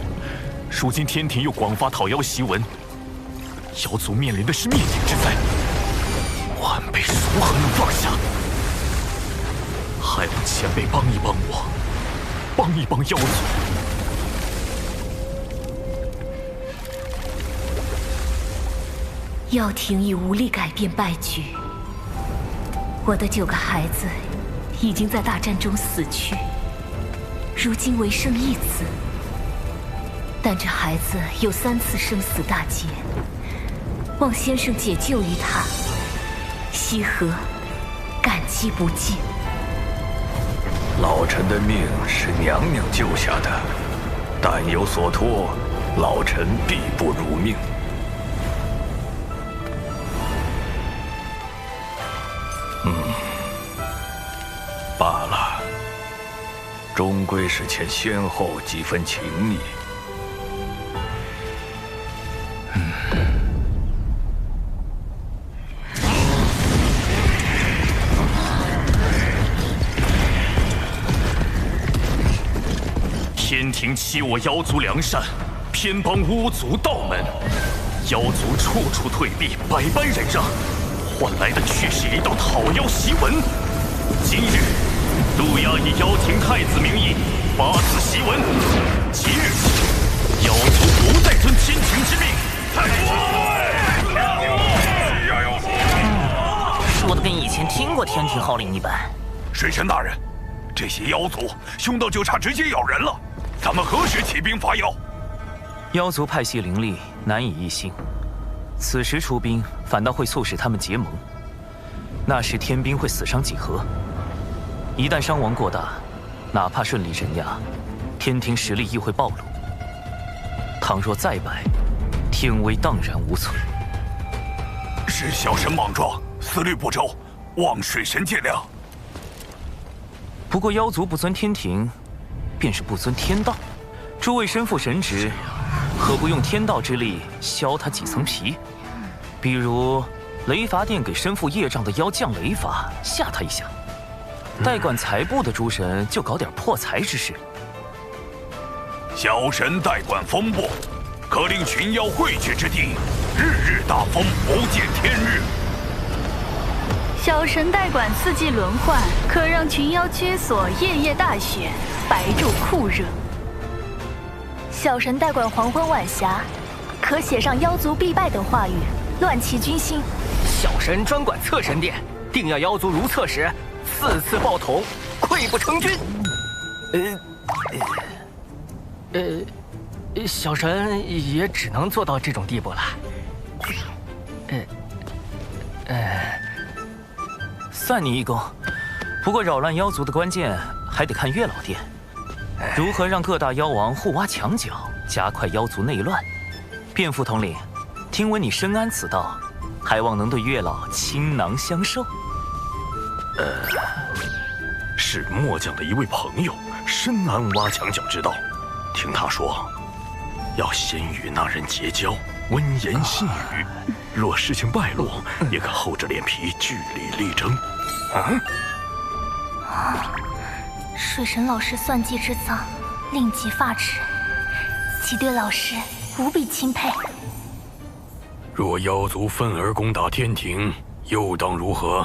如今天庭又广发讨妖檄文，妖族面临的是灭顶之灾，晚辈如何能放下？还望前辈帮一帮我，帮一帮妖族。妖庭已无力改变败局，我的9个孩子已经在大战中死去，如今唯剩1子。但这孩子有3次生死大劫，望先生解救于他，西河感激不尽。老臣的命是娘娘救下的，但有所托，老臣必不辱命。罢了，终归是欠先后几分情谊。天庭欺我妖族良善，偏帮巫族道门，妖族处处退避，百般忍让，换来的却是一道讨妖檄文。今日，陆压以邀请太子名义发此檄文，即日起，妖族不再遵天庭之命。说的跟以前听过天庭号令一般。水神大人，这些妖族凶到就差直接咬人了，咱们何时起兵伐妖？妖族派系凌厉，难以一心。此时出兵，反倒会促使他们结盟。那时天兵会死伤几何？一旦伤亡过大，哪怕顺利镇压，天庭实力亦会暴露。倘若再败，天威荡然无存。是小神莽撞，思虑不周，望水神见谅。不过妖族不尊天庭，便是不尊天道。诸位身负神职，何不用天道之力削他几层皮？比如雷伐殿给身负业障的妖降雷法，吓他一下。代管财部的诸神就搞点破财之事。小神代管风部，可令群妖汇聚之地，日日大风，不见天日。小神代管四季轮换，可让群妖居所，夜夜大雪，白昼酷热。小神代管黄昏晚霞，可写上妖族必败等话语，乱其军心。小神专管侧神殿，定要妖族如厕时4次爆桶，溃不成军。小神也只能做到这种地步了。算你一功。不过扰乱妖族的关键还得看月老殿，如何让各大妖王互挖墙角，加快妖族内乱。卞副统领，听闻你深谙此道，还望能对月老倾囊相授。是末将的一位朋友深谙挖墙脚之道，听他说，要先与那人结交，温言细语，若事情败露，也可厚着脸皮据理力争。水神老师算计之脏，令极发指，其对老师无比钦佩。若妖族愤而攻打天庭，又当如何？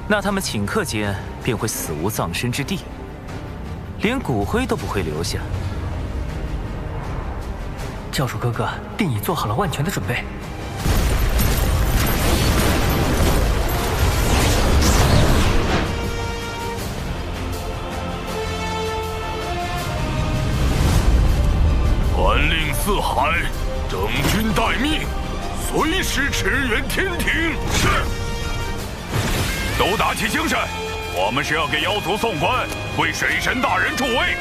那他们顷刻间便会死无葬身之地，连骨灰都不会留下。教主哥哥定已做好了万全的准备。传令四海，整军待命，随时驰援天庭。是。都打起精神，我们是要给妖族送官，为水神大人助威。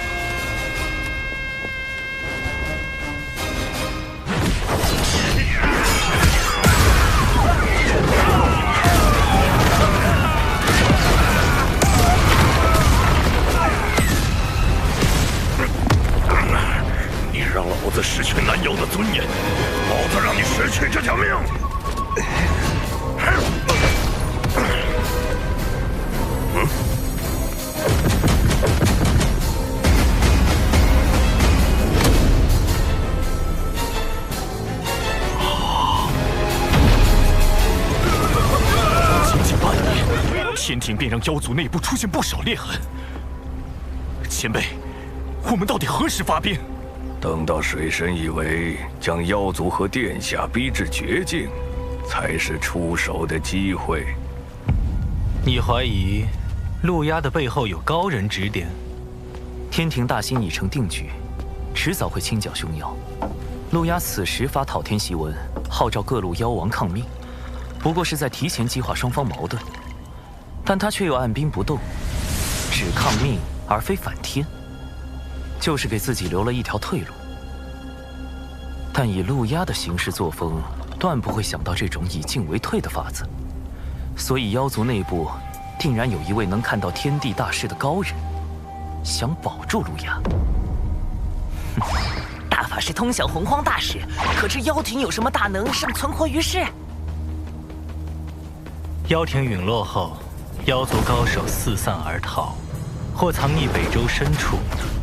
你让老子失去南妖的尊严，老子让你失去这条命！仅仅半年，天庭便让妖族内部出现不少裂痕。前辈，我们到底何时发兵？等到水神以为将妖族和殿下逼至绝境，才是出手的机会。你怀疑陆压的背后有高人指点？天庭大兴已成定局，迟早会清剿凶妖。陆压此时发讨天檄文，号召各路妖王抗命，不过是在提前激化双方矛盾。但他却又按兵不动，只抗命而非反天，就是给自己留了一条退路。但以陆压的行事作风，断不会想到这种以进为退的法子。所以妖族内部定然有一位能看到天地大势的高人，想保住路亚。大法师通晓洪荒大事，可知妖庭有什么大能尚存活于世？妖庭陨落后，妖族高手四散而逃，或藏匿北周深处，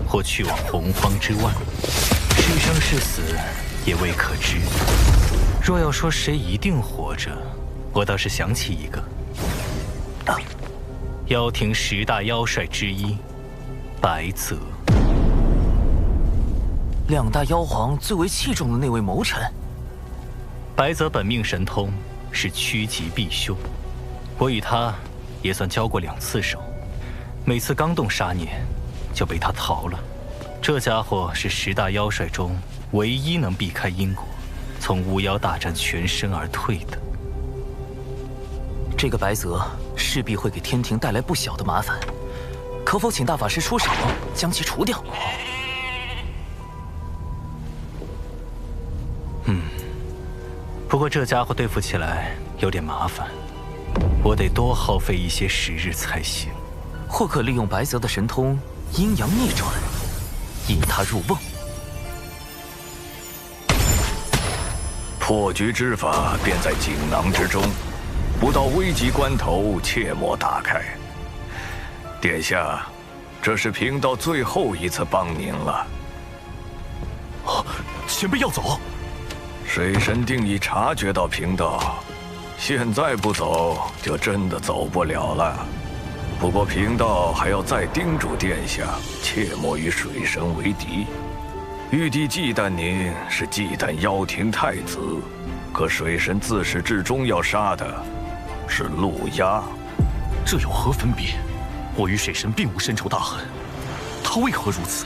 或去往洪荒之外，是生是死也未可知。若要说谁一定活着，我倒是想起一个。妖庭10大妖帅之一，白泽。2大妖皇最为器重的那位谋臣。白泽本命神通是趋吉避凶，我与他也算交过2次手，每次刚动杀念，就被他逃了。这家伙是10大妖帅中唯一能避开因果，从巫妖大战全身而退的。这个白泽势必会给天庭带来不小的麻烦，可否请大法师出手将其除掉？不过这家伙对付起来有点麻烦，我得多耗费一些时日才行。或可利用白泽的神通阴阳逆转，引他入瓮。破局之法便在锦囊之中，不到危急关头，切莫打开。殿下，这是贫道最后一次帮您了。前辈要走？水神定已察觉到贫道，现在不走，就真的走不了了。不过贫道还要再叮嘱殿下，切莫与水神为敌。玉帝忌惮您，是忌惮妖庭太子，可水神自始至终要杀的是陆压。这有何分别？我与水神并无深仇大恨，他为何如此？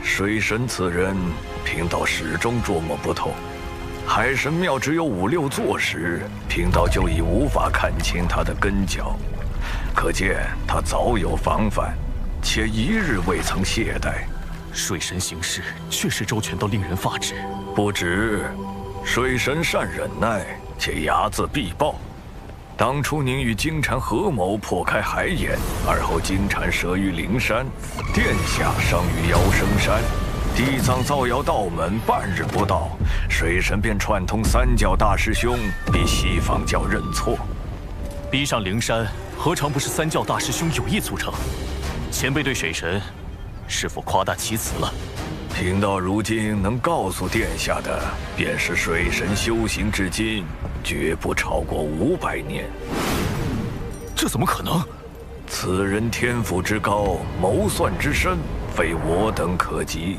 水神此人，贫道始终捉摸不透。海神庙只有5、6座时，贫道就已无法看清他的根脚，可见他早有防范，且一日未曾懈怠。水神行事确实周全到令人发指。不止，水神善忍耐，且睚眦必报。当初您与金蝉合谋破开海眼，而后金蝉折于灵山，殿下伤于妖生山，地藏造谣道门半日不到，水神便串通3教大师兄逼西方教认错。逼上灵山，何尝不是3教大师兄有意促成？前辈对水神是否夸大其词了？贫道如今能告诉殿下的，便是水神修行至今，绝不超过500年。这怎么可能？此人天赋之高，谋算之深，非我等可及。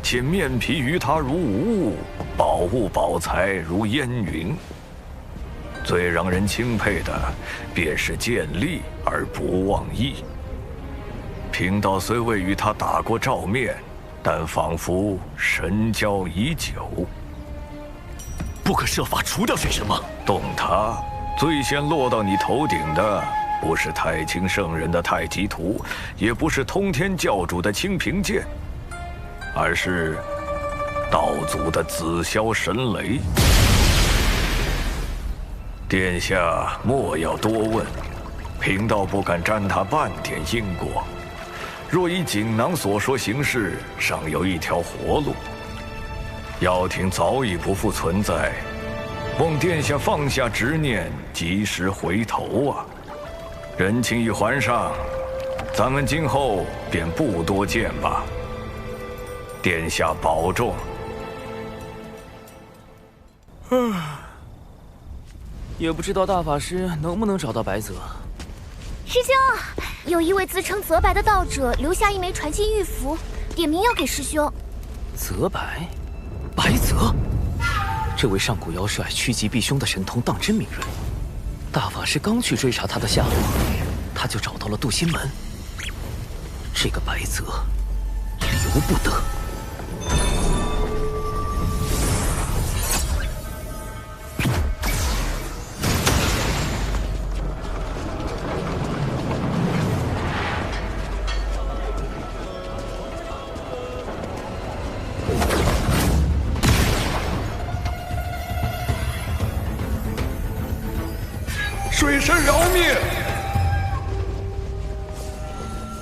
且面皮于他如无物，宝物宝财如烟云。最让人钦佩的，便是见利而不忘义。贫道虽未与他打过照面，但仿佛神交已久。不可设法除掉水神吗？动他，最先落到你头顶的，不是太清圣人的太极图，也不是通天教主的清平剑，而是道祖的紫霄神雷。殿下莫要多问，贫道不敢沾他半点因果。若依锦囊所说行事，尚有一条活路。妖庭早已不复存在，望殿下放下执念，及时回头啊！人情已还上，咱们今后便不多见吧。殿下保重。也不知道大法师能不能找到白泽。师兄，有一位自称泽白的道者留下一枚传信玉符，点名要给师兄。泽白，白泽，这位上古妖帅趋吉避凶的神通当真敏锐。大法师刚去追查他的下落，他就找到了渡心门。这个白泽，留不得。水神饶命！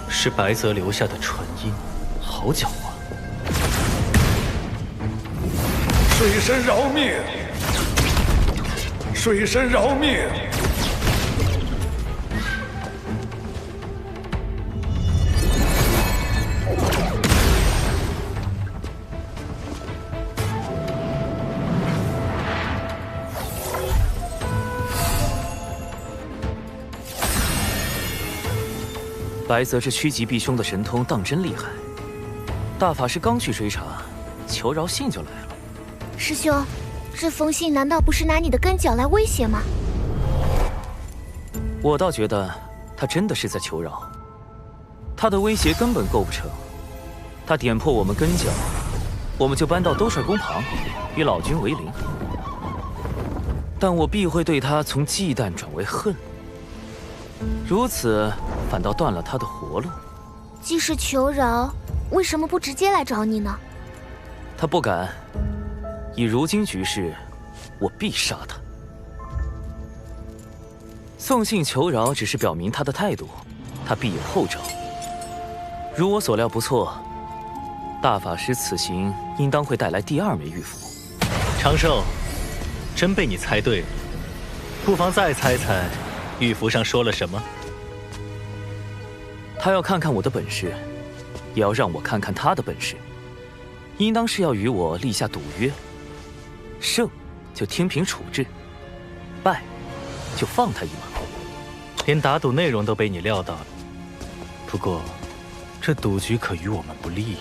是白泽留下的传音，好狡猾。水神饶命！水神饶命！白泽这趋吉避凶的神通当真厉害。大法师刚去追查，求饶信就来了。师兄，这封信难道不是拿你的根脚来威胁吗？我倒觉得他真的是在求饶。他的威胁根本构不成。他点破我们根脚，我们就搬到兜率宫旁，与老君为邻。但我必会对他从忌惮转为恨。如此反倒断了他的活路。既是求饶，为什么不直接来找你呢？他不敢。以如今局势，我必杀他。送信求饶只是表明他的态度，他必有后招。如我所料不错，大法师此行应当会带来第2枚玉符。长寿，真被你猜对了。不妨再猜猜，玉符上说了什么？他要看看我的本事，也要让我看看他的本事。应当是要与我立下赌约，胜就天平处置，败就放他一马。连打赌内容都被你料到了。不过，这赌局可与我们不利呀。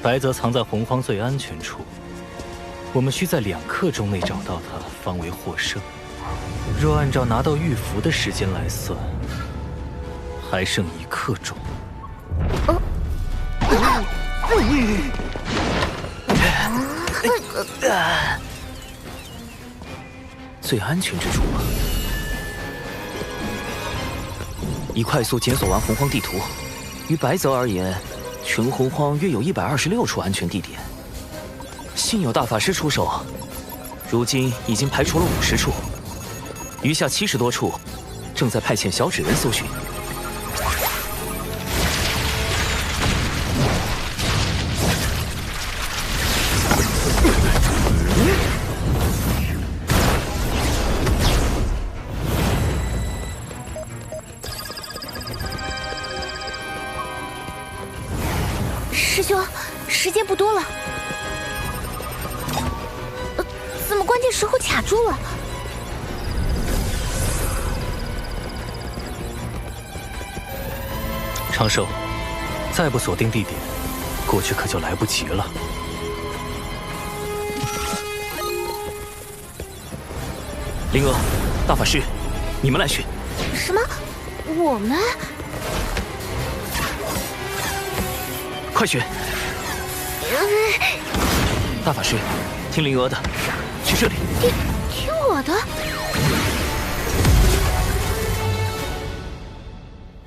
白泽藏在洪荒最安全处，我们需在2刻钟内找到他，方为获胜。若按照拿到玉符的时间来算，还剩1刻钟。最安全之处吗？已快速检索完洪荒地图，于白泽而言，全洪荒约有126处安全地点。幸有大法师出手，如今已经排除了50处，余下70多处，正在派遣小纸人搜寻。师兄，时间不多了。怎么关键时候卡住了？长寿，再不锁定地点，过去可就来不及了。灵娥，大法师，你们来选。什么？我们？快选！大法师，听灵娥的，去这里。听我的。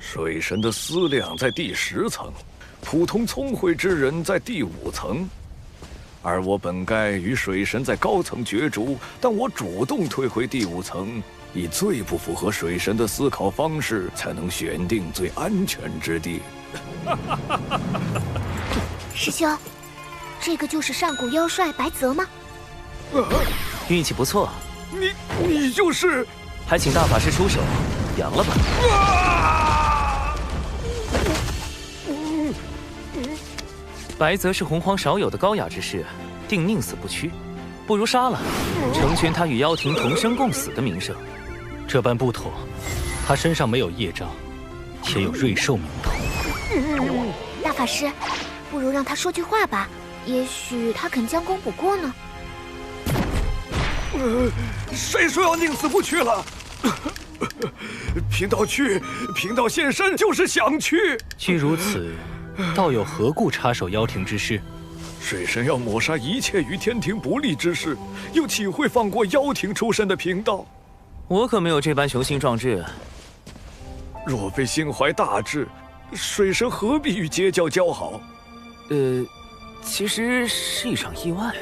水神的思量在第10层，普通聪慧之人在第5层，而我本该与水神在高层角逐，但我主动退回第5层，以最不符合水神的思考方式，才能选定最安全之地。师兄，这个就是上古妖帅白泽吗？运气不错。你就是？还请大法师出手，扬了吧。白泽是洪荒少有的高雅之士，定宁死不屈，不如杀了，成全他与妖庭同生共死的名声。这般不妥，他身上没有业障，且有瑞兽名头。大法师，不如让他说句话吧，也许他肯将功补过呢。谁说要宁死不屈了？贫道去，贫道现身就是想去。既如此，道友何故插手妖庭之事？水神要抹杀一切与天庭不利之事，又岂会放过妖庭出身的贫道？我可没有这般雄心壮志。若非心怀大志，水神何必与截教交好？其实是一场意外。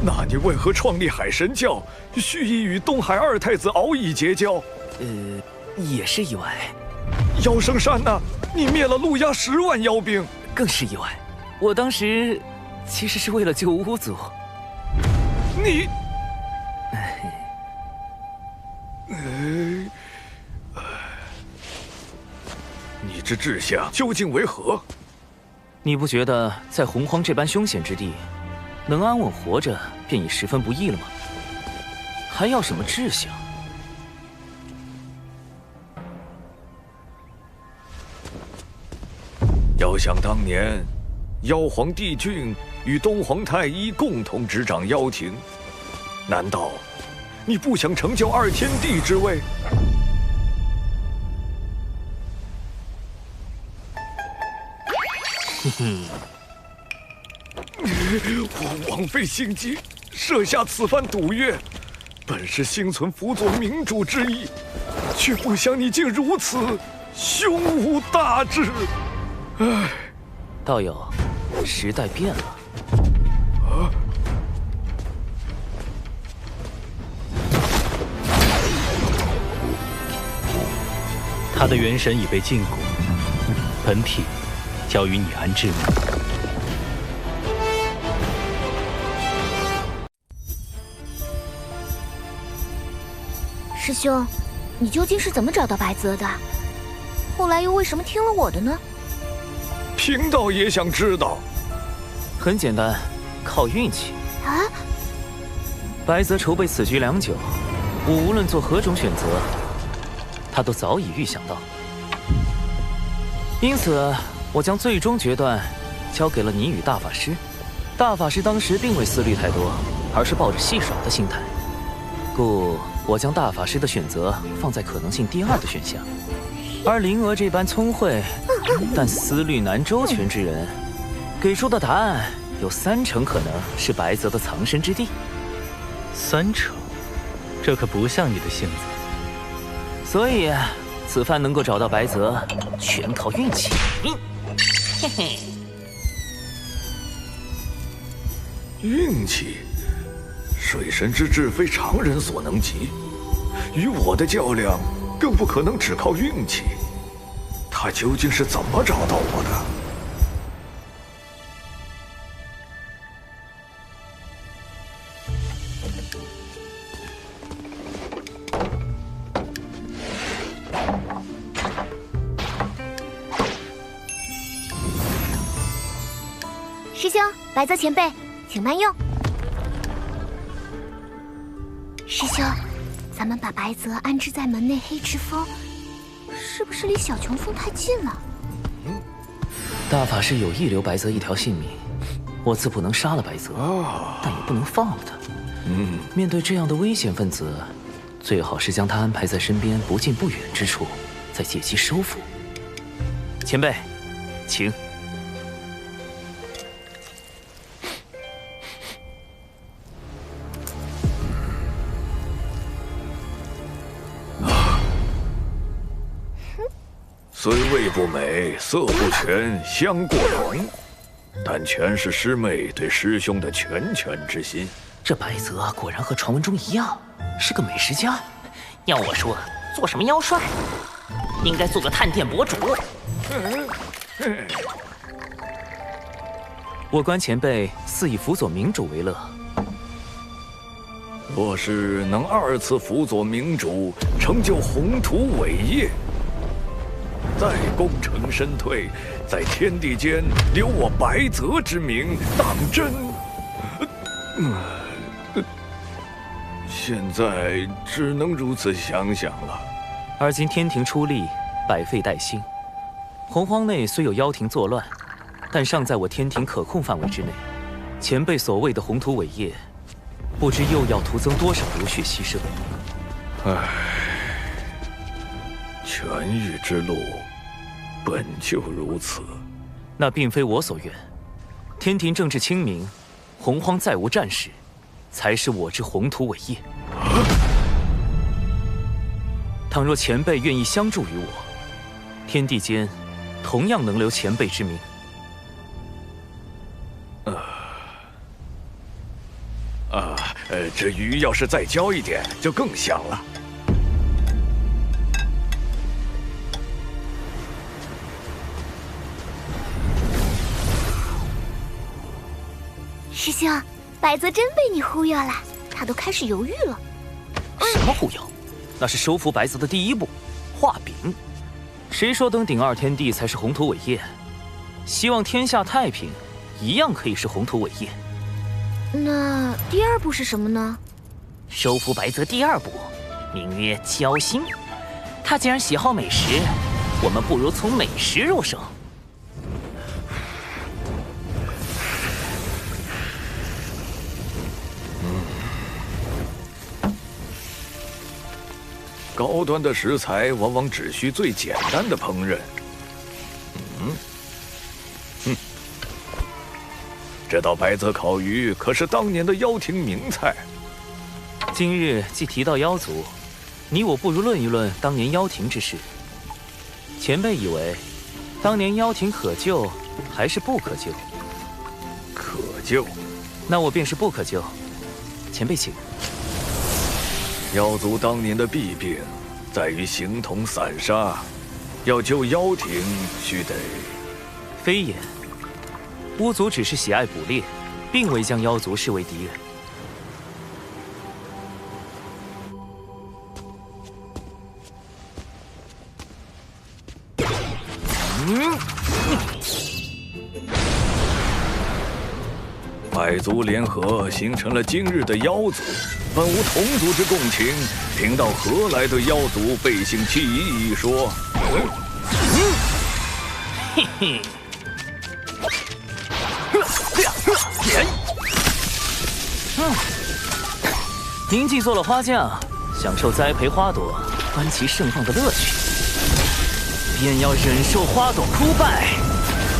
那你为何创立海神教，蓄意与东海二太子敖乙结交？也是意外。妖圣山呢？你灭了陆家10万妖兵，更是意外。我当时其实是为了救巫族。你，你之志向究竟为何？你不觉得在洪荒这般凶险之地，能安稳活着便已十分不易了吗？还要什么志向？要想当年，妖皇帝俊与东皇太一共同执掌妖庭，难道你不想成就2天地之位？我枉费心机，设下此番赌约，本是心存辅佐明主之意，却不想你竟如此胸无大志。唉，道友，时代变了。他的元神已被禁锢，本体交于你安置。师兄，你究竟是怎么找到白泽的？后来又为什么听了我的呢？贫道也想知道。很简单，靠运气。啊！白泽筹备此局良久，我无论做何种选择，他都早已预想到。因此，我将最终决断交给了你与大法师。大法师当时并未思虑太多，而是抱着戏耍的心态，故我将大法师的选择放在可能性第2的选项。而灵娥这般聪慧但思虑难周全之人，给出的答案有3成可能是白泽的藏身之地。3成，这可不像你的性子。所以，此番能够找到白泽，全靠运气。嘿嘿。运气，水神之志非常人所能及，与我的较量更不可能只靠运气。他究竟是怎么找到我的？师兄，白泽前辈，请慢用。师兄，咱们把白泽安置在门内黑池峰，是不是离小琼峰太近了？大法师有意留白泽一条性命，我自不能杀了白泽，但也不能放了他。面对这样的危险分子，最好是将他安排在身边不近不远之处，再借机收服。前辈，请。虽味不美，色不全，香过浓，但全是师妹对师兄的拳拳之心。这白泽果然和传闻中一样，是个美食家。要我说，做什么妖帅，应该做个探店博主。我观前辈似以辅佐明主为乐。若是能2次辅佐明主，成就宏图伟业，再功成身退，在天地间留我白泽之名，当真。现在只能如此想想了。而今天庭出力，百废待兴。洪荒内虽有妖庭作乱，但尚在我天庭可控范围之内。前辈所谓的宏图伟业，不知又要徒增多少流血牺牲。唉，痊愈之路本就如此。那并非我所愿。天庭政治清明，洪荒再无战事，才是我之宏图伟业。倘若前辈愿意相助于我，天地间同样能留前辈之名。这鱼要是再焦一点，就更香了。师兄，白泽真被你忽悠了，他都开始犹豫了。什么忽悠？那是收服白泽的第一步，画饼。谁说登顶2天地才是宏图伟业？希望天下太平，一样可以是宏图伟业。那第2步是什么呢？收服白泽第2步，名曰交心。他既然喜好美食，我们不如从美食入手。高端的食材往往只需最简单的烹饪。这道白泽烤鱼可是当年的妖庭名菜。今日既提到妖族，你我不如论一论当年妖庭之事。前辈以为，当年妖庭可救还是不可救？可救，那我便是不可救。前辈请。妖族当年的弊病，在于形同散沙。要救妖庭，须得……非也。巫族只是喜爱捕猎，并未将妖族视为敌人。百族联合，形成了今日的妖族。本无同族之共情，贫道何来对妖族背信弃义一说？嘿嘿。您既做了花匠，享受栽培花朵、观其盛放的乐趣，便要忍受花朵枯败、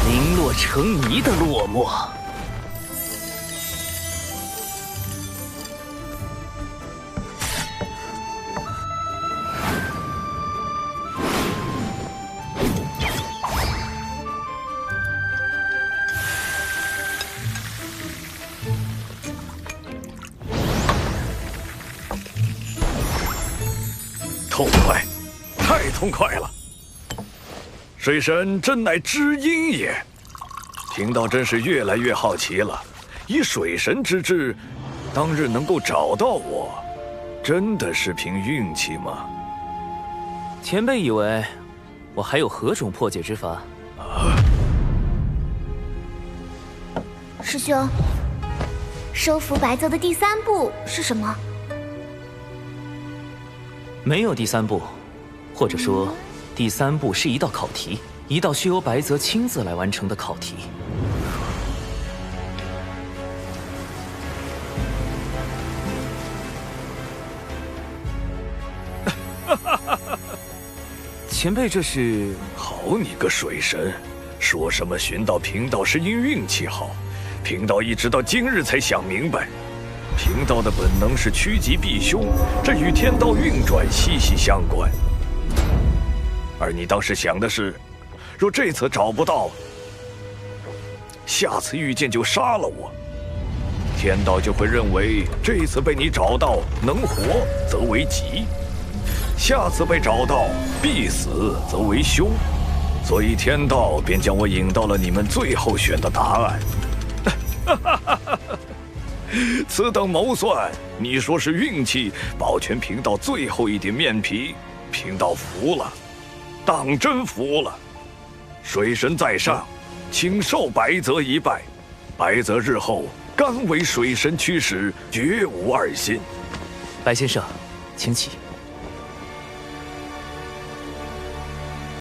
零落成泥的落寞。痛快，太痛快了！水神真乃知音也。贫道真是越来越好奇了。以水神之智，当日能够找到我，真的是凭运气吗？前辈以为我还有何种破解之法？师兄，收服白泽的第3步是什么？没有第3步，或者说，第3步是一道考题，一道需由白泽亲自来完成的考题。前辈这是……好你个水神，说什么寻到贫道是因运气好，贫道一直到今日才想明白。贫道的本能是趋吉避凶，这与天道运转息息相关。而你当时想的是，若这次找不到，下次遇见就杀了我，天道就会认为这次被你找到能活则为吉，下次被找到必死则为凶，所以天道便将我引到了你们最后选的答案。此等谋算，你说是运气保全贫道最后一点面皮，贫道服了，当真服了。水神在上，请受白泽一拜。白泽日后甘为水神驱使，绝无二心。白先生，请起。